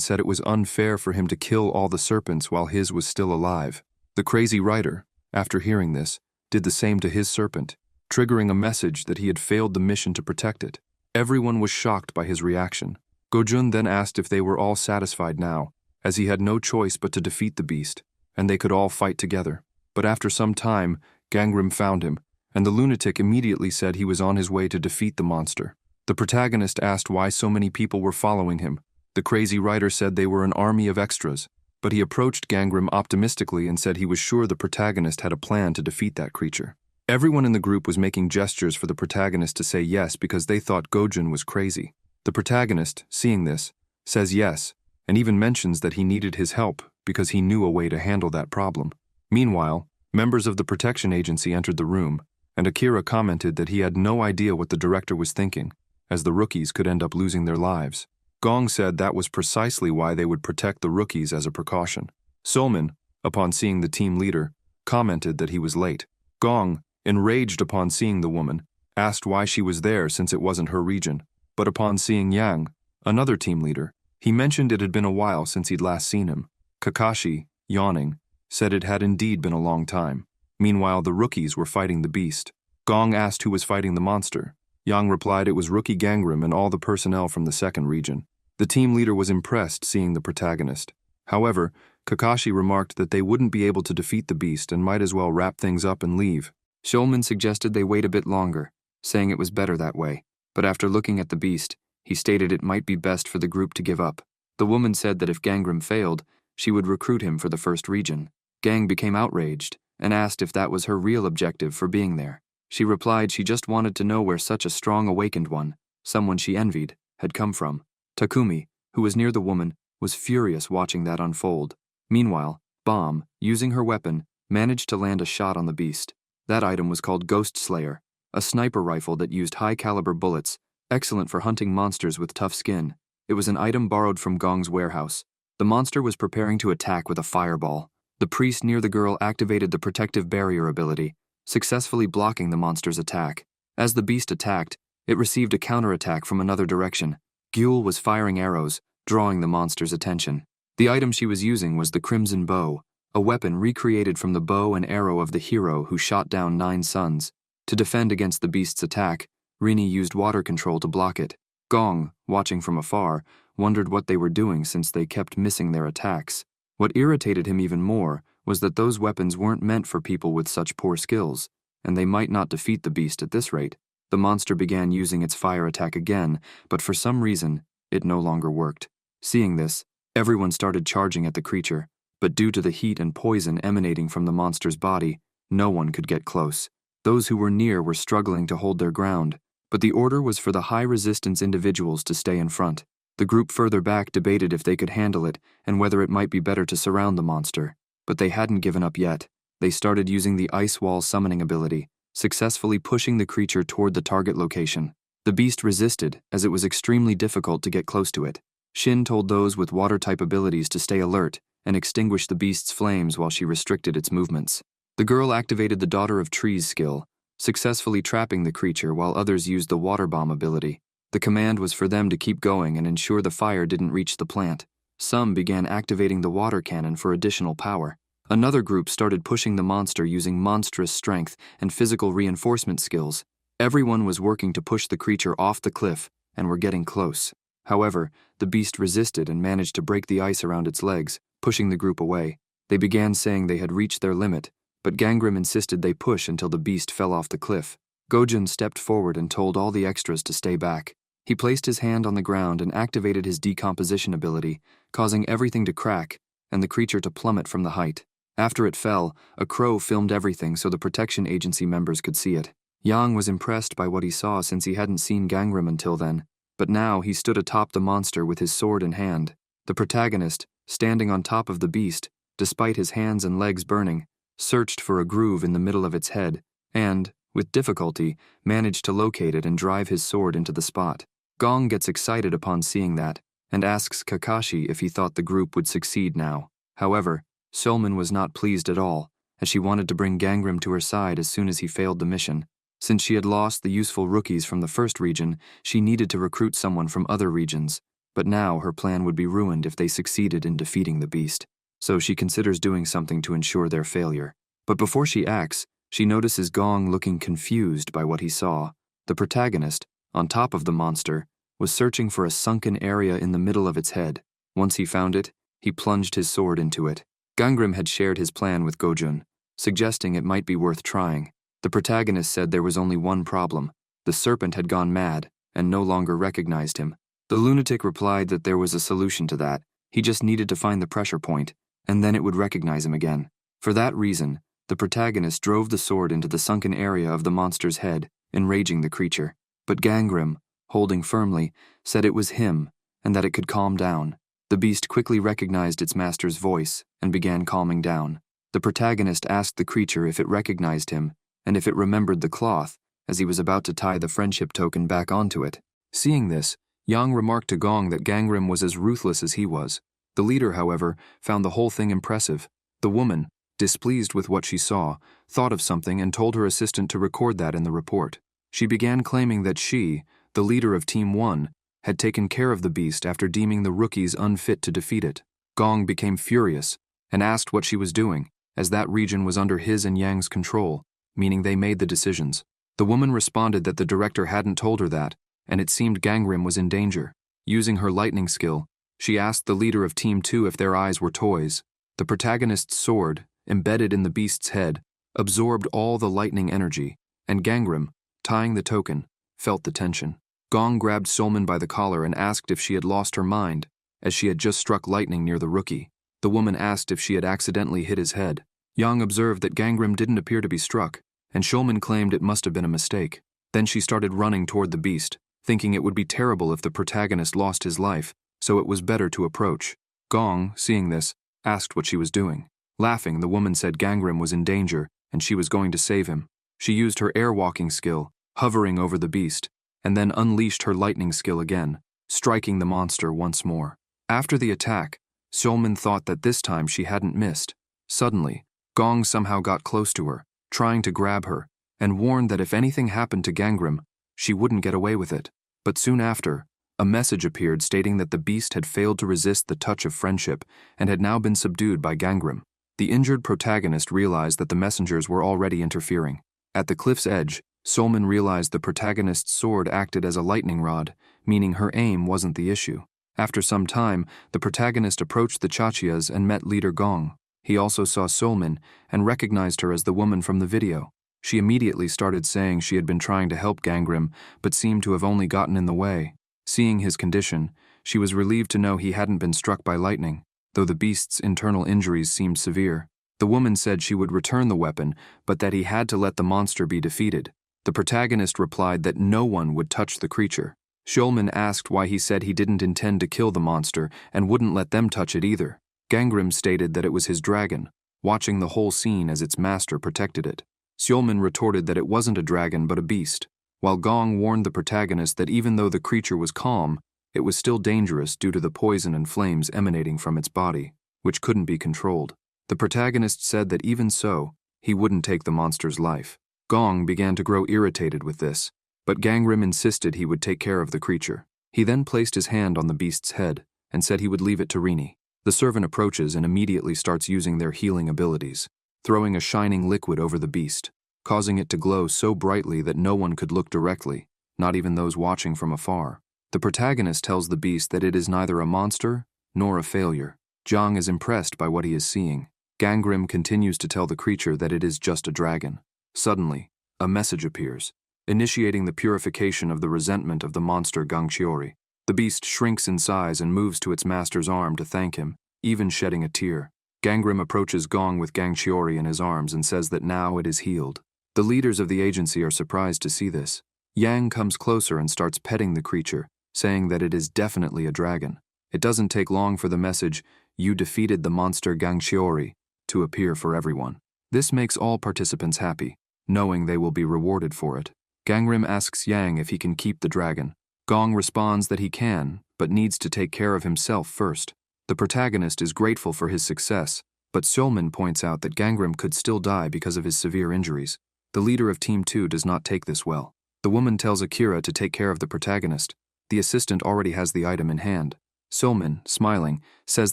said it was unfair for him to kill all the serpents while his was still alive. The crazy writer, after hearing this, did the same to his serpent, triggering a message that he had failed the mission to protect it. Everyone was shocked by his reaction. Gojun then asked if they were all satisfied now, as he had no choice but to defeat the beast, and they could all fight together. But after some time, Gangnam found him, and the lunatic immediately said he was on his way to defeat the monster. The protagonist asked why so many people were following him. The crazy writer said they were an army of extras, but he approached Gangnam optimistically and said he was sure the protagonist had a plan to defeat that creature. Everyone in the group was making gestures for the protagonist to say yes because they thought Gojun was crazy. The protagonist, seeing this, says yes, and even mentions that he needed his help because he knew a way to handle that problem. Meanwhile, members of the protection agency entered the room, and Akira commented that he had no idea what the director was thinking, as the rookies could end up losing their lives. Gong said that was precisely why they would protect the rookies as a precaution. Solman, upon seeing the team leader, commented that he was late. Gong, enraged upon seeing the woman, asked why she was there since it wasn't her region. But upon seeing Yang, another team leader, he mentioned it had been a while since he'd last seen him. Kakashi, yawning, said it had indeed been a long time. Meanwhile, the rookies were fighting the beast. Gong asked who was fighting the monster. Yang replied it was Rookie Gangram and all the personnel from the second region. The team leader was impressed seeing the protagonist. However, Kakashi remarked that they wouldn't be able to defeat the beast and might as well wrap things up and leave. Shulman suggested they wait a bit longer, saying it was better that way. But after looking at the beast, he stated it might be best for the group to give up. The woman said that if Gangram failed, she would recruit him for the first region. Gang became outraged and asked if that was her real objective for being there. She replied she just wanted to know where such a strong awakened one, someone she envied, had come from. Takumi, who was near the woman, was furious watching that unfold. Meanwhile, Bomb, using her weapon, managed to land a shot on the beast. That item was called Ghost Slayer, a sniper rifle that used high-caliber bullets, excellent for hunting monsters with tough skin. It was an item borrowed from Gong's warehouse. The monster was preparing to attack with a fireball. The priest near the girl activated the protective barrier ability, successfully blocking the monster's attack. As the beast attacked, it received a counterattack from another direction. Gyul was firing arrows, drawing the monster's attention. The item she was using was the Crimson Bow, a weapon recreated from the bow and arrow of the hero who shot down 9 suns. To defend against the beast's attack, Rini used water control to block it. Gong, watching from afar, wondered what they were doing since they kept missing their attacks. What irritated him even more was that those weapons weren't meant for people with such poor skills, and they might not defeat the beast at this rate. The monster began using its fire attack again, but for some reason, it no longer worked. Seeing this, everyone started charging at the creature, but due to the heat and poison emanating from the monster's body, no one could get close. Those who were near were struggling to hold their ground, but the order was for the high-resistance individuals to stay in front. The group further back debated if they could handle it and whether it might be better to surround the monster, but they hadn't given up yet. They started using the Ice Wall summoning ability, successfully pushing the creature toward the target location. The beast resisted, as it was extremely difficult to get close to it. Shin told those with water-type abilities to stay alert and extinguish the beast's flames while she restricted its movements. The girl activated the Daughter of Trees skill, successfully trapping the creature while others used the water bomb ability. The command was for them to keep going and ensure the fire didn't reach the plant. Some began activating the water cannon for additional power. Another group started pushing the monster using monstrous strength and physical reinforcement skills. Everyone was working to push the creature off the cliff and were getting close. However, the beast resisted and managed to break the ice around its legs, pushing the group away. They began saying they had reached their limit, but Gangrim insisted they push until the beast fell off the cliff. Gojun stepped forward and told all the extras to stay back. He placed his hand on the ground and activated his decomposition ability, causing everything to crack and the creature to plummet from the height. After it fell, a crow filmed everything so the protection agency members could see it. Yang was impressed by what he saw since he hadn't seen Gangrim until then, but now he stood atop the monster with his sword in hand. The protagonist, standing on top of the beast, despite his hands and legs burning, searched for a groove in the middle of its head, and, with difficulty, managed to locate it and drive his sword into the spot. Gong gets excited upon seeing that, and asks Kakashi if he thought the group would succeed now. However, Solman was not pleased at all, as she wanted to bring Gangrim to her side as soon as he failed the mission. Since she had lost the useful rookies from the first region, she needed to recruit someone from other regions, but now her plan would be ruined if they succeeded in defeating the beast. So she considers doing something to ensure their failure. But before she acts, she notices Gong looking confused by what he saw. The protagonist, on top of the monster, was searching for a sunken area in the middle of its head. Once he found it, he plunged his sword into it. Gangrim had shared his plan with Gojun, suggesting it might be worth trying. The protagonist said there was only one problem. The serpent had gone mad and no longer recognized him. The lunatic replied that there was a solution to that. He just needed to find the pressure point, and then it would recognize him again. For that reason, the protagonist drove the sword into the sunken area of the monster's head, enraging the creature. But Gangrim, holding firmly, said it was him and that it could calm down. The beast quickly recognized its master's voice and began calming down. The protagonist asked the creature if it recognized him and if it remembered the cloth, as he was about to tie the friendship token back onto it. Seeing this, Yang remarked to Gong that Gangrim was as ruthless as he was. The leader, however, found the whole thing impressive. The woman, displeased with what she saw, thought of something and told her assistant to record that in the report. She began claiming that she, the leader of Team 1, had taken care of the beast after deeming the rookies unfit to defeat it. Gong became furious and asked what she was doing, as that region was under his and Yang's control, meaning they made the decisions. The woman responded that the director hadn't told her that, and it seemed Gangrim was in danger. Using her lightning skill, she asked the leader of Team 2 if their eyes were toys. The protagonist's sword, embedded in the beast's head, absorbed all the lightning energy, and Gangrim, tying the token, felt the tension. Gong grabbed Solman by the collar and asked if she had lost her mind, as she had just struck lightning near the rookie. The woman asked if she had accidentally hit his head. Yang observed that Gangrim didn't appear to be struck, and Solman claimed it must have been a mistake. Then she started running toward the beast, thinking it would be terrible if the protagonist lost his life, so it was better to approach. Gong, seeing this, asked what she was doing. Laughing, the woman said Gangrim was in danger and she was going to save him. She used her air-walking skill, hovering over the beast, and then unleashed her lightning skill again, striking the monster once more. After the attack, Solman thought that this time she hadn't missed. Suddenly, Gong somehow got close to her, trying to grab her, and warned that if anything happened to Gangrim, she wouldn't get away with it. But soon after, a message appeared stating that the beast had failed to resist the touch of friendship and had now been subdued by Gangrim. The injured protagonist realized that the messengers were already interfering. At the cliff's edge, Solman realized the protagonist's sword acted as a lightning rod, meaning her aim wasn't the issue. After some time, the protagonist approached the Chachias and met leader Gong. He also saw Solman and recognized her as the woman from the video. She immediately started saying she had been trying to help Gangrim, but seemed to have only gotten in the way. Seeing his condition, she was relieved to know he hadn't been struck by lightning, though the beast's internal injuries seemed severe. The woman said she would return the weapon, but that he had to let the monster be defeated. The protagonist replied that no one would touch the creature. Solman asked why he said he didn't intend to kill the monster and wouldn't let them touch it either. Gangrim stated that it was his dragon, watching the whole scene as its master protected it. Solman retorted that it wasn't a dragon but a beast, while Gong warned the protagonist that even though the creature was calm, it was still dangerous due to the poison and flames emanating from its body, which couldn't be controlled. The protagonist said that even so, he wouldn't take the monster's life. Gong began to grow irritated with this, but Gangrim insisted he would take care of the creature. He then placed his hand on the beast's head and said he would leave it to Rini. The servant approaches and immediately starts using their healing abilities, throwing a shining liquid over the beast, causing it to glow so brightly that no one could look directly, not even those watching from afar. The protagonist tells the beast that it is neither a monster nor a failure. Jang is impressed by what he is seeing. Gangrim continues to tell the creature that it is just a dragon. Suddenly, a message appears, initiating the purification of the resentment of the monster Gangchiori. The beast shrinks in size and moves to its master's arm to thank him, even shedding a tear. Gangrim approaches Gong with Gangchiori in his arms and says that now it is healed. The leaders of the agency are surprised to see this. Yang comes closer and starts petting the creature, saying that it is definitely a dragon. It doesn't take long for the message, "You defeated the monster Gangchiori," to appear for everyone. This makes all participants happy, knowing they will be rewarded for it. Gangrim asks Yang if he can keep the dragon. Gong responds that he can, but needs to take care of himself first. The protagonist is grateful for his success, but Solman points out that Gangrim could still die because of his severe injuries. The leader of Team 2 does not take this well. The woman tells Akira to take care of the protagonist. The assistant already has the item in hand. Solman, smiling, says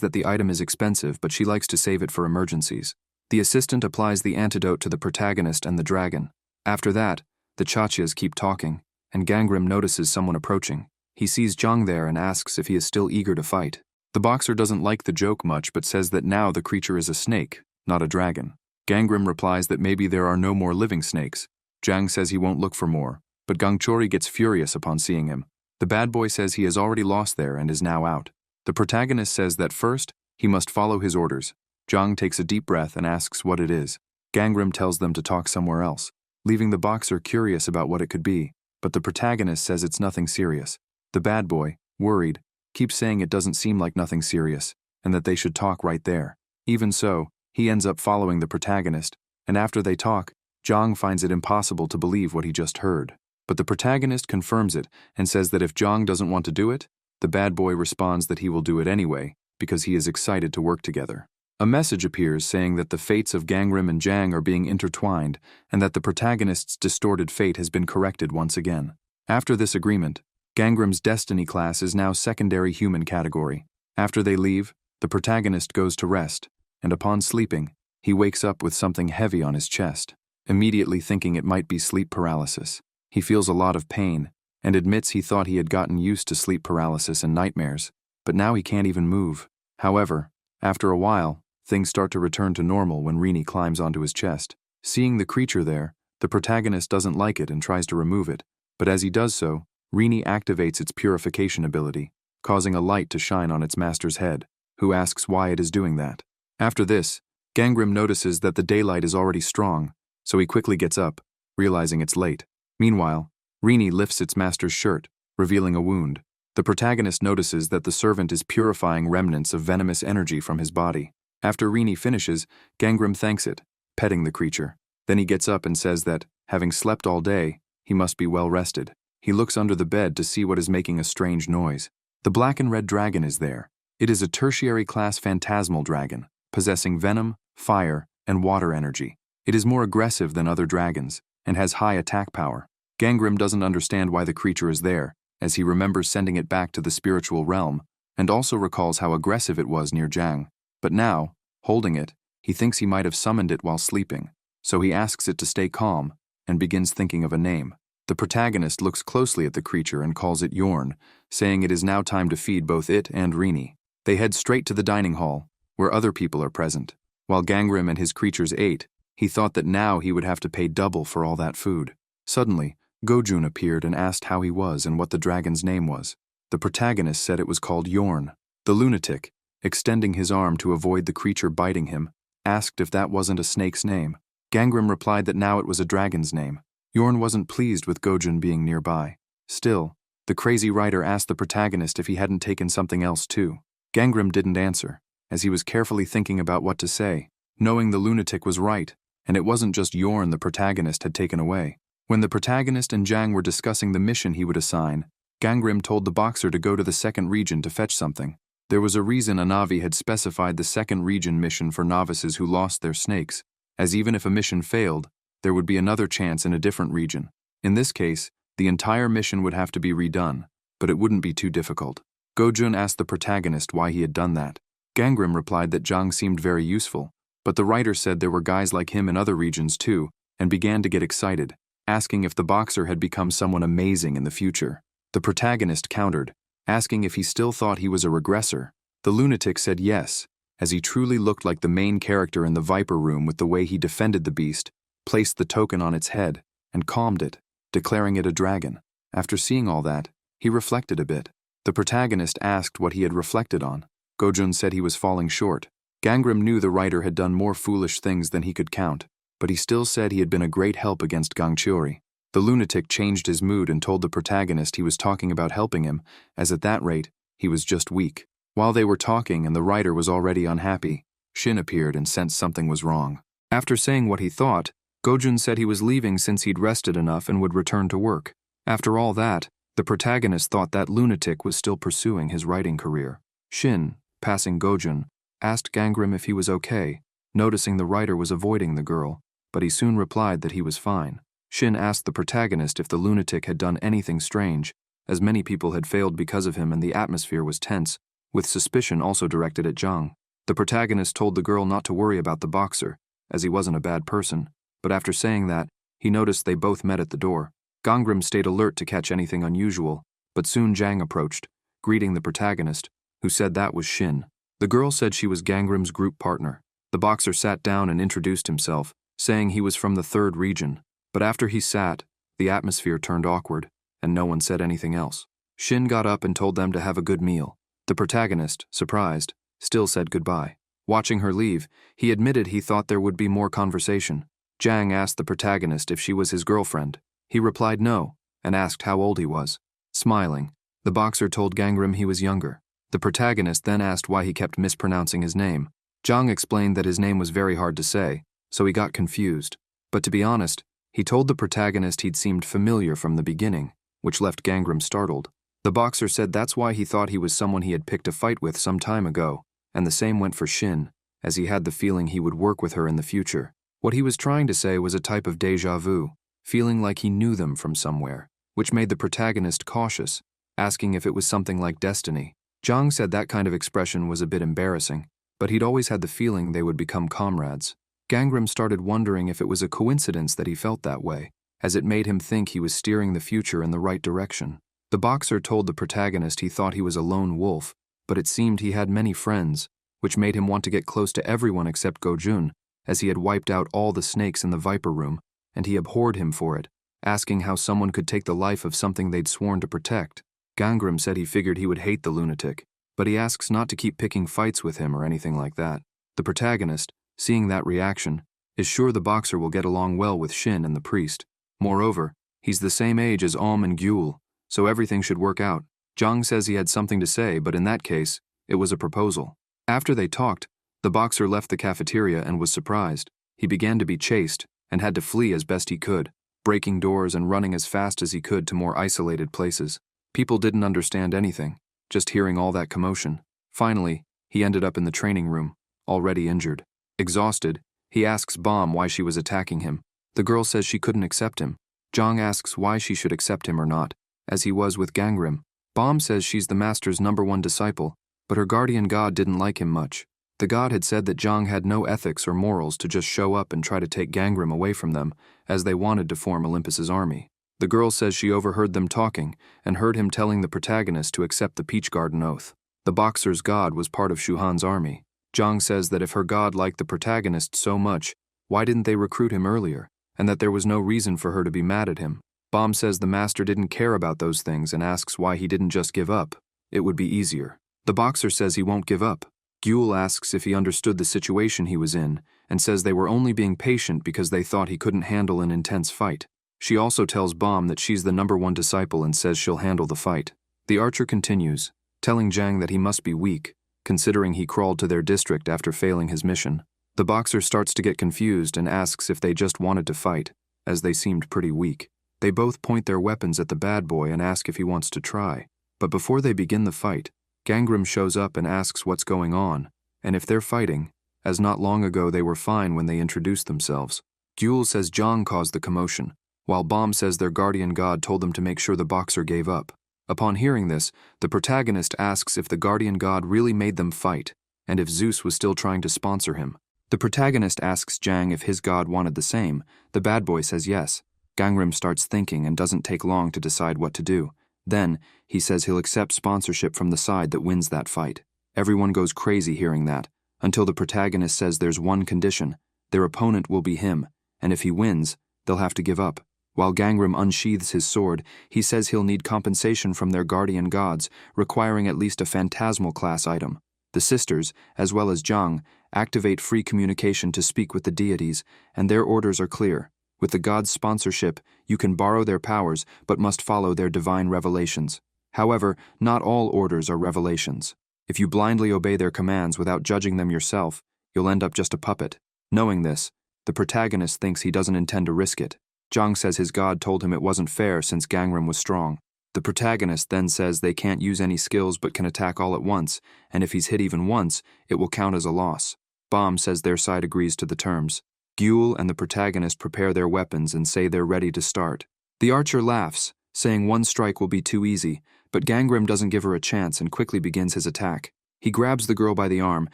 that the item is expensive, but she likes to save it for emergencies. The assistant applies the antidote to the protagonist and the dragon. After that, the Chachas keep talking, and Gangrim notices someone approaching. He sees Jang there and asks if he is still eager to fight. The boxer doesn't like the joke much but says that now the creature is a snake, not a dragon. Gangrim replies that maybe there are no more living snakes. Jang says he won't look for more, but Gangchori gets furious upon seeing him. The bad boy says he has already lost there and is now out. The protagonist says that first, he must follow his orders. Jang takes a deep breath and asks what it is. Gangrim tells them to talk somewhere else, leaving the boxer curious about what it could be, but the protagonist says it's nothing serious. The bad boy, worried, keeps saying it doesn't seem like nothing serious, and that they should talk right there. Even so, he ends up following the protagonist, and after they talk, Jang finds it impossible to believe what he just heard. But the protagonist confirms it and says that if Jang doesn't want to do it, the bad boy responds that he will do it anyway, because he is excited to work together. A message appears saying that the fates of Gangrim and Jang are being intertwined, and that the protagonist's distorted fate has been corrected once again. After this agreement, Gangrim's destiny class is now secondary human category. After they leave, the protagonist goes to rest, and upon sleeping, he wakes up with something heavy on his chest, immediately thinking it might be sleep paralysis. He feels a lot of pain, and admits he thought he had gotten used to sleep paralysis and nightmares, but now he can't even move. However, after a while, things start to return to normal when Rini climbs onto his chest. Seeing the creature there, the protagonist doesn't like it and tries to remove it, but as he does so, Rini activates its purification ability, causing a light to shine on its master's head, who asks why it is doing that. After this, Gangrim notices that the daylight is already strong, so he quickly gets up, realizing it's late. Meanwhile, Rini lifts its master's shirt, revealing a wound. The protagonist notices that the servant is purifying remnants of venomous energy from his body. After Rini finishes, Gangrim thanks it, petting the creature. Then he gets up and says that, having slept all day, he must be well rested. He looks under the bed to see what is making a strange noise. The black and red dragon is there. It is a tertiary class phantasmal dragon, possessing venom, fire, and water energy. It is more aggressive than other dragons, and has high attack power. Gangrim doesn't understand why the creature is there, as he remembers sending it back to the spiritual realm, and also recalls how aggressive it was near Jang. But now, holding it, he thinks he might have summoned it while sleeping, so he asks it to stay calm, and begins thinking of a name. The protagonist looks closely at the creature and calls it Yorn, saying it is now time to feed both it and Rini. They head straight to the dining hall, where other people are present. While Gangrim and his creatures ate, he thought that now he would have to pay double for all that food. Suddenly, Gojun appeared and asked how he was and what the dragon's name was. The protagonist said it was called Yorn. The lunatic, extending his arm to avoid the creature biting him, asked if that wasn't a snake's name. Gangrim replied that now it was a dragon's name. Yorn wasn't pleased with Gojun being nearby. Still, the crazy writer asked the protagonist if he hadn't taken something else too. Gangrim didn't answer, as he was carefully thinking about what to say, knowing the lunatic was right, and it wasn't just Yorn the protagonist had taken away. When the protagonist and Jang were discussing the mission he would assign, Gangrim told the boxer to go to the second region to fetch something. There was a reason Anavi had specified the second region mission for novices who lost their snakes, as even if a mission failed, there would be another chance in a different region. In this case, the entire mission would have to be redone, but it wouldn't be too difficult. Gojun asked the protagonist why he had done that. Gangrim replied that Jang seemed very useful, but the writer said there were guys like him in other regions too, and began to get excited, asking if the boxer had become someone amazing in the future. The protagonist countered, asking if he still thought he was a regressor. The lunatic said yes, as he truly looked like the main character in the Viper Room with the way he defended the beast, placed the token on its head, and calmed it, declaring it a dragon. After seeing all that, he reflected a bit. The protagonist asked what he had reflected on. Gojun said he was falling short. Gangram knew the writer had done more foolish things than he could count, but he still said he had been a great help against Gangcheori. The lunatic changed his mood and told the protagonist he was talking about helping him, as at that rate, he was just weak. While they were talking and the writer was already unhappy, Shin appeared and sensed something was wrong. After saying what he thought, Gojun said he was leaving since he'd rested enough and would return to work. After all that, the protagonist thought that lunatic was still pursuing his writing career. Shin, passing Gojun, asked Gangram if he was okay, noticing the writer was avoiding the girl, but he soon replied that he was fine. Shin asked the protagonist if the lunatic had done anything strange, as many people had failed because of him and the atmosphere was tense, with suspicion also directed at Zhang. The protagonist told the girl not to worry about the boxer, as he wasn't a bad person, but after saying that, he noticed they both met at the door. Gangram stayed alert to catch anything unusual, but soon Zhang approached, greeting the protagonist, who said that was Shin. The girl said she was Gangram's group partner. The boxer sat down and introduced himself, saying he was from the 3rd region, but after he sat, the atmosphere turned awkward, and no one said anything else. Shin got up and told them to have a good meal. The protagonist, surprised, still said goodbye. Watching her leave, he admitted he thought there would be more conversation. Zhang asked the protagonist if she was his girlfriend. He replied no, and asked how old he was. Smiling, the boxer told Gangram he was younger. The protagonist then asked why he kept mispronouncing his name. Zhang explained that his name was very hard to say, so he got confused. But to be honest, he told the protagonist he'd seemed familiar from the beginning, which left Gangram startled. The boxer said that's why he thought he was someone he had picked a fight with some time ago, and the same went for Shin, as he had the feeling he would work with her in the future. What he was trying to say was a type of déjà vu, feeling like he knew them from somewhere, which made the protagonist cautious, asking if it was something like destiny. Zhang said that kind of expression was a bit embarrassing, but he'd always had the feeling they would become comrades. Gangram started wondering if it was a coincidence that he felt that way, as it made him think he was steering the future in the right direction. The boxer told the protagonist he thought he was a lone wolf, but it seemed he had many friends, which made him want to get close to everyone except Gojun, as he had wiped out all the snakes in the Viper Room, and he abhorred him for it, asking how someone could take the life of something they'd sworn to protect. Gangram said he figured he would hate the lunatic, but he asks not to keep picking fights with him or anything like that. The protagonist, seeing that reaction, is sure the boxer will get along well with Shin and the priest. Moreover, he's the same age as Aum and Gyul, so everything should work out. Zhang says he had something to say, but in that case, it was a proposal. After they talked, the boxer left the cafeteria and was surprised. He began to be chased and had to flee as best he could, breaking doors and running as fast as he could to more isolated places. People didn't understand anything, just hearing all that commotion. Finally, he ended up in the training room, already injured. Exhausted, he asks Bomb why she was attacking him. The girl says she couldn't accept him. Zhang asks why she should accept him or not, as he was with Gangram. Bomb says she's the master's #1 disciple, but her guardian god didn't like him much. The god had said that Zhang had no ethics or morals to just show up and try to take Gangram away from them, as they wanted to form Olympus's army. The girl says she overheard them talking and heard him telling the protagonist to accept the Peach Garden Oath. The boxer's god was part of Shuhan's army. Zhang says that if her god liked the protagonist so much, why didn't they recruit him earlier, and that there was no reason for her to be mad at him. Bomb says the master didn't care about those things and asks why he didn't just give up. It would be easier. The boxer says he won't give up. Gyul asks if he understood the situation he was in and says they were only being patient because they thought he couldn't handle an intense fight. She also tells Bomb that she's the #1 disciple and says she'll handle the fight. The archer continues, telling Zhang that he must be weak, considering he crawled to their district after failing his mission. The boxer starts to get confused and asks if they just wanted to fight, as they seemed pretty weak. They both point their weapons at the bad boy and ask if he wants to try. But before they begin the fight, Gangram shows up and asks what's going on, and if they're fighting, as not long ago they were fine when they introduced themselves. Gyul says Zhang caused the commotion, while Bomb says their guardian god told them to make sure the boxer gave up. Upon hearing this, the protagonist asks if the guardian god really made them fight, and if Zeus was still trying to sponsor him. The protagonist asks Zhang if his god wanted the same. The bad boy says yes. Gangram starts thinking and doesn't take long to decide what to do, Then, he says he'll accept sponsorship from the side that wins that fight. Everyone goes crazy hearing that, until the protagonist says there's one condition: their opponent will be him, and if he wins, they'll have to give up. While Gangram unsheathes his sword, he says he'll need compensation from their guardian gods, requiring at least a phantasmal class item. The sisters, as well as Zhang, activate free communication to speak with the deities, and their orders are clear. With the gods' sponsorship, you can borrow their powers, but must follow their divine revelations. However, not all orders are revelations. If you blindly obey their commands without judging them yourself, you'll end up just a puppet. Knowing this, the protagonist thinks he doesn't intend to risk it. Zhang says his god told him it wasn't fair since Gangram was strong. The protagonist then says they can't use any skills but can attack all at once, and if he's hit even once, it will count as a loss. Bomb says their side agrees to the terms. Gyul and the protagonist prepare their weapons and say they're ready to start. The archer laughs, saying one strike will be too easy, but Gangram doesn't give her a chance and quickly begins his attack. He grabs the girl by the arm,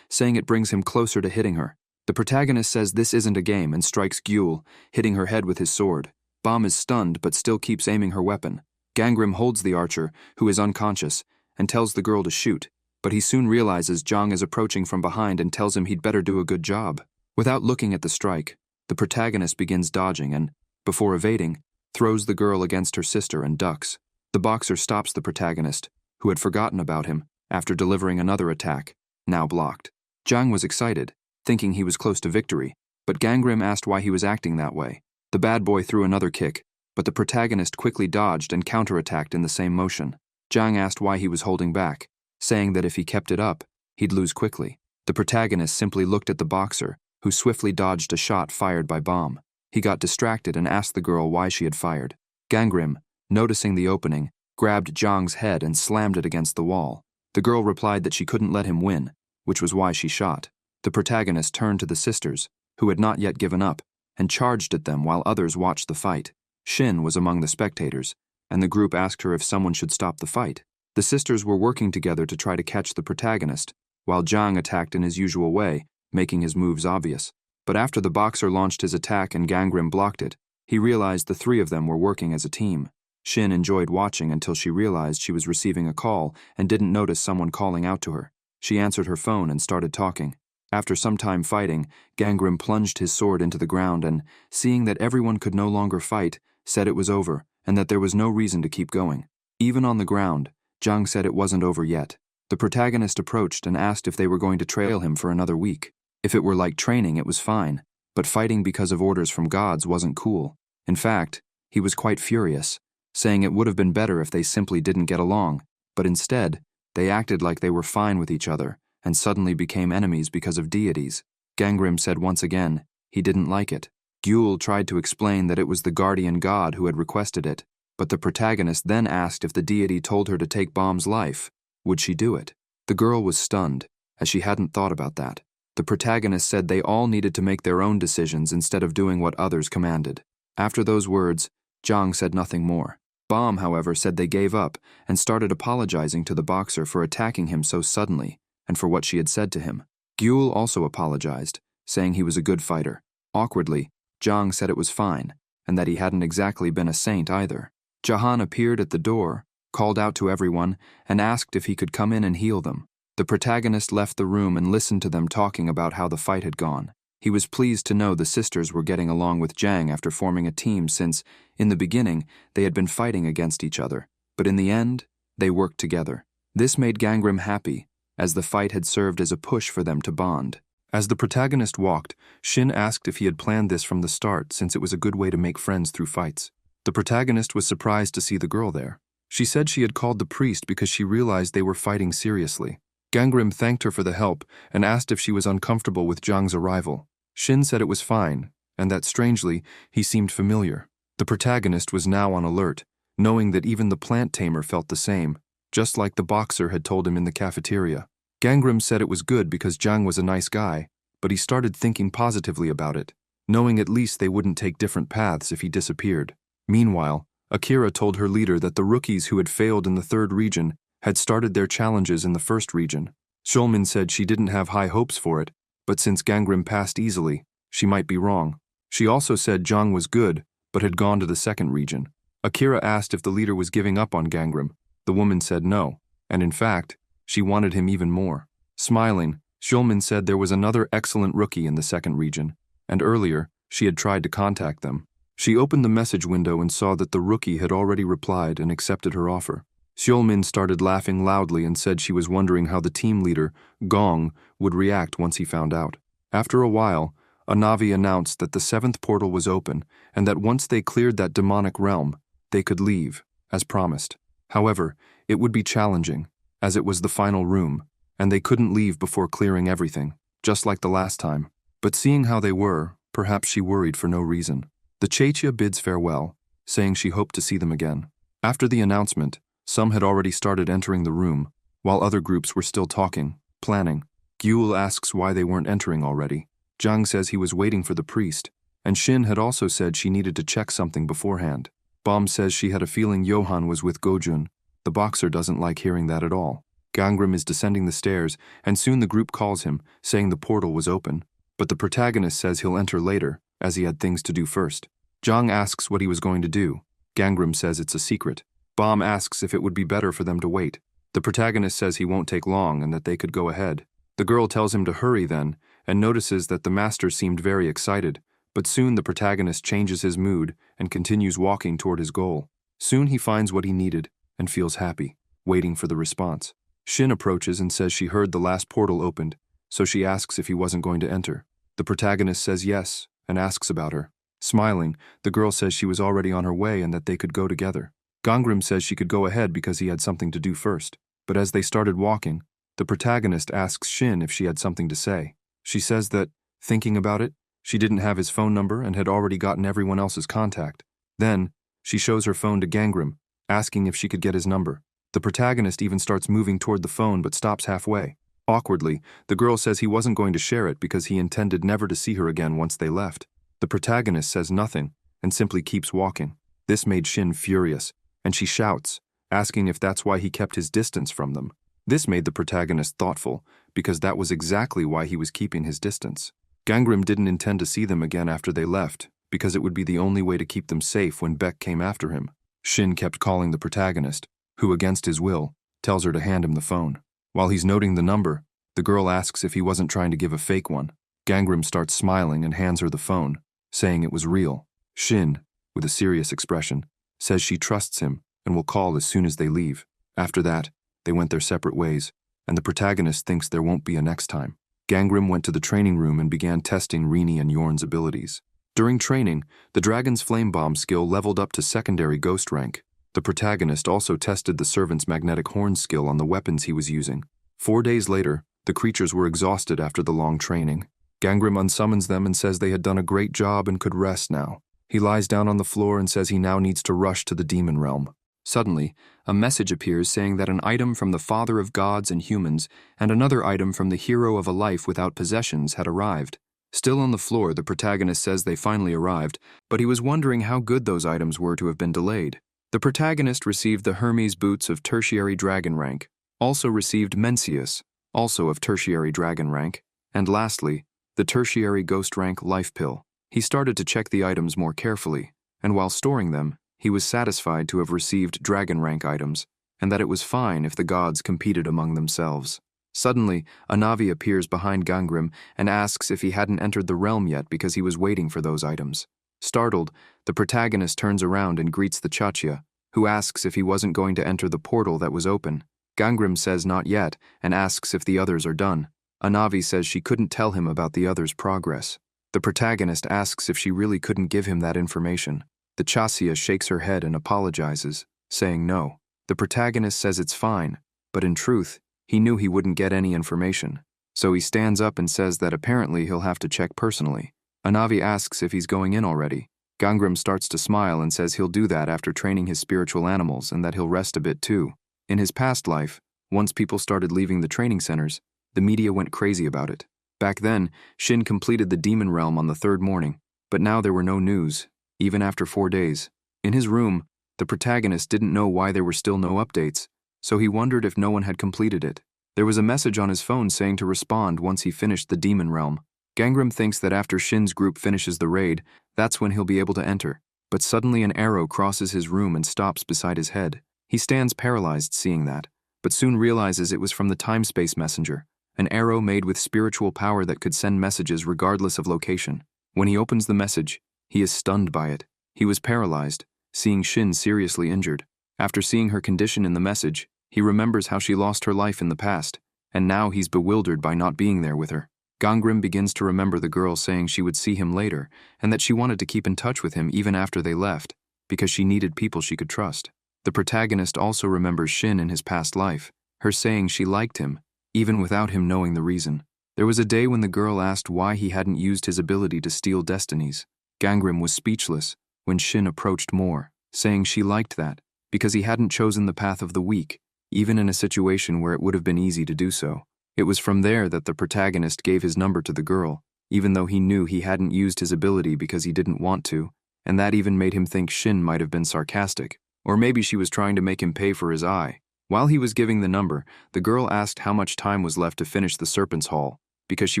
saying it brings him closer to hitting her. The protagonist says this isn't a game and strikes Gyul, hitting her head with his sword. Bomb is stunned but still keeps aiming her weapon. Gangram holds the archer, who is unconscious, and tells the girl to shoot, but he soon realizes Zhang is approaching from behind and tells him he'd better do a good job. Without looking at the strike, the protagonist begins dodging and, before evading, throws the girl against her sister and ducks. The boxer stops the protagonist, who had forgotten about him, after delivering another attack, now blocked. Zhang was excited, thinking he was close to victory, but Gangram asked why he was acting that way. The bad boy threw another kick, but the protagonist quickly dodged and counterattacked in the same motion. Zhang asked why he was holding back, saying that if he kept it up, he'd lose quickly. The protagonist simply looked at the boxer, who swiftly dodged a shot fired by Bomb. He got distracted and asked the girl why she had fired. Gangram, noticing the opening, grabbed Zhang's head and slammed it against the wall. The girl replied that she couldn't let him win, which was why she shot. The protagonist turned to the sisters, who had not yet given up, and charged at them while others watched the fight. Shin was among the spectators, and the group asked her if someone should stop the fight. The sisters were working together to try to catch the protagonist, while Zhang attacked in his usual way, making his moves obvious. But after the boxer launched his attack and Gangram blocked it, he realized the three of them were working as a team. Shin enjoyed watching until she realized she was receiving a call and didn't notice someone calling out to her. She answered her phone and started talking. After some time fighting, Gangram plunged his sword into the ground and, seeing that everyone could no longer fight, said it was over and that there was no reason to keep going. Even on the ground, Zhang said it wasn't over yet. The protagonist approached and asked if they were going to trail him for another week. If it were like training, it was fine, but fighting because of orders from gods wasn't cool. In fact, he was quite furious, saying it would have been better if they simply didn't get along, but instead, they acted like they were fine with each other and suddenly became enemies because of deities. Gangram said once again he didn't like it. Gyul tried to explain that it was the guardian god who had requested it, but the protagonist then asked if the deity told her to take Bomb's life, would she do it? The girl was stunned, as she hadn't thought about that. The protagonist said they all needed to make their own decisions instead of doing what others commanded. After those words, Zhang said nothing more. Bomb, however, said they gave up and started apologizing to the boxer for attacking him so suddenly and for what she had said to him. Gyul also apologized, saying he was a good fighter. Awkwardly, Zhang said it was fine and that he hadn't exactly been a saint either. Jahan appeared at the door, called out to everyone, and asked if he could come in and heal them. The protagonist left the room and listened to them talking about how the fight had gone. He was pleased to know the sisters were getting along with Zhang after forming a team since, in the beginning, they had been fighting against each other. But in the end, they worked together. This made Gangram happy, as the fight had served as a push for them to bond. As the protagonist walked, Shin asked if he had planned this from the start since it was a good way to make friends through fights. The protagonist was surprised to see the girl there. She said she had called the priest because she realized they were fighting seriously. Gangram thanked her for the help and asked if she was uncomfortable with Zhang's arrival. Shin said it was fine, and that, strangely, he seemed familiar. The protagonist was now on alert, knowing that even the plant tamer felt the same, just like the boxer had told him in the cafeteria. Gangram said it was good because Zhang was a nice guy, but he started thinking positively about it, knowing at least they wouldn't take different paths if he disappeared. Meanwhile, Akira told her leader that the rookies who had failed in the third region had started their challenges in the first region. Shulman said she didn't have high hopes for it, but since Gangram passed easily, she might be wrong. She also said Zhang was good, but had gone to the second region. Akira asked if the leader was giving up on Gangram. The woman said no, and in fact, she wanted him even more. Smiling, Shulman said there was another excellent rookie in the second region, and earlier, she had tried to contact them. She opened the message window and saw that the rookie had already replied and accepted her offer. Shulman started laughing loudly and said she was wondering how the team leader, Gong, would react once he found out. After a while, a Navi announced that the seventh portal was open and that once they cleared that demonic realm, they could leave, as promised. However, it would be challenging, as it was the final room, and they couldn't leave before clearing everything, just like the last time. But seeing how they were, perhaps she worried for no reason. The Chechia bids farewell, saying she hoped to see them again. After the announcement, some had already started entering the room, while other groups were still talking, planning. Gyul asks why they weren't entering already. Zhang says he was waiting for the priest, and Shin had also said she needed to check something beforehand. Bom says she had a feeling Johan was with Gojun. The boxer doesn't like hearing that at all. Gangram is descending the stairs, and soon the group calls him, saying the portal was open. But the protagonist says he'll enter later, as he had things to do first. Zhang asks what he was going to do. Gangram says it's a secret. Bom asks if it would be better for them to wait. The protagonist says he won't take long and that they could go ahead. The girl tells him to hurry then, and notices that the master seemed very excited, but soon the protagonist changes his mood and continues walking toward his goal. Soon he finds what he needed and feels happy, waiting for the response. Shin approaches and says she heard the last portal opened, so she asks if he wasn't going to enter. The protagonist says yes and asks about her. Smiling, the girl says she was already on her way and that they could go together. Gangram says she could go ahead because he had something to do first, but as they started walking, the protagonist asks Shin if she had something to say. She says that, thinking about it, she didn't have his phone number and had already gotten everyone else's contact. Then, she shows her phone to Gangram, asking if she could get his number. The protagonist even starts moving toward the phone but stops halfway. Awkwardly, the girl says he wasn't going to share it because he intended never to see her again once they left. The protagonist says nothing and simply keeps walking. This made Shin furious, and she shouts, asking if that's why he kept his distance from them. This made the protagonist thoughtful, because that was exactly why he was keeping his distance. Gangram didn't intend to see them again after they left, because it would be the only way to keep them safe when Beck came after him. Shin kept calling the protagonist, who, against his will, tells her to hand him the phone. While he's noting the number, the girl asks if he wasn't trying to give a fake one. Gangram starts smiling and hands her the phone, saying it was real. Shin, with a serious expression, says she trusts him and will call as soon as they leave. After that, they went their separate ways, and the protagonist thinks there won't be a next time. Gangram went to the training room and began testing Rini and Yorn's abilities. During training, the dragon's flame bomb skill leveled up to secondary ghost rank. The protagonist also tested the servant's magnetic horn skill on the weapons he was using. 4 days later, the creatures were exhausted after the long training. Gangram unsummons them and says they had done a great job and could rest now. He lies down on the floor and says he now needs to rush to the demon realm. Suddenly, a message appears saying that an item from the Father of Gods and Humans and another item from the Hero of a Life Without Possessions had arrived. Still on the floor, the protagonist says they finally arrived, but he was wondering how good those items were to have been delayed. The protagonist received the Hermes boots of tertiary dragon rank, also received Mencius, also of tertiary dragon rank, and lastly, the tertiary ghost rank life pill. He started to check the items more carefully, and while storing them, he was satisfied to have received dragon rank items, and that it was fine if the gods competed among themselves. Suddenly, a Navi appears behind Gangram and asks if he hadn't entered the realm yet because he was waiting for those items. Startled, the protagonist turns around and greets the Chachia, who asks if he wasn't going to enter the portal that was open. Gangram says not yet and asks if the others are done. A Navi says she couldn't tell him about the others' progress. The protagonist asks if she really couldn't give him that information. The Chachia shakes her head and apologizes, saying no. The protagonist says it's fine, but in truth, he knew he wouldn't get any information. So he stands up and says that apparently he'll have to check personally. A Navi asks if he's going in already. Gangram starts to smile and says he'll do that after training his spiritual animals and that he'll rest a bit too. In his past life, once people started leaving the training centers, the media went crazy about it. Back then, Shin completed the demon realm on the 3rd morning, but now there were no news, even after 4 days. In his room, the protagonist didn't know why there were still no updates, so he wondered if no one had completed it. There was a message on his phone saying to respond once he finished the demon realm. Gangram thinks that after Shin's group finishes the raid, that's when he'll be able to enter. But suddenly an arrow crosses his room and stops beside his head. He stands paralyzed seeing that, but soon realizes it was from the time-space messenger, an arrow made with spiritual power that could send messages regardless of location. When he opens the message, he is stunned by it. He was paralyzed, seeing Shin seriously injured. After seeing her condition in the message, he remembers how she lost her life in the past, and now he's bewildered by not being there with her. Ganggrim begins to remember the girl saying she would see him later, and that she wanted to keep in touch with him even after they left, because she needed people she could trust. The protagonist also remembers Shin in his past life, her saying she liked him, even without him knowing the reason. There was a day when the girl asked why he hadn't used his ability to steal destinies. Ganggrim was speechless when Shin approached more, saying she liked that, because he hadn't chosen the path of the weak, even in a situation where it would have been easy to do so. It was from there that the protagonist gave his number to the girl, even though he knew he hadn't used his ability because he didn't want to, and that even made him think Shin might have been sarcastic, or maybe she was trying to make him pay for his eye. While he was giving the number, the girl asked how much time was left to finish the Serpent's Hall, because she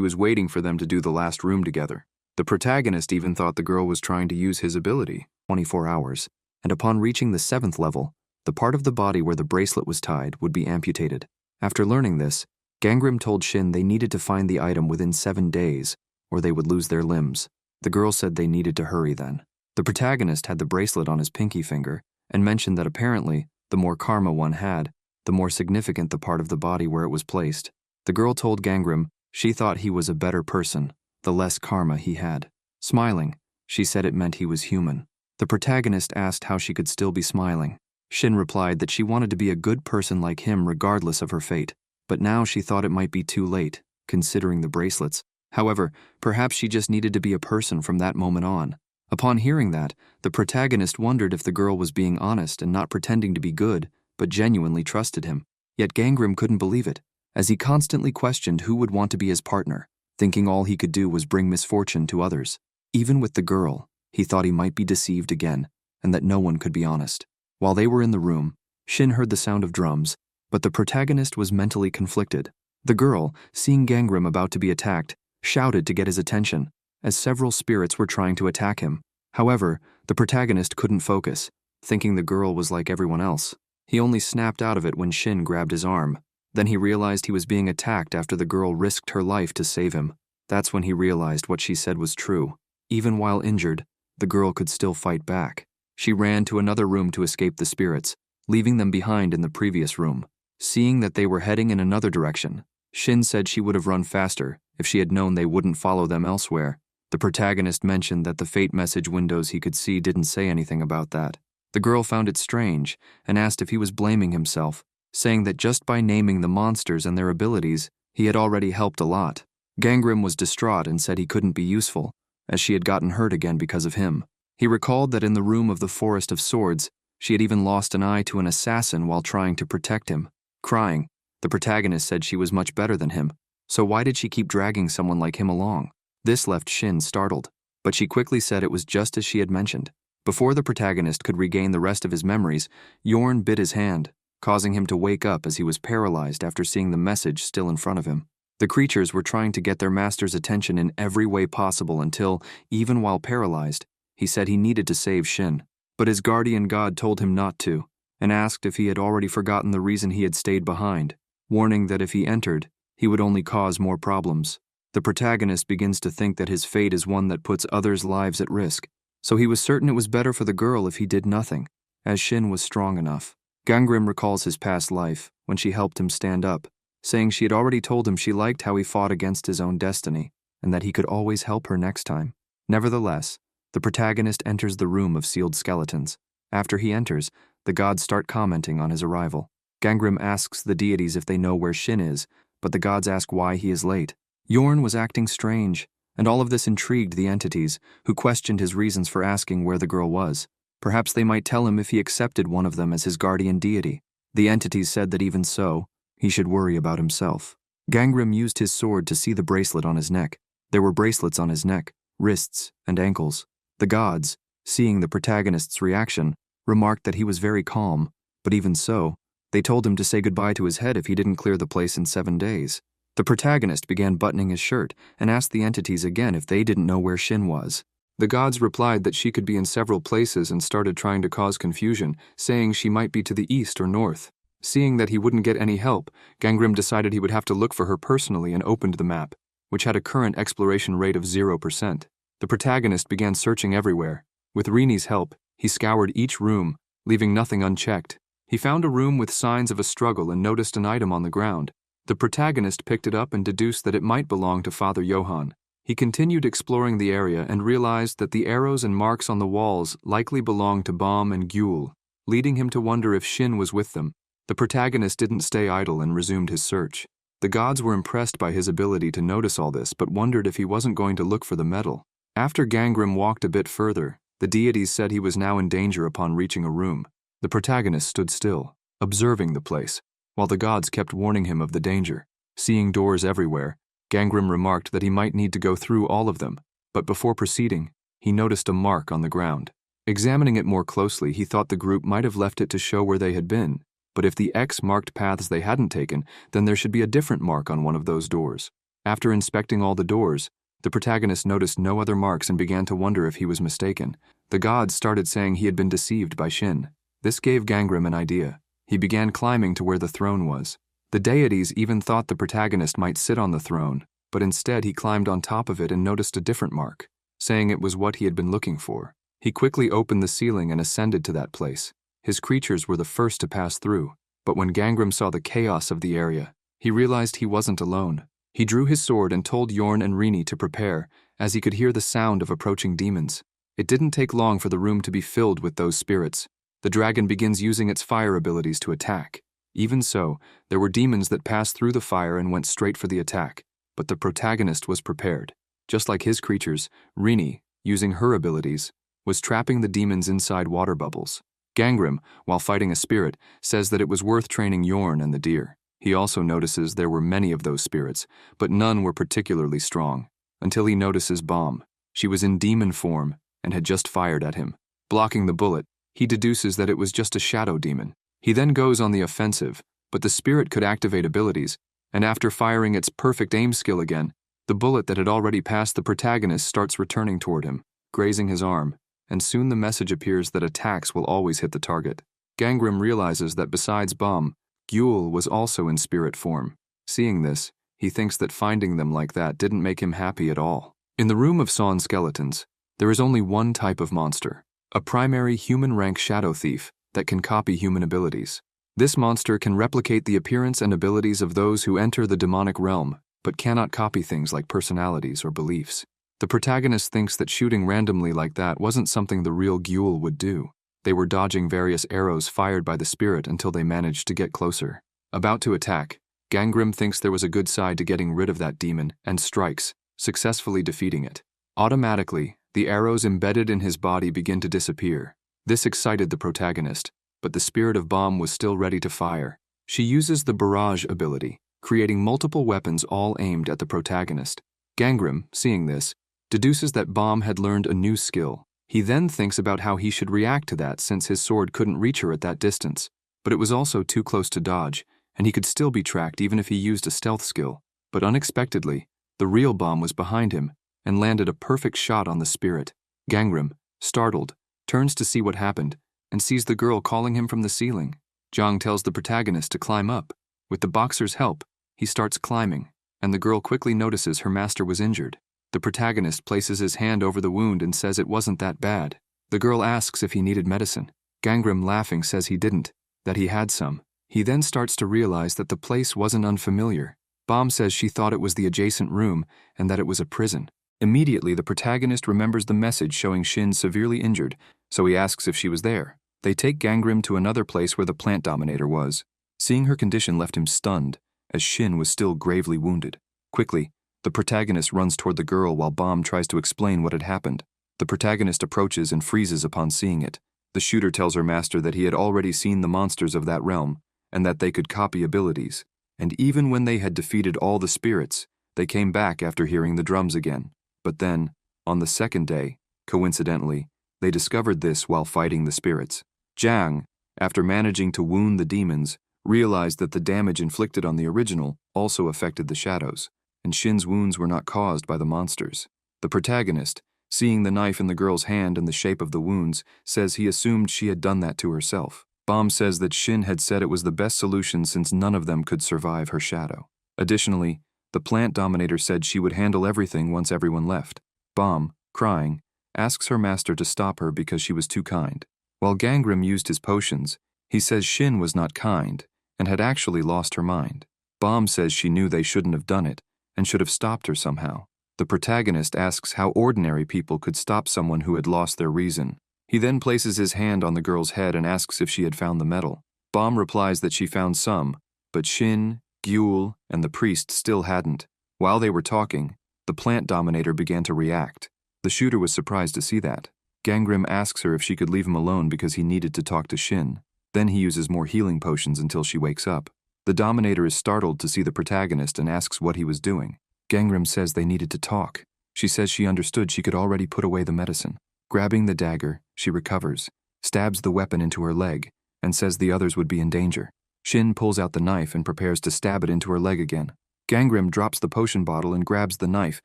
was waiting for them to do the last room together. The protagonist even thought the girl was trying to use his ability, 24 hours, and upon reaching the 7th level, the part of the body where the bracelet was tied would be amputated. After learning this, Ganggrim told Shin they needed to find the item within 7 days, or they would lose their limbs. The girl said they needed to hurry then. The protagonist had the bracelet on his pinky finger, and mentioned that apparently, the more karma one had, the more significant the part of the body where it was placed. The girl told Ganggrim she thought he was a better person, the less karma he had. Smiling, she said it meant he was human. The protagonist asked how she could still be smiling. Shin replied that she wanted to be a good person like him regardless of her fate, but now she thought it might be too late, considering the bracelets. However, perhaps she just needed to be a person from that moment on. Upon hearing that, the protagonist wondered if the girl was being honest and not pretending to be good, but genuinely trusted him. Yet Ganggrim couldn't believe it, as he constantly questioned who would want to be his partner, thinking all he could do was bring misfortune to others. Even with the girl, he thought he might be deceived again, and that no one could be honest. While they were in the room, Shin heard the sound of drums, but the protagonist was mentally conflicted. The girl, seeing Ganggrim about to be attacked, shouted to get his attention, as several spirits were trying to attack him. However, the protagonist couldn't focus, thinking the girl was like everyone else. He only snapped out of it when Shin grabbed his arm. Then he realized he was being attacked after the girl risked her life to save him. That's when he realized what she said was true. Even while injured, the girl could still fight back. She ran to another room to escape the spirits, leaving them behind in the previous room. Seeing that they were heading in another direction, Shin said she would have run faster if she had known they wouldn't follow them elsewhere. The protagonist mentioned that the fate message windows he could see didn't say anything about that. The girl found it strange and asked if he was blaming himself, saying that just by naming the monsters and their abilities, he had already helped a lot. Ganggrim was distraught and said he couldn't be useful, as she had gotten hurt again because of him. He recalled that in the room of the Forest of Swords, she had even lost an eye to an assassin while trying to protect him. Crying, the protagonist said she was much better than him, so why did she keep dragging someone like him along? This left Shin startled, but she quickly said it was just as she had mentioned. Before the protagonist could regain the rest of his memories, Yorn bit his hand, causing him to wake up as he was paralyzed after seeing the message still in front of him. The creatures were trying to get their master's attention in every way possible until, even while paralyzed, he said he needed to save Shin. But his guardian god told him not to, and asked if he had already forgotten the reason he had stayed behind, warning that if he entered, he would only cause more problems. The protagonist begins to think that his fate is one that puts others' lives at risk, so he was certain it was better for the girl if he did nothing, as Shin was strong enough. Ganggrim recalls his past life, when she helped him stand up, saying she had already told him she liked how he fought against his own destiny, and that he could always help her next time. Nevertheless, the protagonist enters the room of sealed skeletons. After he enters, the gods start commenting on his arrival. Ganggrim asks the deities if they know where Shin is, but the gods ask why he is late. Yorn was acting strange, and all of this intrigued the entities, who questioned his reasons for asking where the girl was. Perhaps they might tell him if he accepted one of them as his guardian deity. The entities said that even so, he should worry about himself. Ganggrim used his sword to see the bracelet on his neck. There were bracelets on his neck, wrists, and ankles. The gods, seeing the protagonist's reaction, remarked that he was very calm, but even so, they told him to say goodbye to his head if he didn't clear the place in 7 days. The protagonist began buttoning his shirt and asked the entities again if they didn't know where Shin was. The gods replied that she could be in several places and started trying to cause confusion, saying she might be to the east or north. Seeing that he wouldn't get any help, Gangrim decided he would have to look for her personally and opened the map, which had a current exploration rate of 0%. The protagonist began searching everywhere. With Rini's help, he scoured each room, leaving nothing unchecked. He found a room with signs of a struggle and noticed an item on the ground. The protagonist picked it up and deduced that it might belong to Father Johann. He continued exploring the area and realized that the arrows and marks on the walls likely belonged to Baum and Gyul, leading him to wonder if Shin was with them. The protagonist didn't stay idle and resumed his search. The gods were impressed by his ability to notice all this, but wondered if he wasn't going to look for the medal. After Gangrim walked a bit further, the deities said he was now in danger upon reaching a room. The protagonist stood still, observing the place, while the gods kept warning him of the danger. Seeing doors everywhere, Gangrim remarked that he might need to go through all of them, but before proceeding, he noticed a mark on the ground. Examining it more closely, he thought the group might have left it to show where they had been, but if the X marked paths they hadn't taken, then there should be a different mark on one of those doors. After inspecting all the doors, the protagonist noticed no other marks and began to wonder if he was mistaken. The gods started saying he had been deceived by Shin. This gave Gangrim an idea. He began climbing to where the throne was. The deities even thought the protagonist might sit on the throne, but instead he climbed on top of it and noticed a different mark, saying it was what he had been looking for. He quickly opened the ceiling and ascended to that place. His creatures were the first to pass through, but when Gangrim saw the chaos of the area, he realized he wasn't alone. He drew his sword and told Yorn and Rini to prepare, as he could hear the sound of approaching demons. It didn't take long for the room to be filled with those spirits. The dragon begins using its fire abilities to attack. Even so, there were demons that passed through the fire and went straight for the attack, but the protagonist was prepared. Just like his creatures, Rini, using her abilities, was trapping the demons inside water bubbles. Gangrim, while fighting a spirit, says that it was worth training Yorn and the deer. He also notices there were many of those spirits, but none were particularly strong, until he notices Baum. She was in demon form and had just fired at him. Blocking the bullet, he deduces that it was just a shadow demon. He then goes on the offensive, but the spirit could activate abilities, and after firing its perfect aim skill again, the bullet that had already passed the protagonist starts returning toward him, grazing his arm, and soon the message appears that attacks will always hit the target. Gangrim realizes that besides Baum, Gyul was also in spirit form. Seeing this, he thinks that finding them like that didn't make him happy at all. In the room of sawn skeletons, there is only one type of monster, a primary human-rank shadow thief that can copy human abilities. This monster can replicate the appearance and abilities of those who enter the demonic realm, but cannot copy things like personalities or beliefs. The protagonist thinks that shooting randomly like that wasn't something the real Gyul would do. They were dodging various arrows fired by the spirit until they managed to get closer. About to attack, Gangrim thinks there was a good side to getting rid of that demon and strikes, successfully defeating it. Automatically, the arrows embedded in his body begin to disappear. This excited the protagonist, but the spirit of Baum was still ready to fire. She uses the barrage ability, creating multiple weapons all aimed at the protagonist. Gangrim, seeing this, deduces that Baum had learned a new skill. He then thinks about how he should react to that since his sword couldn't reach her at that distance, but it was also too close to dodge, and he could still be tracked even if he used a stealth skill. But unexpectedly, the real Baum was behind him and landed a perfect shot on the spirit. Gangrim, startled, turns to see what happened and sees the girl calling him from the ceiling. Zhang tells the protagonist to climb up. With the boxer's help, he starts climbing, and the girl quickly notices her master was injured. The protagonist places his hand over the wound and says it wasn't that bad. The girl asks if he needed medicine. Gangrim, laughing, says he didn't, that he had some. He then starts to realize that the place wasn't unfamiliar. Baum says she thought it was the adjacent room and that it was a prison. Immediately, the protagonist remembers the message showing Shin severely injured, so he asks if she was there. They take Gangrim to another place where the plant dominator was. Seeing her condition left him stunned, as Shin was still gravely wounded. Quickly, the protagonist runs toward the girl while Baum tries to explain what had happened. The protagonist approaches and freezes upon seeing it. The shooter tells her master that he had already seen the monsters of that realm, and that they could copy abilities. And even when they had defeated all the spirits, they came back after hearing the drums again. But then, on the second day, coincidentally, they discovered this while fighting the spirits. Zhang, after managing to wound the demons, realized that the damage inflicted on the original also affected the shadows, and Shin's wounds were not caused by the monsters. The protagonist, Seeing the knife in the girl's hand and the shape of the wounds, says he assumed she had done that to herself. Bomb says that Shin had said it was the best solution since none of them could survive her shadow. Additionally, the plant dominator said she would handle everything once everyone left. Bomb, crying, asks her master to stop her because she was too kind. While Gangrim used his potions, he says Shin was not kind and had actually lost her mind. Bomb says she knew they shouldn't have done it and should have stopped her somehow. The protagonist asks how ordinary people could stop someone who had lost their reason. He then places his hand on the girl's head and asks if she had found the metal. Bomb replies that she found some, but Shin, Gyul, and the priest still hadn't. While they were talking, the plant dominator began to react. The shooter was surprised to see that. Gangrim asks her if she could leave him alone because he needed to talk to Shin. Then he uses more healing potions until she wakes up. The dominator is startled to see the protagonist and asks what he was doing. Gangrim says they needed to talk. She says she understood she could already put away the medicine. Grabbing the dagger, she recovers, stabs the weapon into her leg, and says the others would be in danger. Shin pulls out the knife and prepares to stab it into her leg again. Gangrim drops the potion bottle and grabs the knife,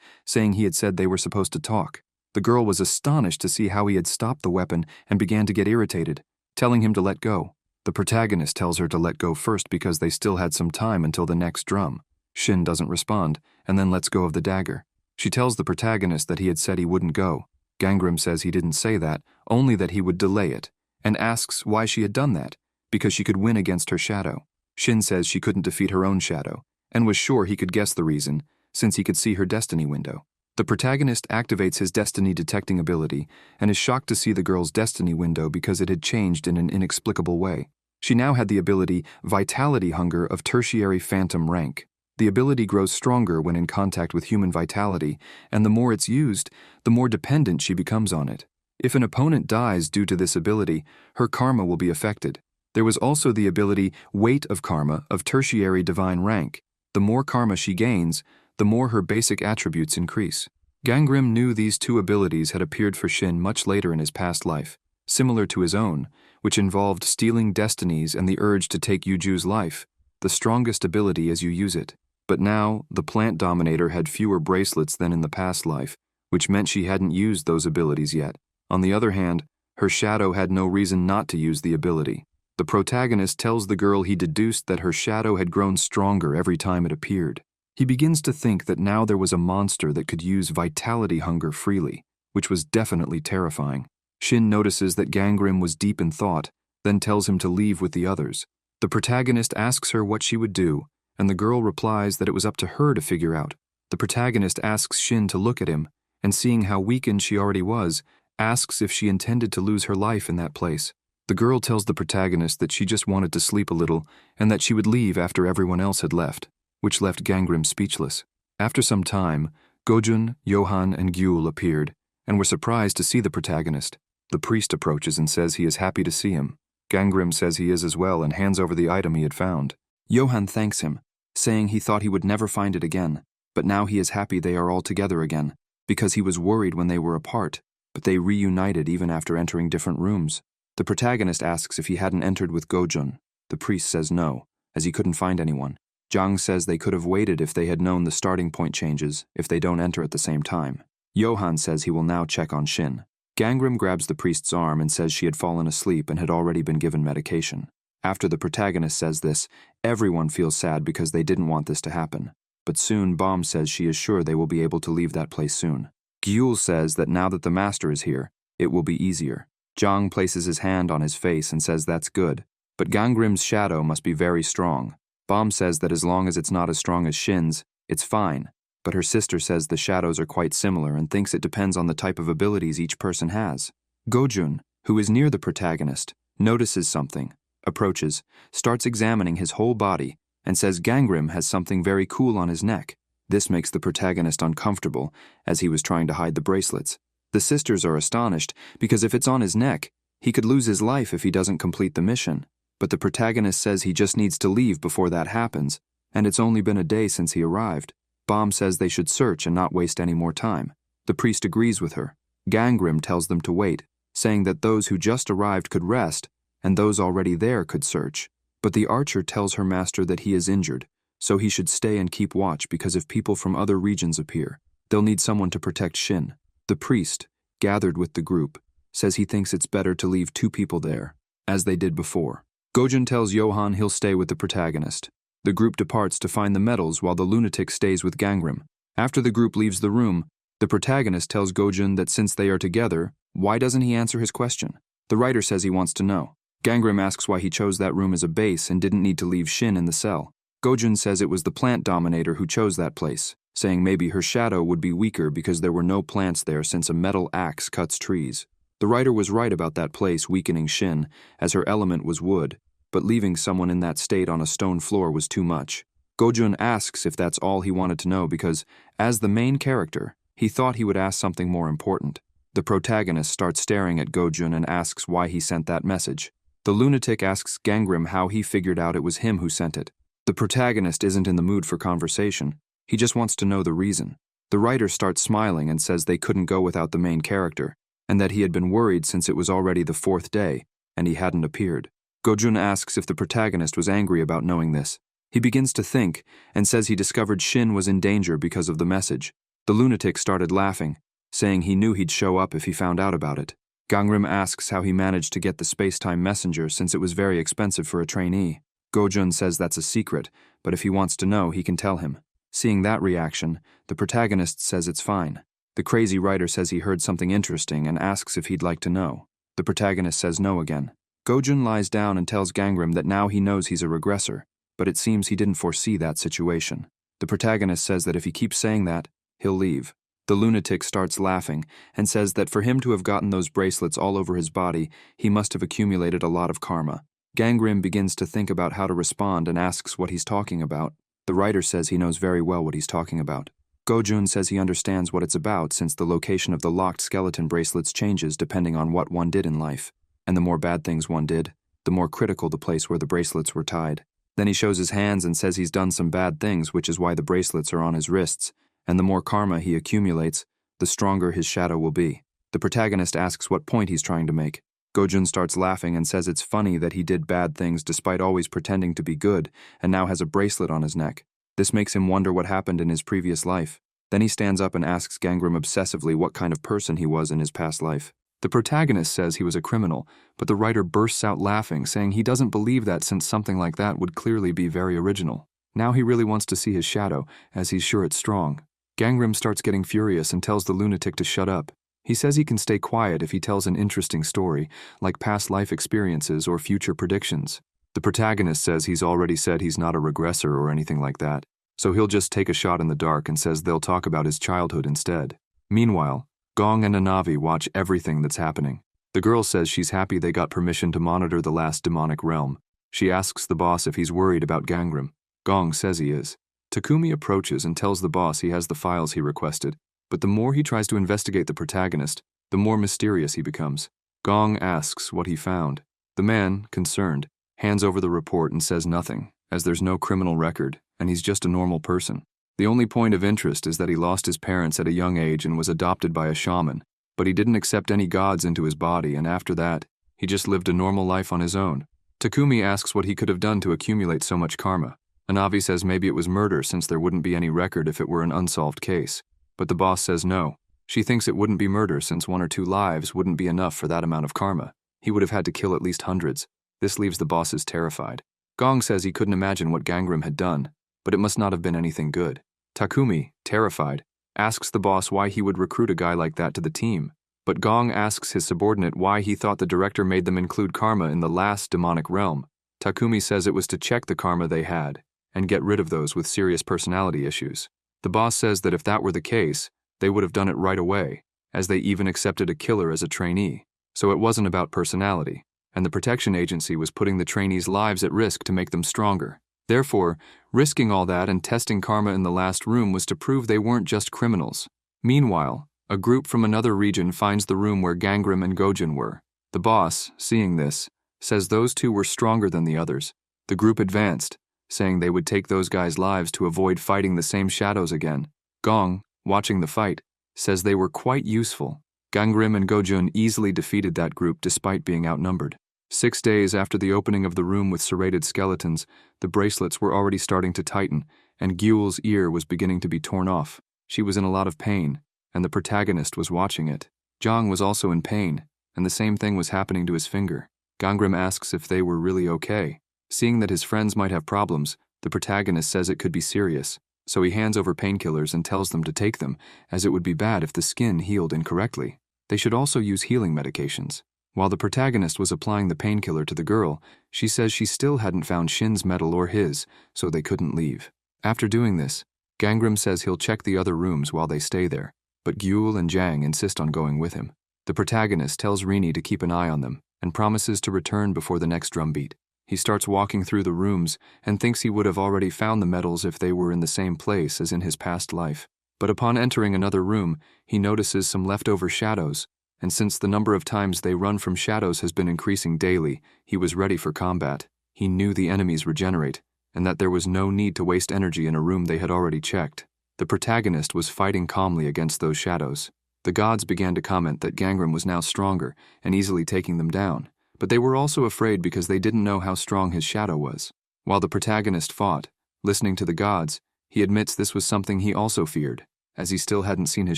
saying he had said they were supposed to talk. The girl was astonished to see how he had stopped the weapon and began to get irritated, telling him to let go. The protagonist tells her to let go first because they still had some time until the next drum. Shin doesn't respond, and then lets go of the dagger. She tells the protagonist that he had said he wouldn't go. Gangrim says he didn't say that, only that he would delay it, and asks why she had done that, because she could win against her shadow. Shin says she couldn't defeat her own shadow, and was sure he could guess the reason, since he could see her destiny window. The protagonist activates his destiny detecting ability and is shocked to see the girl's destiny window because it had changed in an inexplicable way. She now had the ability Vitality Hunger of Tertiary Phantom rank. The ability grows stronger when in contact with human vitality, and the more it's used, the more dependent she becomes on it. If an opponent dies due to this ability, her karma will be affected. There was also the ability Weight of Karma of Tertiary Divine rank. The more karma she gains, the more her basic attributes increase. Gangrim knew these two abilities had appeared for Shin much later in his past life, similar to his own, which involved stealing destinies and the urge to take Yuju's life, the strongest ability as you use it. But now, the plant dominator had fewer bracelets than in the past life, which meant she hadn't used those abilities yet. On the other hand, her shadow had no reason not to use the ability. The protagonist tells the girl he deduced that her shadow had grown stronger every time it appeared. He begins to think that now there was a monster that could use vitality hunger freely, which was definitely terrifying. Shin notices that Gangrim was deep in thought, then tells him to leave with the others. The protagonist asks her what she would do, and the girl replies that it was up to her to figure out. The protagonist asks Shin to look at him, and seeing how weakened she already was, asks if she intended to lose her life in that place. The girl tells the protagonist that she just wanted to sleep a little, and that she would leave after everyone else had left, which left Gangrim speechless. After some time, Gojun, Johan, and Gyul appeared, and were surprised to see the protagonist. The priest approaches and says he is happy to see him. Gangrim says he is as well and hands over the item he had found. Johan thanks him, saying he thought he would never find it again, but now he is happy they are all together again, because he was worried when they were apart, but they reunited even after entering different rooms. The protagonist asks if he hadn't entered with Gojun. The priest says no, as he couldn't find anyone. Jang says they could have waited if they had known the starting point changes, if they don't enter at the same time. Johan says he will now check on Shin. Gangrim grabs the priest's arm and says she had fallen asleep and had already been given medication. After the protagonist says this, everyone feels sad because they didn't want this to happen. But soon Bomb says she is sure they will be able to leave that place soon. Gyul says that now that the master is here, it will be easier. Jang places his hand on his face and says that's good, but Gangrim's shadow must be very strong. Bomb says that as long as it's not as strong as Shin's, it's fine, but her sister says the shadows are quite similar and thinks it depends on the type of abilities each person has. Gojun, who is near the protagonist, notices something, approaches, starts examining his whole body, and says Gangrim has something very cool on his neck. This makes the protagonist uncomfortable, as he was trying to hide the bracelets. The sisters are astonished, because if it's on his neck, he could lose his life if he doesn't complete the mission. But the protagonist says he just needs to leave before that happens, and it's only been a day since he arrived. Bomb says they should search and not waste any more time. The priest agrees with her. Gangrim tells them to wait, saying that those who just arrived could rest, and those already there could search. But the archer tells her master that he is injured, so he should stay and keep watch because if people from other regions appear, they'll need someone to protect Shin. The priest, gathered with the group, says he thinks it's better to leave 2 people there, as they did before. Gojun tells Johan he'll stay with the protagonist. The group departs to find the medals while the lunatic stays with Gangnam. After the group leaves the room, the protagonist tells Gojun that since they are together, why doesn't he answer his question? The writer says he wants to know. Gangnam asks why he chose that room as a base and didn't need to leave Shin in the cell. Gojun says it was the plant dominator who chose that place, saying maybe her shadow would be weaker because there were no plants there since a metal axe cuts trees. The writer was right about that place weakening Shin, as her element was wood, but leaving someone in that state on a stone floor was too much. Gojun asks if that's all he wanted to know because, as the main character, he thought he would ask something more important. The protagonist starts staring at Gojun and asks why he sent that message. The lunatic asks Gangnam how he figured out it was him who sent it. The protagonist isn't in the mood for conversation. He just wants to know the reason. The writer starts smiling and says they couldn't go without the main character, and that he had been worried since it was already the 4th day, and he hadn't appeared. Gojun asks if the protagonist was angry about knowing this. He begins to think, and says he discovered Shin was in danger because of the message. The lunatic started laughing, saying he knew he'd show up if he found out about it. Gangnam asks how he managed to get the space-time messenger since it was very expensive for a trainee. Gojun says that's a secret, but if he wants to know, he can tell him. Seeing that reaction, the protagonist says it's fine. The crazy writer says he heard something interesting and asks if he'd like to know. The protagonist says no again. Gojun lies down and tells Gangnam that now he knows he's a regressor, but it seems he didn't foresee that situation. The protagonist says that if he keeps saying that, he'll leave. The lunatic starts laughing and says that for him to have gotten those bracelets all over his body, he must have accumulated a lot of karma. Gangnam begins to think about how to respond and asks what he's talking about. The writer says he knows very well what he's talking about. Gojun says he understands what it's about since the location of the locked skeleton bracelets changes depending on what one did in life, and the more bad things one did, the more critical the place where the bracelets were tied. Then he shows his hands and says he's done some bad things, which is why the bracelets are on his wrists, and the more karma he accumulates, the stronger his shadow will be. The protagonist asks what point he's trying to make. Gojun starts laughing and says it's funny that he did bad things despite always pretending to be good, and now has a bracelet on his neck. This makes him wonder what happened in his previous life. Then he stands up and asks Gangnam obsessively what kind of person he was in his past life. The protagonist says he was a criminal, but the writer bursts out laughing, saying he doesn't believe that since something like that would clearly be very original. Now he really wants to see his shadow, as he's sure it's strong. Gangnam starts getting furious and tells the lunatic to shut up. He says he can stay quiet if he tells an interesting story, like past life experiences or future predictions. The protagonist says he's already said he's not a regressor or anything like that, so he'll just take a shot in the dark and says they'll talk about his childhood instead. Meanwhile, Gong and Anavi watch everything that's happening. The girl says she's happy they got permission to monitor the last demonic realm. She asks the boss if he's worried about Gangnam. Gong says he is. Takumi approaches and tells the boss he has the files he requested, but the more he tries to investigate the protagonist, the more mysterious he becomes. Gong asks what he found. The man, concerned, hands over the report and says nothing, as there's no criminal record, and he's just a normal person. The only point of interest is that he lost his parents at a young age and was adopted by a shaman, but he didn't accept any gods into his body, and after that, he just lived a normal life on his own. Takumi asks what he could have done to accumulate so much karma. Anavi says maybe it was murder since there wouldn't be any record if it were an unsolved case. But the boss says no. She thinks it wouldn't be murder since 1 or 2 lives wouldn't be enough for that amount of karma. He would have had to kill at least hundreds. This leaves the bosses terrified. Gong says he couldn't imagine what Gangnam had done, but it must not have been anything good. Takumi, terrified, asks the boss why he would recruit a guy like that to the team. But Gong asks his subordinate why he thought the director made them include karma in the last demonic realm. Takumi says it was to check the karma they had and get rid of those with serious personality issues. The boss says that if that were the case, they would have done it right away, as they even accepted a killer as a trainee. So it wasn't about personality, and the protection agency was putting the trainees' lives at risk to make them stronger. Therefore, risking all that and testing karma in the last room was to prove they weren't just criminals. Meanwhile, a group from another region finds the room where Gangnam and Gojun were. The boss, seeing this, says those two were stronger than the others. The group advanced, saying they would take those guys' lives to avoid fighting the same shadows again. Gong, watching the fight, says they were quite useful. Gangnam and Gojun easily defeated that group despite being outnumbered. 6 days after the opening of the room with serrated skeletons, the bracelets were already starting to tighten, and Gyul's ear was beginning to be torn off. She was in a lot of pain, and the protagonist was watching it. Zhang was also in pain, and the same thing was happening to his finger. Gangram asks if they were really okay. Seeing that his friends might have problems, the protagonist says it could be serious, so he hands over painkillers and tells them to take them, as it would be bad if the skin healed incorrectly. They should also use healing medications. While the protagonist was applying the painkiller to the girl, she says she still hadn't found Shin's medal or his, so they couldn't leave. After doing this, Gangram says he'll check the other rooms while they stay there, but Gyul and Zhang insist on going with him. The protagonist tells Rini to keep an eye on them and promises to return before the next drumbeat. He starts walking through the rooms and thinks he would have already found the medals if they were in the same place as in his past life. But upon entering another room, he notices some leftover shadows, and since the number of times they run from shadows has been increasing daily, he was ready for combat. He knew the enemies regenerate, and that there was no need to waste energy in a room they had already checked. The protagonist was fighting calmly against those shadows. The gods began to comment that Gangram was now stronger and easily taking them down, but they were also afraid because they didn't know how strong his shadow was. While the protagonist fought, listening to the gods, he admits this was something he also feared, as he still hadn't seen his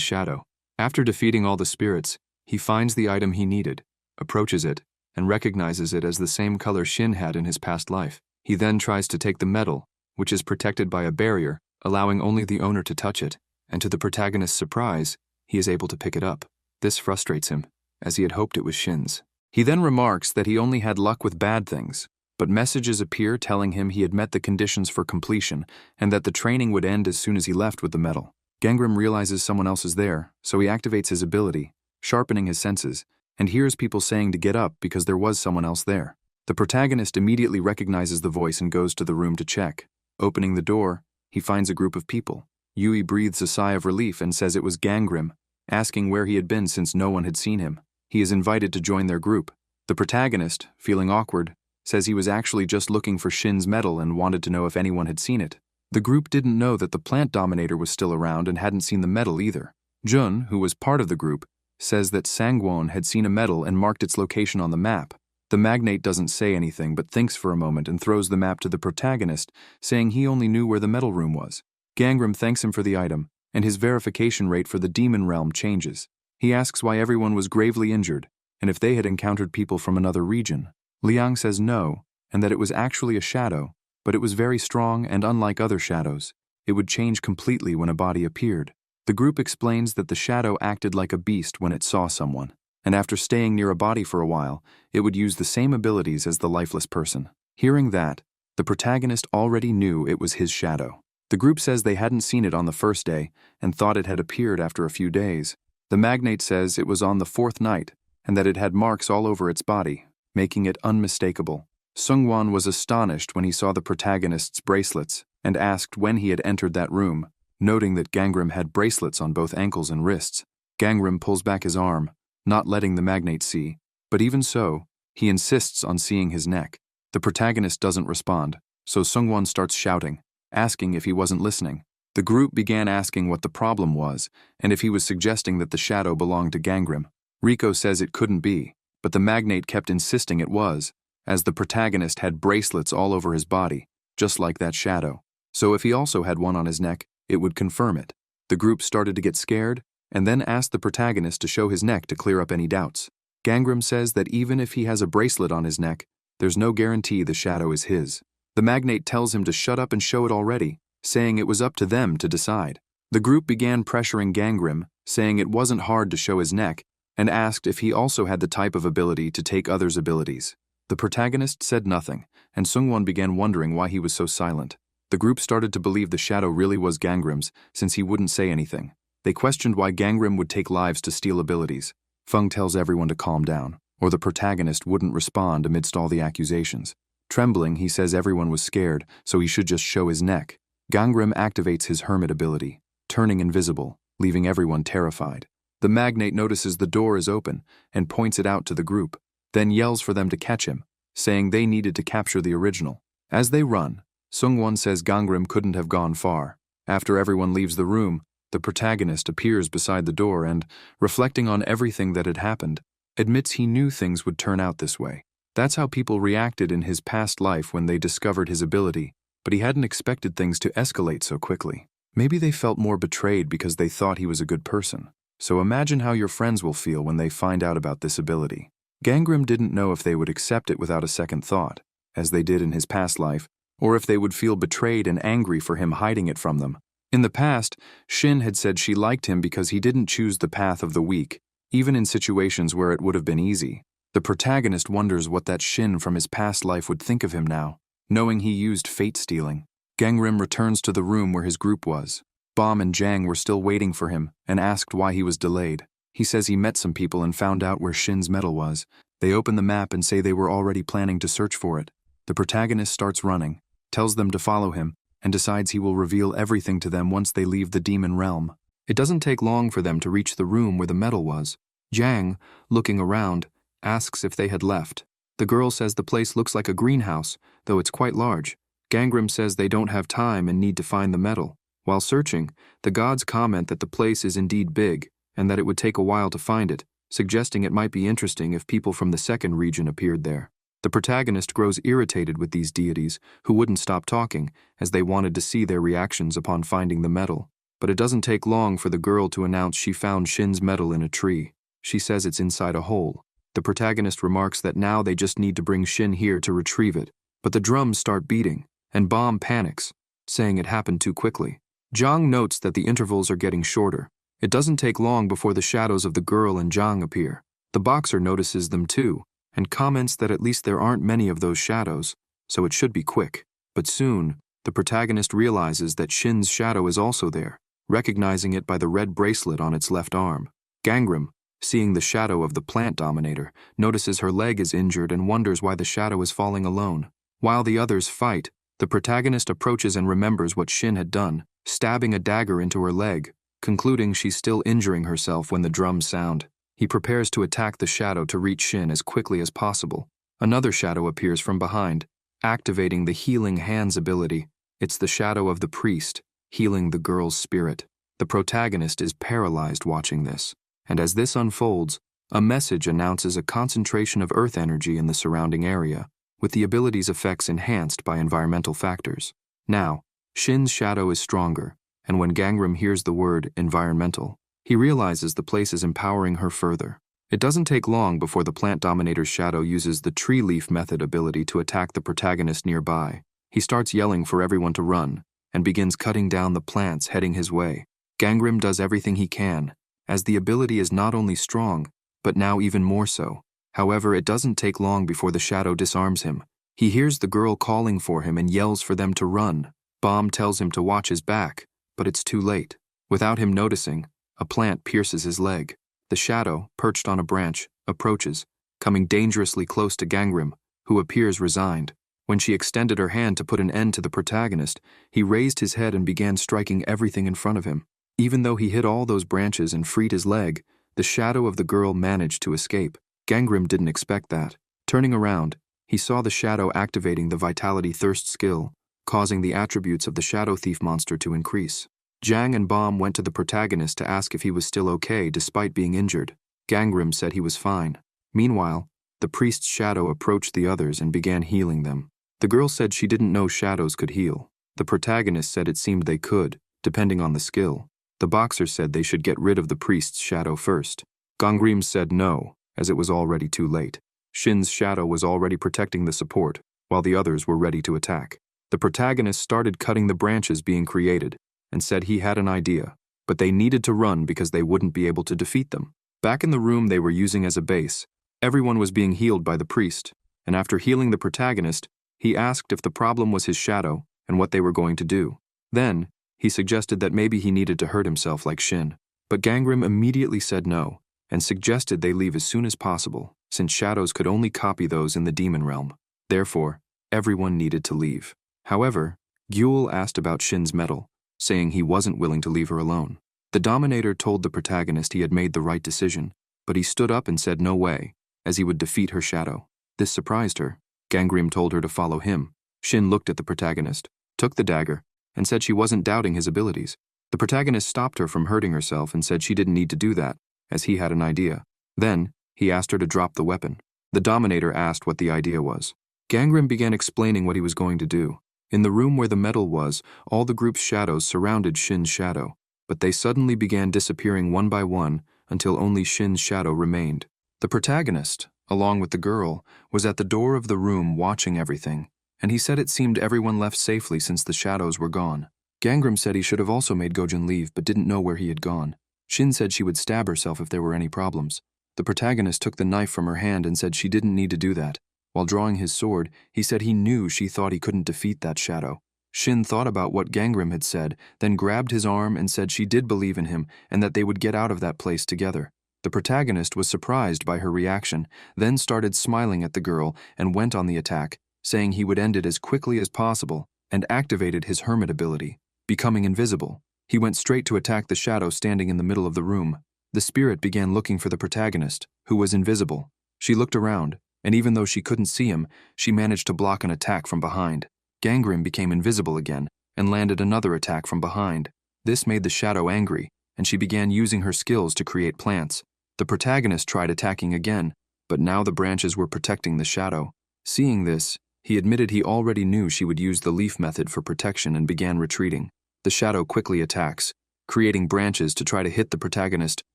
shadow. After defeating all the spirits, he finds the item he needed, approaches it, and recognizes it as the same color Shin had in his past life. He then tries to take the medal, which is protected by a barrier, allowing only the owner to touch it, and to the protagonist's surprise, he is able to pick it up. This frustrates him, as he had hoped it was Shin's. He then remarks that he only had luck with bad things, but messages appear telling him he had met the conditions for completion and that the training would end as soon as he left with the medal. Gangram realizes someone else is there, so he activates his ability, sharpening his senses, and hears people saying to get up because there was someone else there. The protagonist immediately recognizes the voice and goes to the room to check. Opening the door, he finds a group of people. Yui breathes a sigh of relief and says it was Gangram, asking where he had been since no one had seen him. He is invited to join their group. The protagonist, feeling awkward, says he was actually just looking for Shin's medal and wanted to know if anyone had seen it. The group didn't know that the plant dominator was still around and hadn't seen the medal either. Jun, who was part of the group, says that Sangwon had seen a medal and marked its location on the map. The magnate doesn't say anything but thinks for a moment and throws the map to the protagonist, saying he only knew where the medal room was. Gangram thanks him for the item, and his verification rate for the demon realm changes. He asks why everyone was gravely injured, and if they had encountered people from another region. Liang says no, and that it was actually a shadow, but it was very strong and unlike other shadows. It would change completely when a body appeared. The group explains that the shadow acted like a beast when it saw someone, and after staying near a body for a while, it would use the same abilities as the lifeless person. Hearing that, the protagonist already knew it was his shadow. The group says they hadn't seen it on the first day and thought it had appeared after a few days. The magnate says it was on the fourth night and that it had marks all over its body, making it unmistakable. Sungwon was astonished when he saw the protagonist's bracelets and asked when he had entered that room, noting that Gangram had bracelets on both ankles and wrists. Gangram pulls back his arm, not letting the magnate see, but even so, he insists on seeing his neck. The protagonist doesn't respond, so Sungwon starts shouting, asking if he wasn't listening. The group began asking what the problem was and if he was suggesting that the shadow belonged to Gangram. Riko says it couldn't be, but the magnate kept insisting it was, as the protagonist had bracelets all over his body, just like that shadow. So if he also had one on his neck, it would confirm it. The group started to get scared and then asked the protagonist to show his neck to clear up any doubts. Gangram says that even if he has a bracelet on his neck, there's no guarantee the shadow is his. The magnate tells him to shut up and show it already, saying it was up to them to decide. The group began pressuring Gangram, saying it wasn't hard to show his neck, and asked if he also had the type of ability to take others' abilities. The protagonist said nothing, and Sungwon began wondering why he was so silent. The group started to believe the shadow really was Gangram's, since he wouldn't say anything. They questioned why Gangram would take lives to steal abilities. Feng tells everyone to calm down, or the protagonist wouldn't respond amidst all the accusations. Trembling, he says everyone was scared, so he should just show his neck. Gangram activates his hermit ability, turning invisible, leaving everyone terrified. The magnate notices the door is open and points it out to the group, then yells for them to catch him, saying they needed to capture the original. As they run, Sungwon says Gangram couldn't have gone far. After everyone leaves the room, the protagonist appears beside the door and, reflecting on everything that had happened, admits he knew things would turn out this way. That's how people reacted in his past life when they discovered his ability, but he hadn't expected things to escalate so quickly. Maybe they felt more betrayed because they thought he was a good person. So imagine how your friends will feel when they find out about this ability. Gangrim didn't know if they would accept it without a second thought, as they did in his past life, or if they would feel betrayed and angry for him hiding it from them. In the past, Shin had said she liked him because he didn't choose the path of the weak, even in situations where it would have been easy. The protagonist wonders what that Shin from his past life would think of him now, knowing he used fate stealing. Gangrim returns to the room where his group was. Bom and Jang were still waiting for him and asked why he was delayed. He says he met some people and found out where Shin's medal was. They open the map and say they were already planning to search for it. The protagonist starts running, tells them to follow him, and decides he will reveal everything to them once they leave the demon realm. It doesn't take long for them to reach the room where the medal was. Jang, looking around, asks if they had left. The girl says the place looks like a greenhouse, though it's quite large. Gangrim says they don't have time and need to find the medal. While searching, the gods comment that the place is indeed big, and that it would take a while to find it, suggesting it might be interesting if people from the second region appeared there. The protagonist grows irritated with these deities, who wouldn't stop talking, as they wanted to see their reactions upon finding the medal. But it doesn't take long for the girl to announce she found Shin's medal in a tree. She says it's inside a hole. The protagonist remarks that now they just need to bring Shin here to retrieve it. But the drums start beating, and Bom panics, saying it happened too quickly. Jang notes that the intervals are getting shorter. It doesn't take long before the shadows of the girl and Jang appear. The boxer notices them too, and comments that at least there aren't many of those shadows, so it should be quick. But soon, the protagonist realizes that Shin's shadow is also there, recognizing it by the red bracelet on its left arm. Gangrim, seeing the shadow of the plant dominator, notices her leg is injured and wonders why the shadow is falling alone. While the others fight, the protagonist approaches and remembers what Shin had done, stabbing a dagger into her leg, concluding she's still injuring herself when the drums sound. He prepares to attack the shadow to reach Shin as quickly as possible. Another shadow appears from behind, activating the Healing Hands ability. It's the shadow of the priest, healing the girl's spirit. The protagonist is paralyzed watching this, and as this unfolds, a message announces a concentration of earth energy in the surrounding area, with the ability's effects enhanced by environmental factors. Now, Shin's shadow is stronger, and when Gangrim hears the word environmental, he realizes the place is empowering her further. It doesn't take long before the plant dominator's shadow uses the tree leaf method ability to attack the protagonist nearby. He starts yelling for everyone to run, and begins cutting down the plants heading his way. Gangrim does everything he can, as the ability is not only strong, but now even more so. However, it doesn't take long before the shadow disarms him. He hears the girl calling for him and yells for them to run. Bom tells him to watch his back, but it's too late. Without him noticing, a plant pierces his leg. The shadow, perched on a branch, approaches, coming dangerously close to Gangrim, who appears resigned. When she extended her hand to put an end to the protagonist, he raised his head and began striking everything in front of him. Even though he hit all those branches and freed his leg, the shadow of the girl managed to escape. Gangrim didn't expect that. Turning around, he saw the shadow activating the Vitality Thirst skill, causing the attributes of the Shadow Thief monster to increase. Jang and Bom went to the protagonist to ask if he was still okay despite being injured. Gangrim said he was fine. Meanwhile, the priest's shadow approached the others and began healing them. The girl said she didn't know shadows could heal. The protagonist said it seemed they could, depending on the skill. The boxer said they should get rid of the priest's shadow first. Gangrim said no, as it was already too late. Shin's shadow was already protecting the support, while the others were ready to attack. The protagonist started cutting the branches being created, and said he had an idea, but they needed to run because they wouldn't be able to defeat them. Back in the room they were using as a base, everyone was being healed by the priest, and after healing the protagonist, he asked if the problem was his shadow and what they were going to do. Then, he suggested that maybe he needed to hurt himself like Shin, but Gangrim immediately said no, and suggested they leave as soon as possible, since shadows could only copy those in the demon realm. Therefore, everyone needed to leave. However, Gyul asked about Shin's medal, saying he wasn't willing to leave her alone. The Dominator told the protagonist he had made the right decision, but he stood up and said no way, as he would defeat her shadow. This surprised her. Gangrim told her to follow him. Shin looked at the protagonist, took the dagger, and said she wasn't doubting his abilities. The protagonist stopped her from hurting herself and said she didn't need to do that, as he had an idea. Then, he asked her to drop the weapon. The Dominator asked what the idea was. Gangrim began explaining what he was going to do. In the room where the medal was, all the group's shadows surrounded Shin's shadow. but they suddenly began disappearing one by one until only Shin's shadow remained. The protagonist, along with the girl, was at the door of the room watching everything, and he said it seemed everyone left safely since the shadows were gone. Gangram said he should have also made Gojun leave but didn't know where he had gone. Shin said she would stab herself if there were any problems. The protagonist took the knife from her hand and said she didn't need to do that. While drawing his sword, he said he knew she thought he couldn't defeat that shadow. Shin thought about what Gangram had said, then grabbed his arm and said she did believe in him and that they would get out of that place together. The protagonist was surprised by her reaction, then started smiling at the girl and went on the attack, saying he would end it as quickly as possible, and activated his hermit ability. Becoming invisible, he went straight to attack the shadow standing in the middle of the room. The spirit began looking for the protagonist, who was invisible. She looked around, and even though she couldn't see him, she managed to block an attack from behind. Gangram became invisible again and landed another attack from behind. This made the shadow angry, and she began using her skills to create plants. The protagonist tried attacking again, but now the branches were protecting the shadow. Seeing this, he admitted he already knew she would use the leaf method for protection and began retreating. The shadow quickly attacks, creating branches to try to hit the protagonist,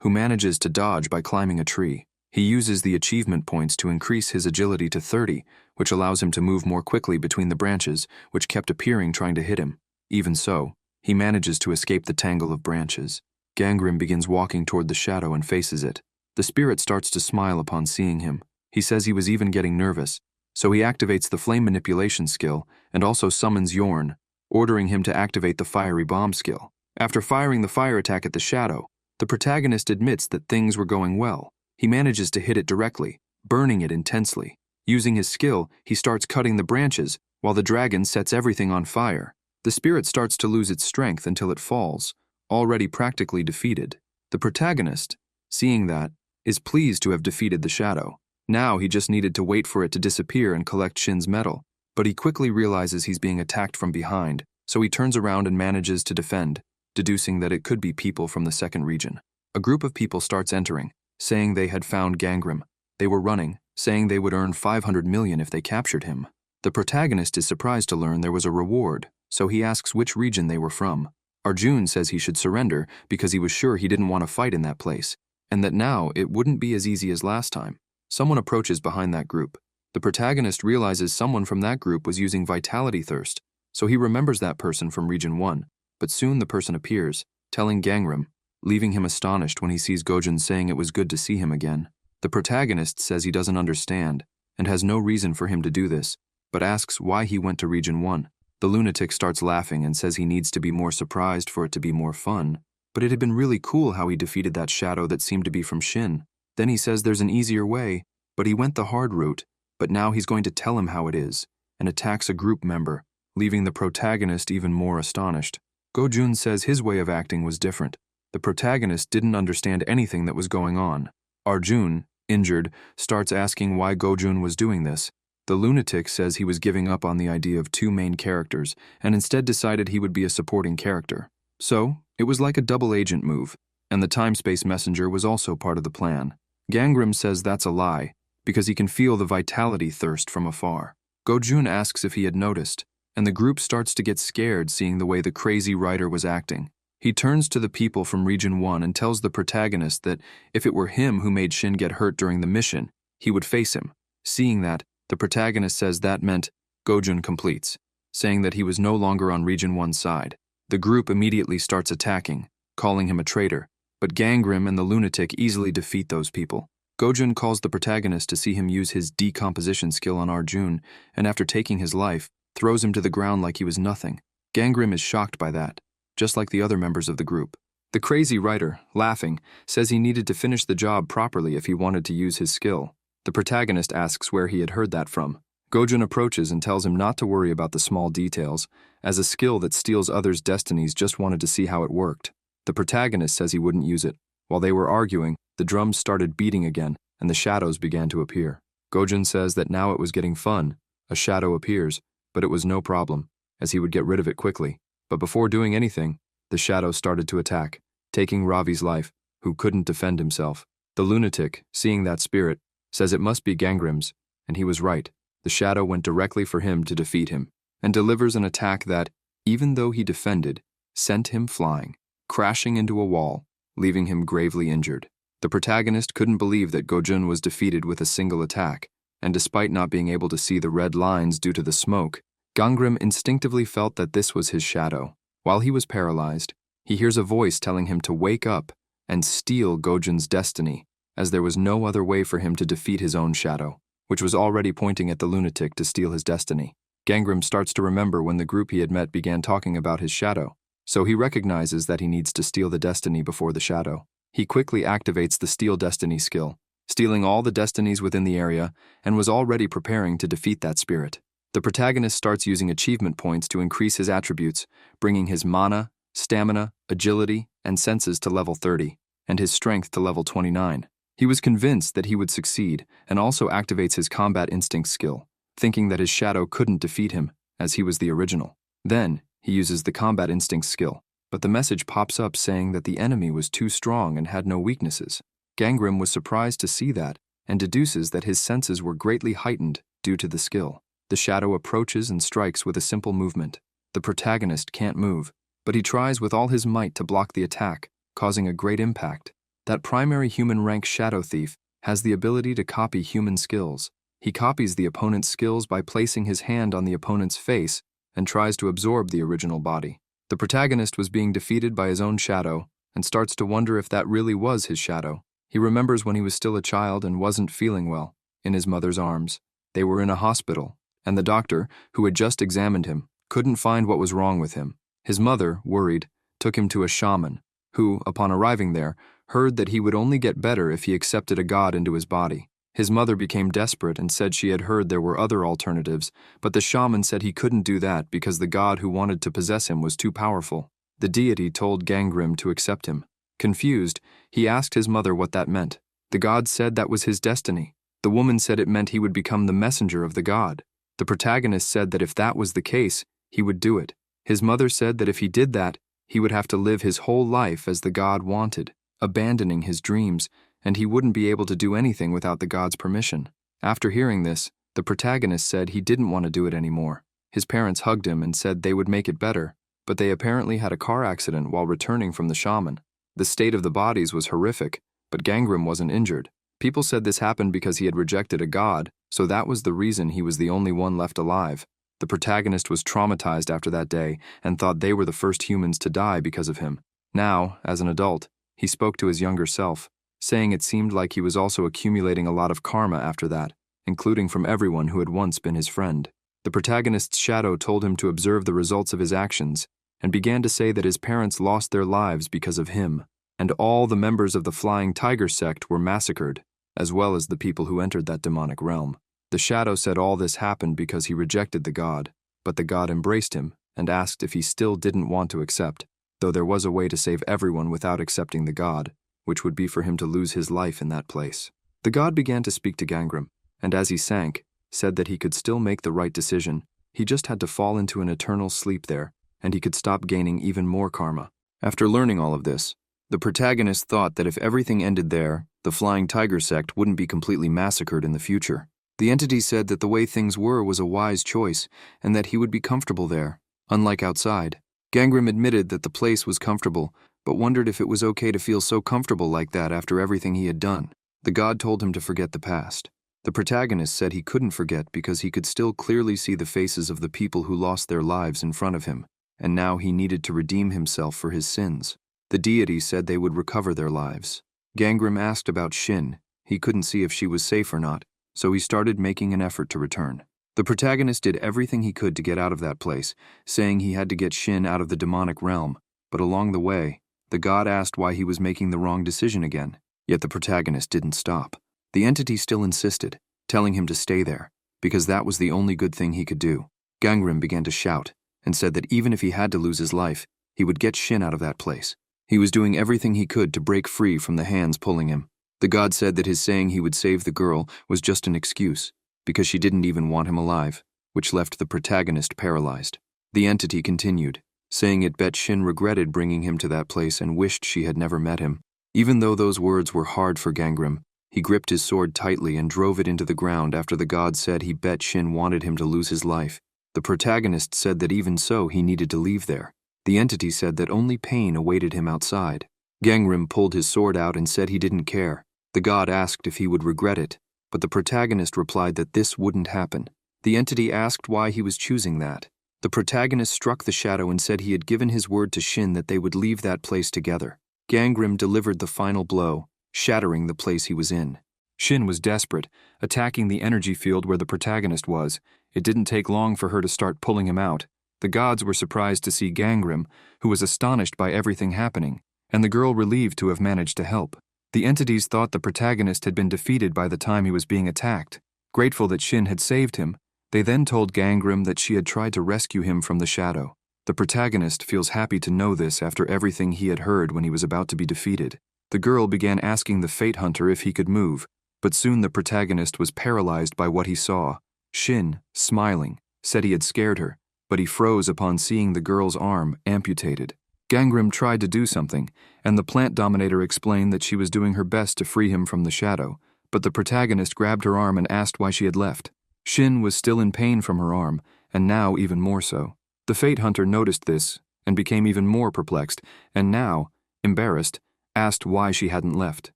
who manages to dodge by climbing a tree. He uses the achievement points to increase his agility to 30, which allows him to move more quickly between the branches, which kept appearing trying to hit him. Even so, he manages to escape the tangle of branches. Gangram begins walking toward the shadow and faces it. The spirit starts to smile upon seeing him. He says he was even getting nervous, so he activates the flame manipulation skill and also summons Yorn, ordering him to activate the fiery bomb skill. After firing the fire attack at the shadow, the protagonist admits that things were going well. He manages to hit it directly, burning it intensely. Using his skill, he starts cutting the branches, while the dragon sets everything on fire. The spirit starts to lose its strength until it falls, already practically defeated. The protagonist, seeing that, is pleased to have defeated the shadow. Now he just needed to wait for it to disappear and collect Shin's medal, but he quickly realizes he's being attacked from behind, so he turns around and manages to defend, deducing that it could be people from the second region. A group of people starts entering, saying they had found Gangram. They were running, saying they would earn 500 million if they captured him. The protagonist is surprised to learn there was a reward, so he asks which region they were from. Arjun says he should surrender because he was sure he didn't want to fight in that place, and that now it wouldn't be as easy as last time. Someone approaches behind that group. The protagonist realizes someone from that group was using vitality thirst, so he remembers that person from Region 1, but soon the person appears, telling Gangram, leaving him astonished when he sees Gojun saying it was good to see him again. The protagonist says he doesn't understand, and has no reason for him to do this, but asks why he went to Region 1. The lunatic starts laughing and says he needs to be more surprised for it to be more fun, but it had been really cool how he defeated that shadow that seemed to be from Shin. Then he says there's an easier way, but he went the hard route, but now he's going to tell him how it is, and attacks a group member, leaving the protagonist even more astonished. Gojun says his way of acting was different. The protagonist didn't understand anything that was going on. Arjun, injured, starts asking why Gojun was doing this. The lunatic says he was giving up on the idea of two main characters and instead decided he would be a supporting character. So, it was like a double agent move, and the time-space messenger was also part of the plan. Gangram says that's a lie, because he can feel the vitality thirst from afar. Gojun asks if he had noticed, and the group starts to get scared seeing the way the crazy writer was acting. He turns to the people from Region 1 and tells the protagonist that if it were him who made Shin get hurt during the mission, he would face him. Seeing that, the protagonist says that meant Gojun completes, saying that he was no longer on Region 1's side. The group immediately starts attacking, calling him a traitor, but Gangram and the lunatic easily defeat those people. Gojun calls the protagonist to see him use his decomposition skill on Arjun, and after taking his life, throws him to the ground like he was nothing. Gangram is shocked by that, just like the other members of the group. The crazy writer, laughing, says he needed to finish the job properly if he wanted to use his skill. The protagonist asks where he had heard that from. Gojun approaches and tells him not to worry about the small details, as a skill that steals others' destinies just wanted to see how it worked. The protagonist says he wouldn't use it. While they were arguing, the drums started beating again, and the shadows began to appear. Gojun says that now it was getting fun. A shadow appears, but it was no problem, as he would get rid of it quickly. But before doing anything, the shadow started to attack, taking Ravi's life, who couldn't defend himself. The lunatic, seeing that spirit, says it must be Gangram's, and he was right. The shadow went directly for him to defeat him, and delivers an attack that, even though he defended, sent him flying. crashing into a wall, leaving him gravely injured. The protagonist couldn't believe that Gojun was defeated with a single attack, and despite not being able to see the red lines due to the smoke, Gangnam instinctively felt that this was his shadow. While he was paralyzed, he hears a voice telling him to wake up and steal Gojun's destiny, as there was no other way for him to defeat his own shadow, which was already pointing at the lunatic to steal his destiny. Gangnam starts to remember when the group he had met began talking about his shadow, so he recognizes that he needs to steal the destiny before the shadow. He quickly activates the Steal Destiny skill, stealing all the destinies within the area, and was already preparing to defeat that spirit. The protagonist starts using achievement points to increase his attributes, bringing his mana, stamina, agility, and senses to level 30, and his strength to level 29. He was convinced that he would succeed, and also activates his combat instinct skill, thinking that his shadow couldn't defeat him, as he was the original. Then, he uses the combat instinct skill, but the message pops up saying that the enemy was too strong and had no weaknesses. Gangnam was surprised to see that, and deduces that his senses were greatly heightened due to the skill. The shadow approaches and strikes with a simple movement. The protagonist can't move, but he tries with all his might to block the attack, causing a great impact. That primary human rank shadow thief has the ability to copy human skills. He copies the opponent's skills by placing his hand on the opponent's face and tries to absorb the original body. The protagonist was being defeated by his own shadow and starts to wonder if that really was his shadow. He remembers when he was still a child and wasn't feeling well, in his mother's arms. They were in a hospital, and the doctor, who had just examined him, couldn't find what was wrong with him. His mother, worried, took him to a shaman, who, upon arriving there, heard that he would only get better if he accepted a god into his body. His mother became desperate and said she had heard there were other alternatives, but the shaman said he couldn't do that because the god who wanted to possess him was too powerful. The deity told Gangnam to accept him. Confused, he asked his mother what that meant. The god said that was his destiny. The woman said it meant he would become the messenger of the god. The protagonist said that if that was the case, he would do it. His mother said that if he did that, he would have to live his whole life as the god wanted, abandoning his dreams, and he wouldn't be able to do anything without the god's permission. After hearing this, the protagonist said he didn't want to do it anymore. His parents hugged him and said they would make it better, but they apparently had a car accident while returning from the shaman. The state of the bodies was horrific, but Gangnam wasn't injured. People said this happened because he had rejected a god, so that was the reason he was the only one left alive. The protagonist was traumatized after that day and thought they were the first humans to die because of him. Now, as an adult, he spoke to his younger self, saying it seemed like he was also accumulating a lot of karma after that, including from everyone who had once been his friend. The protagonist's shadow told him to observe the results of his actions, and began to say that his parents lost their lives because of him, and all the members of the Flying Tiger sect were massacred, as well as the people who entered that demonic realm. The shadow said all this happened because he rejected the god, but the god embraced him and asked if he still didn't want to accept, though there was a way to save everyone without accepting the god, which would be for him to lose his life in that place. The god began to speak to Gangnam, and as he sank, said that he could still make the right decision. He just had to fall into an eternal sleep there, and he could stop gaining even more karma. After learning all of this, the protagonist thought that if everything ended there, the Flying Tiger sect wouldn't be completely massacred in the future. The entity said that the way things were was a wise choice, and that he would be comfortable there, unlike outside. Gangnam admitted that the place was comfortable, but wondered if it was okay to feel so comfortable like that after everything he had done. The god told him to forget the past. The protagonist said he couldn't forget because he could still clearly see the faces of the people who lost their lives in front of him, and now he needed to redeem himself for his sins. The deity said they would recover their lives. Gangnam asked about Shin. He couldn't see if she was safe or not, so he started making an effort to return. The protagonist did everything he could to get out of that place, saying he had to get Shin out of the demonic realm, but along the way, the god asked why he was making the wrong decision again, yet the protagonist didn't stop. The entity still insisted, telling him to stay there, because that was the only good thing he could do. Gangnam began to shout, and said that even if he had to lose his life, he would get Shin out of that place. He was doing everything he could to break free from the hands pulling him. The god said that his saying he would save the girl was just an excuse, because she didn't even want him alive, which left the protagonist paralyzed. The entity continued, saying it bet Shin regretted bringing him to that place and wished she had never met him. Even though those words were hard for Gangnam, he gripped his sword tightly and drove it into the ground after the god said he bet Shin wanted him to lose his life. The protagonist said that even so he needed to leave there, The entity said that only pain awaited him outside. Gangrim pulled his sword out and said he didn't care. The god asked if he would regret it, but the protagonist replied that this wouldn't happen. The entity asked why he was choosing that. The protagonist struck the shadow and said he had given his word to Shin that they would leave that place together. Gangrim delivered the final blow, shattering the place he was in. Shin was desperate, attacking the energy field where the protagonist was. It didn't take long for her to start pulling him out. The gods were surprised to see Gangrim, who was astonished by everything happening, and the girl relieved to have managed to help. The entities thought the protagonist had been defeated by the time he was being attacked. Grateful that Shin had saved him, they then told Gangrim that she had tried to rescue him from the shadow. The protagonist feels happy to know this after everything he had heard when he was about to be defeated. The girl began asking the Fate Hunter if he could move, but soon the protagonist was paralyzed by what he saw. Shin, smiling, said he had scared her, but he froze upon seeing the girl's arm amputated. Gangrim tried to do something, and the plant dominator explained that she was doing her best to free him from the shadow, but the protagonist grabbed her arm and asked why she had left. Shin was still in pain from her arm, and now even more so. The Fate Hunter noticed this and became even more perplexed, and now, embarrassed, asked why she hadn't left.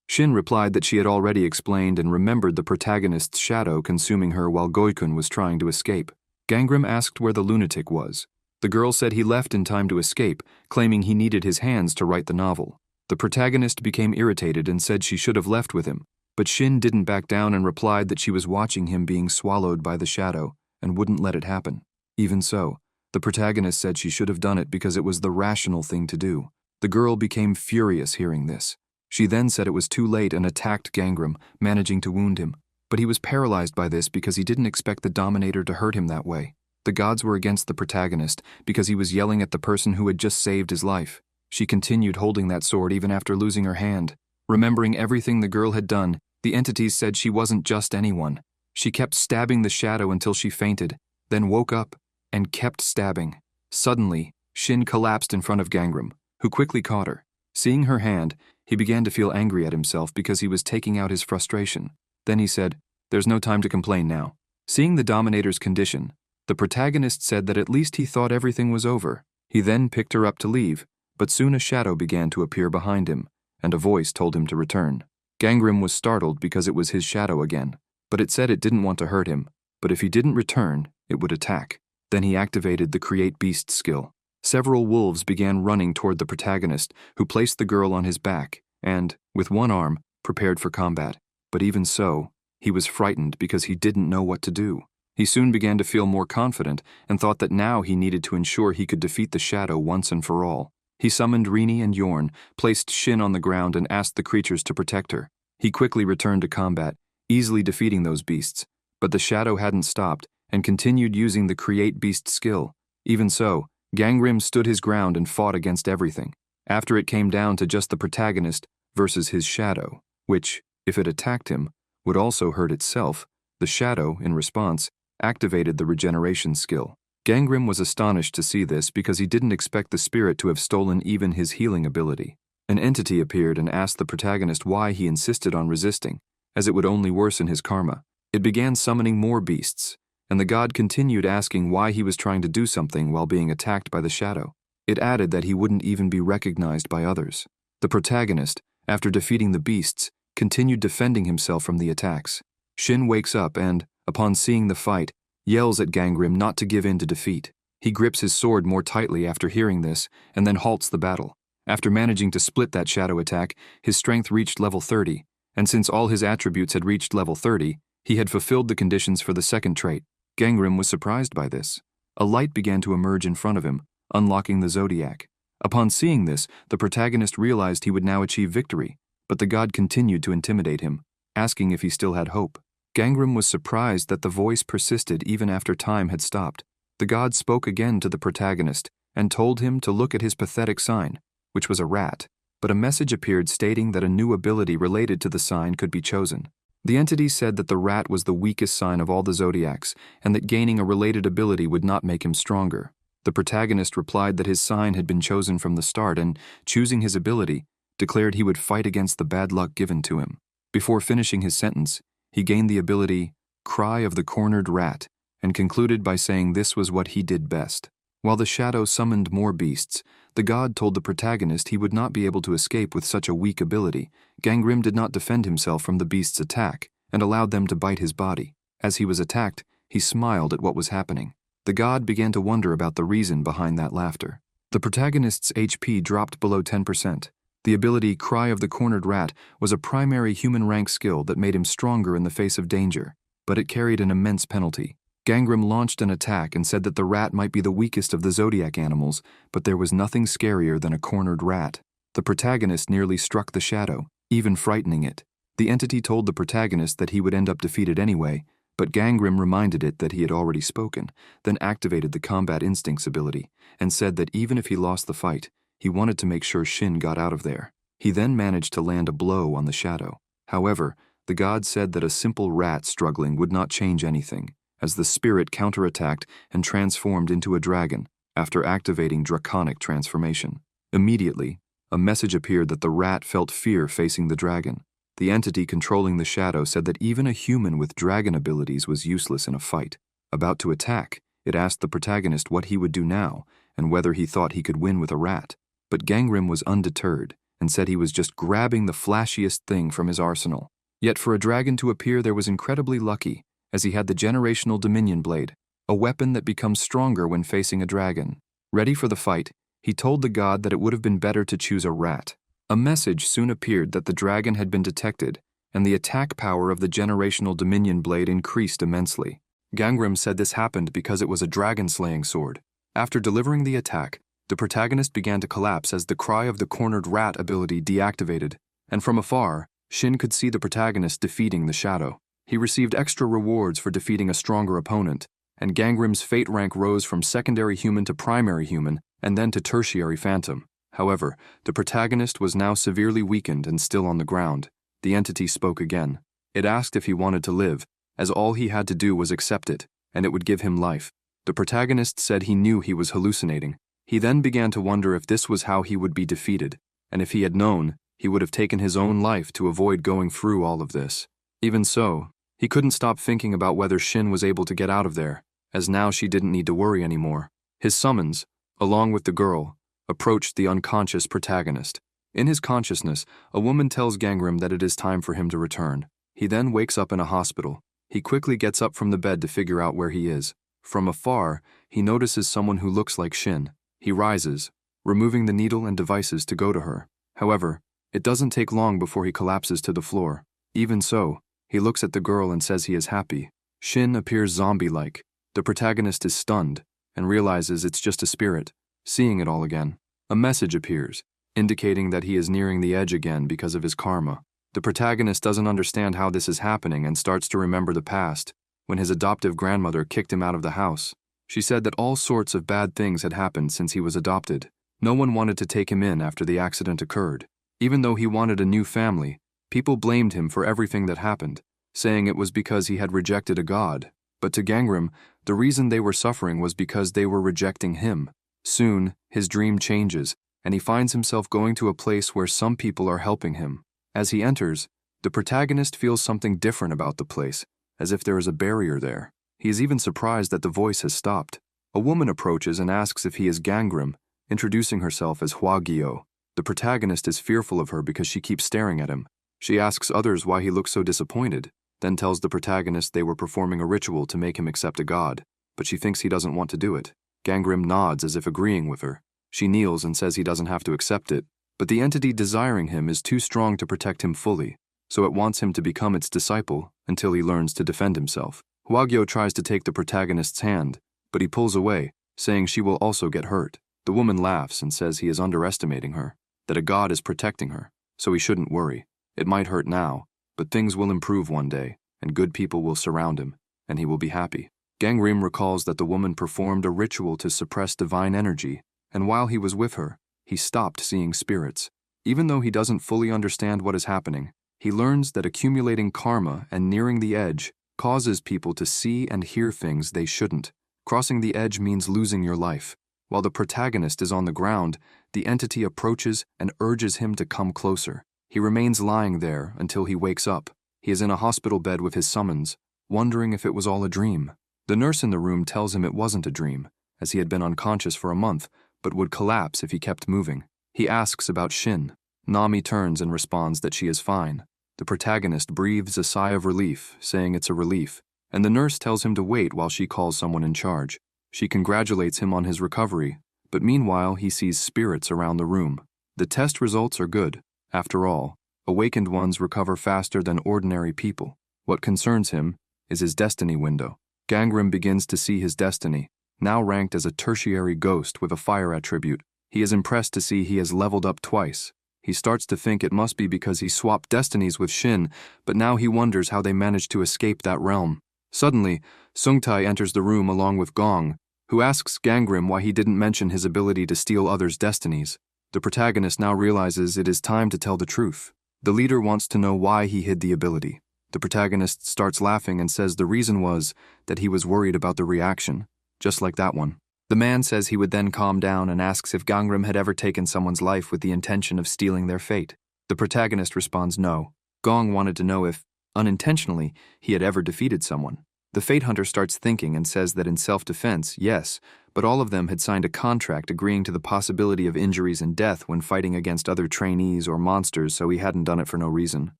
Shin replied that she had already explained and remembered the protagonist's shadow consuming her while Goikun was trying to escape. Gangrim asked where the lunatic was. The girl said he left in time to escape, claiming he needed his hands to write the novel. The protagonist became irritated and said she should have left with him, but Shin didn't back down and replied that she was watching him being swallowed by the shadow and wouldn't let it happen. Even so, the protagonist said she should have done it because it was the rational thing to do. The girl became furious hearing this. She then said it was too late and attacked Gangrim, managing to wound him. But he was paralyzed by this because he didn't expect the Dominator to hurt him that way. The gods were against the protagonist because he was yelling at the person who had just saved his life. She continued holding that sword even after losing her hand. Remembering everything the girl had done, the entities said she wasn't just anyone. She kept stabbing the shadow until she fainted, then woke up and kept stabbing. Suddenly, Shin collapsed in front of Gangrim, who quickly caught her. Seeing her hand, he began to feel angry at himself because he was taking out his frustration. Then he said, "There's no time to complain now." Seeing the Dominator's condition, the protagonist said that at least he thought everything was over. He then picked her up to leave, but soon a shadow began to appear behind him, and a voice told him to return. Gangrim was startled because it was his shadow again, but it said it didn't want to hurt him, but if he didn't return, it would attack. Then he activated the Create Beast skill. Several wolves began running toward the protagonist, who placed the girl on his back and, with one arm, prepared for combat. But even so, he was frightened because he didn't know what to do. He soon began to feel more confident and thought that now he needed to ensure he could defeat the shadow once and for all. He summoned Rini and Yorn, placed Shin on the ground and asked the creatures to protect her. He quickly returned to combat, easily defeating those beasts. But the shadow hadn't stopped and continued using the Create Beast skill. Even so, Gangrim stood his ground and fought against everything. After it came down to just the protagonist versus his shadow, which, if it attacked him, would also hurt itself, the shadow, in response, activated the regeneration skill. Gangrim was astonished to see this because he didn't expect the spirit to have stolen even his healing ability. An entity appeared and asked the protagonist why he insisted on resisting, as it would only worsen his karma. It began summoning more beasts, and the god continued asking why he was trying to do something while being attacked by the shadow. It added that he wouldn't even be recognized by others. The protagonist, after defeating the beasts, continued defending himself from the attacks. Shin wakes up and, upon seeing the fight, yells at Gangrim not to give in to defeat. He grips his sword more tightly after hearing this and then halts the battle. After managing to split that shadow attack, his strength reached level 30, and since all his attributes had reached level 30, he had fulfilled the conditions for the second trait. Gangrim was surprised by this. A light began to emerge in front of him, unlocking the zodiac. Upon seeing this, the protagonist realized he would now achieve victory, but the god continued to intimidate him, asking if he still had hope. Gangrim was surprised that the voice persisted even after time had stopped. The god spoke again to the protagonist and told him to look at his pathetic sign, which was a rat, but a message appeared stating that a new ability related to the sign could be chosen. The entity said that the rat was the weakest sign of all the zodiacs and that gaining a related ability would not make him stronger. The protagonist replied that his sign had been chosen from the start and, choosing his ability, declared he would fight against the bad luck given to him. Before finishing his sentence, he gained the ability, Cry of the Cornered Rat, and concluded by saying this was what he did best. While the shadow summoned more beasts, the god told the protagonist he would not be able to escape with such a weak ability. Gangrim did not defend himself from the beast's attack and allowed them to bite his body. As he was attacked, he smiled at what was happening. The god began to wonder about the reason behind that laughter. The protagonist's HP dropped below 10%. The ability Cry of the Cornered Rat was a primary human rank skill that made him stronger in the face of danger, but it carried an immense penalty. Gangrim launched an attack and said that the rat might be the weakest of the zodiac animals, but there was nothing scarier than a cornered rat. The protagonist nearly struck the shadow, even frightening it. The entity told the protagonist that he would end up defeated anyway, but Gangrim reminded it that he had already spoken, then activated the Combat Instincts ability, and said that even if he lost the fight, he wanted to make sure Shin got out of there. He then managed to land a blow on the shadow. However, the god said that a simple rat struggling would not change anything, as the spirit counterattacked and transformed into a dragon after activating Draconic Transformation. Immediately, a message appeared that the rat felt fear facing the dragon. The entity controlling the shadow said that even a human with dragon abilities was useless in a fight. About to attack, it asked the protagonist what he would do now and whether he thought he could win with a rat. But Gangrim was undeterred and said he was just grabbing the flashiest thing from his arsenal. Yet for a dragon to appear there was incredibly lucky, as he had the generational Dominion Blade, a weapon that becomes stronger when facing a dragon. Ready for the fight, he told the god that it would have been better to choose a rat. A message soon appeared that the dragon had been detected, and the attack power of the generational Dominion Blade increased immensely. Gangrim said this happened because it was a dragon-slaying sword. After delivering the attack, the protagonist began to collapse as the Cry of the Cornered Rat ability deactivated, and from afar, Shin could see the protagonist defeating the shadow. He received extra rewards for defeating a stronger opponent, and Gangrim's fate rank rose from secondary human to primary human, and then to tertiary phantom. However, the protagonist was now severely weakened and still on the ground. The entity spoke again. It asked if he wanted to live, as all he had to do was accept it, and it would give him life. The protagonist said he knew he was hallucinating. He then began to wonder if this was how he would be defeated, and if he had known, he would have taken his own life to avoid going through all of this. Even so, he couldn't stop thinking about whether Shin was able to get out of there, as now she didn't need to worry anymore. His summons, along with the girl, approached the unconscious protagonist. In his consciousness, a woman tells Gangrim that it is time for him to return. He then wakes up in a hospital. He quickly gets up from the bed to figure out where he is. From afar, he notices someone who looks like Shin. He rises, removing the needle and devices to go to her. However, it doesn't take long before he collapses to the floor. Even so, he looks at the girl and says he is happy. Shin appears zombie-like. The protagonist is stunned and realizes it's just a spirit, seeing it all again. A message appears, indicating that he is nearing the edge again because of his karma. The protagonist doesn't understand how this is happening and starts to remember the past, when his adoptive grandmother kicked him out of the house. She said that all sorts of bad things had happened since he was adopted. No one wanted to take him in after the accident occurred. Even though he wanted a new family, people blamed him for everything that happened, saying it was because he had rejected a god. But to Gangrim, the reason they were suffering was because they were rejecting him. Soon, his dream changes, and he finds himself going to a place where some people are helping him. As he enters, the protagonist feels something different about the place, as if there is a barrier there. He is even surprised that the voice has stopped. A woman approaches and asks if he is Gangrim, introducing herself as Hwagyo. The protagonist is fearful of her because she keeps staring at him. She asks others why he looks so disappointed, then tells the protagonist they were performing a ritual to make him accept a god, but she thinks he doesn't want to do it. Gangrim nods as if agreeing with her. She kneels and says he doesn't have to accept it, but the entity desiring him is too strong to protect him fully, so it wants him to become its disciple until he learns to defend himself. Hwagyo tries to take the protagonist's hand, but he pulls away, saying she will also get hurt. The woman laughs and says he is underestimating her, that a god is protecting her, so he shouldn't worry. It might hurt now, but things will improve one day, and good people will surround him, and he will be happy. Gangrim recalls that the woman performed a ritual to suppress divine energy, and while he was with her, he stopped seeing spirits. Even though he doesn't fully understand what is happening, he learns that accumulating karma and nearing the edge causes people to see and hear things they shouldn't. Crossing the edge means losing your life. While the protagonist is on the ground, the entity approaches and urges him to come closer. He remains lying there until he wakes up. He is in a hospital bed with his summons, wondering if it was all a dream. The nurse in the room tells him it wasn't a dream, as he had been unconscious for a month, but would collapse if he kept moving. He asks about Shin. Nami turns and responds that she is fine. The protagonist breathes a sigh of relief, saying it's a relief, and the nurse tells him to wait while she calls someone in charge. She congratulates him on his recovery, but meanwhile he sees spirits around the room. The test results are good. After all, awakened ones recover faster than ordinary people. What concerns him is his destiny window. Gangram begins to see his destiny, now ranked as a tertiary ghost with a fire attribute. He is impressed to see he has leveled up twice. He starts to think it must be because he swapped destinies with Shin, but now he wonders how they managed to escape that realm. Suddenly, Sungtae enters the room along with Gong, who asks Gangram why he didn't mention his ability to steal others' destinies. The protagonist now realizes it is time to tell the truth. The leader wants to know why he hid the ability. The protagonist starts laughing and says the reason was that he was worried about the reaction, just like that one. The man says he would then calm down and asks if Gangram had ever taken someone's life with the intention of stealing their fate. The protagonist responds no. Gong wanted to know if, unintentionally, he had ever defeated someone. The Fate Hunter starts thinking and says that in self-defense, yes, but all of them had signed a contract agreeing to the possibility of injuries and death when fighting against other trainees or monsters, so he hadn't done it for no reason.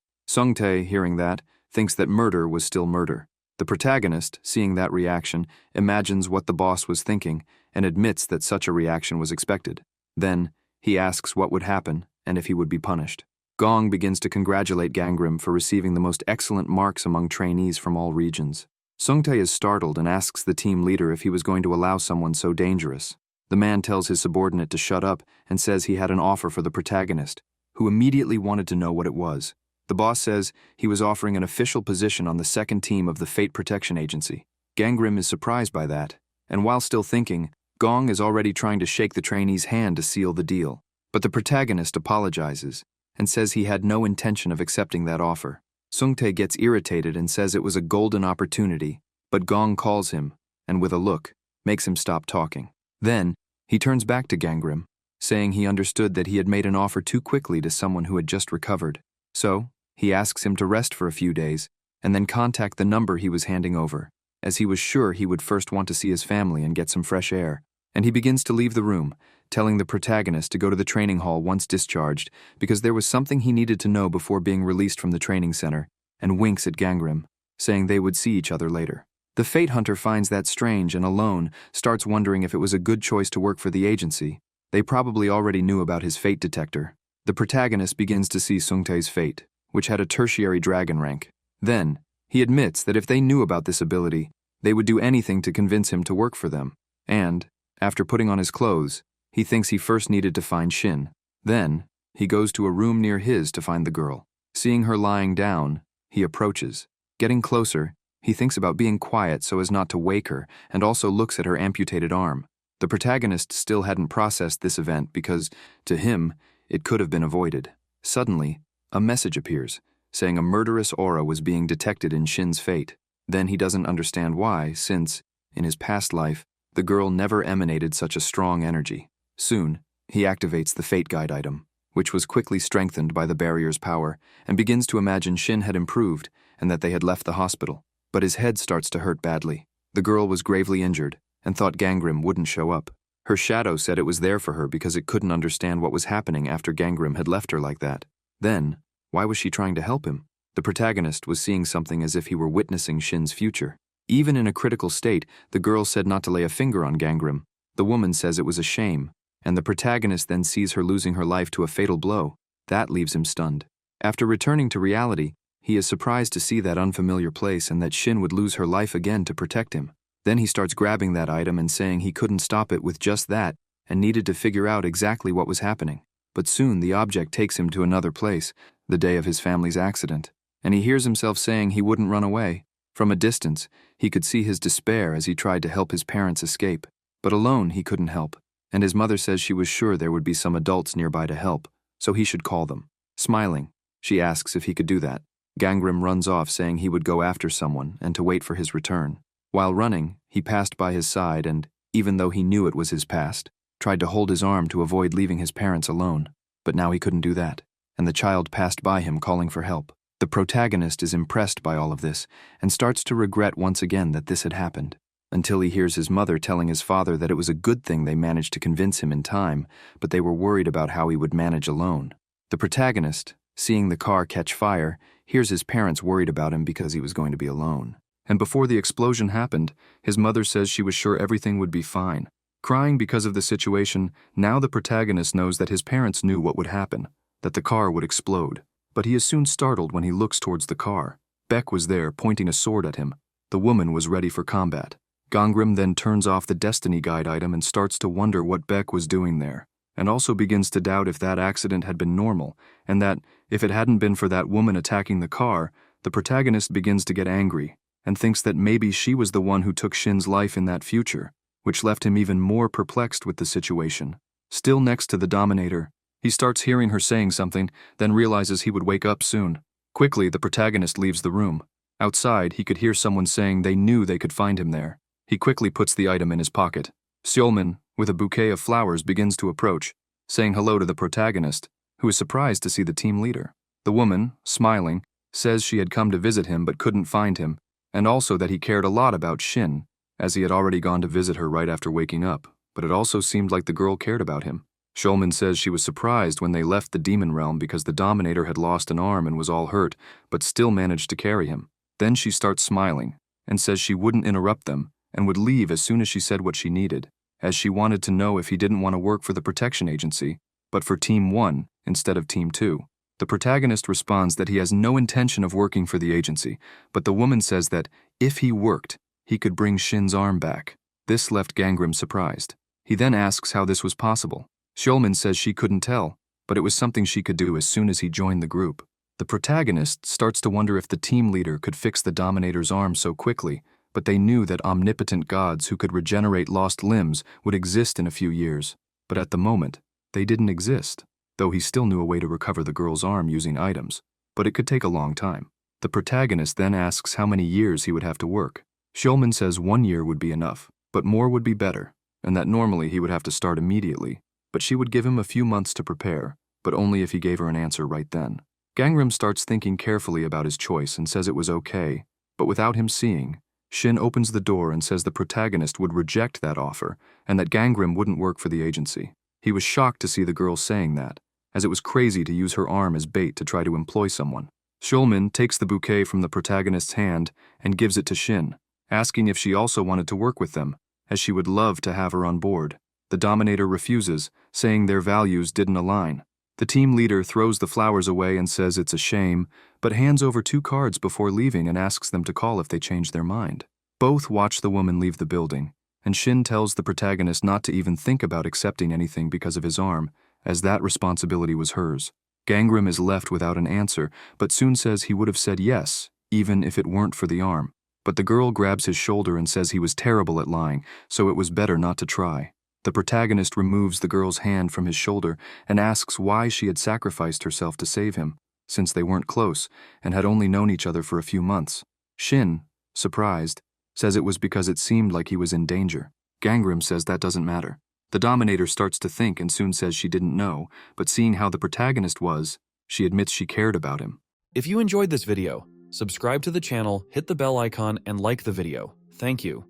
Sungtae, hearing that, thinks that murder was still murder. The protagonist, seeing that reaction, imagines what the boss was thinking and admits that such a reaction was expected. Then, he asks what would happen and if he would be punished. Gong begins to congratulate Gangram for receiving the most excellent marks among trainees from all regions. Sungtae is startled and asks the team leader if he was going to allow someone so dangerous. The man tells his subordinate to shut up and says he had an offer for the protagonist, who immediately wanted to know what it was. The boss says he was offering an official position on the second team of the Fate Protection Agency. Gangram is surprised by that, and while still thinking, Gong is already trying to shake the trainee's hand to seal the deal. But the protagonist apologizes and says he had no intention of accepting that offer. Sungtae gets irritated and says it was a golden opportunity, but Gong calls him, and with a look, makes him stop talking. Then, he turns back to Gangram, saying he understood that he had made an offer too quickly to someone who had just recovered. So, he asks him to rest for a few days, and then contact the number he was handing over, as he was sure he would first want to see his family and get some fresh air. And he begins to leave the room, telling the protagonist to go to the training hall once discharged, because there was something he needed to know before being released from the training center, and winks at Gangram, saying they would see each other later. The Fate Hunter finds that strange and alone starts wondering if it was a good choice to work for the agency. They probably already knew about his fate detector. The protagonist begins to see Sungtae's fate, which had a tertiary dragon rank. Then, he admits that if they knew about this ability, they would do anything to convince him to work for them. And, after putting on his clothes, he thinks he first needed to find Shin. Then, he goes to a room near his to find the girl. Seeing her lying down, he approaches. Getting closer, he thinks about being quiet so as not to wake her, and also looks at her amputated arm. The protagonist still hadn't processed this event because, to him, it could have been avoided. Suddenly, a message appears, saying a murderous aura was being detected in Shin's fate. Then he doesn't understand why, since, in his past life, the girl never emanated such a strong energy. Soon, he activates the Fate Guide item, which was quickly strengthened by the barrier's power, and begins to imagine Shin had improved and that they had left the hospital. But his head starts to hurt badly. The girl was gravely injured and thought Gangram wouldn't show up. Her shadow said it was there for her because it couldn't understand what was happening after Gangram had left her like that. Then, why was she trying to help him? The protagonist was seeing something as if he were witnessing Shin's future. Even in a critical state, the girl said not to lay a finger on Gangram. The woman says it was a shame, and the protagonist then sees her losing her life to a fatal blow. That leaves him stunned. After returning to reality, he is surprised to see that unfamiliar place and that Shin would lose her life again to protect him. Then he starts grabbing that item and saying he couldn't stop it with just that and needed to figure out exactly what was happening. But soon the object takes him to another place, the day of his family's accident, and he hears himself saying he wouldn't run away. From a distance, he could see his despair as he tried to help his parents escape. But alone he couldn't help, and his mother says she was sure there would be some adults nearby to help, so he should call them. Smiling, she asks if he could do that. Gangram runs off saying he would go after someone and to wait for his return. While running, he passed by his side and, even though he knew it was his past, tried to hold his arm to avoid leaving his parents alone. But now he couldn't do that, and the child passed by him calling for help. The protagonist is impressed by all of this and starts to regret once again that this had happened. until he hears his mother telling his father that it was a good thing they managed to convince him in time, but they were worried about how he would manage alone. The protagonist, seeing the car catch fire, hears his parents worried about him because he was going to be alone. And before the explosion happened, his mother says she was sure everything would be fine. Crying because of the situation, now the protagonist knows that his parents knew what would happen, that the car would explode. But he is soon startled when he looks towards the car. Beck was there, pointing a sword at him. The woman was ready for combat. Gangnam then turns off the Destiny Guide item and starts to wonder what Beck was doing there, and also begins to doubt if that accident had been normal, and that, if it hadn't been for that woman attacking the car, the protagonist begins to get angry, and thinks that maybe she was the one who took Shin's life in that future, which left him even more perplexed with the situation. Still next to the Dominator, he starts hearing her saying something, then realizes he would wake up soon. Quickly, the protagonist leaves the room. Outside, he could hear someone saying they knew they could find him there. He quickly puts the item in his pocket. Seolmin, with a bouquet of flowers, begins to approach, saying hello to the protagonist, who is surprised to see the team leader. The woman, smiling, says she had come to visit him but couldn't find him, and also that he cared a lot about Shin, as he had already gone to visit her right after waking up, but it also seemed like the girl cared about him. Seolmin says she was surprised when they left the demon realm because the Dominator had lost an arm and was all hurt, but still managed to carry him. Then she starts smiling, and says she wouldn't interrupt them, and would leave as soon as she said what she needed, as she wanted to know if he didn't want to work for the protection agency, but for Team 1 instead of Team 2. The protagonist responds that he has no intention of working for the agency, but the woman says that, if he worked, he could bring Shin's arm back. This left Gangnam surprised. He then asks how this was possible. Seolmin says she couldn't tell, but it was something she could do as soon as he joined the group. The protagonist starts to wonder if the team leader could fix the Dominator's arm so quickly, but they knew that omnipotent gods who could regenerate lost limbs would exist in a few years. But at the moment, they didn't exist, though he still knew a way to recover the girl's arm using items, but it could take a long time. The protagonist then asks how many years he would have to work. Seolmin says 1 year would be enough, but more would be better, and that normally he would have to start immediately, but she would give him a few months to prepare, but only if he gave her an answer right then. Gangnam starts thinking carefully about his choice and says it was okay, but without him seeing, Shin opens the door and says the protagonist would reject that offer and that Gangnam wouldn't work for the agency. He was shocked to see the girl saying that, as it was crazy to use her arm as bait to try to employ someone. Seolmin takes the bouquet from the protagonist's hand and gives it to Shin, asking if she also wanted to work with them, as she would love to have her on board. The Dominator refuses, saying their values didn't align. The team leader throws the flowers away and says it's a shame, but hands over 2 cards before leaving and asks them to call if they change their mind. Both watch the woman leave the building, and Shin tells the protagonist not to even think about accepting anything because of his arm, as that responsibility was hers. Gangnam is left without an answer, but soon says he would have said yes, even if it weren't for the arm. But the girl grabs his shoulder and says he was terrible at lying, so it was better not to try. The protagonist removes the girl's hand from his shoulder and asks why she had sacrificed herself to save him, since they weren't close and had only known each other for a few months. Shin, surprised, says it was because it seemed like he was in danger. Gangnam says that doesn't matter. The Dominator starts to think and soon says she didn't know, but seeing how the protagonist was, she admits she cared about him. If you enjoyed this video, subscribe to the channel, hit the bell icon, and like the video. Thank you.